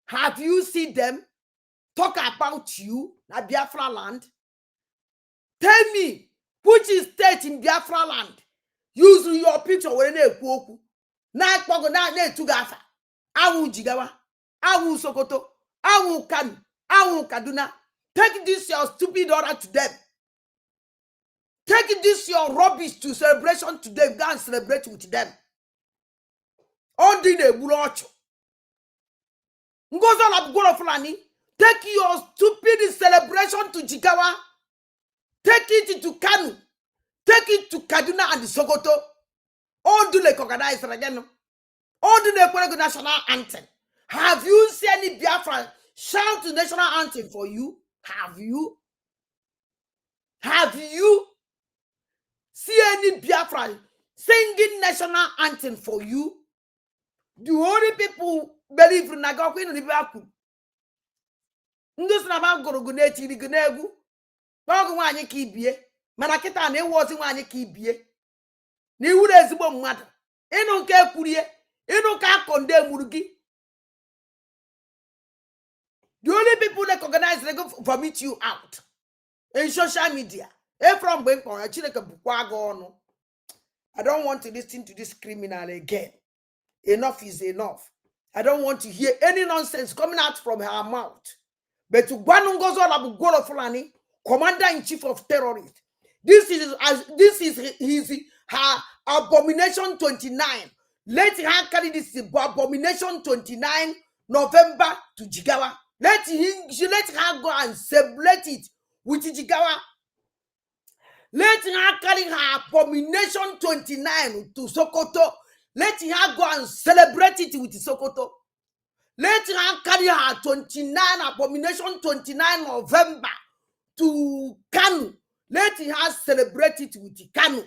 Have you seen them talk about you at Biafra land? Tell me, which is state in Biafra land? Use your picture when they kwoku. Na kpogo na tugafa. Awu Jigawa, Awu Sokoto, Awu Kano, Awu Kaduna. Take this your stupid order to them. Take this your rubbish to celebration to them. Go and celebrate with them. Ondine burocho. Ngoza la bugoro fulani. Take your stupid celebration to Jigawa. Take it to Kano. Take it to Kaduna and Sokoto. All do like organize again. All do the national anthem. Have you seen any Biafra shout the national anthem for you? Have you? Have you seen any Biafra singing national anthem for you? The only people believe in Nagaku in the Biaku. Ndus na ba goroguneti rigunegu. Ba go anyi ka ibie. Mana kita na ewozi anyi ka ibie. Ni wure ezigbo mmadu. Inu nke ekwurie, inu ka condemn murugi. The only people that organize they go vomit you out in social media. From I don't want to listen to this criminal again. Enough is enough. I don't want to hear any nonsense coming out from her mouth. But to Gwanungozo Labugolo Fulani, Commander-in-Chief of Terrorists, this is her abomination 29. Let her carry this abomination 29 November to Jigawa. Let her go and celebrate it with Jigawa. Let her carry her abomination 29 to Sokoto. Let her go and celebrate it with Sokoto. Let her carry her 29 abomination 29 November to Kano. Let her celebrate it with Kano.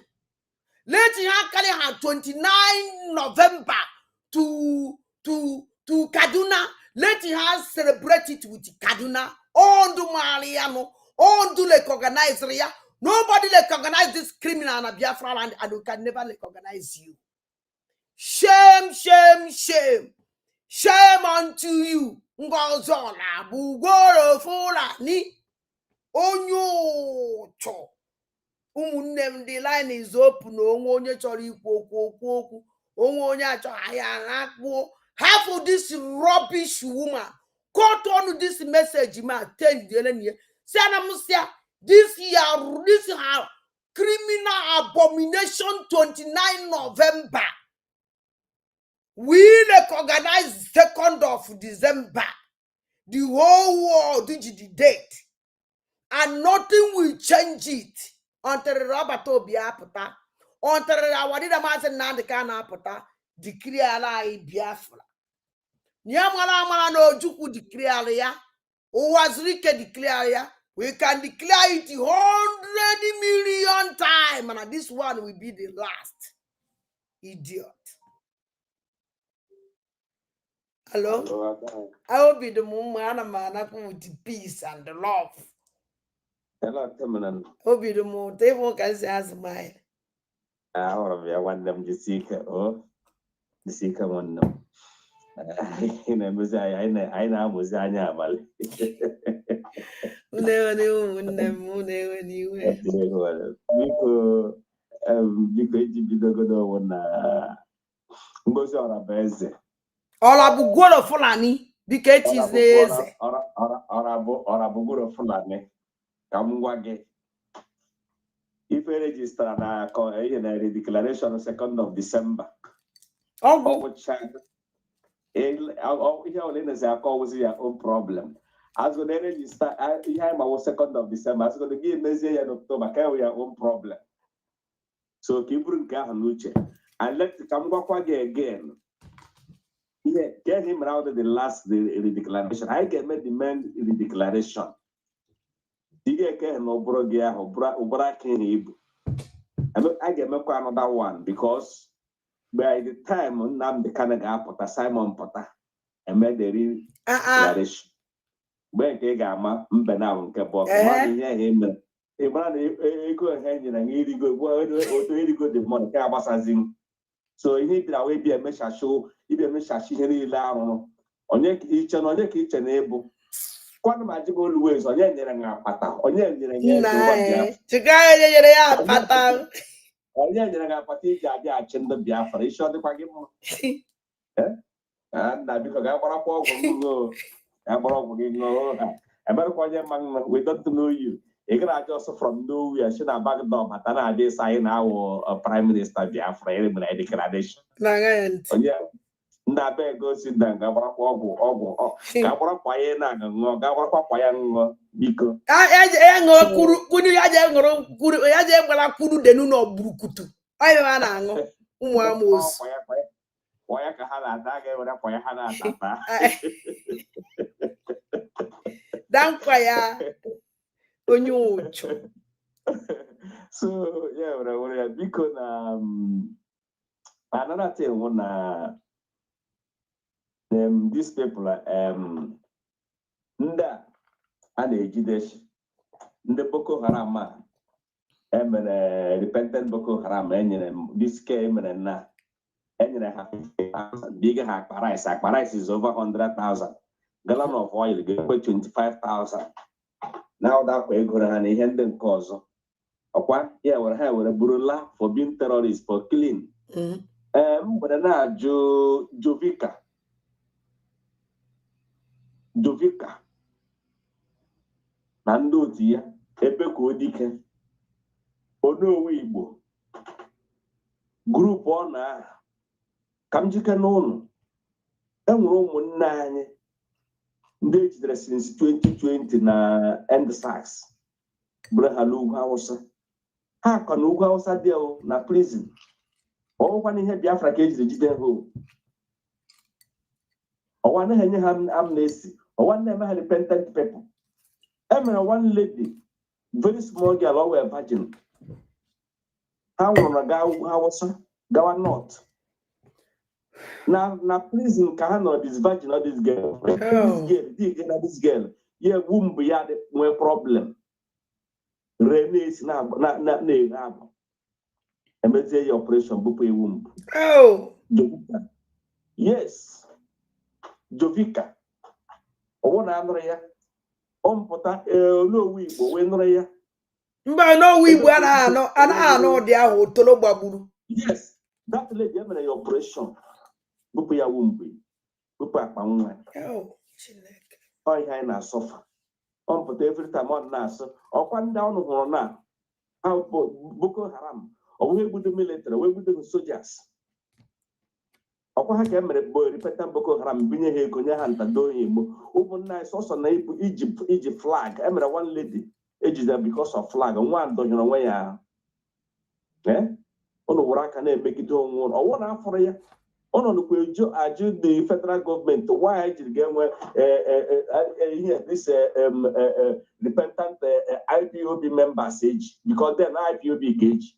Let her carry her 29 November to Kaduna. Let her celebrate it with Kaduna. On do Mariano, on do like organize Ria. Nobody like organize this criminal in Biafra land, and we can never like organize you. Shame, shame, shame. Shame unto you. Ngozola bugoro fulani. Onyo cho. Umunnem, the line is open. Onye chori okwu. Onye acho ayana. Half of this rubbish woman. Cut on this message, man. Tell the enemy. Say, this is her criminal abomination 29 November. We recognize 2nd of December. The whole world did the date. And nothing will change it until Rabato be apata. Until Rawadida Masan Nandekana apata. Declare la Biafra. Nyamala no Chukwu declare ya. Owazrike declare ya. We can declare it 100 million times. And this one will be the last. Idiot. Hello? I will be the man with the peace and the love. Hello, Tamanan. Hope you the moon. They won't as mine. I want them to seek the seeker one. No. I know Muzanya Mal. Never knew. Olabugoro Fulani, because his name. Orabugoro Fulani. Kamwage. If I register na the declaration 2nd of December. Your own problem. As going to register, here my 2nd of December. As going to give me in October, your own problem. So keep bring and let come back again. Yeah, get him out of the last the declaration. I can make demand the declaration. I get another one because by the time I'm the Canada Potter Simon Potter and made the declaration. When they got my Mbenam Capot, money him. A man, a good hand and a good word or really good the money cabasazing. So he need away be a measure show, if a measure she on each and able. Quite magical ways on your pata, on your to guy pata. On your pati, I chin the Biafra, he shot the Pagimo. And I because I want to go. I want to go. I better call your man, we don't know you. You can just from nowhere, should have back door, but then I decide now Prime Minister Biafra, any declaration. Yeah. Nabe go sit down, Gabra Ogo, Gabra Payana, Gabra Payan, Biko. I know Kudu Yaja, Kudu Yaja, Kudu, the Nuno Brukutu. I don't know. Umamos. Why Kahana, Daga, or Payana, Tata. Down Quaya. So, yeah, because another thing when these people nda and ejidesh the Boko Haram repentant Boko Haram this came and na bigger hack price is over 100,000 gallon of oil get 25,000 now that way go and hand them cause okay yeah we have a burula for being terrorists for killing but na Jovika na ndị otu ya ebe ka ọ dike onowu Igbo grupu ọ na ka m jike n'ụlọ enwere ụmụnne anyị ndị ejidere since 2020 na EndSARS bụrụ ha n'ugwu Hausa ha ka n'ugwu Hausa dị na prison ọgwụkwa n'ihe Biafra ka ejiri jide ha ọwa na enye ha amnesty ọwa na eme ha repentant people emere one lady very small girl always virgin ha nwụrụ na Hausa gawa north na prison ka ha nọ this virgin or this girl this girl yeah womb ya dị nwee problem renes na abụ emezie ya operation bụpụ womb yes Jovika ọwụ na anụrụ ya ọ mpụta n'owu Igbo wee nụrụ ya mba n'owu Igbo anaghị anụ ụdị ahụ otolo gbagburu yes that lady emere ya operation bụpụ ya womb bụpụ akpa nwa ọ ihe anyị na-asọfa ọ mpụta every time ọ na-asụ ọkwa ndị ọnụ hụrụ na Boko Haram ọ bụghị egbudo military wee gbudo soldiers ọkwa ha ka emere repentant Boko Haram binye ha ego nye ha ntado onye Igbo ụmụnna anyị sọsọ na iji flag emere one lady ejide because of flag nwa ndọnyere onwe ya ụnụ wụrụ aka na-emegide onwe ụlọ ọwụ na afọrọ ya ọ nọ nụkwa ajụ the federal government why jiri ga-enwe ihe this repentant IPOB members eji because then IPOB ga-eji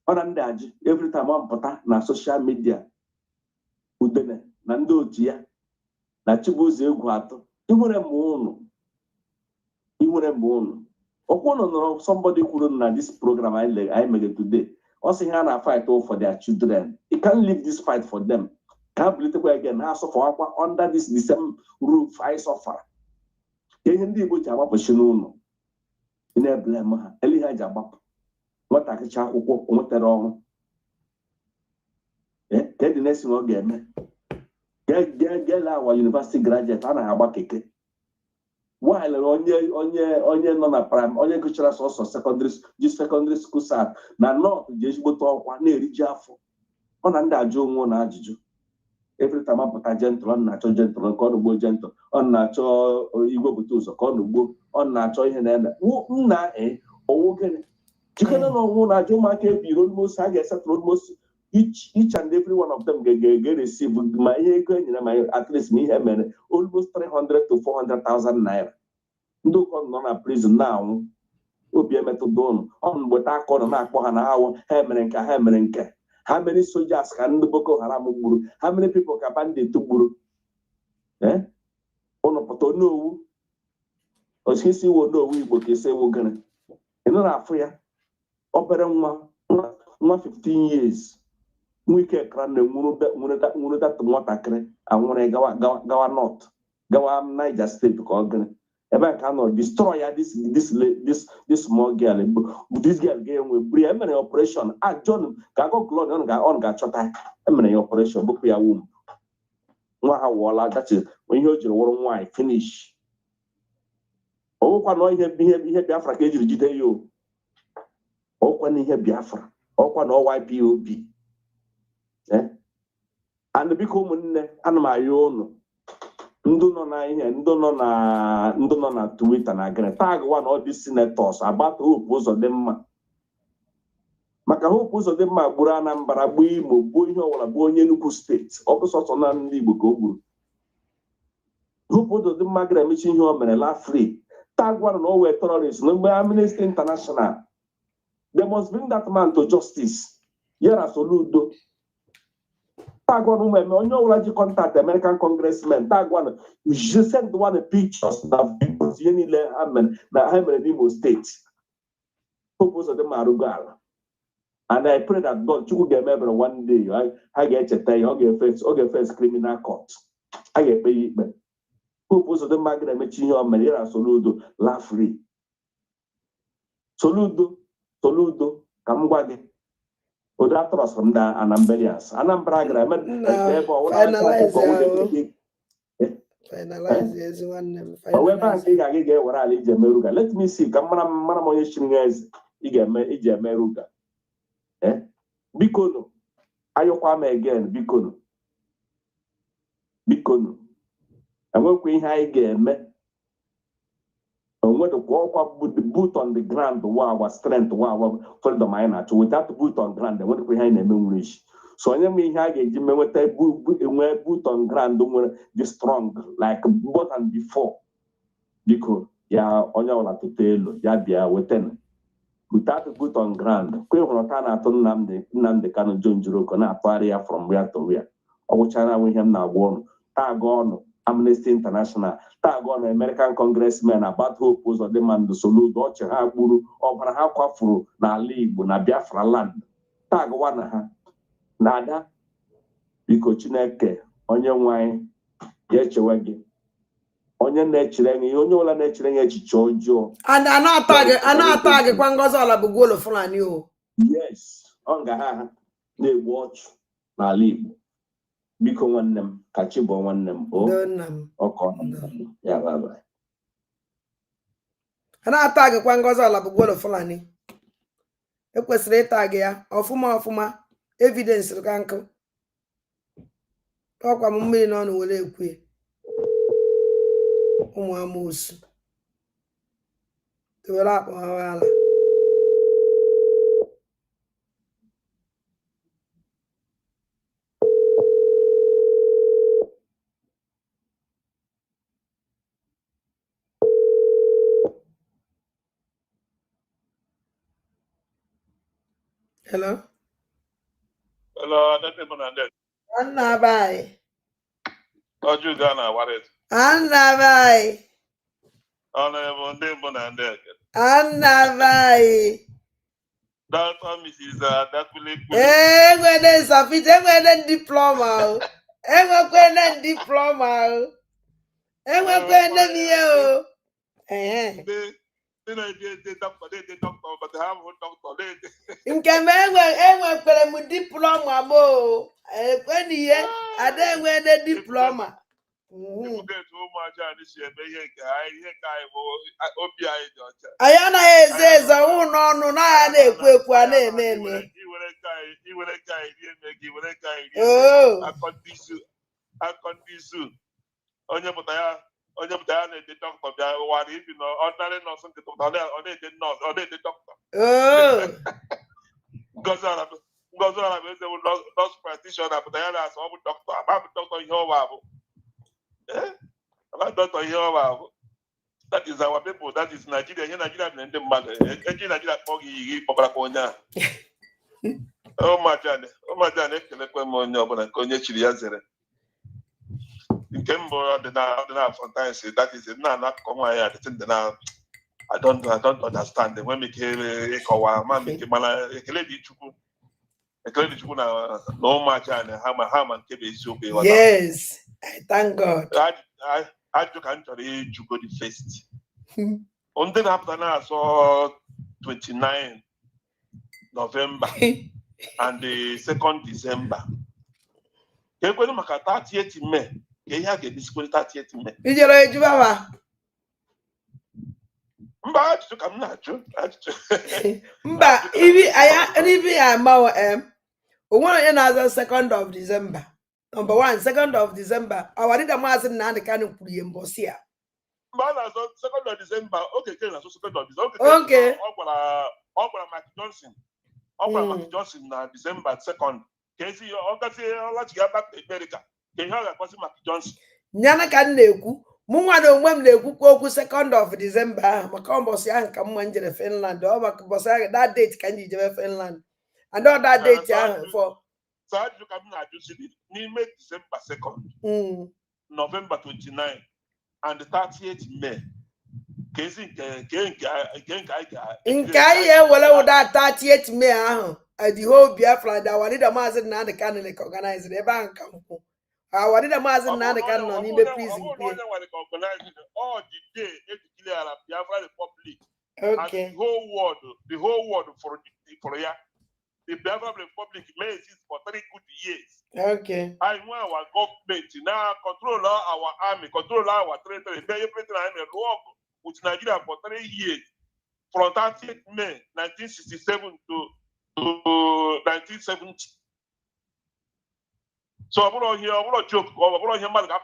ọ na ndị ajụ every time ọ mpụta na social media udene na ndị otu ya na Chibuzo egwu atọ inwere mgbe ụnụ ọkwa ụnụ nọrọ somebody kwuru na this program anyị mere today ọ sị ha na fight for their children you can't leave this fight for them ka ha bulitekwa again ha suffer akwa under this the same roof I suffer ka ihe ndị Igbo ji agbapụchi n'ụlọ ị na-eblem ha eli ha ji agbapụ nwatakịcha akwụkwọ nwetara ọrụ ka dị na-esi na ọ ga-eme gela awa university graduate a na-agba keke while onye nọ na prime onye gụchara sọsọ secondary school sat na north ji ezigbote ọkwa na-eriji afọ ọ na ndị ajụ onwe na ajụjụ every time apụta gentle ọ na-achọ gentle nke ọ n'ugbo gentle ọ na-achọ igwe bute ụzọ ka ọ n'ugbo ọ na-achọ ihe na-ede nna owu gịnị jikọta na ọnwụ na-ajụ ụmụaka ebiri almost a ga-esetụrụ almost each and every one of them ga-receive ma ihe ego enyere ma at least ma ihe mere almost 300 to 400,000 naira ndị ụkọ nọ na prison na-anwụ obi emetụta ụnụ ọ mgbe taa aka ọ nọ na-akpọ ha na ha emere nke ha emere nke how many soldiers ka ndị Boko Haram gburu how many people ka bandit gburu ụnụ pụta onowu osisi iwu onowu Igbo ka isi ewu gịnị ịnụ na-afụ ya obere nwa 15 years nwike kra na nwere dat nwatakịrị anwụrụ gawa north gawa Niger State ka ọ gịnị ebe ka nọ destroy ya this small girl this girl ga-enwe bri emere operation John ka agọglọ ọ ga-achọta emere ya operation bụpụ ya womb nwa ha wụọla dachi ihe o jiri wụrụ nwaanyị finish ọwụkwa na ihe Biafra ka ejiri jide ya ọkwa na ihe Biafra ọkwa na YPOB and biko ụmụnne ana m ayọ ụnụ ndị nọ na Twitter na gịnị tag one of these senators about Hope Uzodimma maka Hope Uzodimma gburu Anambra gbuo Imo gbuo ihe ọbụla bụ onye Enugu steeti ọ bụ sọsọ na ndị Igbo ka o gburu Hope Uzodimma gara emechi ihe o mere la free tag one na o wee terrorist na mgbe Amnesty International they must bring that man to justice Yara Soludo tag one women onye ọbụla ji contact American congressmen tag one you send one pictures na videos ihe niile ha mere n'Imo steeti Hope Uzodimma arụgo ala and I pray that God Chukwu ga-emebere one day ha ga-echeta ya ọ ga-efes criminal court a ga-ekpe ya ikpe Hope Uzodimma ga-emechi ihe o mere Yara Soludo la free Soludo ka m gwa gị Oda trust from the Anambelians. Anambra agreement. Finalize one. Let me see. Kamara moye shingez. Ige meruga. Bikono. Ayokwame again. Bikono. And when we high game. And when the boot on the ground, our strength, our freedom, without the boot on ground, when we have a memory. So, I mean, I get boot on ground, the strong, like more than before. Because, yeah, on your to tell, yeah, be within. Without the boot on ground, Quirotana to Namde Kano John Juroko, paria from where to where. Or China, we have now won. Tagon. Amnesty International tag on American congressmen about Hope Uzodimma and Soludo ọchị ha gburu ọbara ha kwafuru n'ala Igbo na Biafra land tag one ha na ada biko Chineke onye nwanyị ya echewe gị onye na-echere gị onye ọbụla na-echere gị echiche ọjọọ and ana-atag kwa Ngozi Olabugwolo Fulani o yes ọ ga ha na-egbu ọchụ n'ala Igbo biko nwanne m ka chi bụ nwanne m ọkọ ya baba ana-atag kwa Ngozi Olabugwolo Fulani ekwesịrị ịtag ya ọfụma evidence ka nkụ ọkwa m mmiri n'ọnụ were ekwu ụmụ amoosu were akpọ ha ala hello Anna bye. Oju Ghana, what is Anna bye. Anna bye. That Mrs. That will when there's a fit, when diploma. When diploma. When you. Diploma mo. When you, I don't wear the diploma. People get too much and this year, Ayana ezeza uno no na na-ekwu na-eme. Onye pụta ya na-ede dọkịta bịa ụwa na ibi na ọdịnarị nọọsụ nke tụpụta ọ na-ede nọọsụ ọ na-ede dọkịta. Ngozi ọra bụ eze bụ nọọsụ praktishọna pụta ya na-asụ ọ bụ dọkịta ama bụ dọkịta ihe ọwa abụ. Ama dọkịta ihe ọwa abụ. That is our people. That is Nigeria. Ihe Nigeria bụ ndị mmadụ. Eji Nigeria kpọọ gị iyi kpọbarakwa onye a. Ụmụaja ekelekwa m onye ọbụla nke onye chiri ya zere. Nke mbụ ọdịna sometimes that is na akụkọ nwaanyị adịtị ndị na I don't understand. Enwe m ike ịkọwa ma m ike mana ekele dị Chukwu na ụmụaja ha ma nke bụ eziokwu ịghọta. Yes, I thank God. Ajụ ka m chọrọ ịjụgo the first. Ndị na-apụta na-azọ 29 November and the 2nd December. Ka ekwenu maka 30th May. Ka ihe a ga-ebisikwa 30th May. Ijere eju baba. Mba ajụjụ ka m na-ajụ ajụjụ. Mba ibi amawo onwere onye na-azọ 2nd of December. Number 1, 2nd of December. Awarida maazị Nnamdi Kanu kwuru ihe mbọsị ya. Mgbe a na-azọ 2nd of December, oge kere na-azọ 2nd of December. Okay. Ọ gwara Mike Johnson. Ọ gwara Mike Johnson na December 2nd. Ka esi ọ gasị ọlachiga back to America. Ka ihe ọ ga-akpọsị Mike Johnson. Nyana ka m na-ekwu. Mụ nwa na onwe m na-ekwukwa okwu 2nd of December ahụ maka mbọsị ahụ ka mma njere Finland. Ọ maka mbọsị ahụ that date ka m ji jebe Finland. And all that date ahụ for so ajụjụ ka m na-ajụzi n'ime December 2nd, November 29 and 30th May. Ka ezi nke anyị ewere ụda 30th May ahụ the whole Biafra da Awarida maazị Nnamdi Kanu organized ebe ahụ ka mkpụ. Awarida maazị Nnamdi Kanu nọ n'ime prison. All the day declare Biafra Republic. Okay. And the whole world for ya. The Biafra Republic may exist for 3 good years. Okay. I want our government now control our army, control our territory, pay everything I may work with Nigeria for 3 years. From 30th May 1967 to 1970. So I'm going to joke, I'm going to online.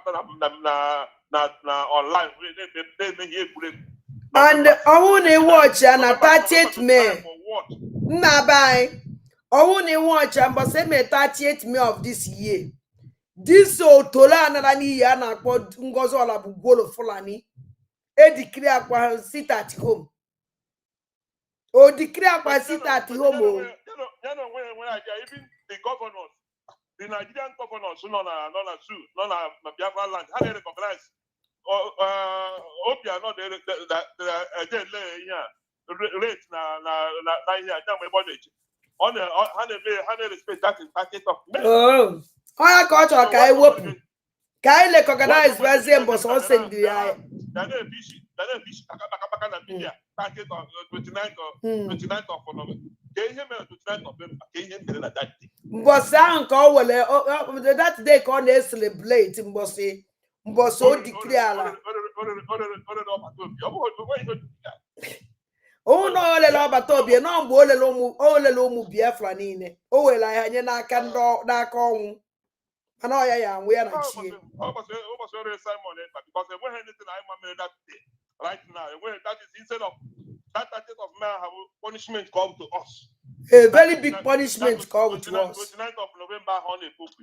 And I want to watch on 30th May. Nabai. I want to watch and but say 30th May of this year. This Otola another year na kwa Ngozi Olabugolo Fulani. E declare kwa sit at home. O declare kwa sit at home. Even the governors, the Nigerian governors, not na Biafra land, how they recognize? Opia not the rate na here. On the respect that is packet of men. Oh, I got your guy whoop. Guy like organized by them was also in the eye. Packet of 29th of November. Can you hear 29th of November? Can you hear that day? Mbosa call that day called they celebrate Mbosi. Mboso declare. Oh no, ole lo batobie no mbo ole lo mu Biafra niile. O wele anya n'aka n'aka onwu. Mana oya ya anwe ya na chie. Because when anything I remember that day right now, that is instead of that 30th of May have punishment come to us. A very big punishment come to us. 29th of November on a book.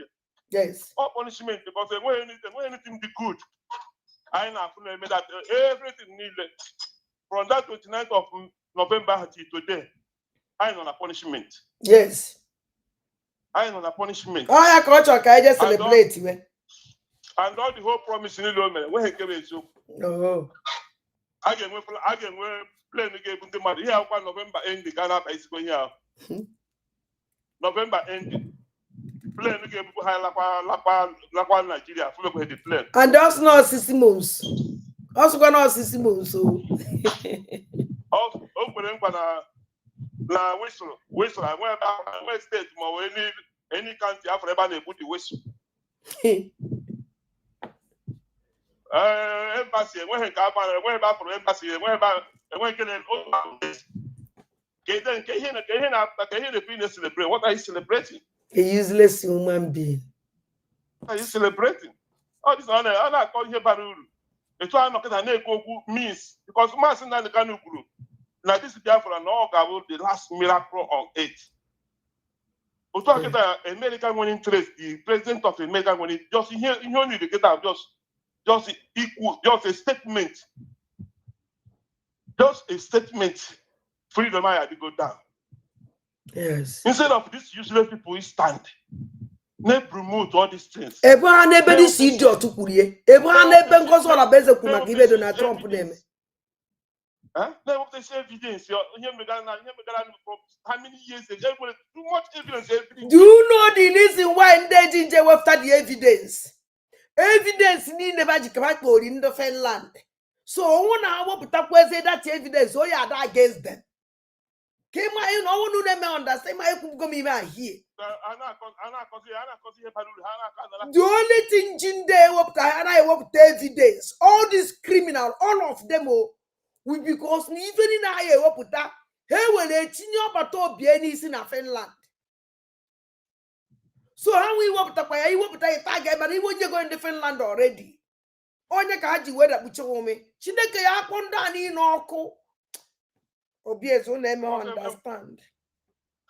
Yes. All punishment because when anything be good, I know that everything needed. From that 29th of November to today, I know a punishment. Yes. I know a punishment. Oh, yeah, culture can just celebrate. And all the whole promise in the moment, when he came in, so. No. I can play the game with the money. Here, November end the Ghana is going out. November ending. Play the game with Lapa Nigeria. Follow the play. And that's not 60 months. Also going on 60 months. So. Also, na whistle. I went state more any country after ever they put the whistle. embassy, when he got when back from embassy, when back, when can the celebrate? What are you celebrating? A useless human being. What are you celebrating? Oh, this one, I call here Baruru. It's why I'm not going to means because Mass and the Kanu group. Now, this is Biafra and all the last miracle on earth. American winning interest, the president of America winning just here, you only get out just equal, just a statement. Just a statement. Freedom I had to go down. Yes. Instead of these useless people, we stand. They promote all these things. Abraham never see Joe to Kurie. Abraham never goes on a bezel Kumakibe Donald Trump name. Now, they say evidence. How many years ago? Too much evidence. Do you know the reason why they didn't after the evidence? Evidence need never come in the Finland. So, when I want to say that evidence, so you are against them. Came I no one them understand my could go me here. The only thing Jinde work and I work evidence. All these criminals, all of them will because even in I work that he will let you but to in Finland. So how we work that way, I work that target, but he won't go in the Finland already. Onye ka haji weather bucho ome. Chineke ya akonda ni n'ọkụ. Obiezo na-eme understand.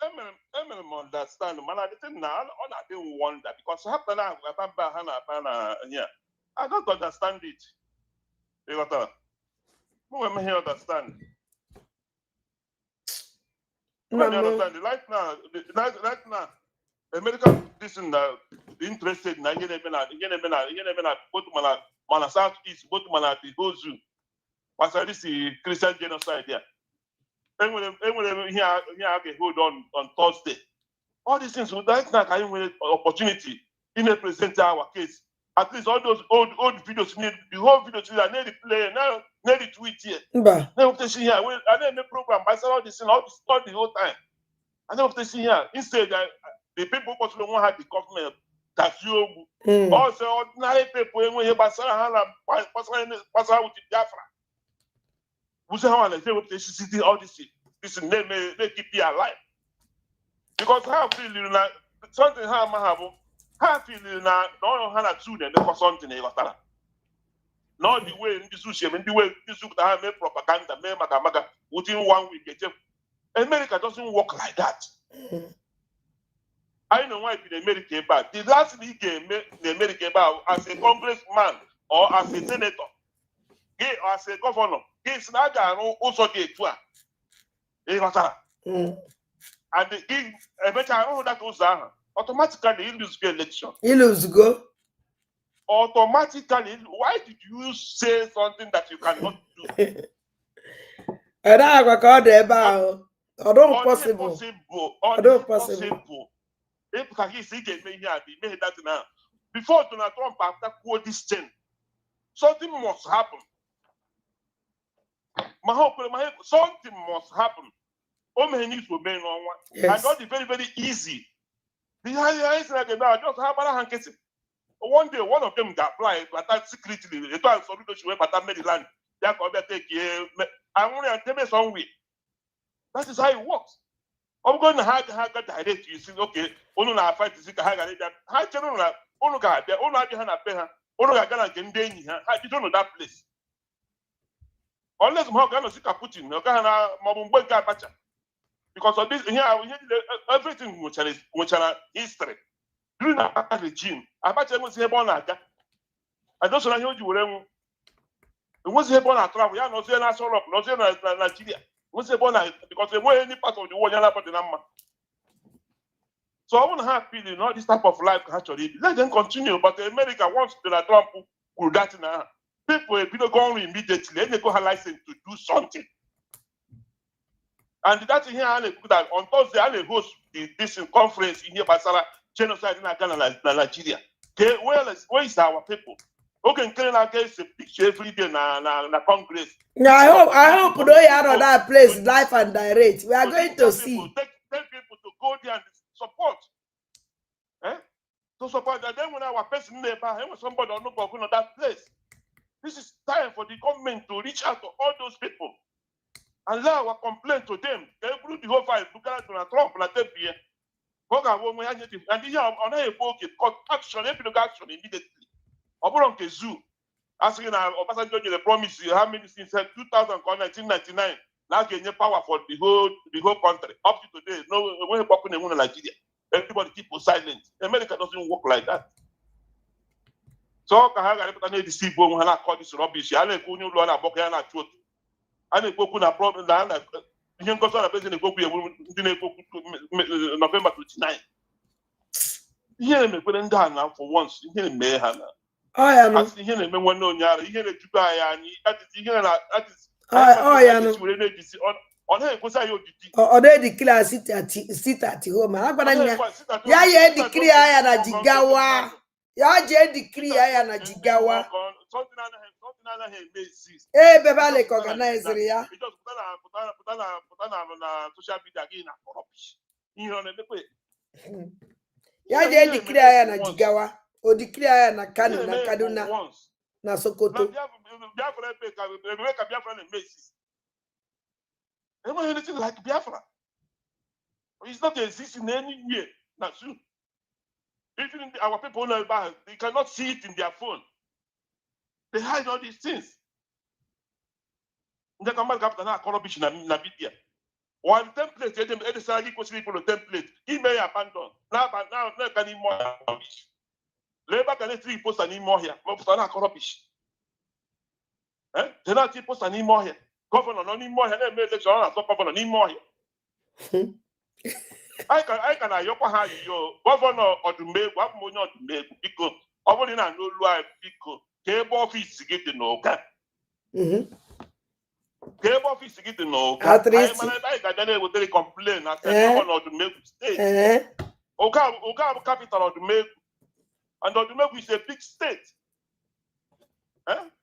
I understand, man. I didn't know. I didn't wonder because I don't understand it. You got that? Who am I here understand? I understand. Right now, America isn't interested in both mana South East, both mana the whole zoo. What's this Christian genocide here? Here hold on Thursday. All these things would like now can win opportunity in a present our case. At least all those old videos need the whole video I need to play now, need to tweet here. Now to see here, I didn't the program, I saw all this and all the whole time. I know to see here. Instead, the people who don't have the government that you also ordinary people when you pass around with the Biafra. We say how they see all this. This they keep you alive. Because how feel you now something how feel you now no hana two then for something not the way in this social and the way this have made propaganda make maga within 1 week. America doesn't work like that. I know why the American bad. The last league game the American bad as a congressman or as a senator, or as a governor. He's not also the two. And eventually that was automatically he lose the election. He lose go. Automatically, why did you say something that you cannot do? I don't record about. I don't possible. If he made that now. Before Donald Trump after quote this thing, something must happen. Something must happen. All my needs will be on one. And not very, very easy. The highest like now, just have a handkerchief. One day, one of them got applied, but that secretly, they told somebody to but that Maryland. They are going to take I want to tell me some way. That is how it works. I'm going to have direct you see, okay, only now fight to see how I tell you, only got there, only I have only I got a day. I don't know that place. Unless I'm going to see Putin, because of this, here everything which are history during that regime. I bet you was here born at that. I don't know you were. It was here born at travel. Yeah, no, say na Sorok, no, say na Nigeria. Was here born because they were any part of the world. You're not the number. So I want to have feeling, all this type of life actually let them continue. But America wants Donald Trump could that now. People go immediately. They go have license to do something. And that's here on Thursday, I host this conference in here, Basara, genocide in Nigeria. Okay, where is our people? Okay, Canada gets a picture every day na Congress. Yeah, I hope we are on that place, live and direct. We are going to see. Tell people to go there and support. To support that. Then when our person neighbor, when somebody on that place. This is time for the government to reach out to all those people and lay our complaint to them. They include the whole fight. Look at Donald Trump, and and here on a book, action, action immediately. Oboron Kezu, asking Obasanjo the promise how many since 2000 1999. Now getting power for the whole country. Up to today, no when talking in Nigeria. Everybody keep silent. America doesn't work like that. So can I deceive when I call this rubbish? I let you learn about Ghana truth. I let you na problem that you can go to the president November 29. Here me put down now for once. Here me Hannah. I know. Here me one no nyara. Here me tuba ya ni. That is. Yeah, no. Ode declare sit at home. Yeah, decree aya na jigawa. Ya je decree aya na jigawa. Beba le organize ya. Ya je decree aya na jigawa. O decree aya na Kano na Kaduna na Sokoto. Anything like Biafra. It's not existing anywhere. That's true. Even our people know about it, they cannot see it in their phone. They hide all these things. They come back after that corruption na media. One template, they say equal people template. He may abandon. Now can he more rubbish. Labor can three post any more here. Most of that corruption. They not post any more here. Governor no need more here. They make election and stop governor need more here. I can ayokwa ha yo governor Odumegwu amonye Odumegwu biko obodi na no lua biko ke ebe office gị dị n'Oka ke ebe office gị dị n'Oka anyị mana ebe anyị ga na ewetere complain na governor Odumegwu state Oka capital Odumegwu and Odumegwu is a big state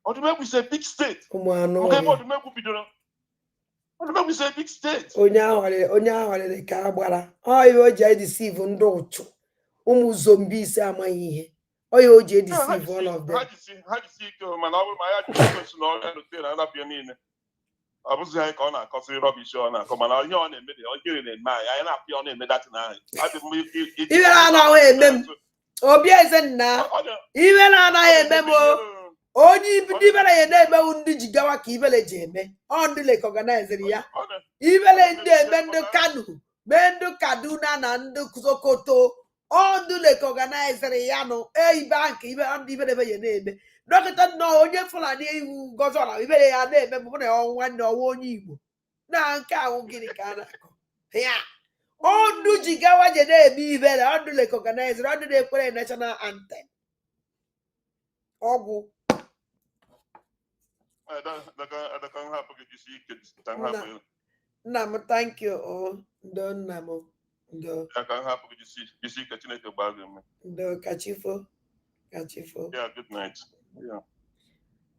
Odumegwu is a big state Odumegwu bidoro Odumegwu is a big state. Onye ahụ ka agbara. Iwe o ji deceive ndị ụchụ. Ụmụ zombi ise amaghị ihe. Oye o ji deceive all of them. Ha jisi ike mana ọ bụrụ ma ya ji kwesị na ọrịa notere na abịa niile. Ọ bụzi anyị ka ọ na-akọsị rọbish ọ na-akọ mana ihe ọ na-eme dị ogere na-eme anyị na-apịa ọ na-eme datị na anyị. Iwe na-anaghị eme m. Obi eze nna. Iwe na-anaghị eme m. Onye ibere ya na-emewu ndị jigawa ka ibele ji eme ọ ndị lek organizere ya ibele ndị eme ndị Kano mee ndị Kaduna na ndị Sokoto ọ ndị lek organizere ya nụ ibe nke ibe ndị ibere ya na-eme dọkịta nnọọ onye Fulani iwu gọzọra ibere ya na-eme bụ na ọnwụ nwanne ọnwa onye Igbo na nke ahụ gịnị ka a na-akọ ya ọ ndị jigawa ji na-eme ibere ọ ndị lek organizere ọ ndị na-ekwere national anthem ọgwụ Nam, thank you. Oh, don't namo. Do. Do kachifo. Yeah, good night. Yeah.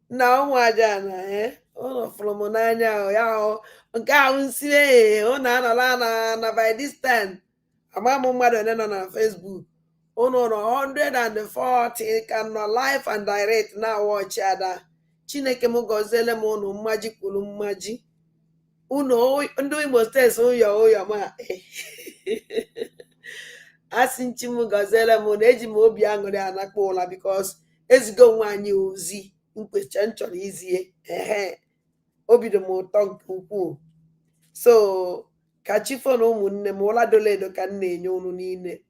Now, Wajana, oh, from Monanya, ya, Gown Sile, oh, Nana, by this time, a mamma mother on Facebook. Oh, no, 140 can live and direct now watch other. Chineke m gọziele m unu mmaji kwuru mmaji unu ndị Imo steeti ụyọ ma asị nchi m gọziele m na eji m obi aṅụrị anakpọ ụla bikos ezigo nwa anyị ozi mkpecha nchọrọ izie obi dị m ụtọ nke ukwuu so ka chifo na ụmụnne m ụla doledo ka m na-enye unu niile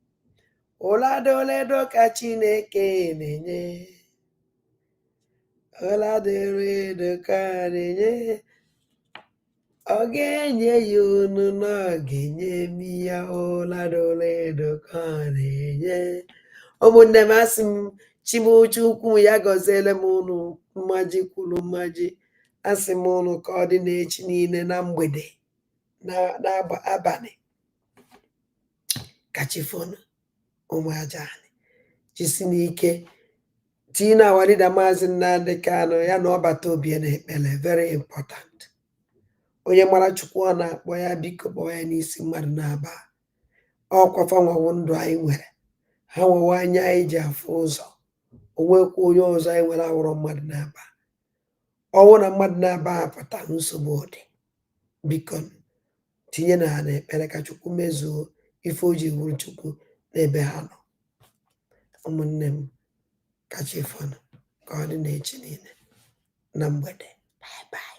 ụla doledo ka Chineke na-enye Ola dere de karenye Ogenye yunu na genye miya ola dole de karenye Omunne masim chimu chukwu ya gọziele m unu mmaji kwuru mmaji asị m unu ka ọ dị n'echi niile na mgbede na abalị kachifonu ụmụ ajani jisi n'ike Tina Walida Mazin Nnamdi Kanu ya na ọbata obi na ekpele very important. Onye mara Chukwu ọ na-akpọ ya biko kpọọ ya n'isi mmadụ na-aba. Ọkwafa nwawo ndụ anyị nwere. Ha nwewe anya anyị ji afụ ụzọ. Onwekwa onye ọzọ anyị nwere awụrụ mmadụ na-aba. ọwụ na mmadụ na-aba apụta nsogbu dị biko tinye na ha na-ekpere ka Chukwu mezuo ife o ji wuru Chukwu n'ebe ha nọ. Ụmụnne m kacha ifeọnụ ka ọ dị n'echi niile na mgbede. Bye bye.